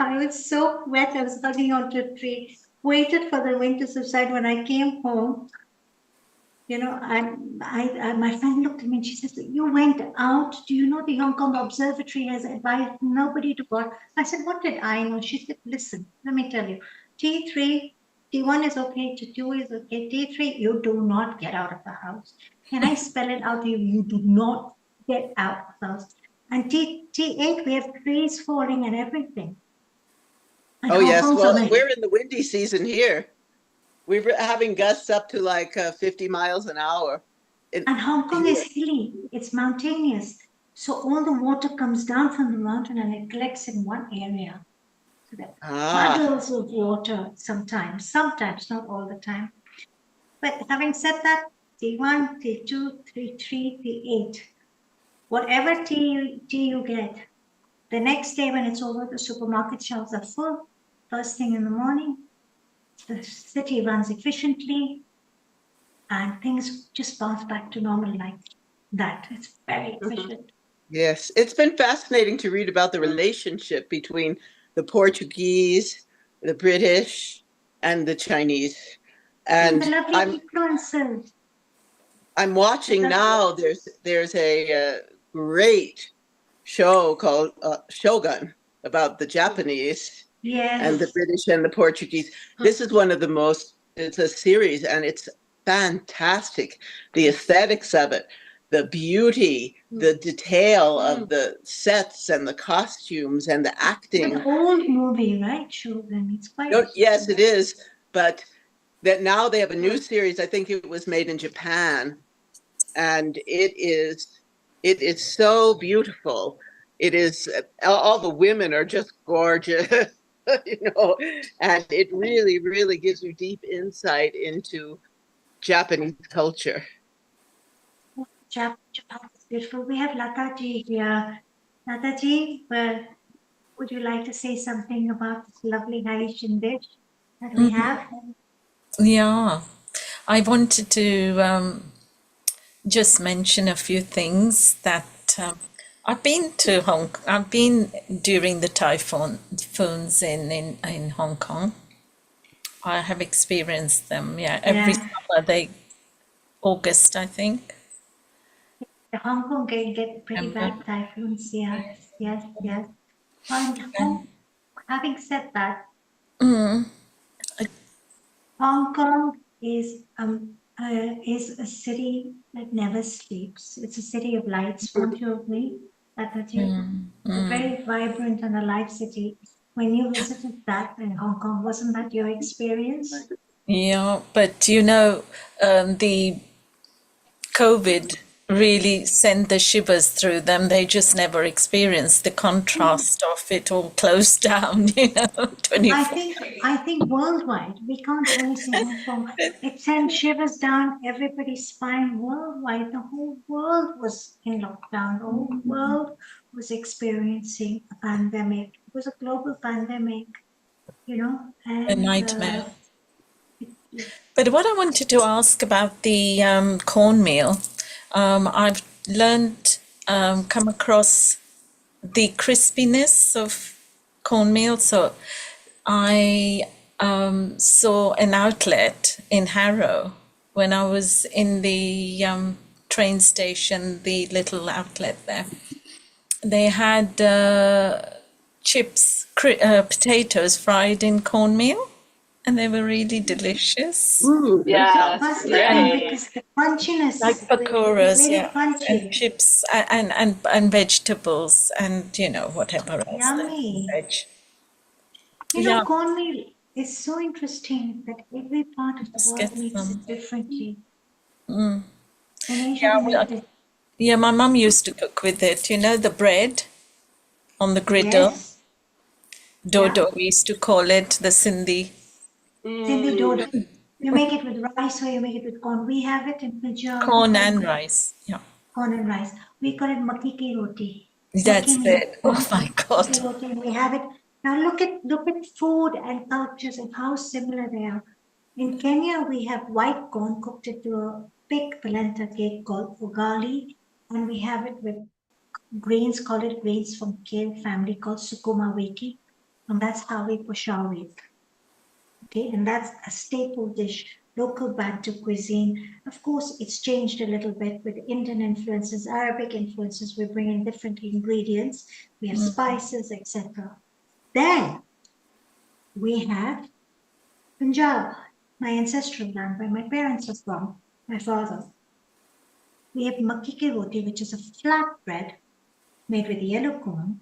I was so wet, I was hugging onto a tree. Waited for the wind to subside. When I came home, you know, my friend looked at me and she says, you went out. Do you know the Hong Kong Observatory has advised nobody to go out? I said, what did I know? She said, listen, let me tell you. T3, T1 is okay, T2 is okay. T3, you do not get out of the house. Can I spell it out to you? You do not get out of the house. And T8, we have trees falling and everything. And oh, yes. Well, amazing. We're in the windy season here. We're having gusts up to like 50 miles an hour. And Hong Kong is hilly. It's mountainous. So all the water comes down from the mountain and it collects in one area. So there are puddles of water sometimes, not all the time. But having said that, T1, T2, T3, T8, whatever tea you get, the next day when it's over, the supermarket shelves are full. First thing in the morning, the city runs efficiently and things just bounce back to normal like that. It's very efficient. Yes, it's been fascinating to read about the relationship between the Portuguese, the British, and the Chinese. And the lovely influences. I'm watching now, there's a great show called Shogun about the Japanese and the British and the Portuguese. This is one of the most, it's a series and it's fantastic. The aesthetics of it, the beauty, the detail of the sets and the costumes and the acting. It's an old movie, right, Shogun? It's quite... Yes, it is. But that now they have a new series. I think it was made in Japan. And it is so beautiful. It is, all the women are just gorgeous, you know, and it really, really gives you deep insight into Japanese culture. Japan is beautiful. We have Lataji here. Lataji, would you like to say something about this lovely Haitian dish that we have? Yeah, I wanted to just mention a few things that I've been during the typhoons in Hong Kong. I have experienced them, every summer, August, I think. The Hong Kong get pretty bad typhoons, yes. Having said that, Hong Kong is a city that never sleeps. It's a city of lights, won't you agree? A very vibrant and alive city. When you visited that in Hong Kong, wasn't that your experience? Yeah, but you know, the COVID really send the shivers through them. They just never experience the contrast of it all closed down, 24. I think worldwide, we can't only say Hong Kong. It sent shivers down everybody's spine worldwide. The whole world was in lockdown. The whole world was experiencing a pandemic. It was a global pandemic, A and nightmare. But what I wanted to ask about the cornmeal, I've learned, come across the crispiness of cornmeal. So I saw an outlet in Harrow when I was in the train station, the little outlet there. They had chips, potatoes fried in cornmeal, and they were really delicious. Yeah, because the crunchiness, like pakoras, really yeah, crunchy. and chips and vegetables and whatever else. Yummy. Veg. You know, cornmeal is so interesting that every part of the Let's world get makes some. it differently. Mm. In Asia, Yeah, they make it. yeah, my mum used to cook with it. The bread on the griddle. Yes. Dodo, we used to call it, the Sindhi. Sindhi dodo. You make it with rice or you make it with corn. We have it in Punjab. Corn and rice, yeah. Corn and rice. We call it makki ki roti. That's Makki means it. Oh my God. makki roti, and we have it. Now look at food and cultures and how similar they are. In Kenya, we have white corn cooked into a big polenta cake called ugali, and we have it with grains from kale family called sukuma wiki, and that's how we push our weight. Okay, and that's a staple dish, local Bantu cuisine. Of course, it's changed a little bit with Indian influences, Arabic influences. We bring in different ingredients. We have spices, etc. Then we have Punjab, my ancestral land where my parents are from, my father. We have makki ki roti, which is a flat bread made with yellow corn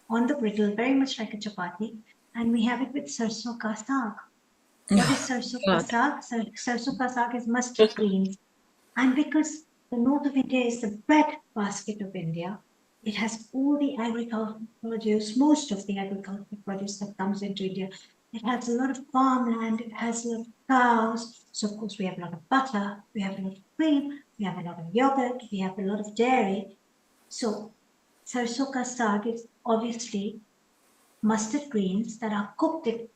on the griddle, very much like a chapati, and we have it with sarson ka saag. What is sarson ka saag? Sarson ka saag is mustard greens. And because the north of India is the bread basket of India, it has all the agricultural produce, most of the agricultural produce that comes into India. It has a lot of farmland, it has a lot of cows. So of course we have a lot of butter, we have a lot of cream, we have a lot of yogurt, we have a lot of dairy. So sarson ka saag is obviously mustard greens that are cooked in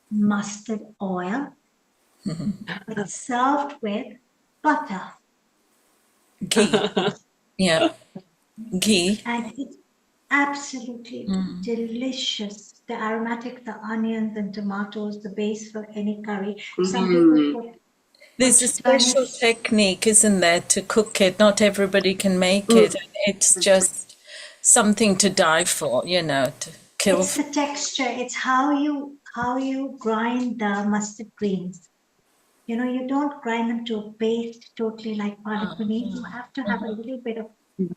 mustard oil, but served with butter. Ghee. Yeah. Ghee. And it's absolutely delicious. The aromatic, the onions and tomatoes, the base for any curry. Some people put There's a special technique, isn't there, to cook it? Not everybody can make it. It's just something to die for, to kill. It's the texture. It's how you grind the mustard greens. You don't grind them to a paste totally like palak paneer. You have to have a little bit of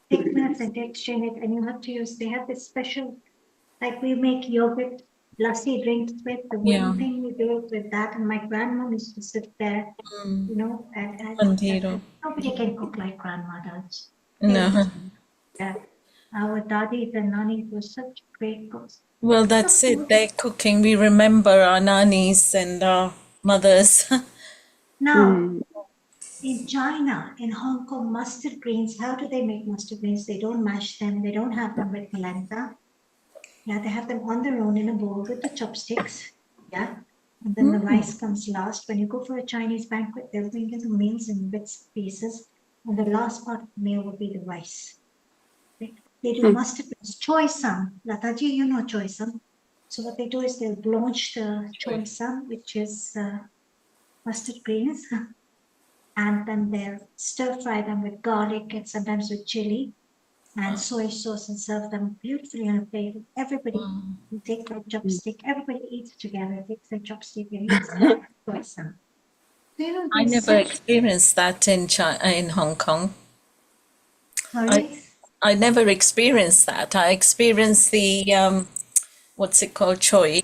thickness and texture in it, and you have to use. They have this special, like we make yogurt, lassi drinks with the wooden thing. We do it with that, and my grandma used to sit there, and nobody can cook like grandma does. No. Yeah, our daddies and nannies were such great cooks. Well, that's it. They're cooking. We remember our nannies and our mothers. Now, in China, in Hong Kong, mustard greens, how do they make mustard greens? They don't mash them. They don't have them with polenta. Yeah, they have them on their own in a bowl with the chopsticks. Yeah. And then the rice comes last. When you go for a Chinese banquet, they'll bring you the meals in bits and pieces. And the last part of the meal will be the rice. They do mustard greens. Choy sam. Lataji, you know choy sam. So what they do is they'll blanch the choy sam, which is mustard greens. And then they'll stir fry them with garlic and sometimes with chili and soy sauce and serve them beautifully on a plate. Everybody will take their chopstick. Everybody eats together, takes their chopstick and eats soy sauce. I never experienced that in Hong Kong. Sorry? I never experienced that. I experienced the what's it called, choy.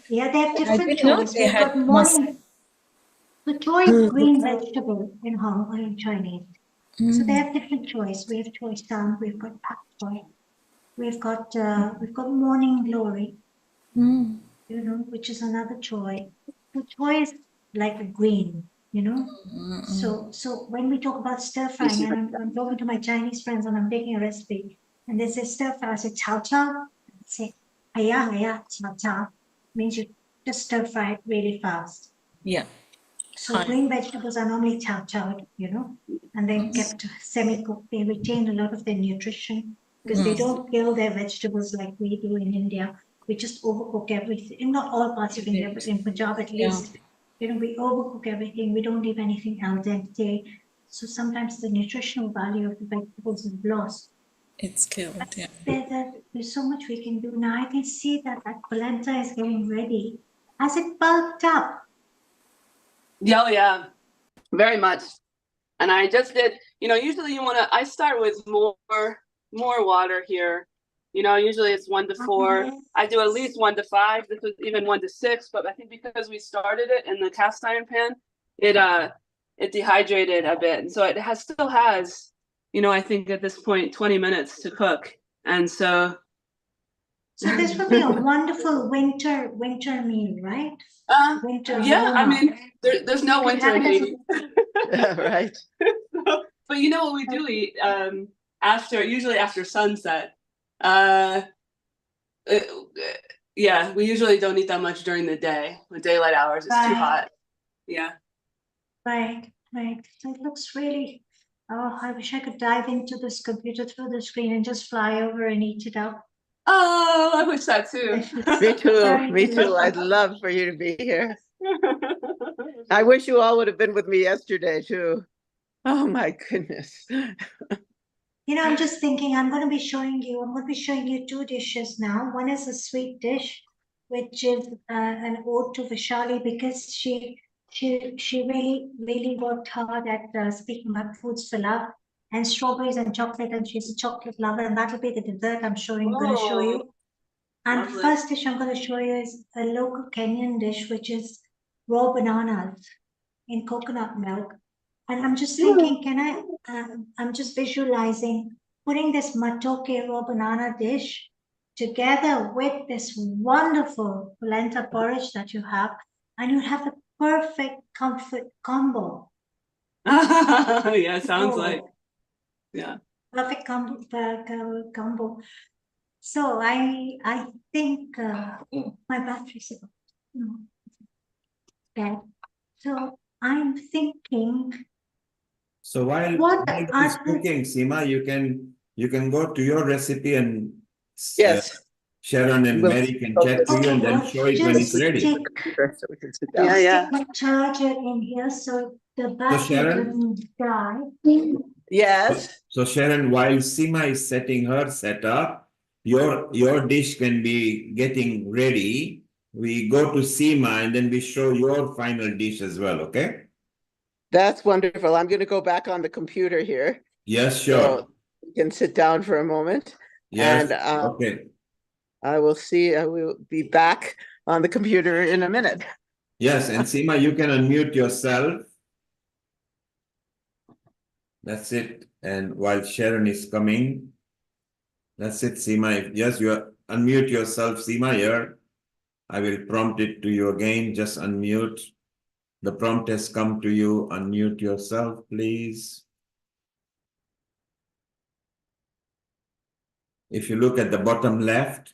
Yeah, they have different didn't know choys. they They've had got morning. The choy is green vegetable in Hong Kong in Chinese. So they have different choice. We have choice down, we've got pak choy, we've got morning glory, which is another choy. The choy is like a green, So when we talk about stir frying, and I'm talking to my Chinese friends and I'm taking a recipe, and they say stir fry, I say chow chow, I say haya chow chow, means you just stir fry it really fast. Yeah. So green vegetables are normally chow chowed, and then kept semi-cooked. They retain a lot of their nutrition because they don't kill their vegetables like we do in India. We just overcook everything. In not all parts of India, but in Punjab at least, we overcook everything. We don't leave anything al dente. So sometimes the nutritional value of the vegetables is lost. It's killed, yeah. There's so much we can do. Now I can see that polenta is getting ready. Has it bulked up? Yeah, yeah, very much. And I just did, usually I start with more water here. Usually it's 1 to 4. I do at least 1 to 5. This was even 1 to 6, but I think because we started it in the cast iron pan, it dehydrated a bit. And so it still has, I think at this point, 20 minutes to cook. And so this would be a wonderful winter meal, right? Winter. Yeah, I mean, there's no winter in Haiti. Right. But you know what we do eat usually after sunset. Yeah, we usually don't eat that much during the day. The daylight hours, it's too hot. Yeah. Right. So it looks really. Oh, I wish I could dive into this computer through the screen and just fly over and eat it up. Oh, I wish that too. Me too. Me too. I'd love for you to be here. I wish you all would have been with me yesterday too. Oh my goodness. I'm just thinking I'm going to be showing you 2 dishes now. One is a sweet dish, which is an ode to Vishali, because she really worked hard at speaking about foods for love and strawberries and chocolate, and she's a chocolate lover, and that'll be the dessert I'm going to show you. And the first dish I'm going to show you is a local Kenyan dish, which is raw bananas in coconut milk. And I'm just thinking, I'm just visualizing putting this matoke raw banana dish together with this wonderful polenta porridge that you have, and you have the perfect comfort combo. Yeah, sounds like. Yeah. Perfect combo. So I think my battery's bad. So I'm thinking. So while it is cooking, Seema, you can go to your recipe and Sharon and Mary can chat to you and then show it when it's ready. Yeah. Stick my charger in here so the battery doesn't die. Yes. So Sharon, while Seema is setting her setup, your dish can be getting ready. We go to Seema and then we show your final dish as well, okay? That's wonderful. I'm going to go back on the computer here. Yes, sure. So you can sit down for a moment. Yes, and, okay. I will be back on the computer in a minute. Yes, and Seema, you can unmute yourself. That's it. And while Sharon is coming, that's it, Seema. Yes, you unmute yourself, Seema, here. I will prompt it to you again. Just unmute. The prompt has come to you. Unmute yourself, please. If you look at the bottom left,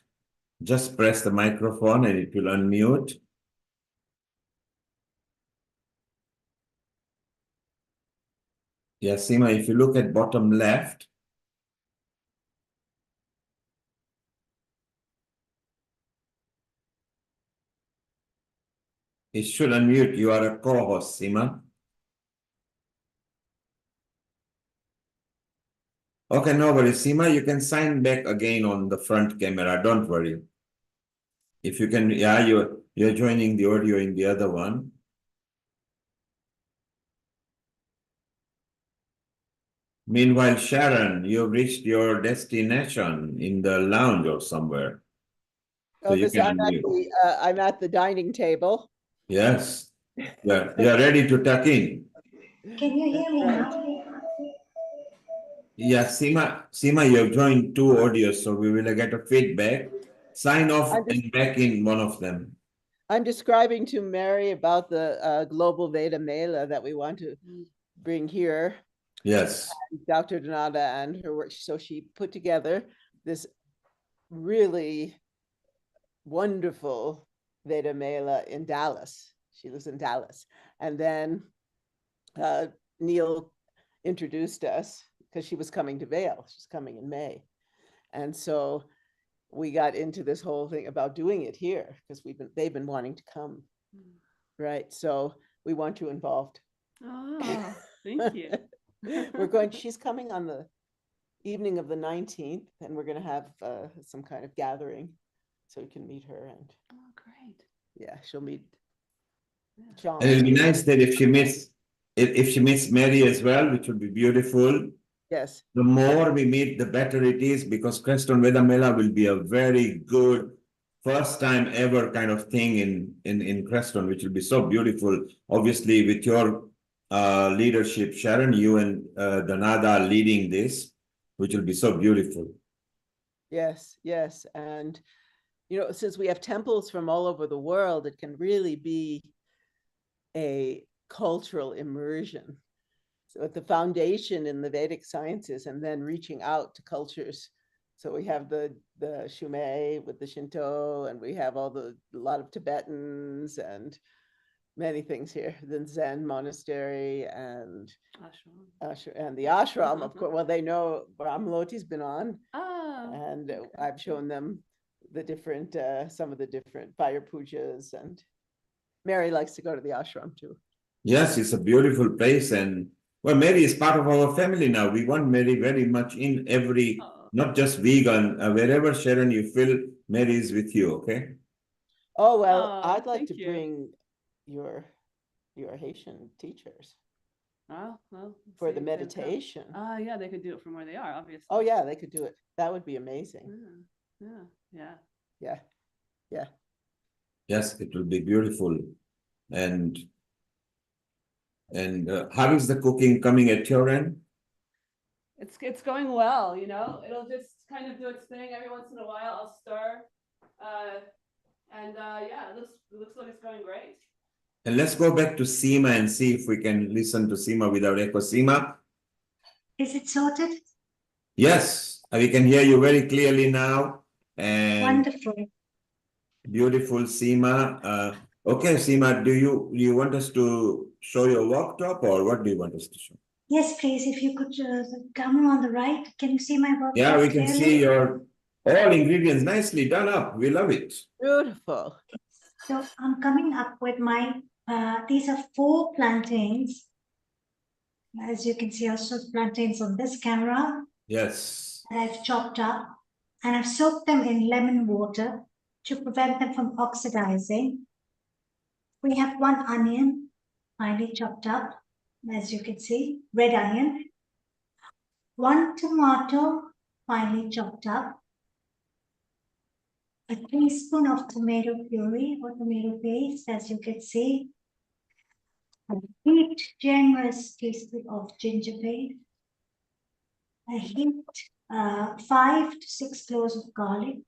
just press the microphone and it will unmute. Yes, Seema, if you look at bottom left, it should unmute. You are a co-host, Seema. Okay, no worries. Seema, you can sign back again on the front camera. Don't worry. If you can, yeah, you're joining the audio in the other one. Meanwhile, Sharon, you've reached your destination in the lounge or somewhere. So you can unmute. I'm at the dining table. Yes. Yeah, you're ready to tuck in. Can you hear me now? Yeah, Seema, you have joined two audios, so we will get a feedback. Sign off and back in one of them. I'm describing to Mary about the Global Veda Mela that we want to bring here. Yes. Dr. Donada and her work. So she put together this really wonderful Veda Mela in Dallas. She lives in Dallas. And then Neil introduced us because she was coming to Vail. She's coming in May. And so we got into this whole thing about doing it here because they've been wanting to come. Right. So we want you involved. Oh, thank you. She's coming on the evening of the 19th, and we're going to have some kind of gathering so you can meet her. And great. Yeah, she'll meet John. And it'll be nice that if she meets Mary as well, which would be beautiful. Yes. The more we meet, the better it is, because Creston Veda Mela will be a very good first time ever kind of thing in Creston, which will be so beautiful. Obviously, with your leadership, Sharon, you and Donada leading this, which will be so beautiful. Yes, yes. And, since we have temples from all over the world, it can really be a cultural immersion. So at the foundation in the Vedic sciences, and then reaching out to cultures. So we have the Shumei with the Shinto, and we have a lot of Tibetans and many things here. The Zen monastery and and the ashram, of course. Well, they know Brahmaloti's been on, and I've shown them the different, some of the different fire pujas, and Mary likes to go to the ashram too. Yes, it's a beautiful place, and well, Mary is part of our family now. We want Mary very much in every, not just vegan, wherever Sharon you feel, Mary is with you, okay? Oh, well, I'd like to bring your Haitian teachers. Well, for the meditation. Yeah, they could do it from where they are, obviously. Oh yeah, they could do it. That would be amazing. Yeah. Yes, it will be beautiful. And how is the cooking coming at your end? It's going well, it'll just kind of do its thing every once in a while. I'll stir, yeah, it looks like it's going great. And let's go back to Seema and see if we can listen to Seema without echo. Seema? Is it sorted? Yes, we can hear you very clearly now. And wonderful. Beautiful, Seema. Okay, Seema, do you want us to show your worktop, or what do you want us to show? Yes, please. If you could, the camera on the right, can you see my worktop? Yeah, we can clearly? see your all ingredients nicely done up. We love it. Beautiful. So I'm coming up with my, these are 4 plantains. As you can see, also plantains on this camera. Yes. That I've chopped up, and I've soaked them in lemon water to prevent them from oxidizing. We have 1 onion, finely chopped up, as you can see, red onion. 1 tomato, finely chopped up. A teaspoon of tomato puree or tomato paste, as you can see. A heaped generous teaspoon of ginger paste. A heaped 5 to 6 cloves of garlic.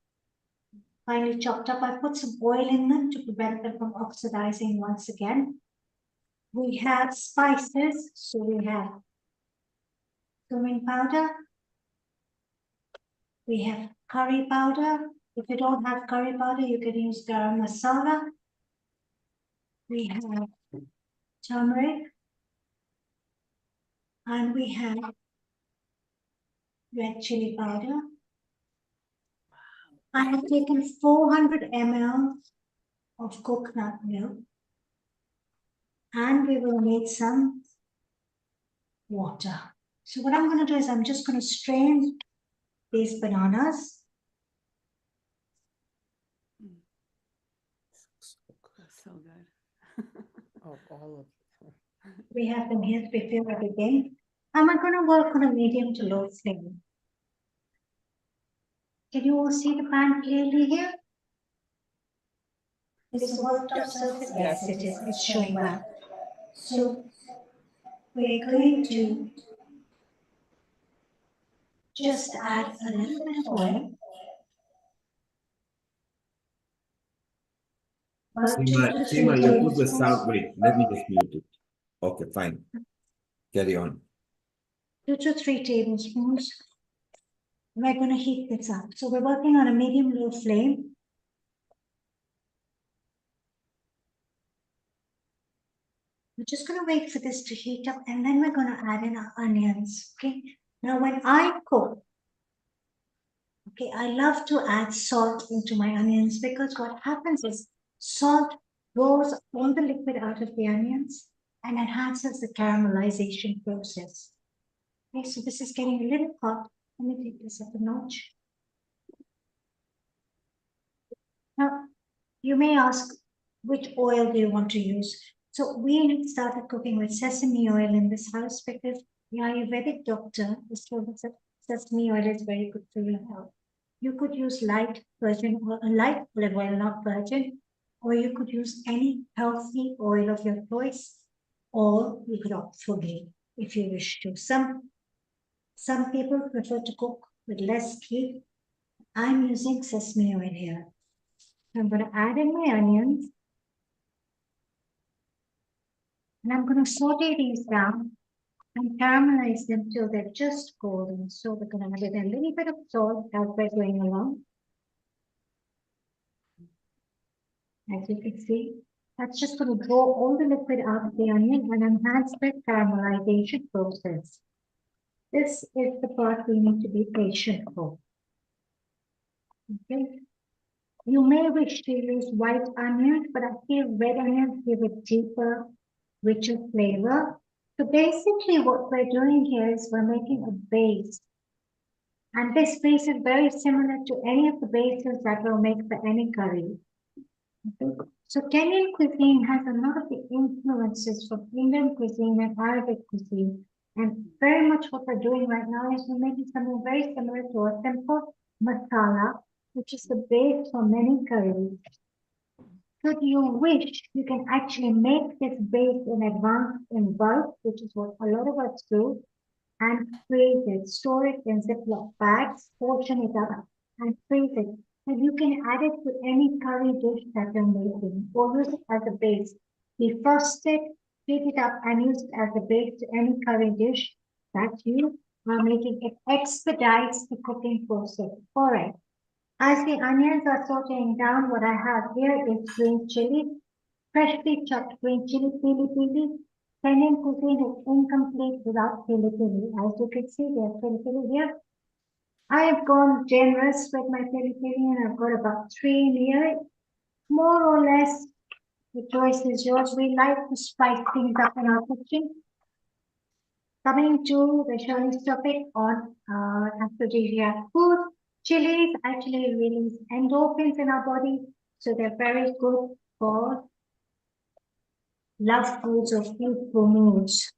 Finely chopped up. I put some oil in them to prevent them from oxidizing once again. We have spices, so we have cumin powder. We have curry powder. If you don't have curry powder, you can use garam masala. We have turmeric. And we have red chili powder. I have taken 400 ml of coconut milk. And we will need some water. So what I'm going to do is I'm just going to strain these bananas. So good. Oh, all of them. We have them here to prepare everything. And we're going to work on a medium to low flame. Can you all see the pan clearly here? Is the worktop surface? Yes, it is. It's showing well. So we're going to Just add a little bit of oil. Seema, you put the sound. Wait, let me just mute it. Okay, fine. Carry on. 2 to 3 tablespoons. We're going to heat this up. So we're working on a medium-low flame. We're just going to wait for this to heat up, and then we're going to add in our onions. Okay. Now, when I cook, okay, I love to add salt into my onions because what happens is salt draws all the liquid out of the onions and enhances the caramelization process. Okay, so this is getting a little hot. Let me take this up a notch. Now, you may ask, which oil do you want to use? So we started cooking with sesame oil in this house because the Ayurvedic doctor has told us that sesame oil is very good for your health. You could use light virgin or a light olive oil, not virgin, or you could use any healthy oil of your choice, or you could opt for ghee if you wish to. Some people prefer to cook with less ghee. I'm using sesame oil here. I'm going to add in my onions. And I'm going to saute these down and caramelize them till they're just golden. So we're going to add in a little bit of salt as we're going along. As you can see, that's just going to draw all the liquid out of the onion and enhance the caramelization process. This is the part we need to be patient for. Okay. You may wish to use white onions, but I feel red onions give a deeper, richer flavor. So basically what we're doing here is we're making a base. And this base is very similar to any of the bases that we'll make for any curry. Okay. So Kenyan cuisine has a lot of the influences from Indian cuisine and Arabic cuisine. And very much what we're doing right now is we're making something very similar to a simple masala, which is the base for many curries. Should you wish, you can actually make this base in advance in bulk, which is what a lot of us do, and freeze it, store it in Ziploc bags, portion it up, and freeze it. And you can add it to any curry dish that you're making, or use it as a base. Defrost it, heat it up, and use it as a base to any curry dish that you are making. It expedites the cooking process. All right. As the onions are sauteing down, what I have here is green chili, freshly chopped green chili, pili pili. Kenyan cuisine is incomplete without pili pili. As you can see, there's pili pili here. I have gone generous with my pili pili, and I've got about 3 here. More or less, the choice is yours. We like to spice things up in our kitchen. Coming to the Shirley's topic on aphrodisiac food, chilies actually release endorphins in our body, so they're very good for love foods or food moods.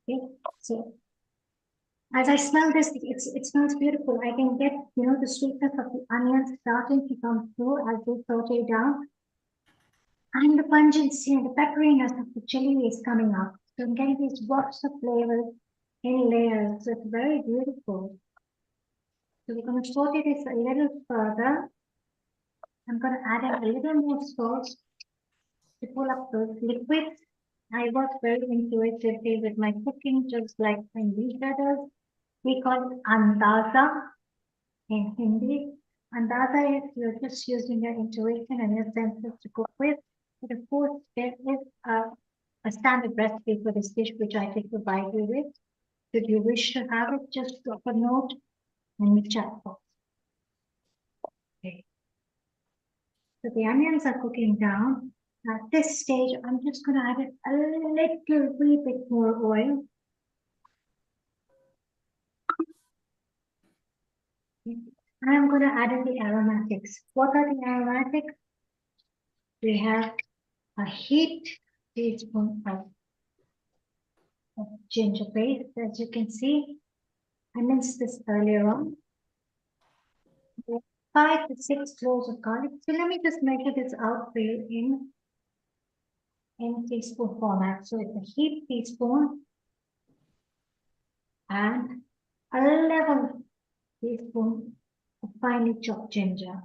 Okay, so as I smell this, it smells beautiful. I can get the sweetness of the onions starting to come through as they saute down, and the pungency and the pepperiness of the chili is coming up. So I'm getting these drops of flavors in layers. So it's very beautiful. So we're going to saute this a little further. I'm going to add in a little more salt to pull up those liquids. I work very intuitively with my cooking, just like Ayurveda does. We call it andaza in Hindi. Andaza is you're just using your intuition and your senses to cook with. But of course, there is a standard recipe for this dish, which I can provide you with. Should you wish to have it, just drop a note in the chat box. Okay. So the onions are cooking down. At this stage, I'm just going to add a little wee bit more oil. And I'm going to add in the aromatics. What are the aromatics? We have a heaped teaspoon of ginger paste, as you can see. I minced this earlier on. 5 to 6 cloves of garlic. So let me just measure this out for you in teaspoon format. So it's a heaped teaspoon and a level teaspoon of finely chopped ginger.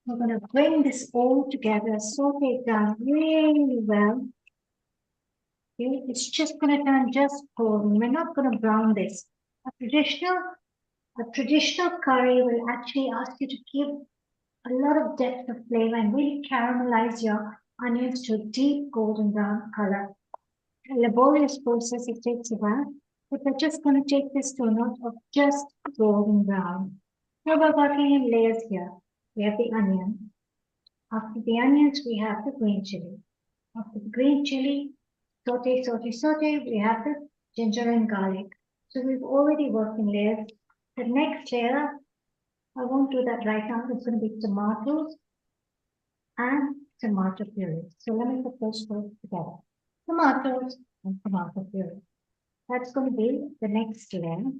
We're going to bring this all together, saute it down really well. Okay, it's just going to turn just golden. We're not going to brown this. A traditional curry will actually ask you to give a lot of depth of flavor and really caramelize your onions to a deep golden brown color. A laborious process, it takes a while, but we're just going to take this to a note of just golden brown. Now we're working in layers here. We have the onion. After the onions, we have the green chili. After the green chili, saute, saute, saute, we have the ginger and garlic. So we've already worked in layers. The next layer, I won't do that right now, it's going to be tomatoes and tomato puree. So let me put those both together. Tomatoes and tomato puree. That's going to be the next layer.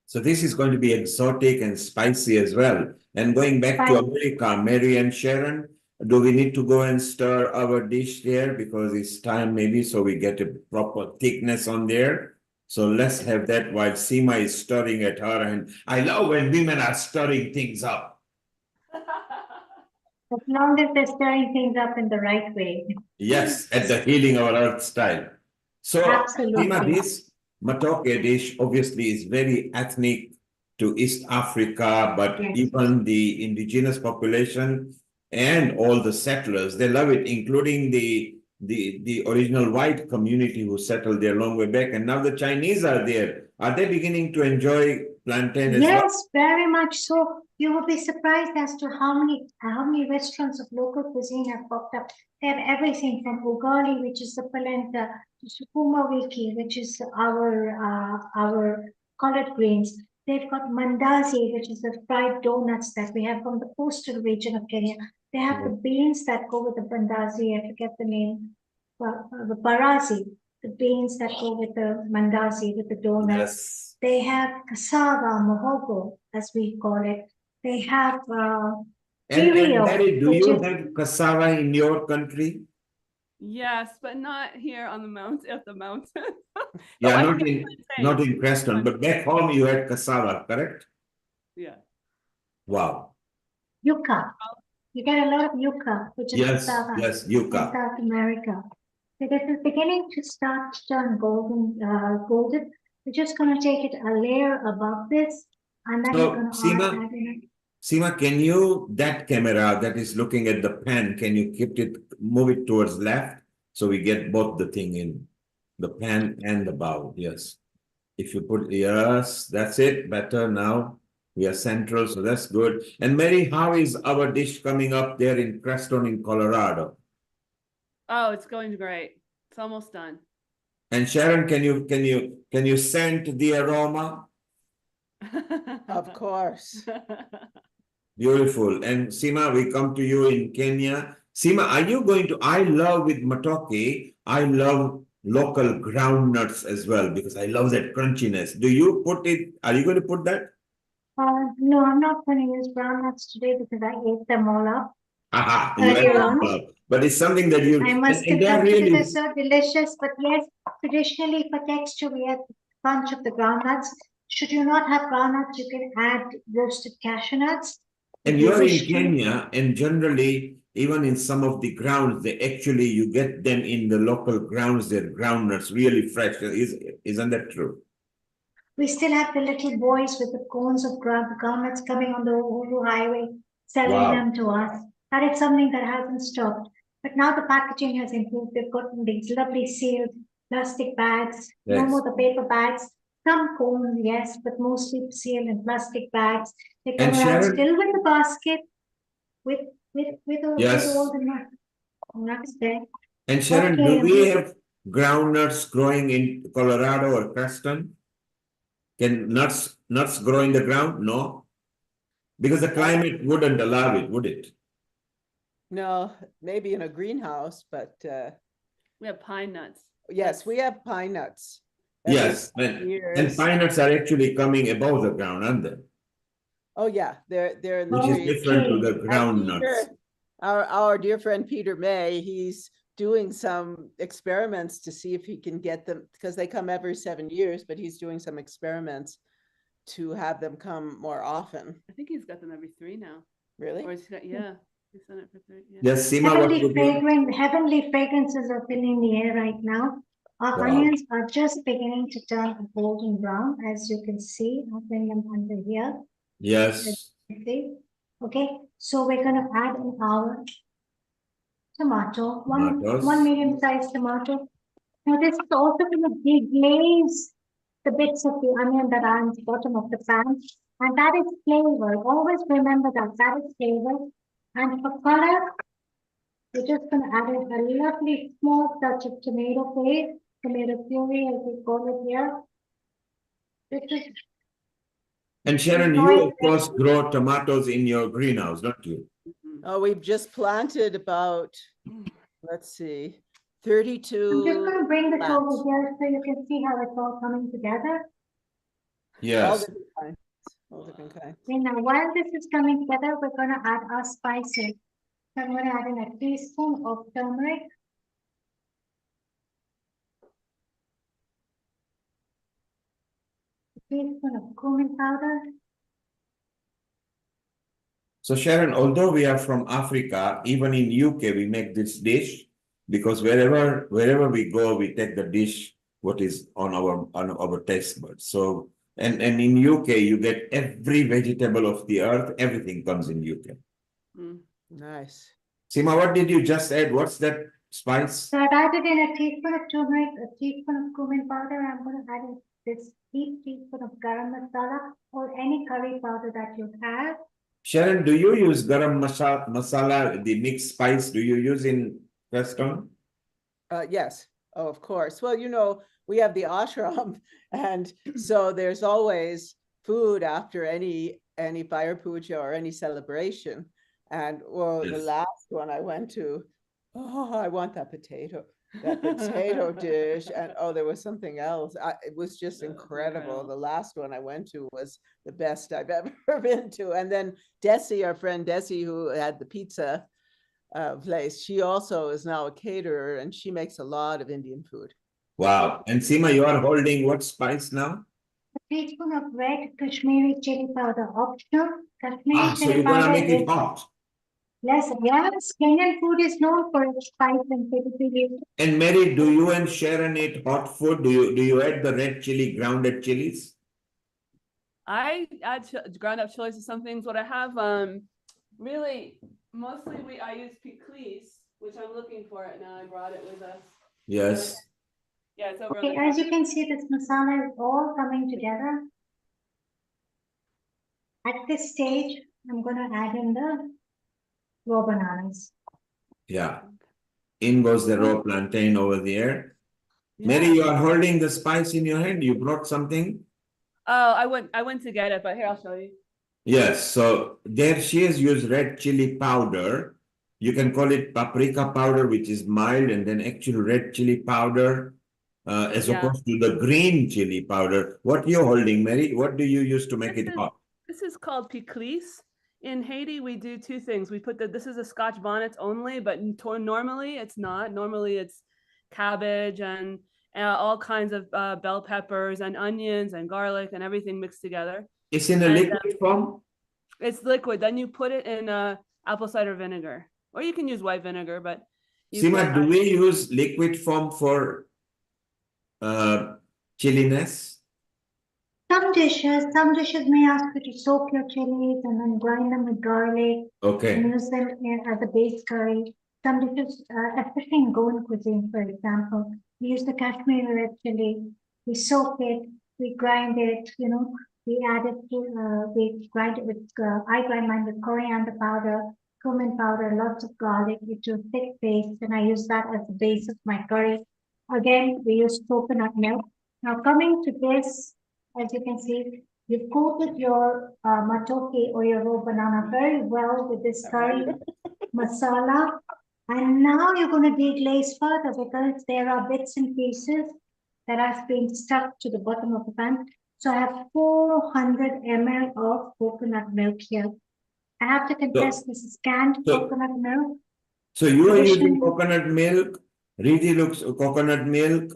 So this is going to be exotic and spicy as well. And going back to America, Mary and Sharon, do we need to go and stir our dish there because it's time maybe so we get a proper thickness on there? So let's have that while Seema is stirring at her end. I love when women are stirring things up. As long as they're stirring things up in the right way. Yes, at the Healing Our Earth style. So Seema, this matoke dish obviously is very ethnic to East Africa, but even the indigenous population and all the settlers, they love it, including the original white community who settled there long way back. And now the Chinese are there. Are they beginning to enjoy plantain as well? Yes, very much so. You will be surprised as to how many restaurants of local cuisine have popped up. They have everything from ugali, which is the polenta, to sukuma wiki, which is our collard greens. They've got mandazi, which is the fried donuts that we have from the coastal region of Kenya. They have the beans that go with the mandazi. I forget the name. The barazi, the beans that go with the mandazi, with the donuts. Yes. They have cassava, mohogo, as we call it. They have And Mary, do you is have cassava in your country? Yes, but not here on the mountain. At the mountain. Yeah, not in Preston, but back home you had cassava, correct? Yeah. Wow. yucca. You get a lot of yucca, which is cassava yucca. in South America. So this is beginning to start to turn golden. We're just going to take it a layer above this, and then we're going to add that in. Seema, can you, that camera that is looking at the pan, can you move it towards left so we get both the thing in, the pan and the bowl? Yes. If you put, yes, that's it, better now. We are central, so that's good. And Mary, how is our dish coming up there in Creston in Colorado? Oh, it's going great. It's almost done. And Sharon, can you scent the aroma? Of course. Beautiful. And Seema, we come to you in Kenya. Seema, are you going to, I love with matoke, I love local groundnuts as well because I love that crunchiness. Do you put it, are you going to put that? No, I'm not going to use groundnuts today because I ate them all up. Aha, you ate them all up. But it's something that you, I must confess because they're so delicious. But yes, traditionally for texture, we add a bunch of the groundnuts. Should you not have groundnuts, you can add roasted cashew nuts. And you're in Kenya, and generally, even in some of the grounds, they actually, you get them in the local grounds, they're groundnuts, really fresh. Isn't that true? We still have the little boys with the cones of groundnuts coming on the Uhuru Highway, selling them to us. That is something that hasn't stopped. But now the packaging has improved. They've got these lovely sealed plastic bags, no more the paper bags. Some cones, yes, but mostly sealed in plastic bags. They come around still with the basket, with all the nuts there. And Sharon, do we have groundnuts growing in Colorado or Creston? Can nuts grow in the ground? No, because the climate wouldn't allow it, would it? No, maybe in a greenhouse, but we have pine nuts. Yes, we have pine nuts. Yes, and pine nuts are actually coming above the ground, aren't they? Oh yeah, they're in the which tree. is different to the ground nuts. Our dear friend Peter May, he's doing some experiments to see if he can get them because they come every 7 years, but he's doing some experiments to have them come more often. I think he's got them every 3 now. Really? Or he's got, yeah. He's done it for 3. Yeah. Yes, Seema, what you do? Heavenly fragrances are filling the air right now. Our Wow. onions are just beginning to turn a golden brown, as you can see. I'll bring them under here. Yes. Okay, so we're going to add in our tomato, Tomatoes. one medium-sized tomato. Now this is also going to deglaze the bits of the onion that are on the bottom of the pan, and that is flavor. Always remember that is flavor. And for color, we're just going to add in a lovely small touch of tomato paste, tomato puree, as we call it here. This is And Sharon, you of course grow tomatoes in your greenhouse, don't you? Oh, we've just planted about, let's see, 32. I'm just going to bring this plants. over here so you can see how it's all coming together. Yes. All different kinds. All different kinds. Okay, now while this is coming together, we're going to add our spices. So I'm going to add in a teaspoon of turmeric. A teaspoon of cumin powder. So Sharon, although we are from Africa, even in UK we make this dish because wherever we go, we take the dish what is on our taste buds. So and in UK you get every vegetable of the earth, everything comes in UK. Nice. Seema, what did you just add? What's that spice? So I've added in a teaspoon of turmeric, a teaspoon of cumin powder. I'm going to add in this teaspoon of garam masala or any curry powder that you have. Sharon, do you use garam masala, the mixed spice? Do you use in Western? Yes. Oh, of course. Well, you know, we have the ashram, and so there's always food after any fire puja or any celebration. And well, the last one I went to, oh, I want that potato dish, and oh, there was something else. It was just incredible. The last one I went to was the best I've ever been to. And then Desi, our friend Desi, who had the pizza place, she also is now a caterer, and she makes a lot of Indian food. Wow. And Seema, you are holding what spice now? A teaspoon of red Kashmiri chili powder, optional. Kashmiri So chili you're gonna powder make it is hot. yes, Kenyan food is known for its spice and pedigree. And Mary, do you and Sharon eat hot food? Do you add the red chili, grounded chilies? I add ground up chilies to some things. What I have, really, mostly I use pickles, which I'm looking for it now. I brought it with us. Yes. Yeah, it's over. Okay, as you can see, this masala is all coming together. At this stage, I'm going to add in the raw bananas. Yeah. In goes the raw plantain over there. Yeah. Mary, you are holding the spice in your hand. You brought something? Oh, I went to get it, but here, I'll show you. Yes, so there she has used red chili powder. You can call it paprika powder, which is mild, and then actual red chili powder, as opposed to the green chili powder. What you're holding, Mary? What do you use to make it hot? This is called pickles. In Haiti, we do two things. We put this is a Scotch bonnet only, but normally it's not. Normally it's cabbage and all kinds of bell peppers and onions and garlic and everything mixed together. It's in a liquid form? It's liquid. Then you put it in apple cider vinegar. Or you can use white vinegar, but... Seema, do we use liquid form for chilliness? Some dishes may ask you to soak your chilies and then grind them with garlic. Okay. And use them as a base curry. Some dishes, especially in Goan cuisine, for example, we use the Kashmiri red chili. We soak it, we grind it, we add it to, we grind it with, I grind mine with coriander powder, cumin powder, lots of garlic into a thick paste, and I use that as the base of my curry. Again, we use coconut milk. Now coming to this, as you can see, you've coated your matoke or your raw banana very well with this curry masala. And now you're going to deglaze further because there are bits and pieces that have been stuck to the bottom of the pan. So I have 400 ml of coconut milk here. I have to confess, this is canned coconut milk. So you are using coconut milk. Riti looks coconut milk.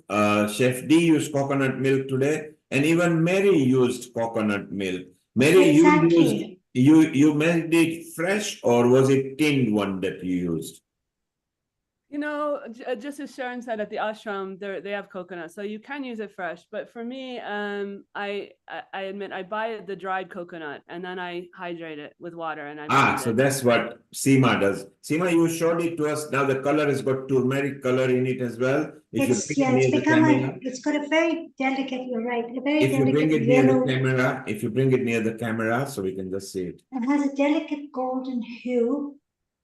Chef D used coconut milk today. And even Mary used coconut milk. Mary, Exactly. you made it fresh, or was it tinned one that you used? You know, just as Sharon said, at the ashram, they have coconut, so you can use it fresh. But for me, I admit I buy the dried coconut and then I hydrate it with water and I blend So it. that's what Seema does. Seema, you showed it to us. Now the color has got turmeric color in it as well. If you bring it near the camera, it's got a very delicate, you're right, a very if you bring delicate it near the yellow. camera, if you bring it near the camera, so we can just see it. It has a delicate golden hue.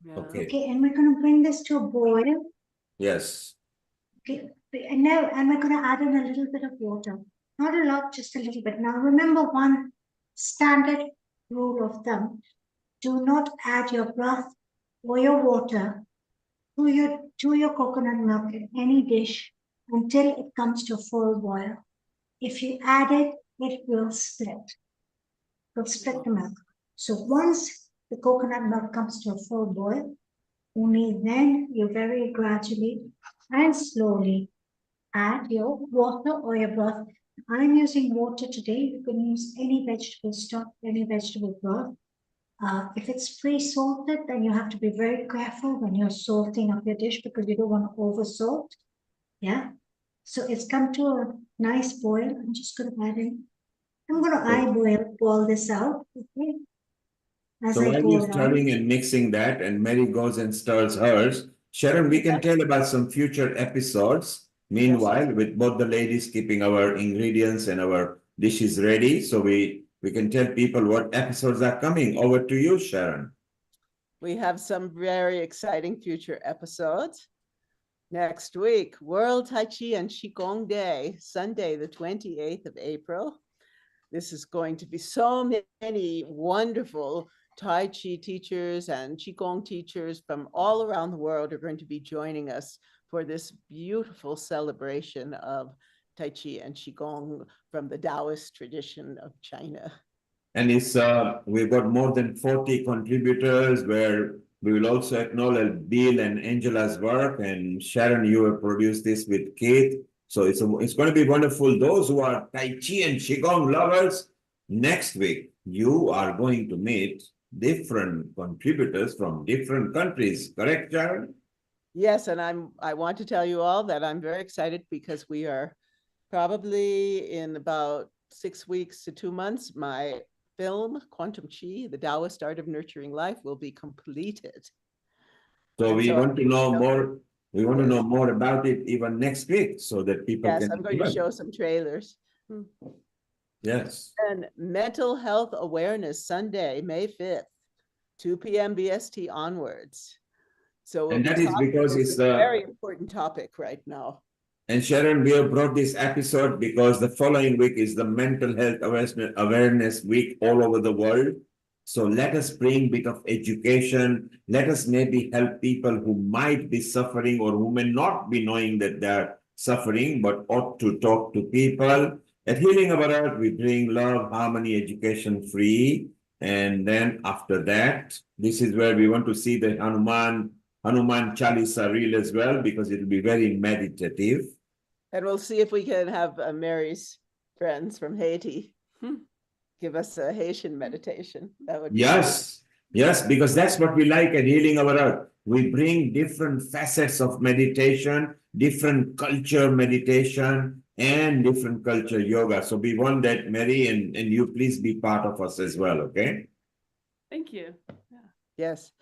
Yeah. Okay, and we're going to bring this to a boil. Yes. Okay, and now, and we're going to add in a little bit of water. Not a lot, just a little bit. Now, remember one standard rule of thumb. Do not add your broth or your water to your coconut milk in any dish until it comes to a full boil. If you add it, it will split. It will split the milk. So once the coconut milk comes to a full boil, only then you very gradually and slowly add your water or your broth. I'm using water today. You can use any vegetable stock, any vegetable broth. If it's pre-salted, then you have to be very careful when you're salting up your dish because you don't want to over salt. Yeah. So it's come to a nice boil. I'm just going to add in. I'm going to boil this out. Okay. So while you're stirring and mixing that, and Mary goes and stirs hers, Sharon, we can tell about some future episodes. Meanwhile, with both the ladies keeping our ingredients and our dishes ready, so we can tell people what episodes are coming. Over to you, Sharon. We have some very exciting future episodes. Next week, World Tai Chi and Qigong Day, Sunday, the 28th of April. This is going to be so many wonderful Tai Chi teachers and Qigong teachers from all around the world are going to be joining us for this beautiful celebration of Tai Chi and Qigong from the Taoist tradition of China. And it's we've got more than 40 contributors where we will also acknowledge Bill and Angela's work. And Sharon, you have produced this with Kate. So it's going to be wonderful. Those who are Tai Chi and Qigong lovers, next week, you are going to meet different contributors from different countries. Correct, Sharon? Yes, and I want to tell you all that I'm very excited because we are probably in about 6 weeks to 2 months, my film, Quantum Chi, The Taoist Art of Nurturing Life, will be completed. So we want to know more. We want to know more about it even next week so that people can. Yes, I'm going to show some trailers. Yes. And Mental Health Awareness Sunday, May 5th, 2 p.m. BST onwards. So And that is because it's a very important topic right now. And Sharon, we have brought this episode because the following week is the Mental Health Awareness Week all over the world. So let us bring a bit of education. Let us maybe help people who might be suffering or who may not be knowing that they're suffering, but ought to talk to people. At Healing Our Earth, we bring love, harmony, education free. And then after that, this is where we want to see the Hanuman Chalisa reel as well, because it will be very meditative. And we'll see if we can have Mary's friends from Haiti give us a Haitian meditation. That would be Yes, yes, because that's what we like at Healing Our Earth. We bring different facets of meditation, different culture meditation, and different culture yoga. So we want that, Mary, and you please be part of us as well, okay? Thank you. Yeah. Yes.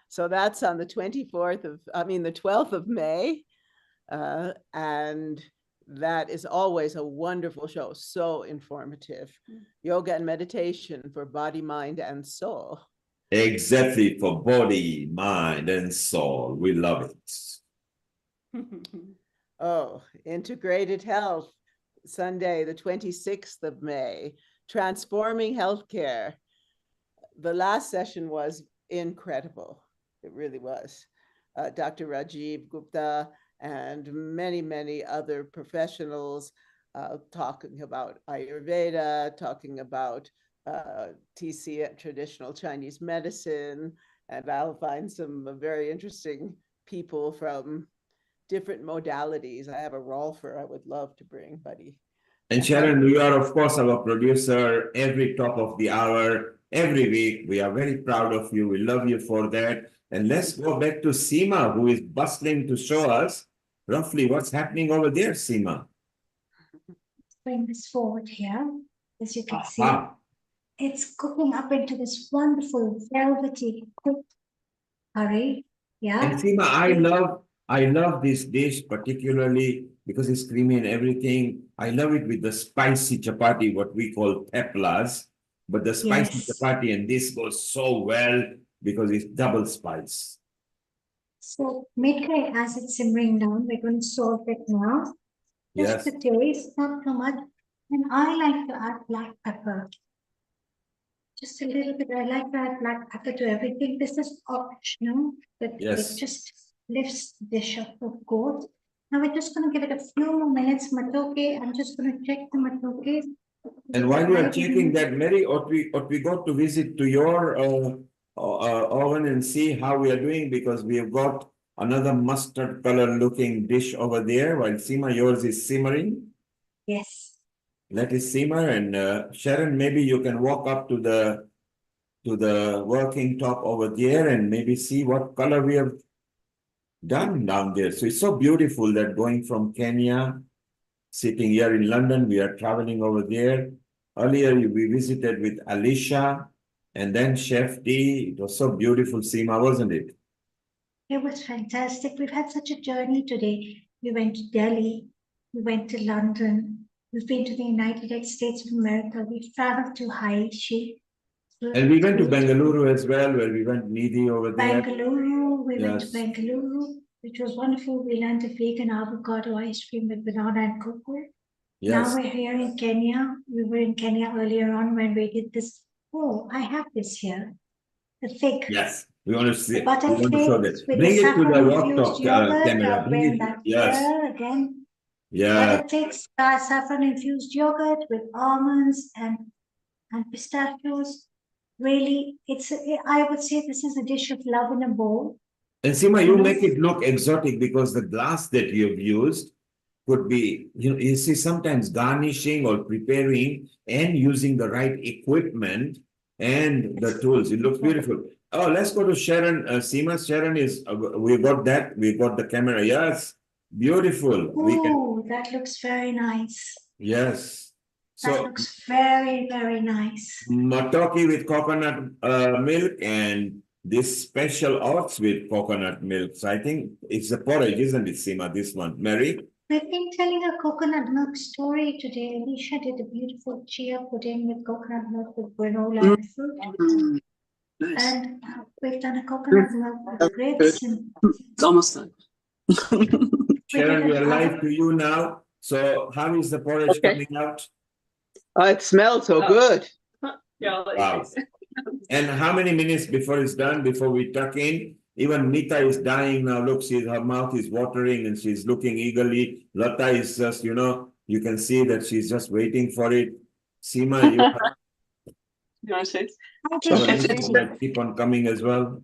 So that's on the 12th of May. And that is always a wonderful show, so informative. Yoga and meditation for body, mind, and soul. Exactly, for body, mind, and soul. We love it. Oh, integrated health, Sunday, the 26th of May, transforming healthcare. The last session was incredible. It really was. Dr. Rajiv Gupta and many, many other professionals talking about Ayurveda, talking about TC, traditional Chinese medicine, and I'll find some very interesting people from different modalities. I have a Rolfer I would love to bring, buddy. And Sharon, you are, of course, our producer every top of the hour, every week. We are very proud of you. We love you for that. And let's go back to Seema, who is bustling to show us roughly what's happening over there, Seema. Bring this forward here. As you can see, Ah, it's cooking up into this wonderful velvety cooked curry. Yeah. and Seema, I love this dish particularly because it's creamy and everything. I love it with the spicy chapati, what we call teplas. But the spicy Yes. chapati and this goes so well because it's double spice. So midway as it's simmering down, we're going to salt it now. Just Yes. the taste, not too much. And I like to add black pepper. Just a little bit. I like to add black pepper to everything. This is optional, but Yes. it just lifts the dish up, of course. Now we're just going to give it a few more minutes. Matoke, I'm just going to check the matoke. And while you are checking that, Mary, ought we go to visit to your oven and see how we are doing, because we have got another mustard color looking dish over there while Seema, yours is simmering. Yes. Let it simmer, and Sharon, maybe you can walk up to the working top over there and maybe see what color we have done down there. So it's so beautiful that going from Kenya, sitting here in London, we are traveling over there. Earlier, we visited with Alicia and then Chef D. It was so beautiful, Seema, wasn't it? It was fantastic. We've had such a journey today. We went to Delhi, we went to London, we've been to the United States of America, we've traveled to Haiti. And we went to Bengaluru as well, where we went Nidhi over there. Bengaluru, we went to Yes. Bengaluru, which was wonderful. We learned a vegan avocado ice cream with banana and cocoa. Yes. Now we're here in Kenya. We were in Kenya earlier on when we did this. Oh, I have this here. The fig. Yes. We want to see. The butter We want to show figs that. with Bring the it to the saffron-infused worktop yogurt. camera. I'll Bring bring it. that Yes. here again. Yeah. Butter figs, saffron-infused yogurt with almonds and pistachios. Really, I would say this is a dish of love in a bowl. And Seema, you make it look exotic because the glass that you've used could be, you see, sometimes garnishing or preparing and using the right equipment and the tools. It looks beautiful. Oh, let's go to Sharon. Seema, Sharon is, we got that. We got the camera. Yes. Beautiful. Oh, that looks very nice. Yes. That So looks very, very nice. matoke with coconut milk and this special oats with coconut milk. So I think it's a porridge, isn't it, Seema, this one? Mary? We've been telling a coconut milk story today. Alicia did a beautiful chia pudding with coconut milk with granola and fruit. Nice. And we've done a coconut milk with grapes. And It's almost done. Sharon, we are live to you now. So how is the porridge coming out? Oh, it smells so good. Yeah, Wow. And how many minutes before it's done, before we tuck in? Even Nita is dying now. Look, her mouth is watering and she's looking eagerly. Lata is just, you can see that she's just waiting for it. Seema, you want to say? keep on coming as well.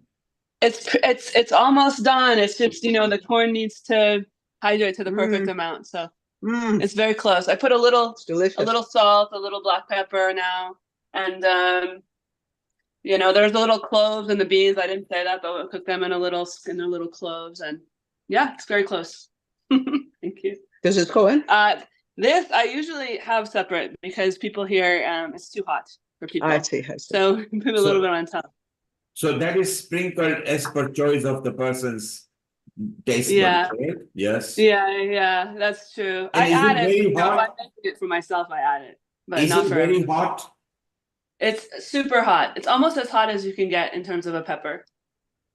It's almost done. It's just, the corn needs to hydrate to the perfect amount. So it's very close. I put a little salt, a little black pepper now. And there's a little cloves in the beans. I didn't say that, but we'll cook them in a little cloves. And yeah, it's very close. Thank you. Does it go in? This I usually have separate because people here, it's too hot for people. I see. So put a little bit on top. So that is sprinkled as per choice of the person's taste. Yeah. Buds, right? Yes. Yeah, that's true. And I is add it it. very hot? If I'm making it for myself, I add it. But Is not it for very everyone. hot? It's super hot. It's almost as hot as you can get in terms of a pepper.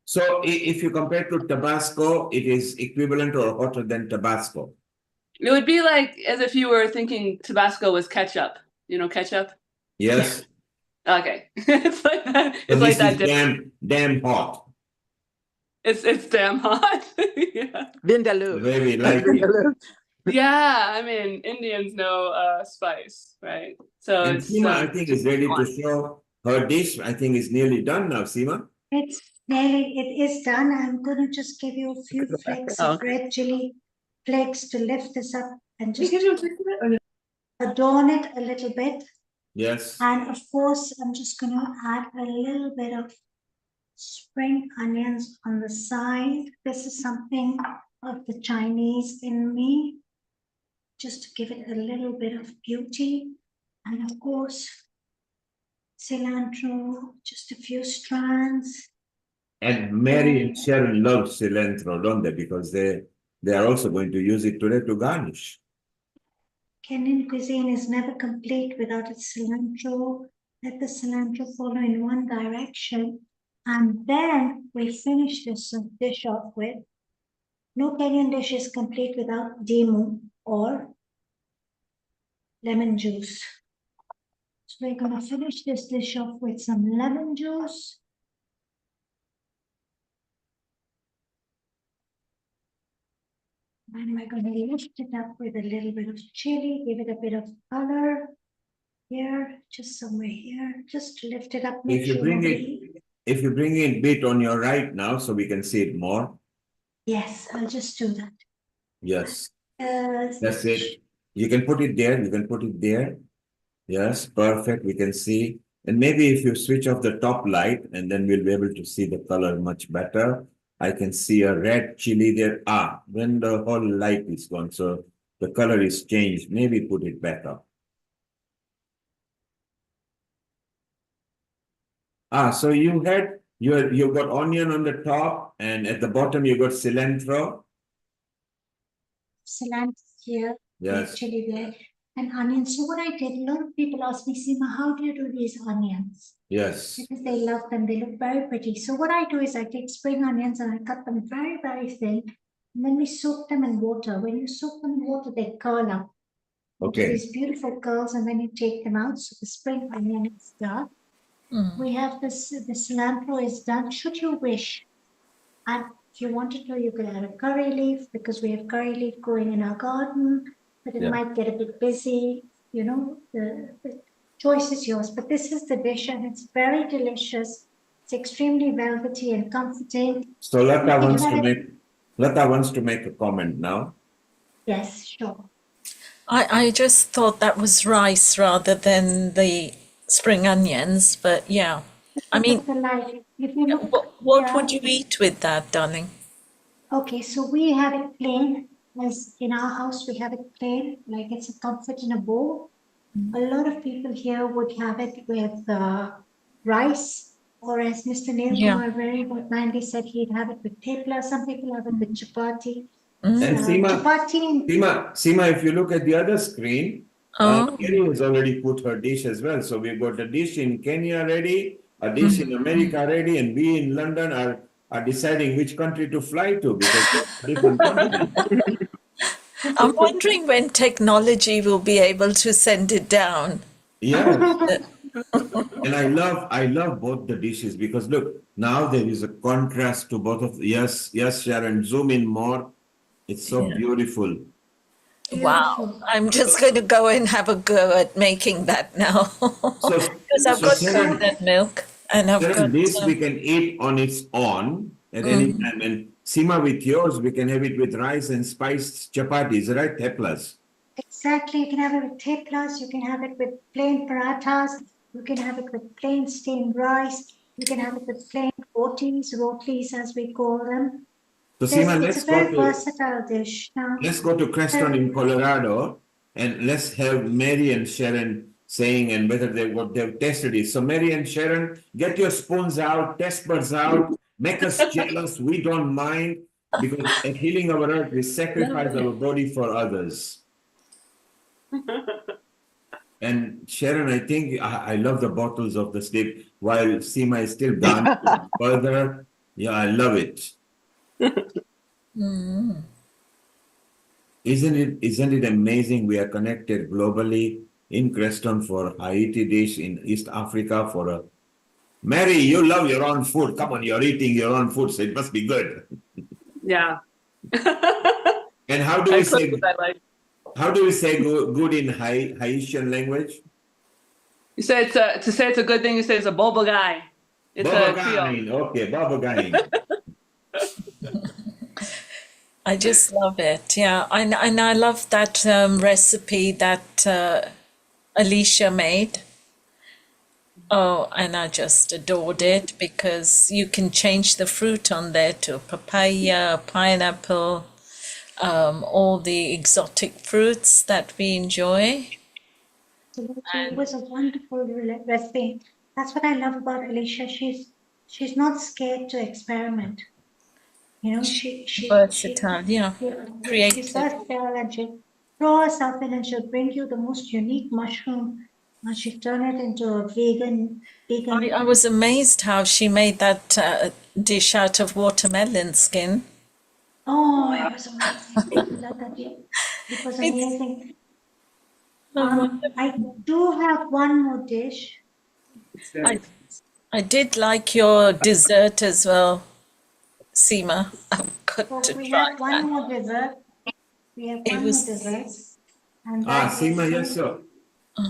So if you compare to Tabasco, it is equivalent or hotter than Tabasco. It would be like as if you were thinking Tabasco was ketchup. You know ketchup? Yes. Okay. It's like that. So It's like this that. is damn hot. It's damn hot. Yeah. Vindaloo. Very like it. Yeah, I mean Indians know spice, right? So And it's Seema, I think, is ready to show her dish. I think is nearly done now, Seema. it is done. I'm going to just give you a few flakes of red chili flakes to lift this up and just. adorn it a little bit. Yes. And of course, I'm just going to add a little bit of spring onions on the side. This is something of the Chinese in me, just to give it a little bit of beauty. And of course, cilantro, just a few strands. And Mary and Sharon love cilantro, don't they? Because they are also going to use it today to garnish. Kenyan cuisine is never complete without its cilantro. Let the cilantro follow in one direction. And then we finish this dish off with, no Kenyan dish is complete without dimu or lemon juice. So we're going to finish this dish off with some lemon juice. And we're going to lift it up with a little bit of chili, give it a bit of color. Here, just somewhere here, just to lift it up. If you bring it a bit on your right now, so we can see it more. Yes, I'll just do that. Yes. That's it. You can put it there. You can put it there. Yes, perfect. We can see. And maybe if you switch off the top light, and then we'll be able to see the color much better. I can see a red chili there. When the whole light is gone, so the color is changed. Maybe put it back up. So you got onion on the top, and at the bottom you got cilantro. Cilantro here, Yes. chili there, and onions. So what I did, a lot of people ask me, Seema, how do you do these onions? Yes. Because they love them, they look very pretty. So what I do is I take spring onions and I cut them very, very thin, and then we soak them in water. When you soak them in water, they curl up into these beautiful curls, and then you take them out. So the spring onion is done. We have the cilantro is done. Should you wish, and if you wanted to, you could add a curry leaf, because we have curry leaf growing in our garden, but it might get a bit busy. You know, the choice is yours. But this is the dish, and it's very delicious. It's extremely velvety and comforting. So Lata wants to make a comment now. Yes, sure. I just thought that was rice rather than the spring onions, but yeah. I mean, what would you eat with that, darling? Okay, so we have it plain. As in our house, we have it plain, like it's a comfort in a bowl. A lot of people here would have it with rice, or as Mr. Neil Kumar very kindly said, he'd have it with tepla. Some people have it with chapati. And Seema, if you look at the other screen, Kenya has already put her dish as well. So we've got a dish in Kenya ready, a dish in America ready, and we in London are deciding which country to fly to, because they're different continents. I'm wondering when technology will be able to send it down. Yeah. And I love both the dishes, because look, now there is a contrast to both of. Yes, Sharon, zoom in more. It's so beautiful. Wow, I'm just going to go and have a go at making that now. Because I've got coconut milk, and I've got this we can eat on its own at any time. And Seema, with yours, we can have it with rice and spiced chapatis, right? Teplas. Exactly. You can have it with teplas. You can have it with plain parathas. You can have it with plain steamed rice. You can have it with plain rotis as we call them. So Seema, it's a very versatile dish. Let's go to Creston in Colorado, and let's have Mary and Sharon saying and whether they've tested it. So Mary and Sharon, get your spoons out, test buds out, make us jealous. We don't mind, because at Healing Our Earth, we sacrifice our body for others. And Sharon, I think I love the bottles of the sleep, while Seema is still gone further. Yeah, I love it. Isn't it amazing? We are connected globally in Creston for Haiti dish, in East Africa for a. Mary, you love your own food. Come on, you're eating your own food, so it must be good. Yeah. And how do we say? How do we say good in Haitian language? You say to say it's a good thing. You say it's a boba guy. It's boba guy. Okay, boba guy. I just love it. Yeah, and I love that recipe that Alicia made. Oh, and I just adored it because you can change the fruit on there to papaya, pineapple, all the exotic fruits that we enjoy. It was a wonderful recipe. That's what I love about Alicia. She's not scared to experiment. You know, Versatile, yeah, she's creative. versatile, and she'll throw herself in and she'll bring you the most unique mushroom and she'll turn it into a vegan. I was amazed how she made that dish out of watermelon skin. Oh, it was amazing. It was amazing. I do have one more dish. I did like your dessert as well, Seema. I've got to We try have one more dessert. We have It one was- more dessert. And Seema, yes, sir.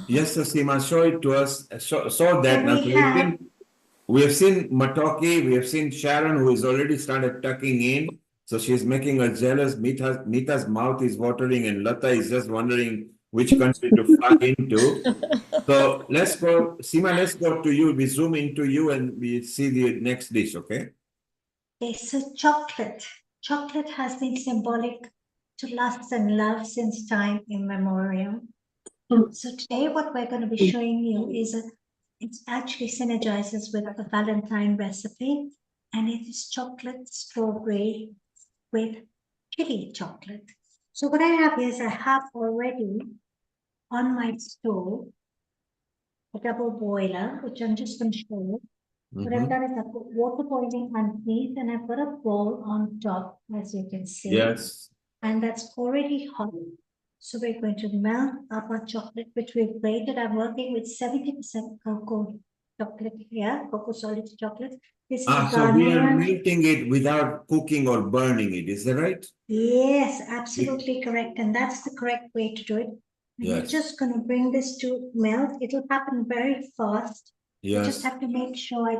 Yes, sir, Seema, show it to us. Show that. Now, we have seen Matoki, we have seen Sharon, who has already started tucking in. So she's making us jealous. Mita's mouth is watering, and Lata is just wondering which country to fly into. So let's go, Seema, let's go to you. We zoom into you and we see the next dish, okay? Okay, so chocolate. Chocolate has been symbolic to lust and love since time immemorial. So today what we're going to be showing you is it actually synergizes with a Valentine recipe, and it is chocolate strawberry with chili chocolate. So what I have here is I have already on my stove a double boiler, which I'm just going to show you. What I've done is I've put water boiling underneath and I've got a bowl on top, as you can see. Yes. And that's already hot. So we're going to melt up our chocolate, which we've grated. I'm working with 70% cocoa chocolate here, cocoa solid chocolate. This is So we are Ghanaian. melting it without cooking or burning it, is that right? Yes, absolutely correct. And that's the correct way to do it. And Yes. we're just going to bring this to melt. It'll happen very fast. You just Yes. have to make sure I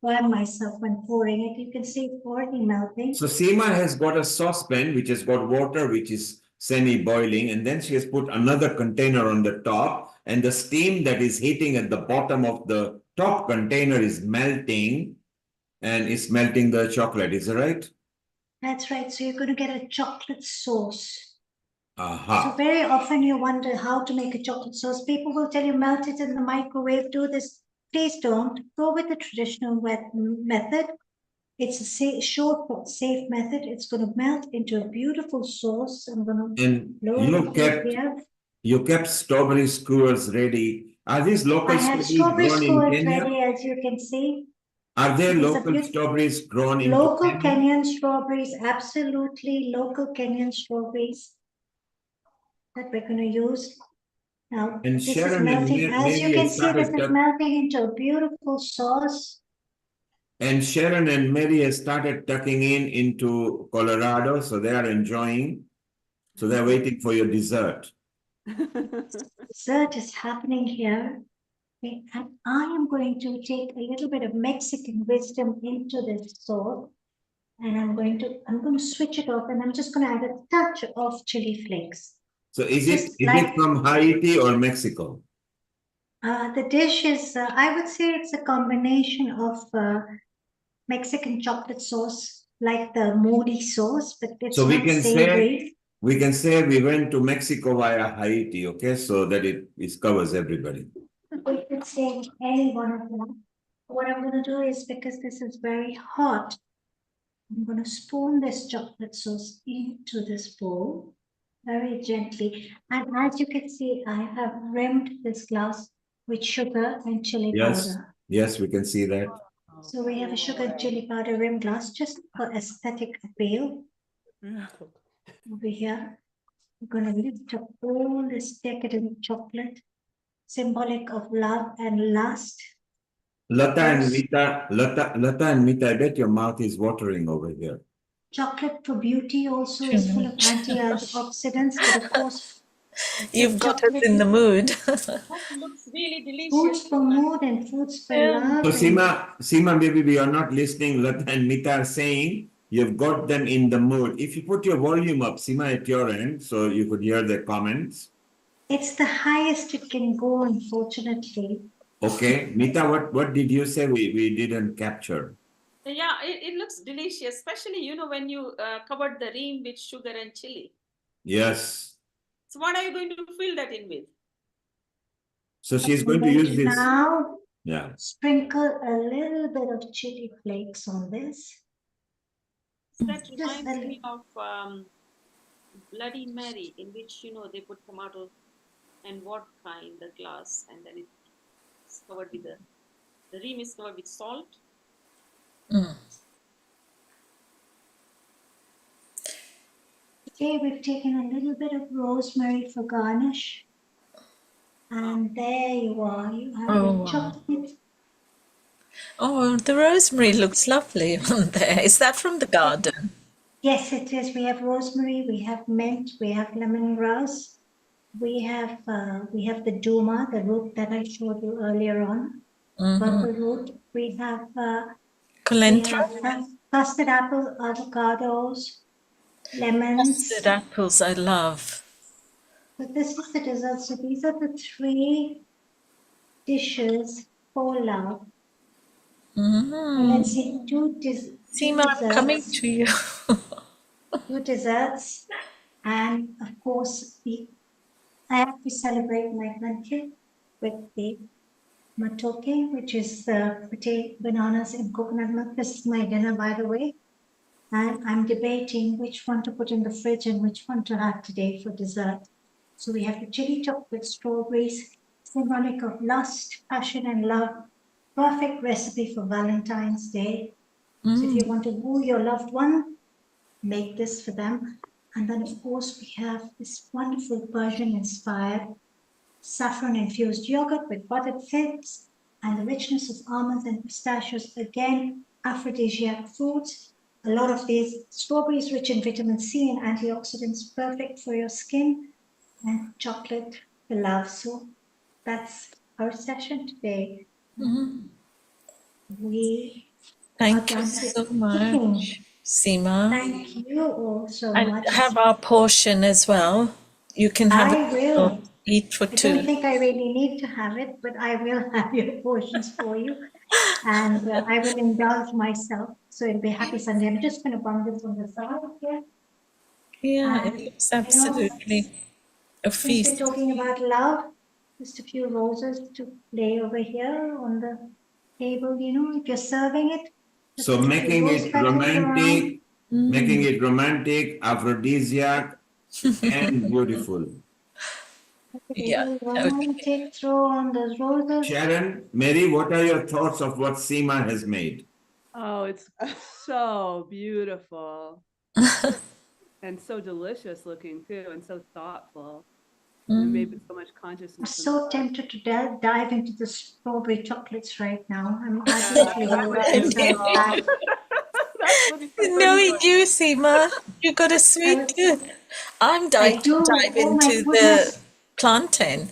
burn myself when pouring it. You can see it's already melting. So Seema has got a saucepan which has got water which is semi-boiling, and then she has put another container on the top, and the steam that is heating at the bottom of the top container is melting and is melting the chocolate, is that right? That's right. So you're going to get a chocolate sauce. Aha. So very often you wonder how to make a chocolate sauce. People will tell you melt it in the microwave, do this. Please don't. Go with the traditional method. It's a short but safe method. It's going to melt into a beautiful sauce. I'm going to And lower the heat here. you kept strawberry skewers ready. Are these local I have strawberries strawberry grown in skewers Kenya? ready, as you can see. Are there These are local strawberries grown in local Kenya? Kenyan strawberries, absolutely local Kenyan strawberries that we're going to use. Now, And this is Sharon and melting. As you Mary can have see, this started is melting into a beautiful sauce. And Sharon and Mary have started tucking into Colorado, so they are enjoying. So they're waiting for your dessert. Dessert is happening here. Okay, and I am going to take a little bit of Mexican wisdom into this sauce. And I'm going to switch it off, and I'm just going to add a touch of chili flakes. So is it from Haiti or Mexico? The dish is, I would say it's a combination of Mexican chocolate sauce, like the moody sauce, but it's So not savory. we went to Mexico via Haiti, okay, so that it covers everybody. We could say any one of them. What I'm going to do is, because this is very hot, I'm going to spoon this chocolate sauce into this bowl very gently. And as you can see, I have rimmed this glass with sugar and chili powder. Yes, we can see that. So we have a sugar and chili powder rim glass just for aesthetic appeal. Over here, I'm going to lift up all this decadent chocolate, symbolic of love and lust. Lata and Mita, I bet your mouth is watering over here. Chocolate for beauty also is full of antioxidants, but of course, you've got us in the mood. Looks really delicious. Foods for mood and foods for love. So Seema, maybe we are not listening. Lata and Mita are saying You've got them in the mood. If you put your volume up, Seema, at your end, so you could hear the comments. It's the highest it can go, unfortunately. Okay, Mita, what did you say? We didn't capture. Yeah, it looks delicious, especially, you know, when you covered the ream with sugar and chili. Yes. So what are you going to fill that in with? So she's I'm going to use this. now Yeah. sprinkle a little bit of chili flakes on this. That reminds me of Bloody Mary, in which, you know, they put tomato and vodka in the glass, and then it's covered with the ream is covered with salt. Today we've taken a little bit of rosemary for garnish. And there you are, you have your chocolate. Oh, the rosemary looks lovely on there. Is that from the garden? Yes, it is. We have rosemary, we have mint, we have lemongrass, we have the duma, the root that I showed you earlier on, purple root. We have custard apple, avocados, lemons. Custard apples, I love. So this is the dessert. So these are the 3 dishes for love. Let's see, 2 Seema, I'm coming to you. 2 desserts, and of course, I have to celebrate my country with the matoke, which is potato, bananas, and coconut milk. This is my dinner, by the way. And I'm debating which one to put in the fridge and which one to have today for dessert. So we have the chili chocolate strawberries, symbolic of lust, passion, and love. Perfect recipe for Valentine's Day. So if you want to woo your loved one, make this for them. And then, of course, we have this wonderful Persian-inspired saffron-infused yogurt with buttered figs and the richness of almonds and pistachios. Again, aphrodisiac foods. A lot of these strawberries rich in vitamin C and antioxidants, perfect for your skin, and chocolate for love. So that's our session today. We Thank you so much, Seema. Thank you all so and much. have our portion as well. You can have I will. Eat for I 2. don't think I really need to have it, but I will have your portions for you. And I will indulge myself. So it'll be a happy Sunday. I'm just going to bump this on the side here. Yeah, it looks absolutely a Since feast. we're talking about love, just a few roses to lay over here on the table, you know, if you're serving it. So making it romantic, aphrodisiac, and beautiful. Yeah. Romantic, throw on those roses. Sharon, Mary, what are your thoughts of what Seema has made? Oh, it's so beautiful. And so delicious looking too, and so thoughtful. And maybe so much consciousness. I'm so tempted to dive into the strawberry chocolates right now. I'm absolutely Knowing you, Seema, you got a sweet tooth. I'm dying to dive into the plantain.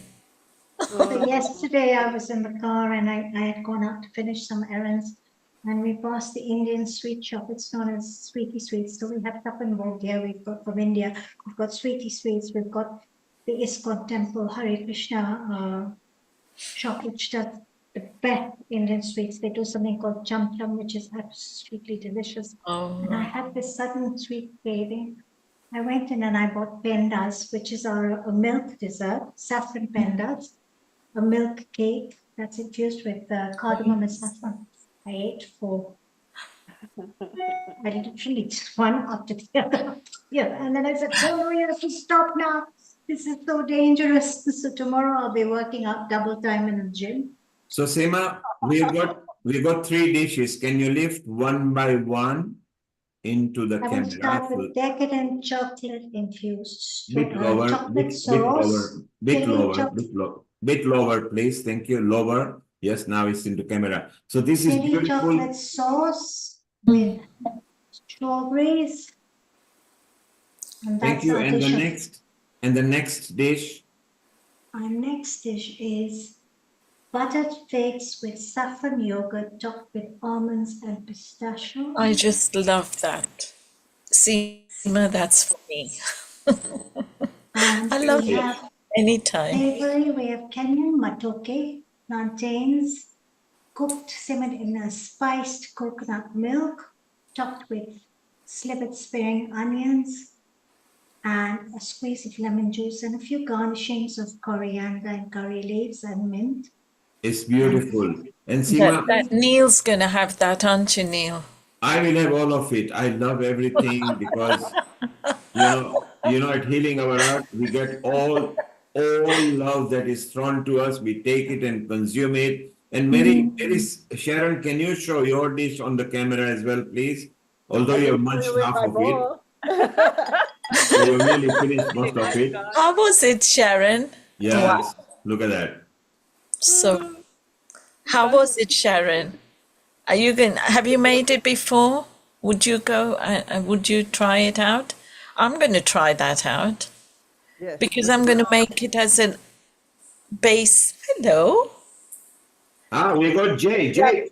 So yesterday I was in the car and I had gone out to finish some errands, and we passed the Indian sweet shop. It's known as Sweetie Sweets. So we have Tapan Bhog here. We've got from India. We've got Sweetie Sweets. We've got the ISKCON Temple Hare Krishna shop, which does the best Indian sweets. They do something called cham cham, which is absolutely delicious. And I had this sudden sweet craving. I went in and I bought pendas, which is a milk dessert, saffron pendas, a milk cake that's infused with cardamom and saffron. I ate 4. I literally just one after the other. Yeah, and then I said, "Oh no, you have to stop now. This is so dangerous." So tomorrow I'll be working out double time in the gym. So Seema, we've got 3 dishes. Can you lift one by one into the I camera? will start with decadent chocolate infused Bit lower, chocolate sauce. bit lower, please. Thank you. Lower. Yes, now it's into camera. So this is beautiful. Chocolate sauce with strawberries. And Thank you. And the next dish. Our next dish is buttered figs with saffron yogurt topped with almonds and pistachio. I just love that. Seema, that's for me. And I love we it have anytime. savory, we have Kenyan matoke, plantains, cooked, simmered in a spiced coconut milk, topped with slivered spring onions, and a squeeze of lemon juice and a few garnishings of coriander and curry leaves and mint. It's beautiful. And That, Seema, that Neil's gonna have that, aren't you, Neil? I will have all of it. I love everything because at Healing Our Heart, we get all love that is thrown to us. We take it and consume it. And Mary, Sharon, can you show your dish on the camera as well, please? Although you have munched half of it. So you nearly finished most of it. How was it, Sharon? Yes. Look at that. So, how was it, Sharon? Are you going? Have you made it before? Would you go? Would you try it out? I'm going to try that out because I'm going to make it as a base. Hello. We got Jay. Jay.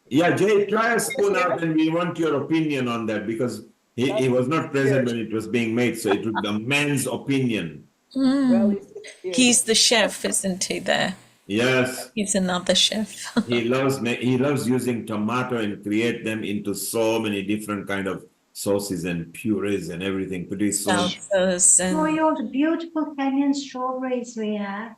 Yeah, Jay, try a spoon out and we want your opinion on that because he was not present when it was being made. So it would be a man's opinion. He's the chef, isn't he, there? Yes. He's another chef. He loves using tomato and create them into so many different kind of sauces and purees and everything. Pretty soon. Oh, all the beautiful Kenyan strawberries we have.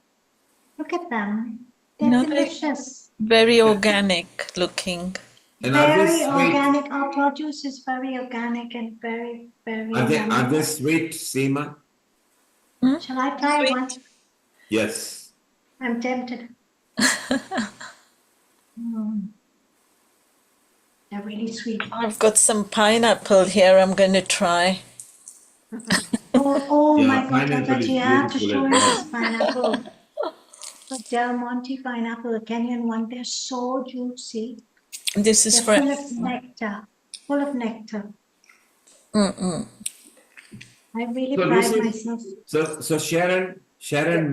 Look at them. They're No, delicious. Very organic looking. And Very organic. Our produce is very organic and very, very. Are they sweet, Seema? Shall I try one? Yes. I'm tempted. They're really sweet. I've got some pineapple here. I'm going to try. My God, but you have to show us pineapple. The Del Monte pineapple, the Kenyan one, they're so juicy. This is they're fresh. Full of nectar. I really So pride myself. So Sharon,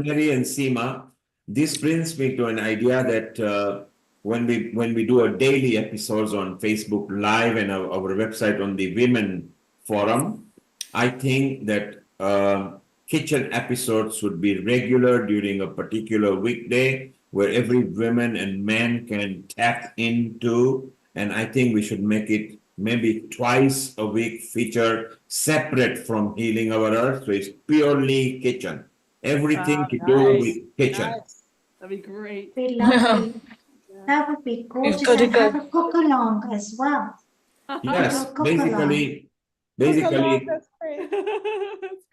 Mary, and Seema, this brings me to an idea that when we do a daily episodes on Facebook Live and our website on the Women Forum, I think that kitchen episodes should be regular during a particular weekday where every woman and man can tap into, and I think we should make it maybe twice a week feature separate from Healing Our Earth. So it's purely kitchen. Everything to do with kitchen. Nice. That'd be great. We love it. That would be gorgeous. And have a cook along as well. Yes, basically, That's great. That's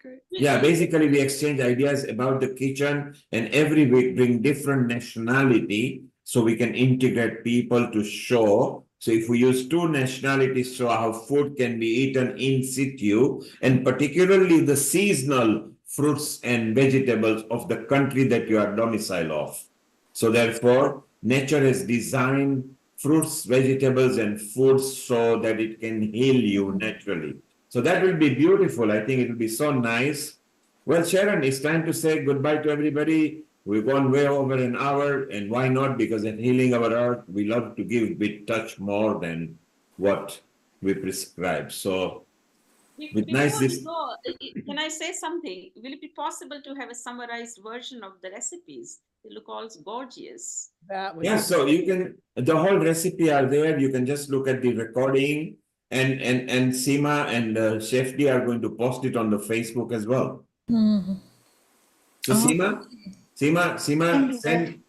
great. yeah, basically we exchange ideas about the kitchen and every week bring different nationality so we can integrate people to show. So if we use two nationalities, show how food can be eaten in situ and particularly the seasonal fruits and vegetables of the country that you are domicile of. So therefore, nature has designed fruits, vegetables, and foods so that it can heal you naturally. So that will be beautiful. I think it will be so nice. Well, Sharon, it's time to say goodbye to everybody. We've gone way over an hour, and why not? Because at Healing Our Earth, we love to give a bit touch more than what we prescribe. So, with nice can I say something? Will it be possible to have a summarized version of the recipes? They look all gorgeous. Yeah, so you can, the whole recipe are there. You can just look at the recording, and Seema and Chef D are going to post it on the Facebook as well. So Seema, send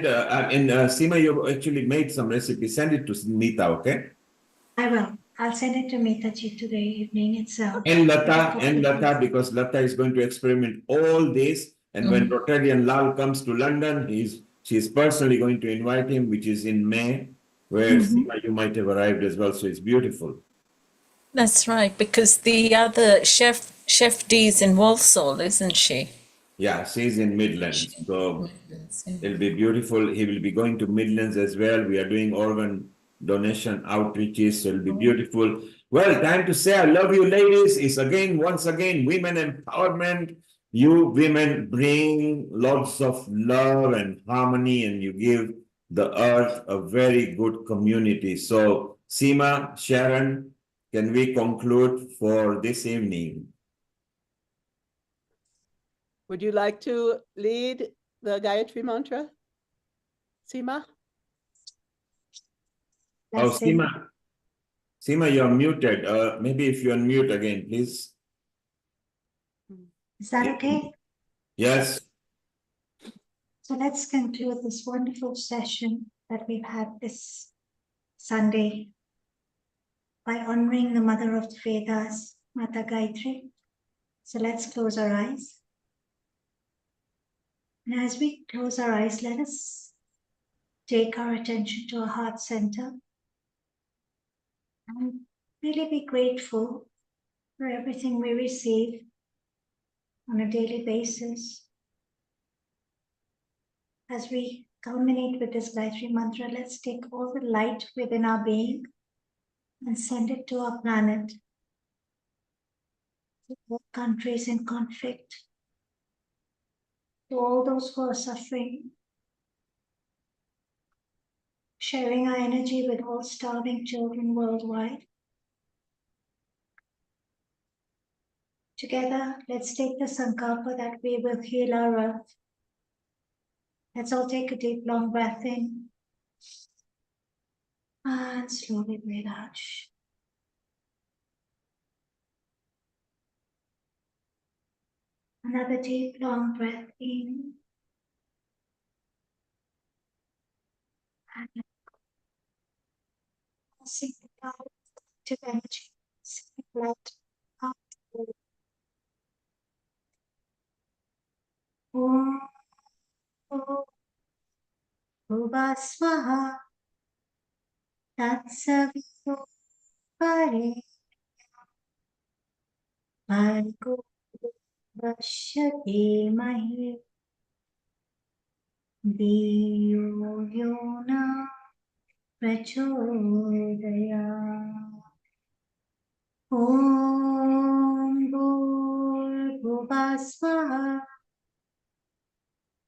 Seema, you actually made some recipe. Send it to Nita, okay? I will. I'll send it to Mitaji today evening itself. And Lata, because Lata is going to experiment all this. And when Rotarian Lal comes to London, she's personally going to invite him, which is in May, where Seema, you might have arrived as well. So it's beautiful. That's right, because the other Chef D's in Walsall, isn't she? Yeah, she's in Midlands. So it'll be beautiful. He will be going to Midlands as well. We are doing organ donation outreaches, so it'll be beautiful. Well, time to say I love you, ladies. It's once again women empowerment. You women bring lots of love and harmony, and you give the earth a very good community. So, Seema, Sharon, can we conclude for this evening? Would you like to lead the Gayatri mantra, Seema? Oh, Seema, you're muted. Maybe if you unmute again, please. Is that okay? Yes. So let's conclude this wonderful session that we've had this Sunday by honoring the mother of the Vedas, Mata Gayatri. So let's close our eyes. And as we close our eyes, let us take our attention to our heart center and really be grateful for everything we receive on a daily basis. As we culminate with this Gayatri mantra, let's take all the light within our being and send it to our planet, to all countries in conflict, to all those who are suffering, sharing our energy with all starving children worldwide. Together, let's take the sankalpa that we will heal our earth. Let's all take a deep, long breath in and slowly breathe out. Another deep, long breath in and passing the power of energy, sending light out. Om Bhuva Swaha Tatsavitu Pare Bhargo Vashyate Mahi Diyo Yona Prachodaya Om Bhuva Swaha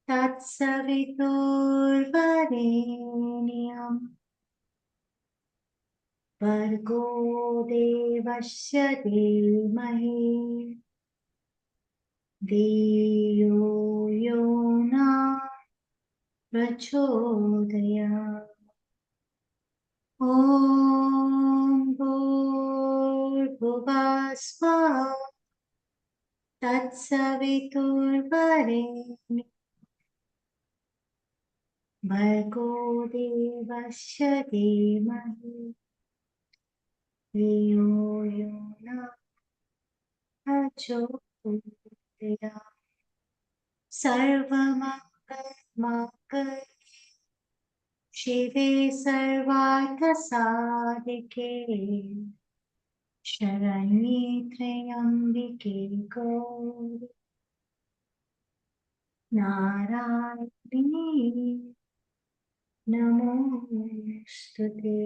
Tatsavitur Varenyam Bhargo Devasya Dhimahi Diyo Yona Prachodaya Om Bhurbhuva Swaha Tatsavitur Varenyam Bhargo Devasya Dhimahi Diyo Yona Prachodaya Sarvamangal Shive Sarvarthasadike Sharanye Trayambike Gauri Narayani Namostute